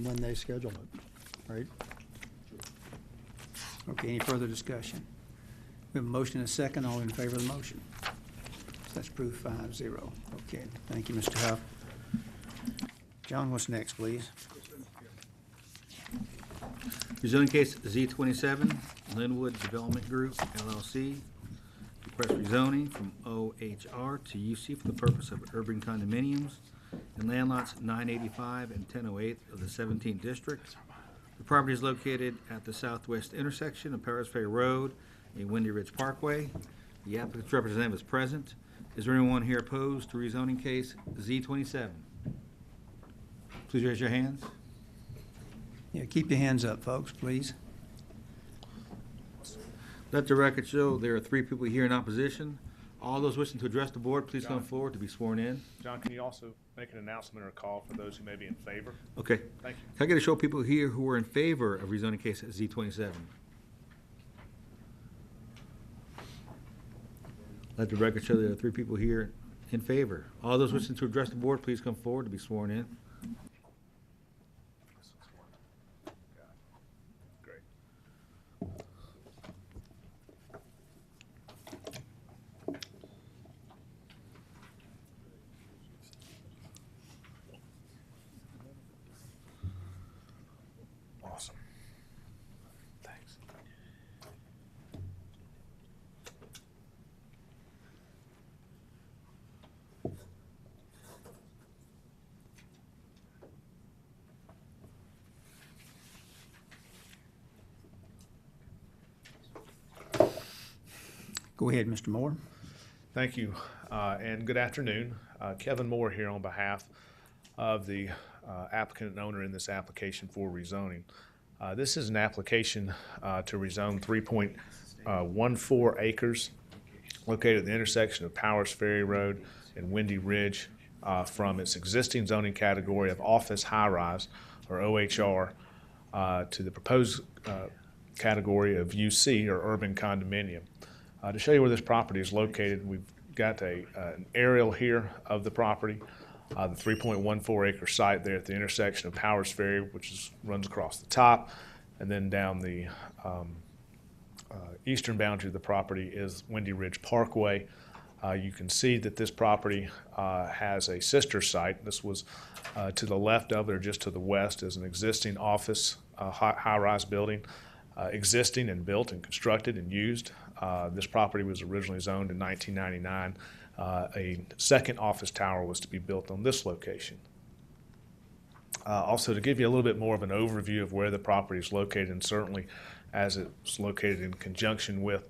when they schedule it, right? Okay, any further discussion? We have a motion and a second. All in favor of the motion? That's approved 5-0. Okay, thank you, Mr. Huff. John, what's next, please? Rezoning case Z27, Linwood Development Group LLC. Request rezoning from OHR to UC for the purpose of urban condominiums in land lots 985 and 1008 of the 17th district. The property is located at the southwest intersection of Paris Ferry Road and Windy Ridge Parkway. The applicant's representative is present. Is there anyone here opposed to rezoning case Z27? Please raise your hands. Yeah, keep your hands up, folks, please. Let the record show there are 3 people here in opposition. All those wishing to address the board, please come forward to be sworn in. John, can you also make an announcement or a call for those who may be in favor? Okay. Thank you. Can I get a show of people here who are in favor of rezoning case Z27? Let the record show there are 3 people here in favor. All those wishing to address the board, please come forward to be sworn in. Great. Awesome. Thanks. Go ahead, Mr. Moore. Thank you, and good afternoon. Kevin Moore here on behalf of the applicant and owner in this application for rezoning. This is an application to rezone 3.14 acres located at the intersection of Powers Ferry Road and Windy Ridge from its existing zoning category of office high-rise, or OHR, to the proposed category of UC, or urban condominium. To show you where this property is located, we've got an aerial here of the property, the 3.14 acre site there at the intersection of Powers Ferry, which runs across the top, and then down the eastern boundary of the property is Windy Ridge Parkway. You can see that this property has a sister site. This was to the left of it, or just to the west, is an existing office high-rise building, existing and built and constructed and used. This property was originally zoned in 1999. A second office tower was to be built on this location. Also, to give you a little bit more of an overview of where the property is located, and certainly as it's located in conjunction with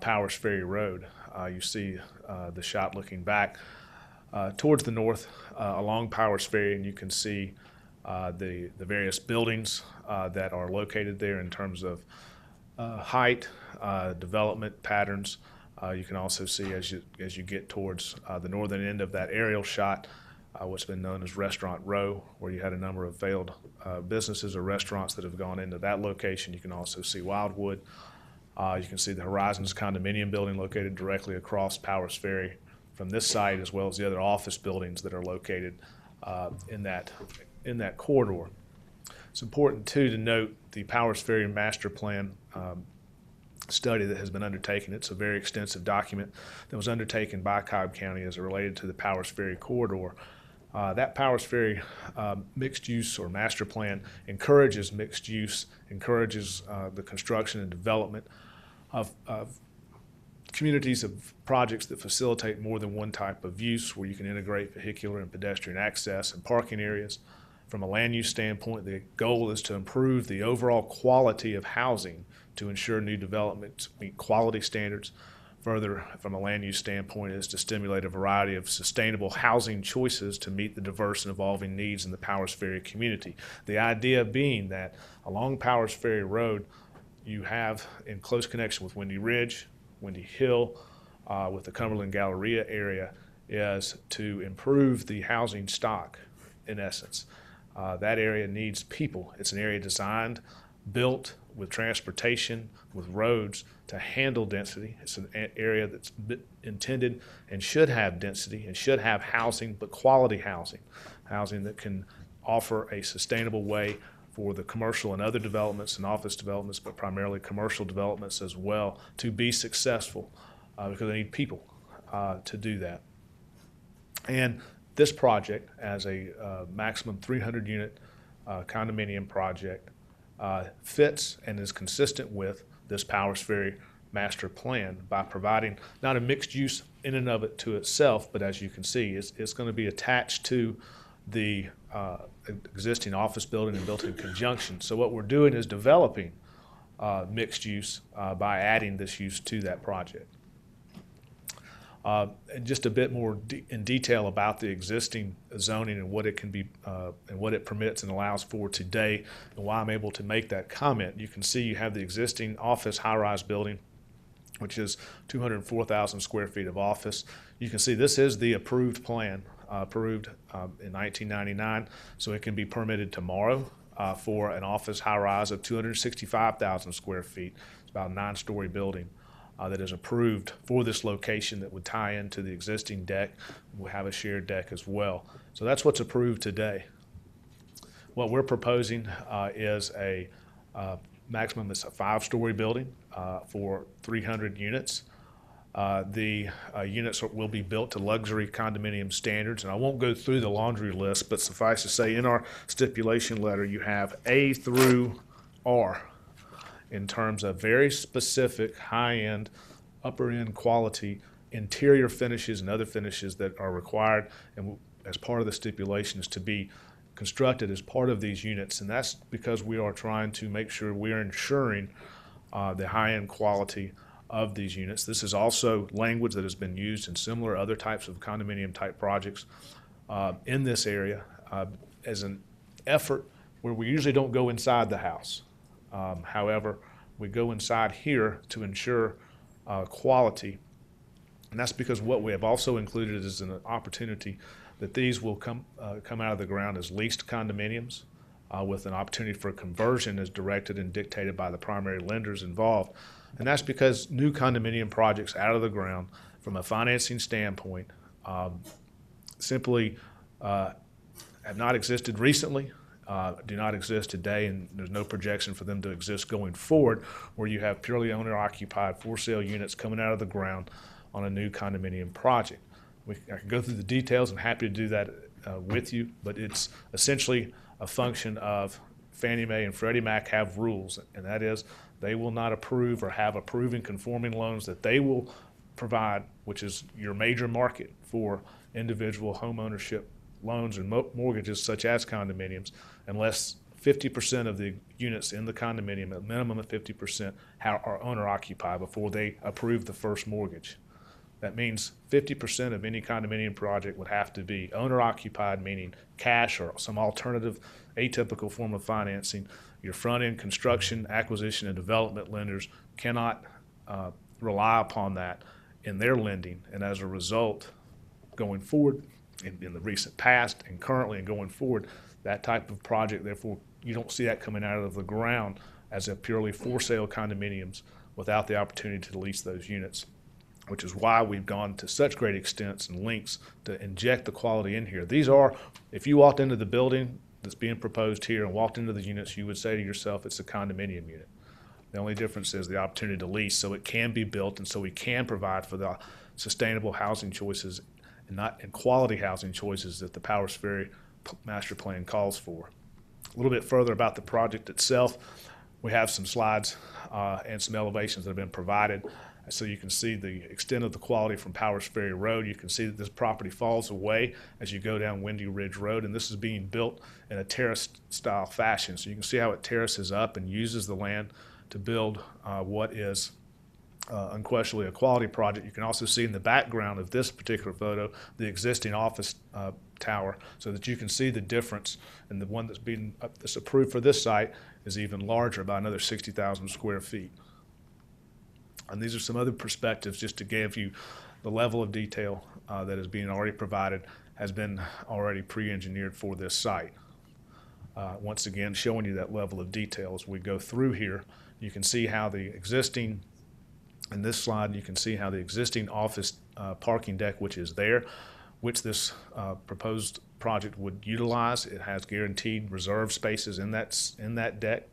Powers Ferry Road, you see the shot looking back towards the north along Powers Ferry, and you can see the various buildings that are located there in terms of height, development patterns. You can also see as you get towards the northern end of that aerial shot, what's been known as Restaurant Row, where you had a number of failed businesses or restaurants that have gone into that location. You can also see Wildwood. You can see the Horizons condominium building located directly across Powers Ferry from this site, as well as the other office buildings that are located in that corridor. It's important, too, to note the Powers Ferry Master Plan study that has been undertaken. It's a very extensive document that was undertaken by Cobb County as it related to the Powers Ferry corridor. That Powers Ferry mixed use or master plan encourages mixed use, encourages the construction and development of communities of projects that facilitate more than one type of use, where you can integrate vehicular and pedestrian access and parking areas. From a land use standpoint, the goal is to improve the overall quality of housing to ensure new developments meet quality standards. Further, from a land use standpoint, is to stimulate a variety of sustainable housing choices to meet the diverse and evolving needs in the Powers Ferry community. The idea being that along Powers Ferry Road, you have, in close connection with Windy Ridge, Windy Hill, with the Cumberland Galleria area, is to improve the housing stock, in essence. That area needs people. It's an area designed, built with transportation, with roads to handle density. It's an area that's intended and should have density and should have housing, but quality housing. housing that can offer a sustainable way for the commercial and other developments and office developments, but primarily commercial developments as well, to be successful because they need people to do that. And this project, as a maximum 300 unit condominium project, fits and is consistent with this Powers Ferry master plan by providing not a mixed use in and of it to itself, but as you can see, it's going to be attached to the existing office building and built in conjunction. So what we're doing is developing mixed use by adding this use to that project. And just a bit more in detail about the existing zoning and what it can be and what it permits and allows for today, and why I'm able to make that comment. You can see you have the existing office high-rise building, which is 204,000 square feet of office. You can see this is the approved plan, approved in 1999, so it can be permitted tomorrow for an office high-rise of 265,000 square feet. It's about a 9-story building that is approved for this location that would tie into the existing deck. We'll have a shared deck as well. So that's what's approved today. What we're proposing is a maximum, it's a 5-story building for 300 units. The units will be built to luxury condominium standards, and I won't go through the laundry list, but suffice to say in our stipulation letter you have A through R in terms of very specific high-end, upper-end quality interior finishes and other finishes that are required and as part of the stipulations to be constructed as part of these units. And that's because we are trying to make sure we are ensuring the high-end quality of these units. This is also language that has been used in similar other types of condominium type projects in this area as an effort where we usually don't go inside the house. However, we go inside here to ensure quality, and that's because what we have also included is an opportunity that these will come out of the ground as leased condominiums with an opportunity for conversion as directed and dictated by the primary lenders involved. And that's because new condominium projects out of the ground from a financing standpoint simply have not existed recently, do not exist today, and there's no projection for them to exist going forward, where you have purely owner-occupied for-sale units coming out of the ground on a new condominium project. I can go through the details. I'm happy to do that with you, but it's essentially a function of Fannie Mae and Freddie Mac have rules, and that is they will not approve or have approving conforming loans that they will provide, which is your major market for individual home ownership loans and mortgages such as condominiums, unless 50% of the units in the condominium, a minimum of 50%, are owner-occupied before they approve the first mortgage. That means 50% of any condominium project would have to be owner-occupied, meaning cash or some alternative atypical form of financing. Your front-end construction, acquisition, and development lenders cannot rely upon that in their lending, and as a result, going forward, in the recent past and currently and going forward, that type of project, therefore, you don't see that coming out of the ground as a purely for-sale condominiums without the opportunity to lease those units, which is why we've gone to such great extents and lengths to inject the quality in here. These are, if you walked into the building that's being proposed here and walked into the units, you would say to yourself, it's a condominium unit. The only difference is the opportunity to lease, so it can be built and so we can provide for the sustainable housing choices and quality housing choices that the Powers Ferry Master Plan calls for. A little bit further about the project itself, we have some slides and some elevations that have been provided so you can see the extent of the quality from Powers Ferry Road. You can see that this property falls away as you go down Windy Ridge Road, and this is being built in a terrace-style fashion. So you can see how it terraces up and uses the land to build what is unquestionably a quality project. You can also see in the background of this particular photo the existing office tower, so that you can see the difference. And the one that's approved for this site is even larger, by another 60,000 square feet. And these are some other perspectives just to give you the level of detail that is being already provided, has been already pre-engineered for this site. Once again, showing you that level of detail as we go through here. You can see how the existing, in this slide, you can see how the existing office parking deck, which is there, which this proposed project would utilize. It has guaranteed reserve spaces in that deck,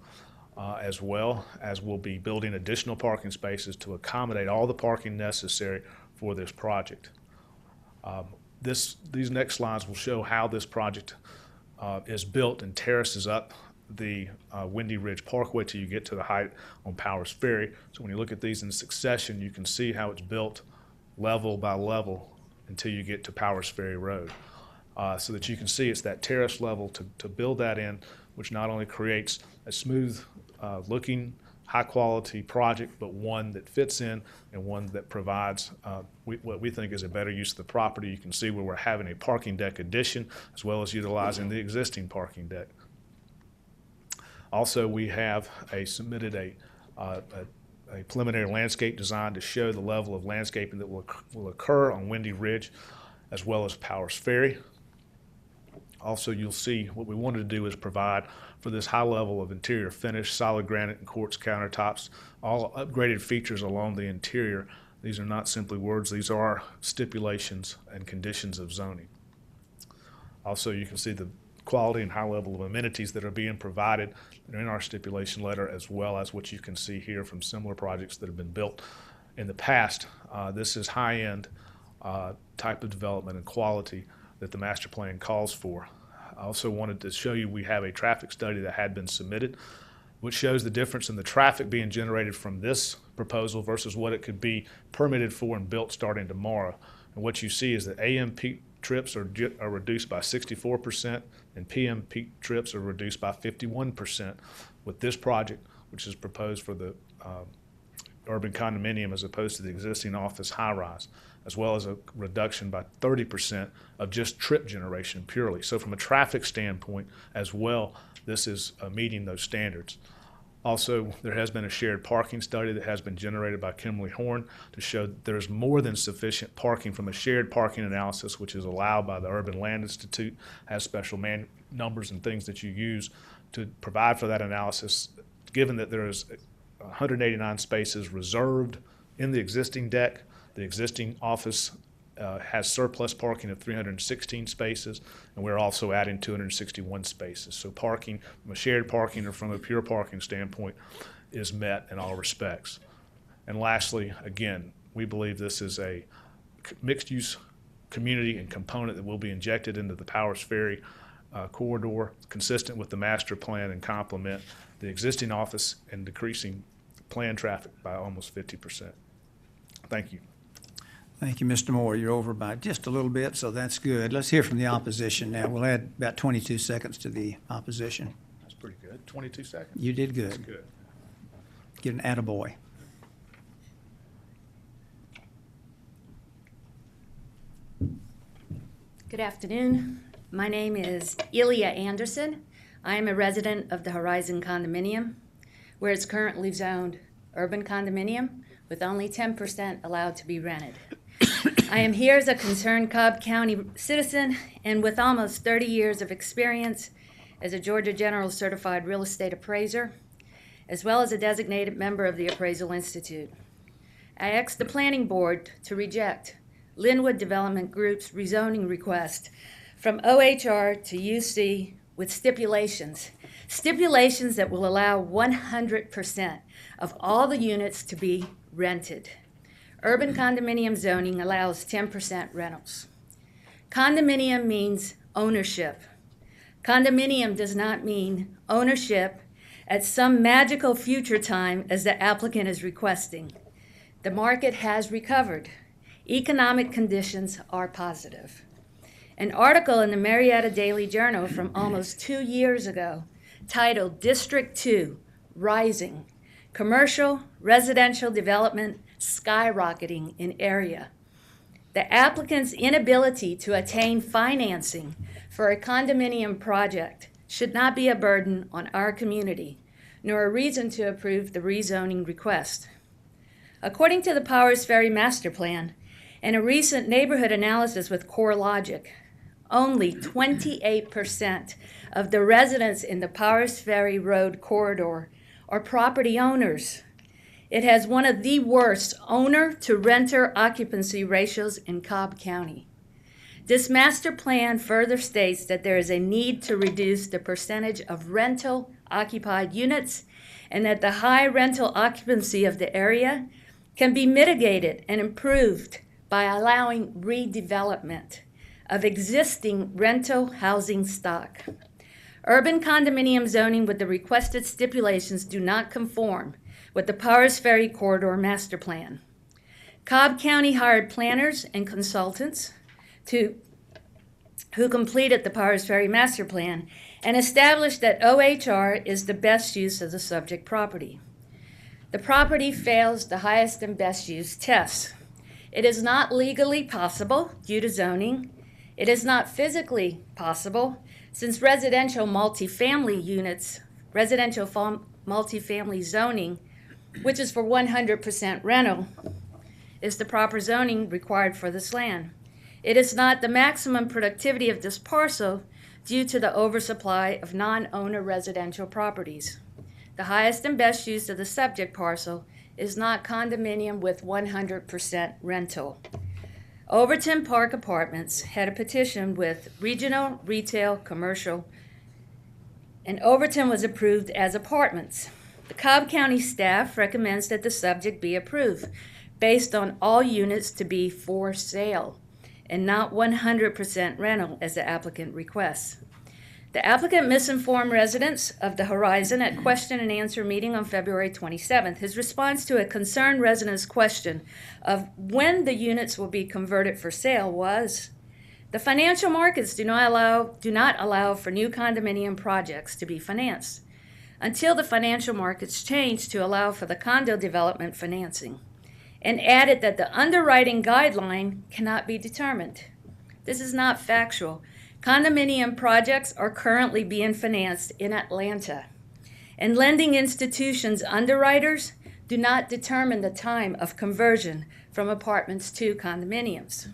as well as we'll be building additional parking spaces to accommodate all the parking necessary for this project. These next slides will show how this project is built and terraces up the Windy Ridge Parkway till you get to the height on Powers Ferry. So when you look at these in succession, you can see how it's built level by level until you get to Powers Ferry Road. So that you can see it's that terrace level to build that in, which not only creates a smooth looking, high quality project, but one that fits in and one that provides what we think is a better use of the property. You can see where we're having a parking deck addition as well as utilizing the existing parking deck. Also, we have submitted a preliminary landscape design to show the level of landscaping that will occur on Windy Ridge as well as Powers Ferry. Also, you'll see what we wanted to do is provide for this high level of interior finish, solid granite and quartz countertops, all upgraded features along the interior. These are not simply words, these are stipulations and conditions of zoning. Also, you can see the quality and high level of amenities that are being provided in our stipulation letter, as well as what you can see here from similar projects that have been built in the past. This is high-end type of development and quality that the master plan calls for. I also wanted to show you we have a traffic study that had been submitted, which shows the difference in the traffic being generated from this proposal versus what it could be permitted for and built starting tomorrow. And what you see is that AM peak trips are reduced by 64% and PM peak trips are reduced by 51% with this project, which is proposed for the urban condominium as opposed to the existing office high-rise, as well as a reduction by 30% of just trip generation purely. So from a traffic standpoint as well, this is meeting those standards. Also, there has been a shared parking study that has been generated by Kimberly Horn to show that there's more than sufficient parking from a shared parking analysis, which is allowed by the Urban Land Institute, has special numbers and things that you use to provide for that analysis, given that there is 189 spaces reserved in the existing deck. The existing office has surplus parking of 316 spaces, and we're also adding 261 spaces. So parking, from a shared parking or from a pure parking standpoint, is met in all respects. And lastly, again, we believe this is a mixed-use community and component that will be injected into the Powers Ferry corridor, consistent with the master plan and complement the existing office and decreasing planned traffic by almost 50%. Thank you. Thank you, Mr. Moore. You're over by just a little bit, so that's good. Let's hear from the opposition now. We'll add about 22 seconds to the opposition. That's pretty good. 22 seconds. You did good. That's good. Get an attaboy. Good afternoon. My name is Ilya Anderson. I am a resident of the Horizon Condominium, where it's currently zoned urban condominium with only 10% allowed to be rented. I am here as a concerned Cobb County citizen and with almost 30 years of experience as a Georgia General Certified Real Estate Appraiser, as well as a designated member of the Appraisal Institute. I asked the Planning Board to reject Linwood Development Group's rezoning request from OHR to UC with stipulations that will allow 100% of all the units to be rented. Urban condominium zoning allows 10% rentals. Condominium means ownership. Condominium does not mean ownership at some magical future time as the applicant is requesting. The market has recovered. Economic conditions are positive. An article in the Marietta Daily Journal from almost 2 years ago titled District 2, Rising, Commercial Residential Development Skyrocketing in Area. The applicant's inability to attain financing for a condominium project should not be a burden on our community, nor a reason to approve the rezoning request. According to the Powers Ferry Master Plan and a recent neighborhood analysis with CoreLogic, only 28% of the residents in the Powers Ferry Road corridor are property owners. It has one of the worst owner-to-renter occupancy ratios in Cobb County. This master plan further states that there is a need to reduce the percentage of rental occupied units and that the high rental occupancy of the area can be mitigated and improved by allowing redevelopment of existing rental housing stock. Urban condominium zoning with the requested stipulations do not conform with the Powers Ferry Corridor Master Plan. Cobb County hired planners and consultants who completed the Powers Ferry Master Plan and established that OHR is the best use of the subject property. The property fails the highest and best use tests. It is not legally possible due to zoning. It is not physically possible since residential multifamily zoning, which is for 100% rental, is the proper zoning required for this land. It is not the maximum productivity of this parcel due to the oversupply of non-owner residential properties. The highest and best use of the subject parcel is not condominium with 100% rental. Overton Park Apartments had a petition with regional, retail, commercial, and Overton was approved as apartments. The Cobb County staff recommends that the subject be approved based on all units to be for sale and not 100% rental as the applicant requests. The applicant misinformed residents of the Horizon at question and answer meeting on February 27th. His response to a concerned resident's question of when the units will be converted for sale was, the financial markets do not allow for new condominium projects to be financed until the financial markets change to allow for the condo development financing, and added that the underwriting guideline cannot be determined. This is not factual. Condominium projects are currently being financed in Atlanta, and lending institutions' underwriters do not determine the time of conversion from apartments to condominiums.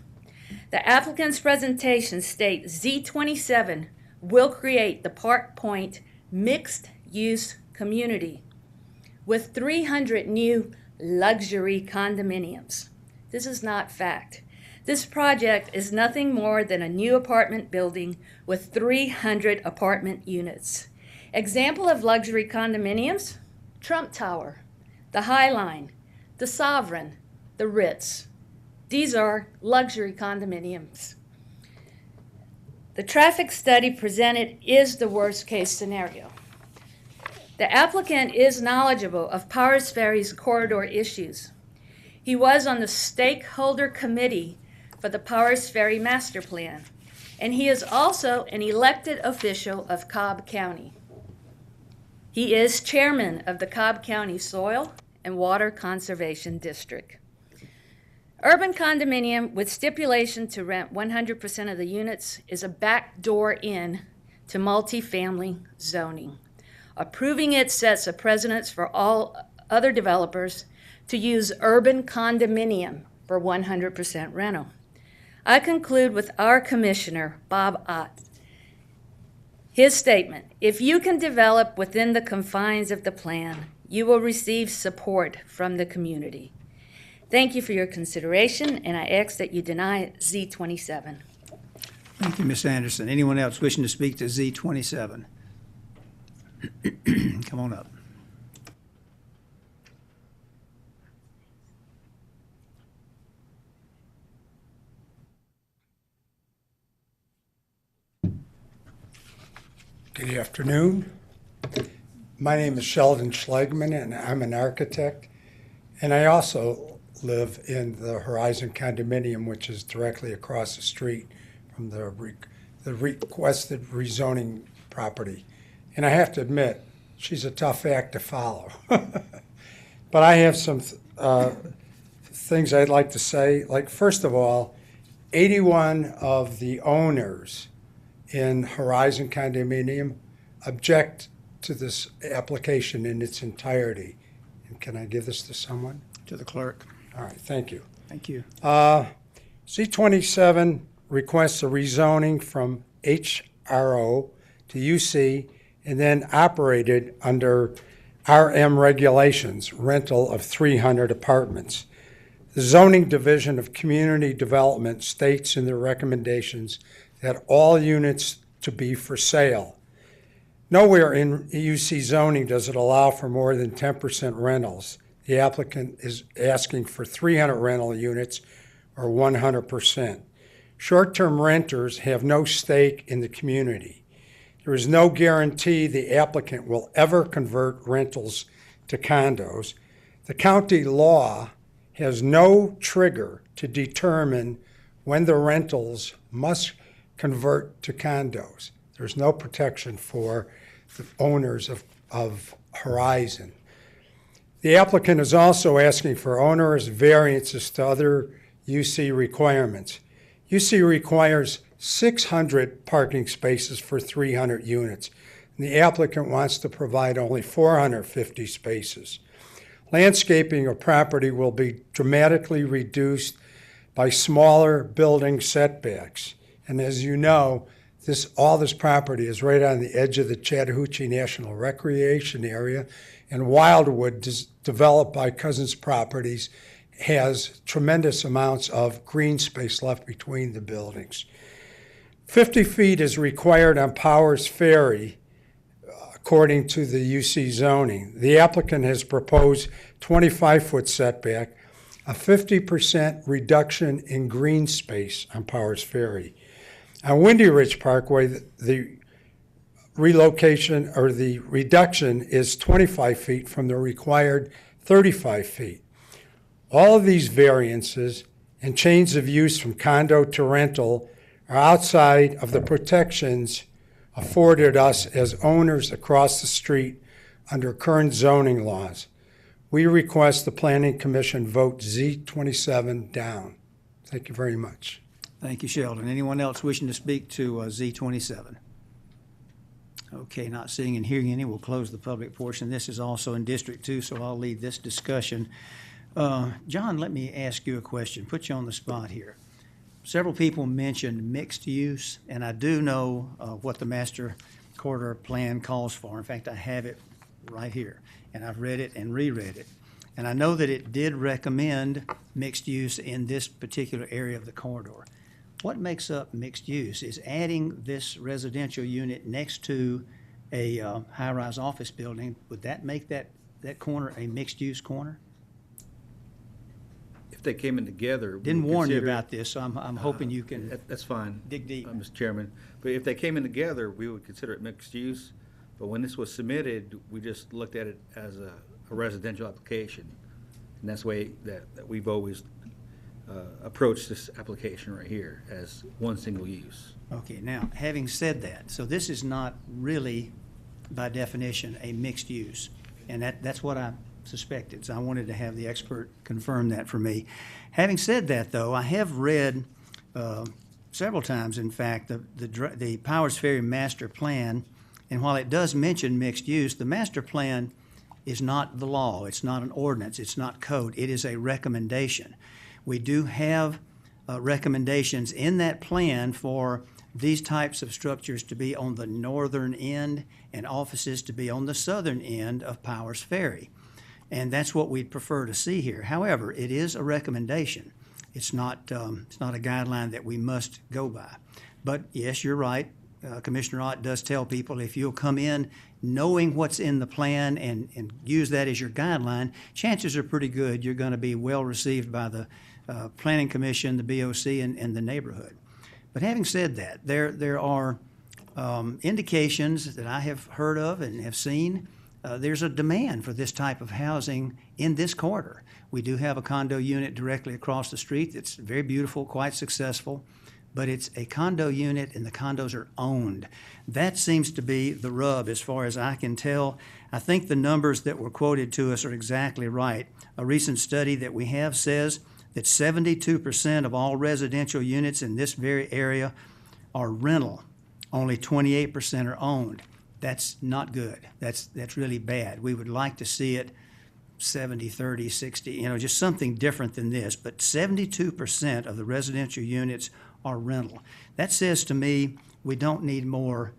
The applicant's presentation states Z27 will create the Park Point mixed-use community with 300 new luxury condominiums. This is not fact. This project is nothing more than a new apartment building with 300 apartment units. Example of luxury condominiums: Trump Tower, the High Line, the Sovereign, the Ritz. These are luxury condominiums. The traffic study presented is the worst case scenario. The applicant is knowledgeable of Powers Ferry's corridor issues. He was on the stakeholder committee for the Powers Ferry Master Plan, and he is also an elected official of Cobb County. He is chairman of the Cobb County Soil and Water Conservation District. Urban condominium with stipulation to rent 100% of the units is a backdoor in to multifamily zoning. Approving it sets a precedent for all other developers to use urban condominium for 100% rental. I conclude with our commissioner, Bob Ott. His statement: if you can develop within the confines of the plan, you will receive support from the community. Thank you for your consideration, and I ask that you deny Z27. Thank you, Ms. Anderson. Anyone else wishing to speak to Z27? Come on up. Good afternoon. My name is Sheldon Schlegman, and I'm an architect. And I also live in the Horizon condominium, which is directly across the street from the requested rezoning property. And I have to admit, she's a tough act to follow. But I have some things I'd like to say. Like, first of all, 81 of the owners in Horizon condominium object to this application in its entirety. And can I give this to someone? To the clerk. All right, thank you. Thank you. C27 requests a rezoning from HRO to UC and then operated under RM regulations, rental of 300 apartments. The Zoning Division of Community Development states in their recommendations that all units to be for sale. Nowhere in UC zoning does it allow for more than 10% rentals. The applicant is asking for 300 rental units or 100%. Short-term renters have no stake in the community. There is no guarantee the applicant will ever convert rentals to condos. The county law has no trigger to determine when the rentals must convert to condos. There's no protection for the owners of Horizon. The applicant is also asking for onerous variances to other UC requirements. UC requires 600 parking spaces for 300 units, and the applicant wants to provide only 450 spaces. Landscaping of property will be dramatically reduced by smaller building setbacks. And as you know, all this property is right on the edge of the Chattahoochee National Recreation Area, and Wildwood, developed by Cousins Properties, has tremendous amounts of green space left between the buildings. 50 feet is required on Powers Ferry, according to the UC zoning. The applicant has proposed 25-foot setback, a 50% reduction in green space on Powers Ferry. On Windy Ridge Parkway, the relocation or the reduction is 25 feet from the required 35 feet. All of these variances and change of use from condo to rental are outside of the protections afforded us as owners across the street under current zoning laws. We request the Planning Commission vote Z27 down. Thank you very much. Thank you, Sheldon. Anyone else wishing to speak to Z27? Okay, not seeing and hearing any, we'll close the public portion. This is also in District 2, so I'll lead this discussion. John, let me ask you a question, put you on the spot here. Several people mentioned mixed use, and I do know what the master corridor plan calls for. In fact, I have it right here, and I've read it and reread it. And I know that it did recommend mixed use in this particular area of the corridor. What makes up mixed use? Is adding this residential unit next to a high-rise office building, would that make that corner a mixed-use corner? If they came in together. Didn't warn you about this, so I'm hoping you can. That's fine. Dig deep. Mr. Chairman. But if they came in together, we would consider it mixed use. But when this was submitted, we just looked at it as a residential application. And that's the way that we've always approached this application right here, as one single use. Okay, now, having said that, so this is not really, by definition, a mixed use. And that's what I suspected, so I wanted to have the expert confirm that for me. Having said that, though, I have read several times, in fact, the Powers Ferry Master Plan, and while it does mention mixed use, the master plan is not the law. It's not an ordinance. It's not code. It is a recommendation. We do have recommendations in that plan for these types of structures to be on the northern end and offices to be on the southern end of Powers Ferry. And that's what we'd prefer to see here. However, it is a recommendation. It's not a guideline that we must go by. But yes, you're right. Commissioner Ott does tell people if you'll come in knowing what's in the plan and use that as your guideline, chances are pretty good you're going to be well received by the Planning Commission, the BOC, and the neighborhood. But having said that, there are indications that I have heard of and have seen. There's a demand for this type of housing in this corridor. We do have a condo unit directly across the street that's very beautiful, quite successful, but it's a condo unit and the condos are owned. That seems to be the rub as far as I can tell. I think the numbers that were quoted to us are exactly right. A recent study that we have says that 72% of all residential units in this very area are rental. Only 28% are owned. That's not good. That's really bad. We would like to see it 70, 30, 60, just something different than this. But 72% of the residential units are rental. That says to me we don't need more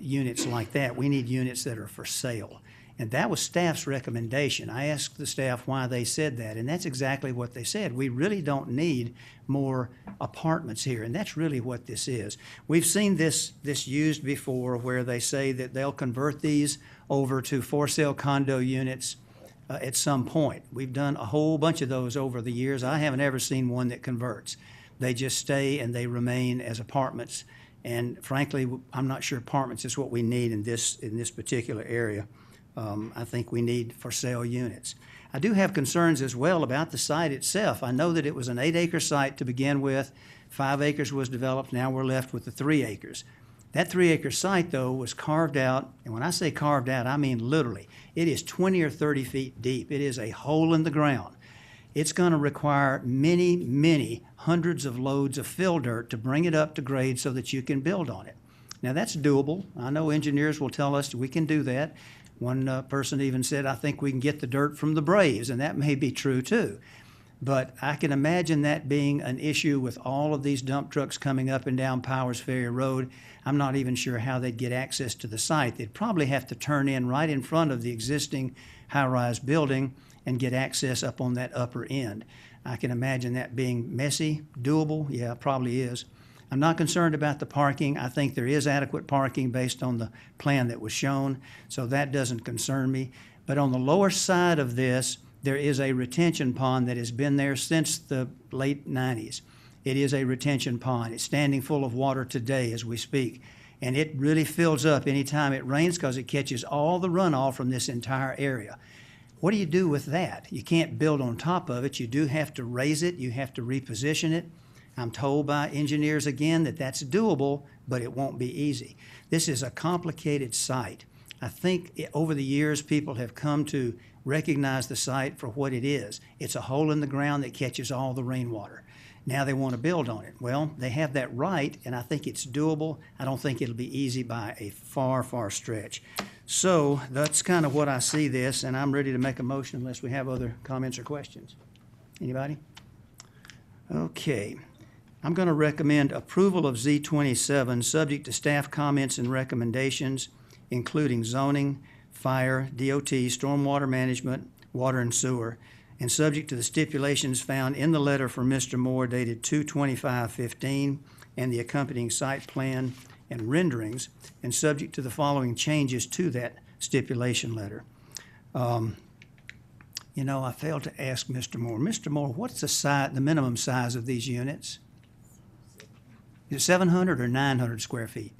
units like that. We need units that are for sale. And that was staff's recommendation. I asked the staff why they said that, and that's exactly what they said. We really don't need more apartments here, and that's really what this is. We've seen this used before where they say that they'll convert these over to for-sale condo units at some point. We've done a whole bunch of those over the years. I haven't ever seen one that converts. They just stay and they remain as apartments. And frankly, I'm not sure apartments is what we need in this particular area. I think we need for sale units. I do have concerns as well about the site itself. I know that it was an 8-acre site to begin with. 5 acres was developed. Now we're left with the 3 acres. That 3-acre site, though, was carved out. And when I say carved out, I mean literally. It is 20 or 30 feet deep. It is a hole in the ground. It's going to require many, many hundreds of loads of fill dirt to bring it up to grade so that you can build on it. Now, that's doable. I know engineers will tell us we can do that. One person even said, I think we can get the dirt from the Braves, and that may be true too. But I can imagine that being an issue with all of these dump trucks coming up and down Powers Ferry Road. I'm not even sure how they'd get access to the site. They'd probably have to turn in right in front of the existing high-rise building and get access up on that upper end. I can imagine that being messy, doable. Yeah, it probably is. I'm not concerned about the parking. I think there is adequate parking based on the plan that was shown, so that doesn't concern me. But on the lower side of this, there is a retention pond that has been there since the late 90s. It is a retention pond. It's standing full of water today as we speak. And it really fills up anytime it rains because it catches all the runoff from this entire area. What do you do with that? You can't build on top of it. You do have to raise it. You have to reposition it. I'm told by engineers again that that's doable, but it won't be easy. This is a complicated site. I think over the years people have come to recognize the site for what it is. It's a hole in the ground that catches all the rainwater. Now they want to build on it. Well, they have that right, and I think it's doable. I don't think it'll be easy by a far, far stretch. So that's kind of what I see this, and I'm ready to make a motion unless we have other comments or questions. Anybody? Okay. I'm going to recommend approval of Z27, subject to staff comments and recommendations, including zoning, fire, DOT, stormwater management, water and sewer, and subject to the stipulations found in the letter from Mr. Moore dated 2/25/15 and the accompanying site plan and renderings, and subject to the following changes to that stipulation letter. You know, I failed to ask Mr. Moore. Mr. Moore, what's the minimum size of these units? Is it 700 or 900 square feet?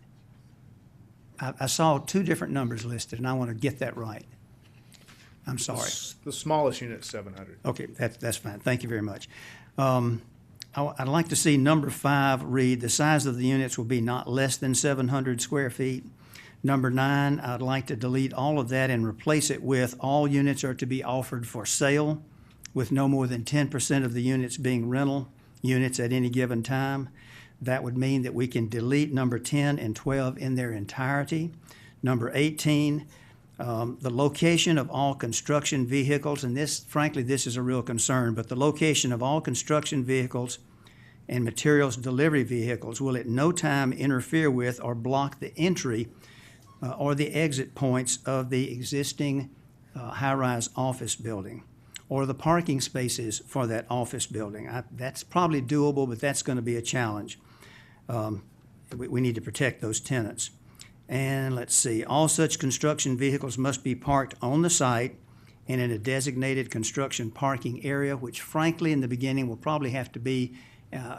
I saw 2 different numbers listed, and I want to get that right. I'm sorry. The smallest unit is 700. Okay, that's fine. Thank you very much. I'd like to see number 5 read, the size of the units will be not less than 700 square feet. Number 9, I'd like to delete all of that and replace it with all units are to be offered for sale, with no more than 10% of the units being rental units at any given time. That would mean that we can delete number 10 and 12 in their entirety. Number 18, the location of all construction vehicles, and this, frankly, this is a real concern, but the location of all construction vehicles and materials delivery vehicles will at no time interfere with or block the entry or the exit points of the existing high-rise office building or the parking spaces for that office building. That's probably doable, but that's going to be a challenge. We need to protect those tenants. And let's see, all such construction vehicles must be parked on the site and in a designated construction parking area, which frankly in the beginning will probably have to be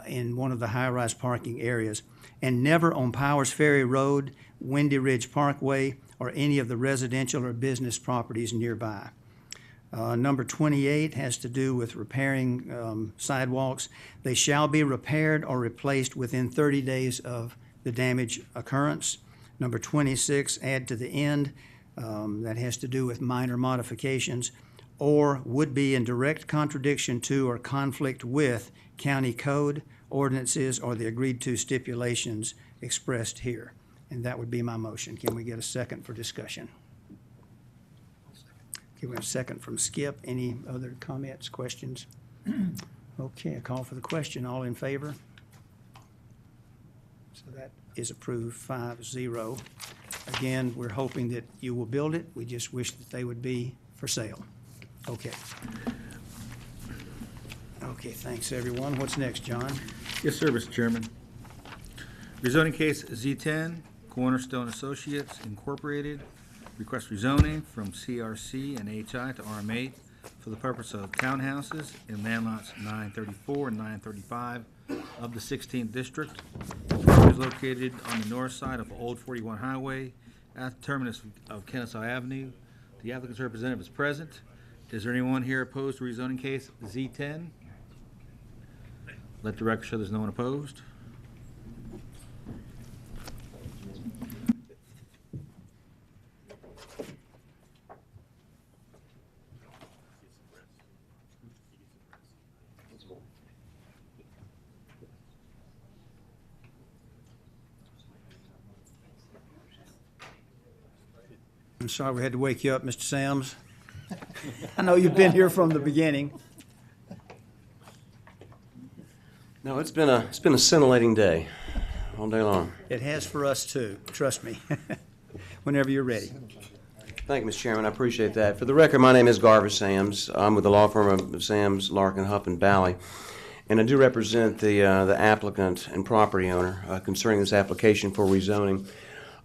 in one of the high-rise parking areas, and never on Powers Ferry Road, Windy Ridge Parkway, or any of the residential or business properties nearby. Number 28 has to do with repairing sidewalks. They shall be repaired or replaced within 30 days of the damage occurrence. Number 26, add to the end, that has to do with minor modifications, or would be in direct contradiction to or conflict with county code, ordinances, or the agreed-to stipulations expressed here. And that would be my motion. Can we get a second for discussion? Okay, we have a second from Skip. Any other comments, questions? Okay, I call for the question. All in favor? So that is approved 5-0. Again, we're hoping that you will build it. We just wish that they would be for sale. Okay. Okay, thanks, everyone. What's next, John? Yes, sir, Mr. Chairman. Rezoning case Z10, Cornerstone Associates Incorporated, request rezoning from CRC and HI to RM8 for the purpose of townhouses in land lots 934 and 935 of the 16th District. The property is located on the north side of Old 41 Highway at the terminus of Kennesaw Avenue. The applicant's representative is present. Is there anyone here opposed to rezoning case Z10? Let the record show there's no one opposed. I'm sorry we had to wake you up, Mr. Sams. I know you've been here from the beginning. No, it's been a scintillating day, all day long. It has for us too, trust me. Whenever you're ready. Thank you, Mr. Chairman. I appreciate that. For the record, my name is Garver Sams. I'm with the law firm of Sams, Larkin, Huff, and Bally, and I do represent the applicant and property owner concerning this application for rezoning.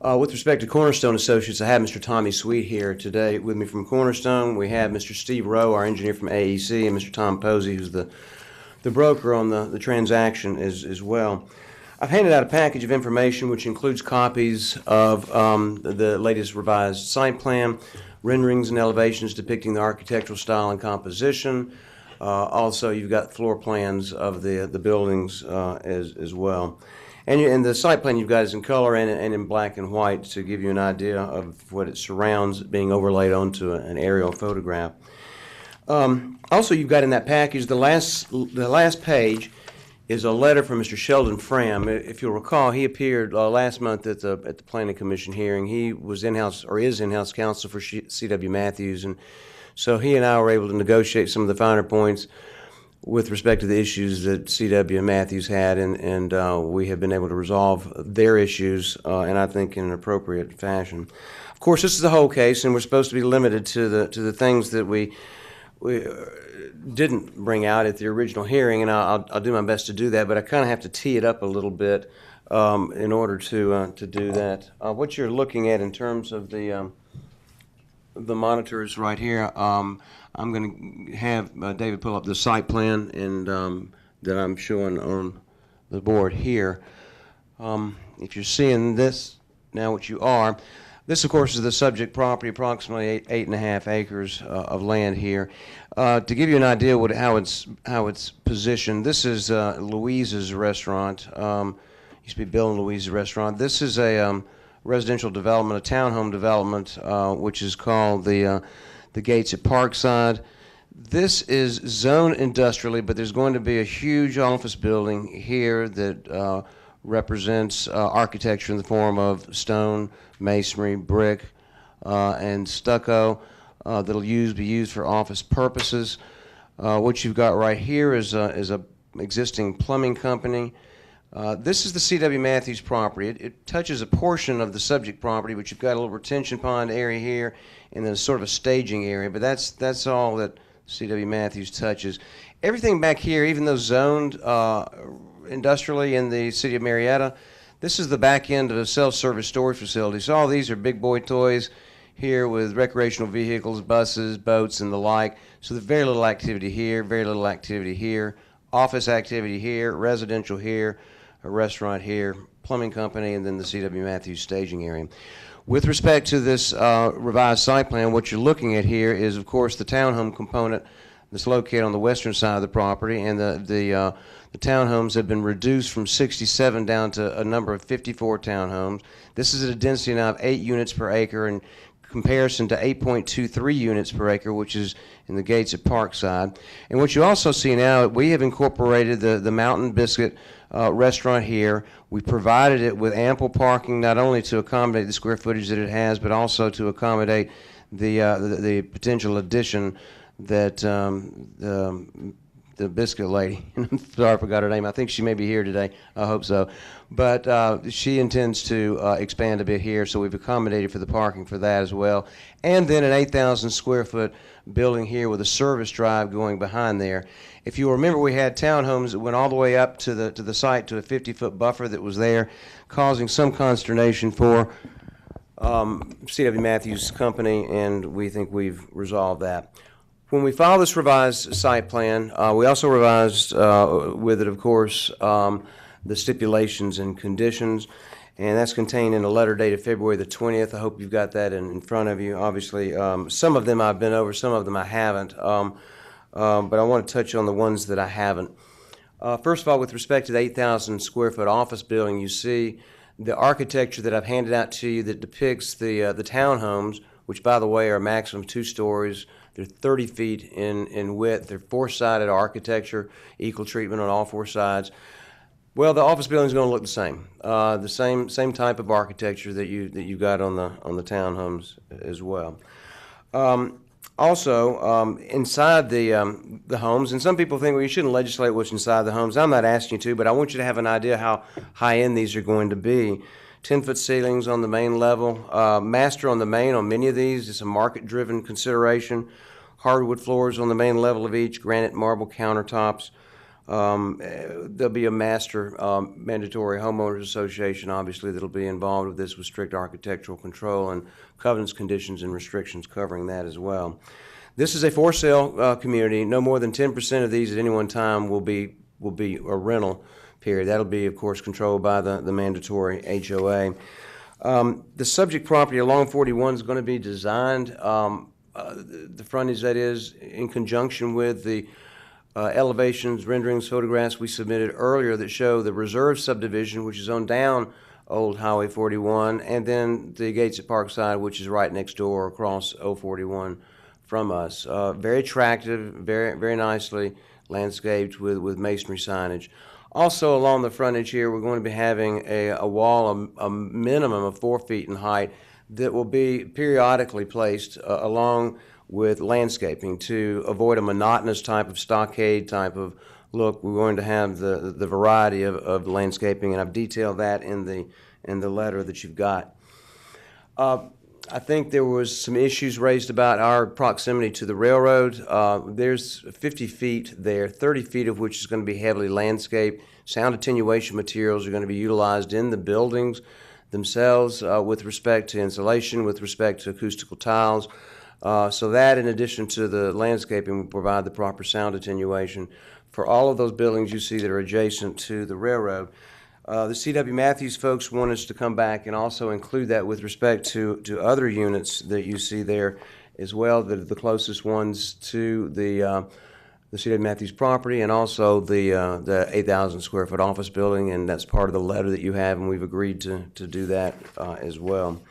With respect to Cornerstone Associates, I have Mr. Tommy Sweet here today with me from Cornerstone. We have Mr. Steve Rowe, our engineer from AEC, and Mr. Tom Posey, who's the broker on the transaction as well. I've handed out a package of information which includes copies of the latest revised site plan, renderings and elevations depicting the architectural style and composition. Also, you've got floor plans of the buildings as well. And the site plan you've got is in color and in black and white to give you an idea of what it surrounds being overlaid onto an aerial photograph. Also, you've got in that package, the last page is a letter from Mr. Sheldon Fram. If you'll recall, he appeared last month at the Planning Commission hearing. He was in-house, or is in-house counsel for C.W. Matthews, and so he and I were able to negotiate some of the finer points with respect to the issues that C.W. Matthews had, and we have been able to resolve their issues, and I think in an appropriate fashion. Of course, this is the whole case, and we're supposed to be limited to the things that we didn't bring out at the original hearing, and I'll do my best to do that, but I kind of have to tee it up a little bit in order to do that. What you're looking at in terms of the monitors right here, I'm going to have David pull up the site plan and that I'm showing on the board here. If you're seeing this now, what you are, this, of course, is the subject property, approximately 8.5 acres of land here. To give you an idea how it's positioned, this is Louise's restaurant. Used to be Bill and Louise's restaurant. This is a residential development, a townhome development, which is called the Gates at Parkside. This is zoned industrially, but there's going to be a huge office building here that represents architecture in the form of stone, masonry, brick, and stucco that'll be used for office purposes. What you've got right here is a existing plumbing company. This is the C.W. Matthews property. It touches a portion of the subject property, but you've got a little retention pond area here, and then sort of a staging area. But that's all that C.W. Matthews touches. Everything back here, even though zoned industrially in the city of Marietta, this is the back end of a self-service storage facility. So all these are big boy toys here with recreational vehicles, buses, boats, and the like. So there's very little activity here, very little activity here, office activity here, residential here, a restaurant here, plumbing company, and then the C.W. Matthews staging area. With respect to this revised site plan, what you're looking at here is, of course, the townhome component that's located on the western side of the property, and the townhomes have been reduced from 67 down to a number of 54 townhomes. This is at a density now of 8 units per acre in comparison to 8.23 units per acre, which is in the Gates at Parkside. And what you also see now, we have incorporated the Mountain Biscuit restaurant here. We provided it with ample parking, not only to accommodate the square footage that it has, but also to accommodate the potential addition that the biscuit lady. I'm sorry I forgot her name. I think she may be here today. I hope so. But she intends to expand a bit here, so we've accommodated for the parking for that as well. And then an 8,000 square foot building here with a service drive going behind there. If you remember, we had townhomes that went all the way up to the site to a 50-foot buffer that was there, causing some consternation for C.W. Matthews Company, and we think we've resolved that. When we filed this revised site plan, we also revised with it, of course, the stipulations and conditions, and that's contained in a letter dated February the 20th. I hope you've got that in front of you. Obviously, some of them I've been over, some of them I haven't, but I want to touch on the ones that I haven't. First of all, with respect to the 8,000 square foot office building, you see the architecture that I've handed out to you that depicts the townhomes, which, by the way, are a maximum 2 stories. They're 30 feet in width. They're 4-sided architecture, equal treatment on all 4 sides. Well, the office building is going to look the same type of architecture that you got on the townhomes as well. Also, inside the homes, and some people think, well, you shouldn't legislate what's inside the homes. I'm not asking you to, but I want you to have an idea how high-end these are going to be. 10-foot ceilings on the main level. Master on the main on many of these. It's a market-driven consideration. Hardwood floors on the main level of each. Granite marble countertops. There'll be a master mandatory homeowners association, obviously, that'll be involved with this with strict architectural control and covenants, conditions, and restrictions covering that as well. This is a for-sale community. No more than 10% of these at any one time will be a rental period. That'll be, of course, controlled by the mandatory HOA. The subject property along 41 is going to be designed, the frontage that is, in conjunction with the elevations, renderings, photographs we submitted earlier that show the reserve subdivision, which is on down Old Highway 41, and then the gates at Parkside, which is right next door across 041 from us. Very attractive, very nicely landscaped with masonry signage. Also along the frontage here, we're going to be having a wall, a minimum of 4 feet in height, that will be periodically placed along with landscaping to avoid a monotonous type of stockade type of look. We're going to have the variety of landscaping, and I've detailed that in the letter that you've got. I think there was some issues raised about our proximity to the railroad. There's 50 feet there, 30 feet of which is going to be heavily landscaped. Sound attenuation materials are going to be utilized in the buildings themselves with respect to insulation, with respect to acoustical tiles. So that, in addition to the landscaping, will provide the proper sound attenuation for all of those buildings you see that are adjacent to the railroad. The C.W. Matthews folks want us to come back and also include that with respect to other units that you see there as well, that are the closest ones to the C.W. Matthews property, and also the 8,000 square foot office building, and that's part of the letter that you have, and we've agreed to do that as well.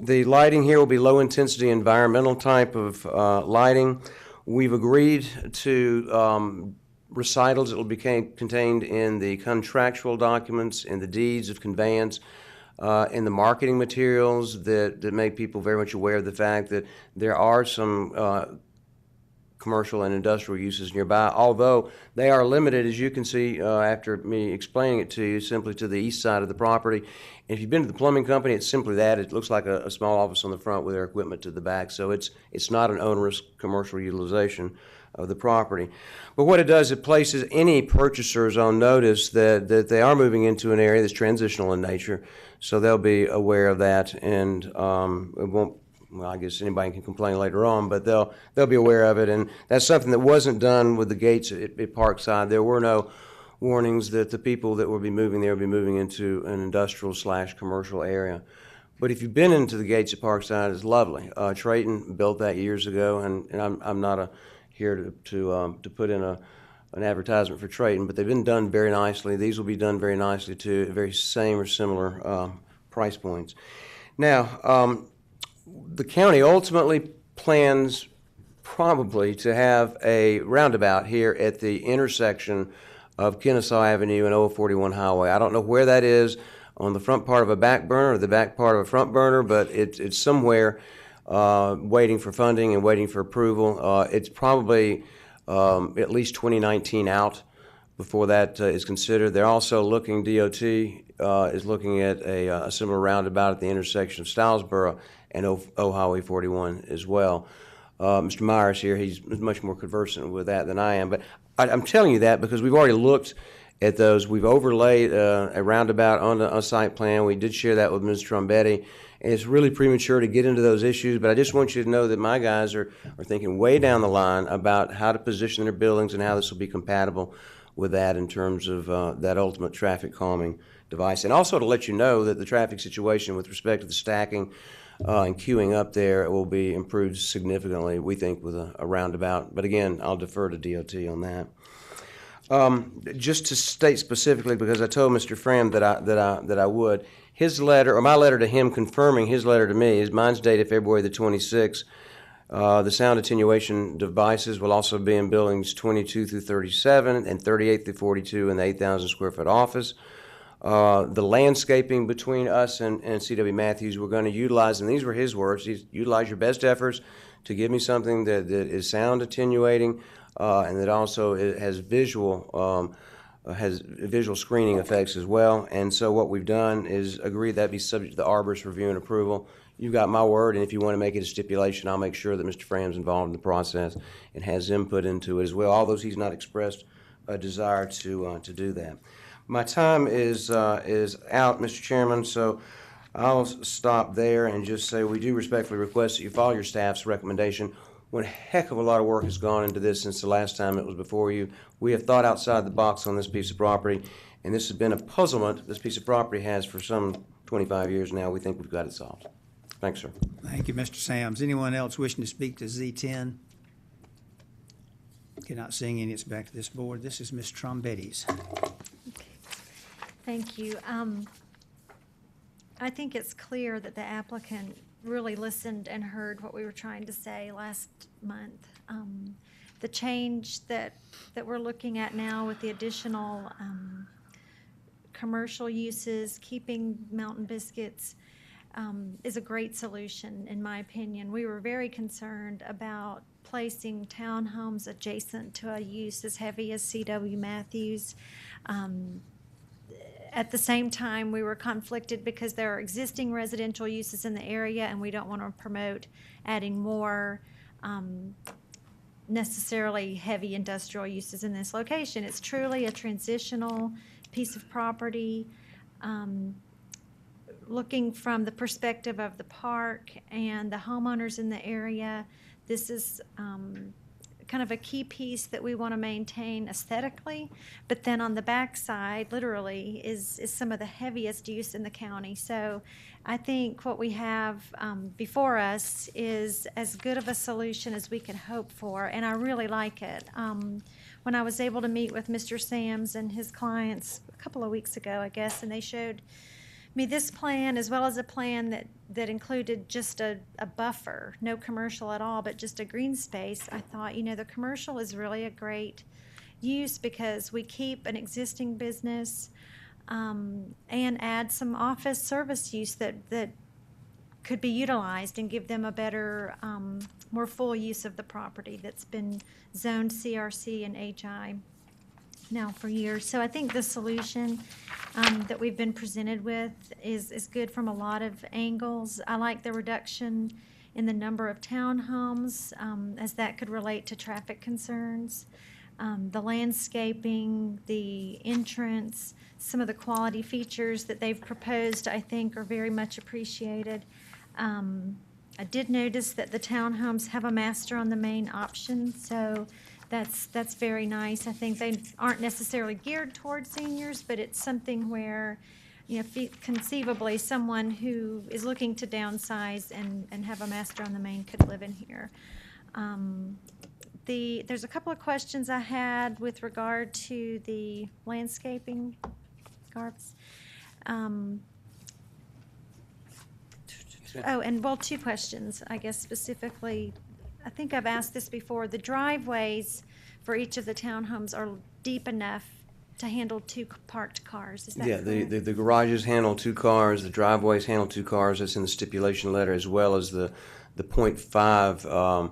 The lighting here will be low-intensity environmental type of lighting. We've agreed to recitals that will be contained in the contractual documents, in the deeds of conveyance, in the marketing materials that make people very much aware of the fact that there are some commercial and industrial uses nearby, although they are limited, as you can see after me explaining it to you, simply to the east side of the property. And if you've been to the plumbing company, it's simply that. It looks like a small office on the front with their equipment to the back, so it's not an onerous commercial utilization of the property. But what it does, it places any purchasers on notice that they are moving into an area that's transitional in nature, so they'll be aware of that, and it won't, well, I guess anybody can complain later on, but they'll be aware of it, and that's something that wasn't done with the gates at Parkside. There were no warnings that the people that will be moving there will be moving into an industrial/commercial area. But if you've been into the gates at Parkside, it's lovely. Trayton built that years ago, and I'm not here to put in an advertisement for Trayton, but they've been done very nicely. These will be done very nicely too, at very same or similar price points. Now, the county ultimately plans probably to have a roundabout here at the intersection of Kennesaw Avenue and 041 Highway. I don't know where that is, on the front part of a back burner or the back part of a front burner, but it's somewhere waiting for funding and waiting for approval. It's probably at least 2019 out before that is considered. They're also looking, DOT is looking at a similar roundabout at the intersection of Stylesboro and O Highway 41 as well. Mr. Myers here, he's much more conversant with that than I am. But I'm telling you that because we've already looked at those. We've overlaid a roundabout on a site plan. We did share that with Ms. Trombetti. And it's really premature to get into those issues, but I just want you to know that my guys are thinking way down the line about how to position their buildings and how this will be compatible with that in terms of that ultimate traffic calming device. And also to let you know that the traffic situation with respect to the stacking and queuing up there will be improved significantly, we think, with a roundabout. But again, I'll defer to DOT on that. Just to state specifically, because I told Mr. Fram that I would, his letter, or my letter to him confirming his letter to me, mine's dated February the 26th. The sound attenuation devices will also be in buildings 22 through 37 and 38 through 42 in the 8,000 square foot office. The landscaping between us and C.W. Matthews, we're going to utilize, and these were his words, utilize your best efforts to give me something that is sound attenuating and that also has visual screening effects as well. And so what we've done is agree that be subject to the arborist review and approval. You've got my word, and if you want to make it a stipulation, I'll make sure that Mr. Fram's involved in the process and has input into it as well, although he's not expressed a desire to do that. My time is out, Mr. Chairman, so I'll stop there and just say we do respectfully request that you follow your staff's recommendation. One heck of a lot of work has gone into this since the last time it was before you. We have thought outside the box on this piece of property, and this has been a puzzlement this piece of property has for some 25 years now. We think we've got it solved. Thanks, sir. Thank you, Mr. Sams. Anyone else wishing to speak to Z10? Okay, not seeing any, it's back to this board. This is Ms. Trombetti's. Thank you. I think it's clear that the applicant really listened and heard what we were trying to say last month. The change that we're looking at now with the additional commercial uses, keeping Mountain Biscuits, is a great solution, in my opinion. We were very concerned about placing townhomes adjacent to a use as heavy as C.W. Matthews. At the same time, we were conflicted because there are existing residential uses in the area, and we don't want to promote adding more necessarily heavy industrial uses in this location. It's truly a transitional piece of property. Looking from the perspective of the park and the homeowners in the area, this is kind of a key piece that we want to maintain aesthetically, but then on the back side, literally, is some of the heaviest use in the county. So I think what we have before us is as good of a solution as we can hope for, and I really like it. When I was able to meet with Mr. Sams and his clients a couple of weeks ago, I guess, and they showed me this plan as well as a plan that included just a buffer, no commercial at all, but just a green space. I thought, the commercial is really a great use because we keep an existing business and add some office service use that could be utilized and give them a better, more full use of the property that's been zoned CRC and HI now for years. So I think the solution that we've been presented with is good from a lot of angles. I like the reduction in the number of townhomes as that could relate to traffic concerns. The landscaping, the entrance, some of the quality features that they've proposed, I think, are very much appreciated. I did notice that the townhomes have a master on the main option, so that's very nice. I think they aren't necessarily geared towards seniors, but it's something where, conceivably someone who is looking to downsize and have a master on the main could live in here. There's a couple of questions I had with regard to the landscaping, Garps. Two questions, I guess, specifically. I think I've asked this before. The driveways for each of the townhomes are deep enough to handle two parked cars. Is that correct? The garages handle 2 cars, the driveways handle 2 cars. That's in the stipulation letter, as well as the 0.5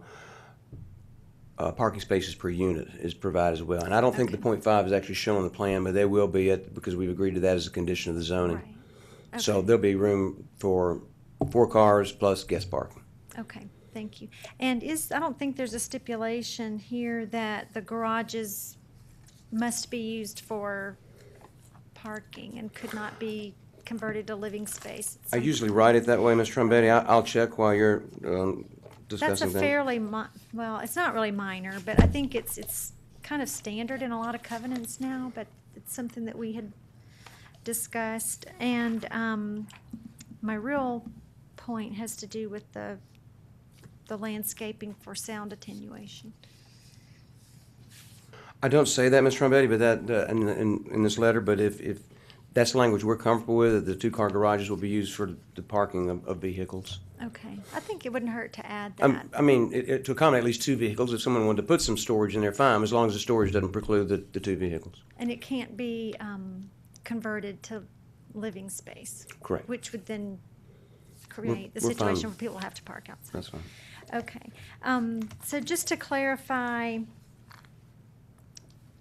parking spaces per unit is provided as well. And I don't think the .5 is actually shown on the plan, but they will be because we've agreed to that as a condition of the zoning. Right. So Okay. there'll be room for 4 cars plus guest parking. Okay, thank you. And I don't think there's a stipulation here that the garages must be used for parking and could not be converted to living space. I usually write it that way, Ms. Trombetti. I'll check while you're That's discussing a things. fairly, well, it's not really minor, but I think it's kind of standard in a lot of covenants now, but it's something that we had discussed. And my real point has to do with the landscaping for sound attenuation. I don't say that, Ms. Trombetti, but that, in this letter, but if that's the language we're comfortable with, that the 2-car garages will be used for the parking of vehicles. Okay, I think it wouldn't hurt to add that. I mean, to accommodate at least 2 vehicles, if someone wanted to put some storage in there, fine, as long as the storage doesn't preclude the 2 vehicles. And it can't be converted to living space. Correct. Which would then create the We're fine. situation where people have to park outside. That's fine. Okay. So just to clarify,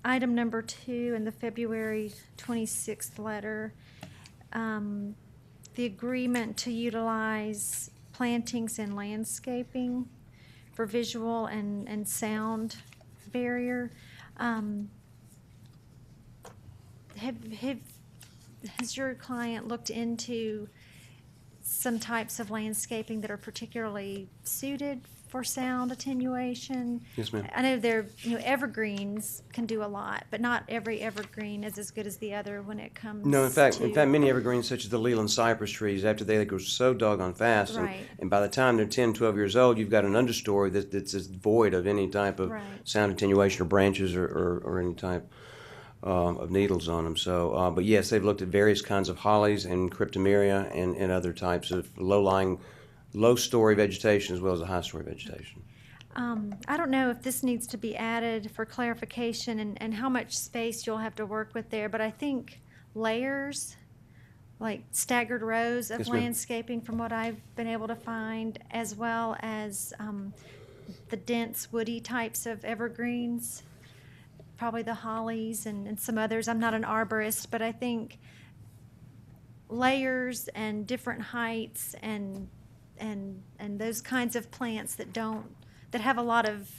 item number 2 in the February 26th letter, the agreement to utilize plantings and landscaping for visual and sound barrier. Has your client looked into some types of landscaping that are particularly suited for sound attenuation? Yes, ma'am. I know evergreens can do a lot, but not every evergreen is as good as the other when it comes No, in fact, to- many evergreens, such as the Leland cypress trees, after they grow so doggone fast, Right. and by the time they're 10, 12 years old, you've got an understory that's just void of any type of Right. sound attenuation or branches or any type of needles on them. So, but yes, they've looked at various kinds of hollies and cryptomeria and other types of low-lying, low-story vegetation as well as the high-story vegetation. I don't know if this needs to be added for clarification and how much space you'll have to work with there, but I think layers, like staggered rows of Yes, ma'am. landscaping from what I've been able to find, as well as the dense woody types of evergreens, probably the hollies and some others. I'm not an arborist, but I think layers and different heights and those kinds of plants that have a lot of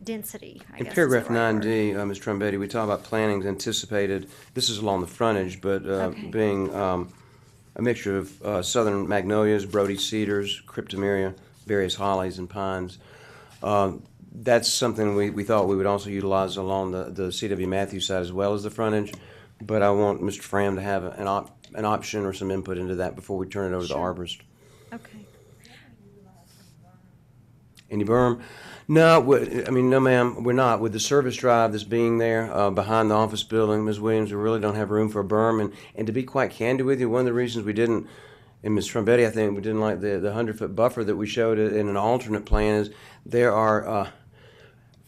density, I In guess is paragraph the right word. 9D, Ms. Trombetti, we talk about plantings anticipated, this is along the frontage, but Okay. being a mixture of southern magnolias, Brody cedars, cryptomeria, various hollies and pines. That's something we thought we would also utilize along the C.W. Matthews side as well as the frontage, but I want Mr. Fram to have an option or some input into that before we turn it over to the Sure. arborist. Okay. Any berm? No, no, ma'am, we're not. With the service drive that's being there behind the office building, Ms. Williams, we really don't have room for a berm. And to be quite candid with you, one of the reasons we didn't, and Ms. Trombetti, I think, we didn't like the 100-foot buffer that we showed in an alternate plan is there are,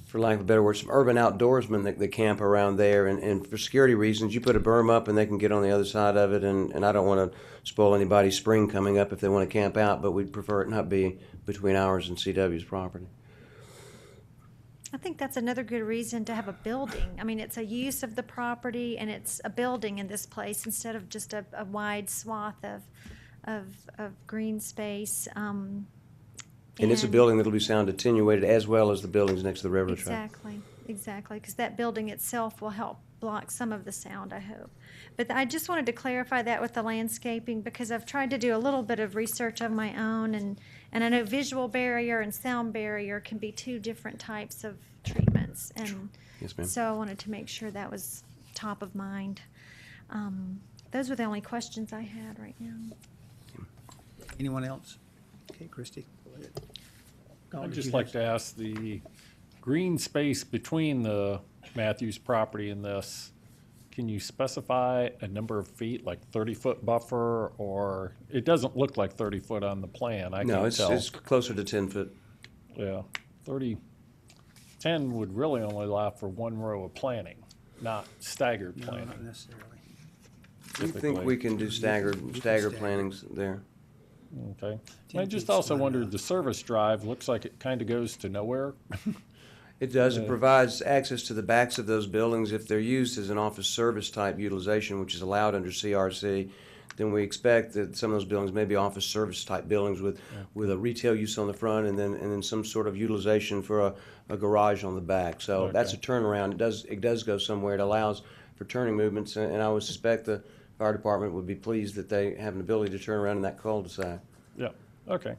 for lack of a better word, some urban outdoorsmen that camp around there. And for security reasons, you put a berm up and they can get on the other side of it. And I don't want to spoil anybody's spring coming up if they want to camp out, but we'd prefer it not be between ours and CW's property. I think that's another good reason to have a building. I mean, it's a use of the property and it's a building in this place instead of just a wide swath of green space. And it's a building that'll be sound attenuated as well as the buildings next to the railroad track. Exactly, because that building itself will help block some of the sound, I hope. But I just wanted to clarify that with the landscaping because I've tried to do a little bit of research of my own, and I know visual barrier and sound barrier can be 2 different types of treatments. And Yes, ma'am. so I wanted to make sure that was top of mind. Those were the only questions I had right now. Anyone else? Okay, Christie, go ahead. I'd just like to ask the green space between the Matthews property and this, can you specify a number of feet, like 30-foot buffer, or it doesn't look like 30 foot on the plan, I No, can't tell. it's closer to 10 foot. Yeah, 10 would really only allow for 1 row of planting, not staggered No, planting. not necessarily. We think typically. we can do staggered plantings there. Okay. I just also wondered, the service drive looks like it kind of goes to nowhere. It does. It provides access to the backs of those buildings if they're used as an office service type utilization, which is allowed under CRC. Then we expect that some of those buildings may be office service type buildings with a retail use on the front and then some sort of utilization for a garage on the back. So that's a turnaround. It does go somewhere. It allows for turning movements, and I would suspect the fire department would be pleased that they have an ability to turn around in that cul-de-sac. Yeah, okay.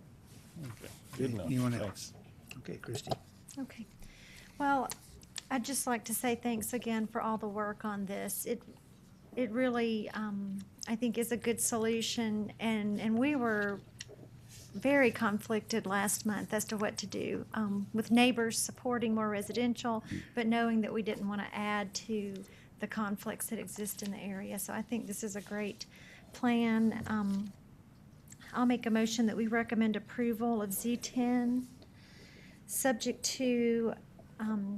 Good enough. Anyone Thanks. else? Okay, Christie. Okay. Well, I'd just like to say thanks again for all the work on this. It really, I think, is a good solution, and we were very conflicted last month as to what to do, with neighbors supporting more residential, but knowing that we didn't want to add to the conflicts that exist in the area. So I think this is a great plan. I'll make a motion that we recommend approval of Z10, subject to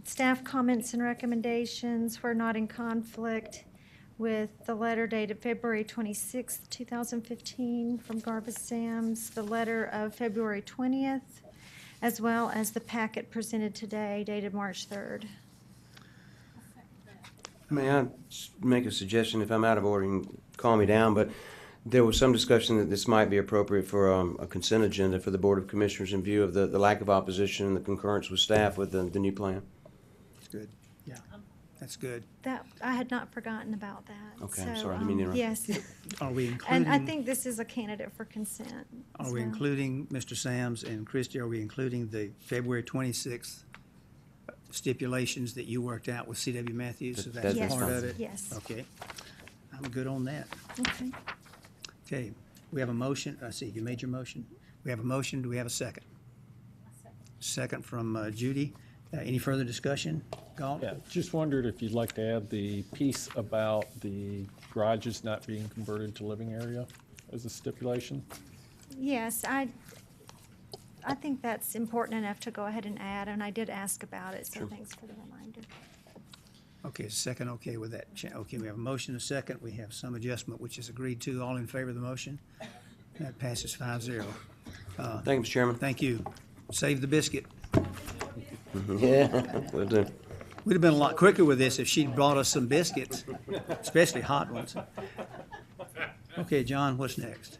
staff comments and recommendations. We're not in conflict with the letter dated February 26th, 2015 from Garba Sams, the letter of February 20th, as well as the packet presented today dated March 3rd. May I make a suggestion? If I'm out of order, you can call me down, but there was some discussion that this might be appropriate for a consent agenda for the Board of Commissioners in view of the lack of opposition and the concurrence with staff with the new plan. That's good. Yeah, that's good. That, I had not forgotten about that. Okay, I'm So, sorry, I didn't mean to interrupt. Yes. Are we including? And I think this is a candidate for consent. Are as we well. including, Mr. Sams and Christie, are we including the February 26th stipulations that you worked out with C.W. Matthews? So that's Yes, part of it? yes. Okay. I'm good on that. Okay. Okay, we have a motion. I see, you made your motion. We have a motion. Do we have a second? Second from Judy. Any further discussion? Galt? Yeah, just wondered if you'd like to add the piece about the garages not being converted to living area as a stipulation? Yes, I think that's important enough to go ahead and add, and I did ask about it, so thanks for the reminder. Okay, second, okay with that. Okay, we have a motion, a second. We have some adjustment, which is agreed to. All in favor of the motion? That passes 5-0. Thank you, Mr. Chairman. Thank you. Save the biscuit. Yeah, will do. We'd have been a lot quicker with this if she'd brought us some biscuits, especially hot ones. Okay, John, what's next?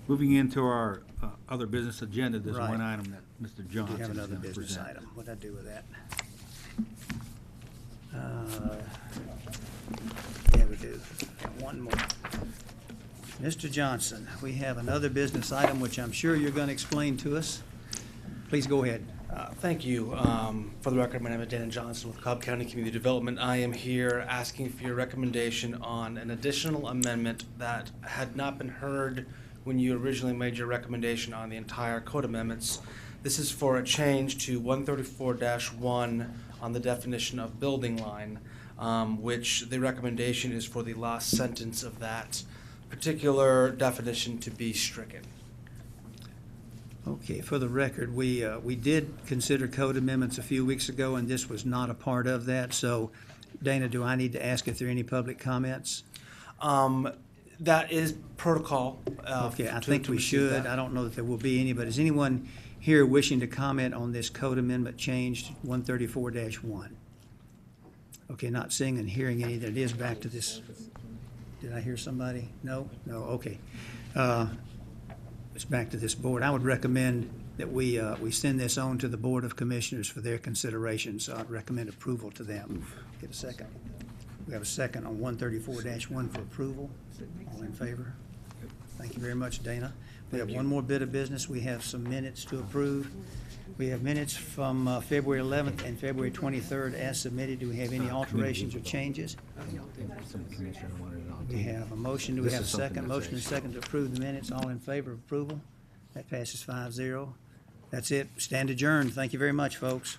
Moving into our other business agenda, there's Right. one item that Mr. Johnson We have is another gonna business present. item. What'd I do with that? Yeah, we do. Got one more. Mr. Johnson, we have another business item, which I'm sure you're going to explain to us. Please go ahead. Thank you. For the record, my name is Dana Johnson with Cobb County Community Development. I am here asking for your recommendation on an additional amendment that had not been heard when you originally made your recommendation on the entire code amendments. This is for a change to 134-1 on the definition of building line, which the recommendation is for the last sentence of that particular definition to be stricken. Okay, for the record, we did consider code amendments a few weeks ago, and this was not a part of that. So, Dana, do I need to ask if there are any public comments? That is protocol. Okay, I to think we receive should. that. I don't know that there will be any, but is anyone here wishing to comment on this code amendment change to 134-1? Okay, not seeing and hearing any, that it is back to this. Did I hear somebody? No? No, okay. It's back to this board. I would recommend that we send this on to the Board of Commissioners for their consideration, so I'd recommend approval to them. Get a second. We have a second on 134-1 for approval. All in favor? Thank you very much, Dana. We have one more bit of business. We have some minutes to approve. We have minutes from February 11th and February 23rd as submitted. Do we have any alterations or changes? We have a motion. Do we This have a is something second? that's Motion and second to approve the minutes. All in favor of approval? That passes 5-0. That's it. Stand adjourned. Thank you very much, folks.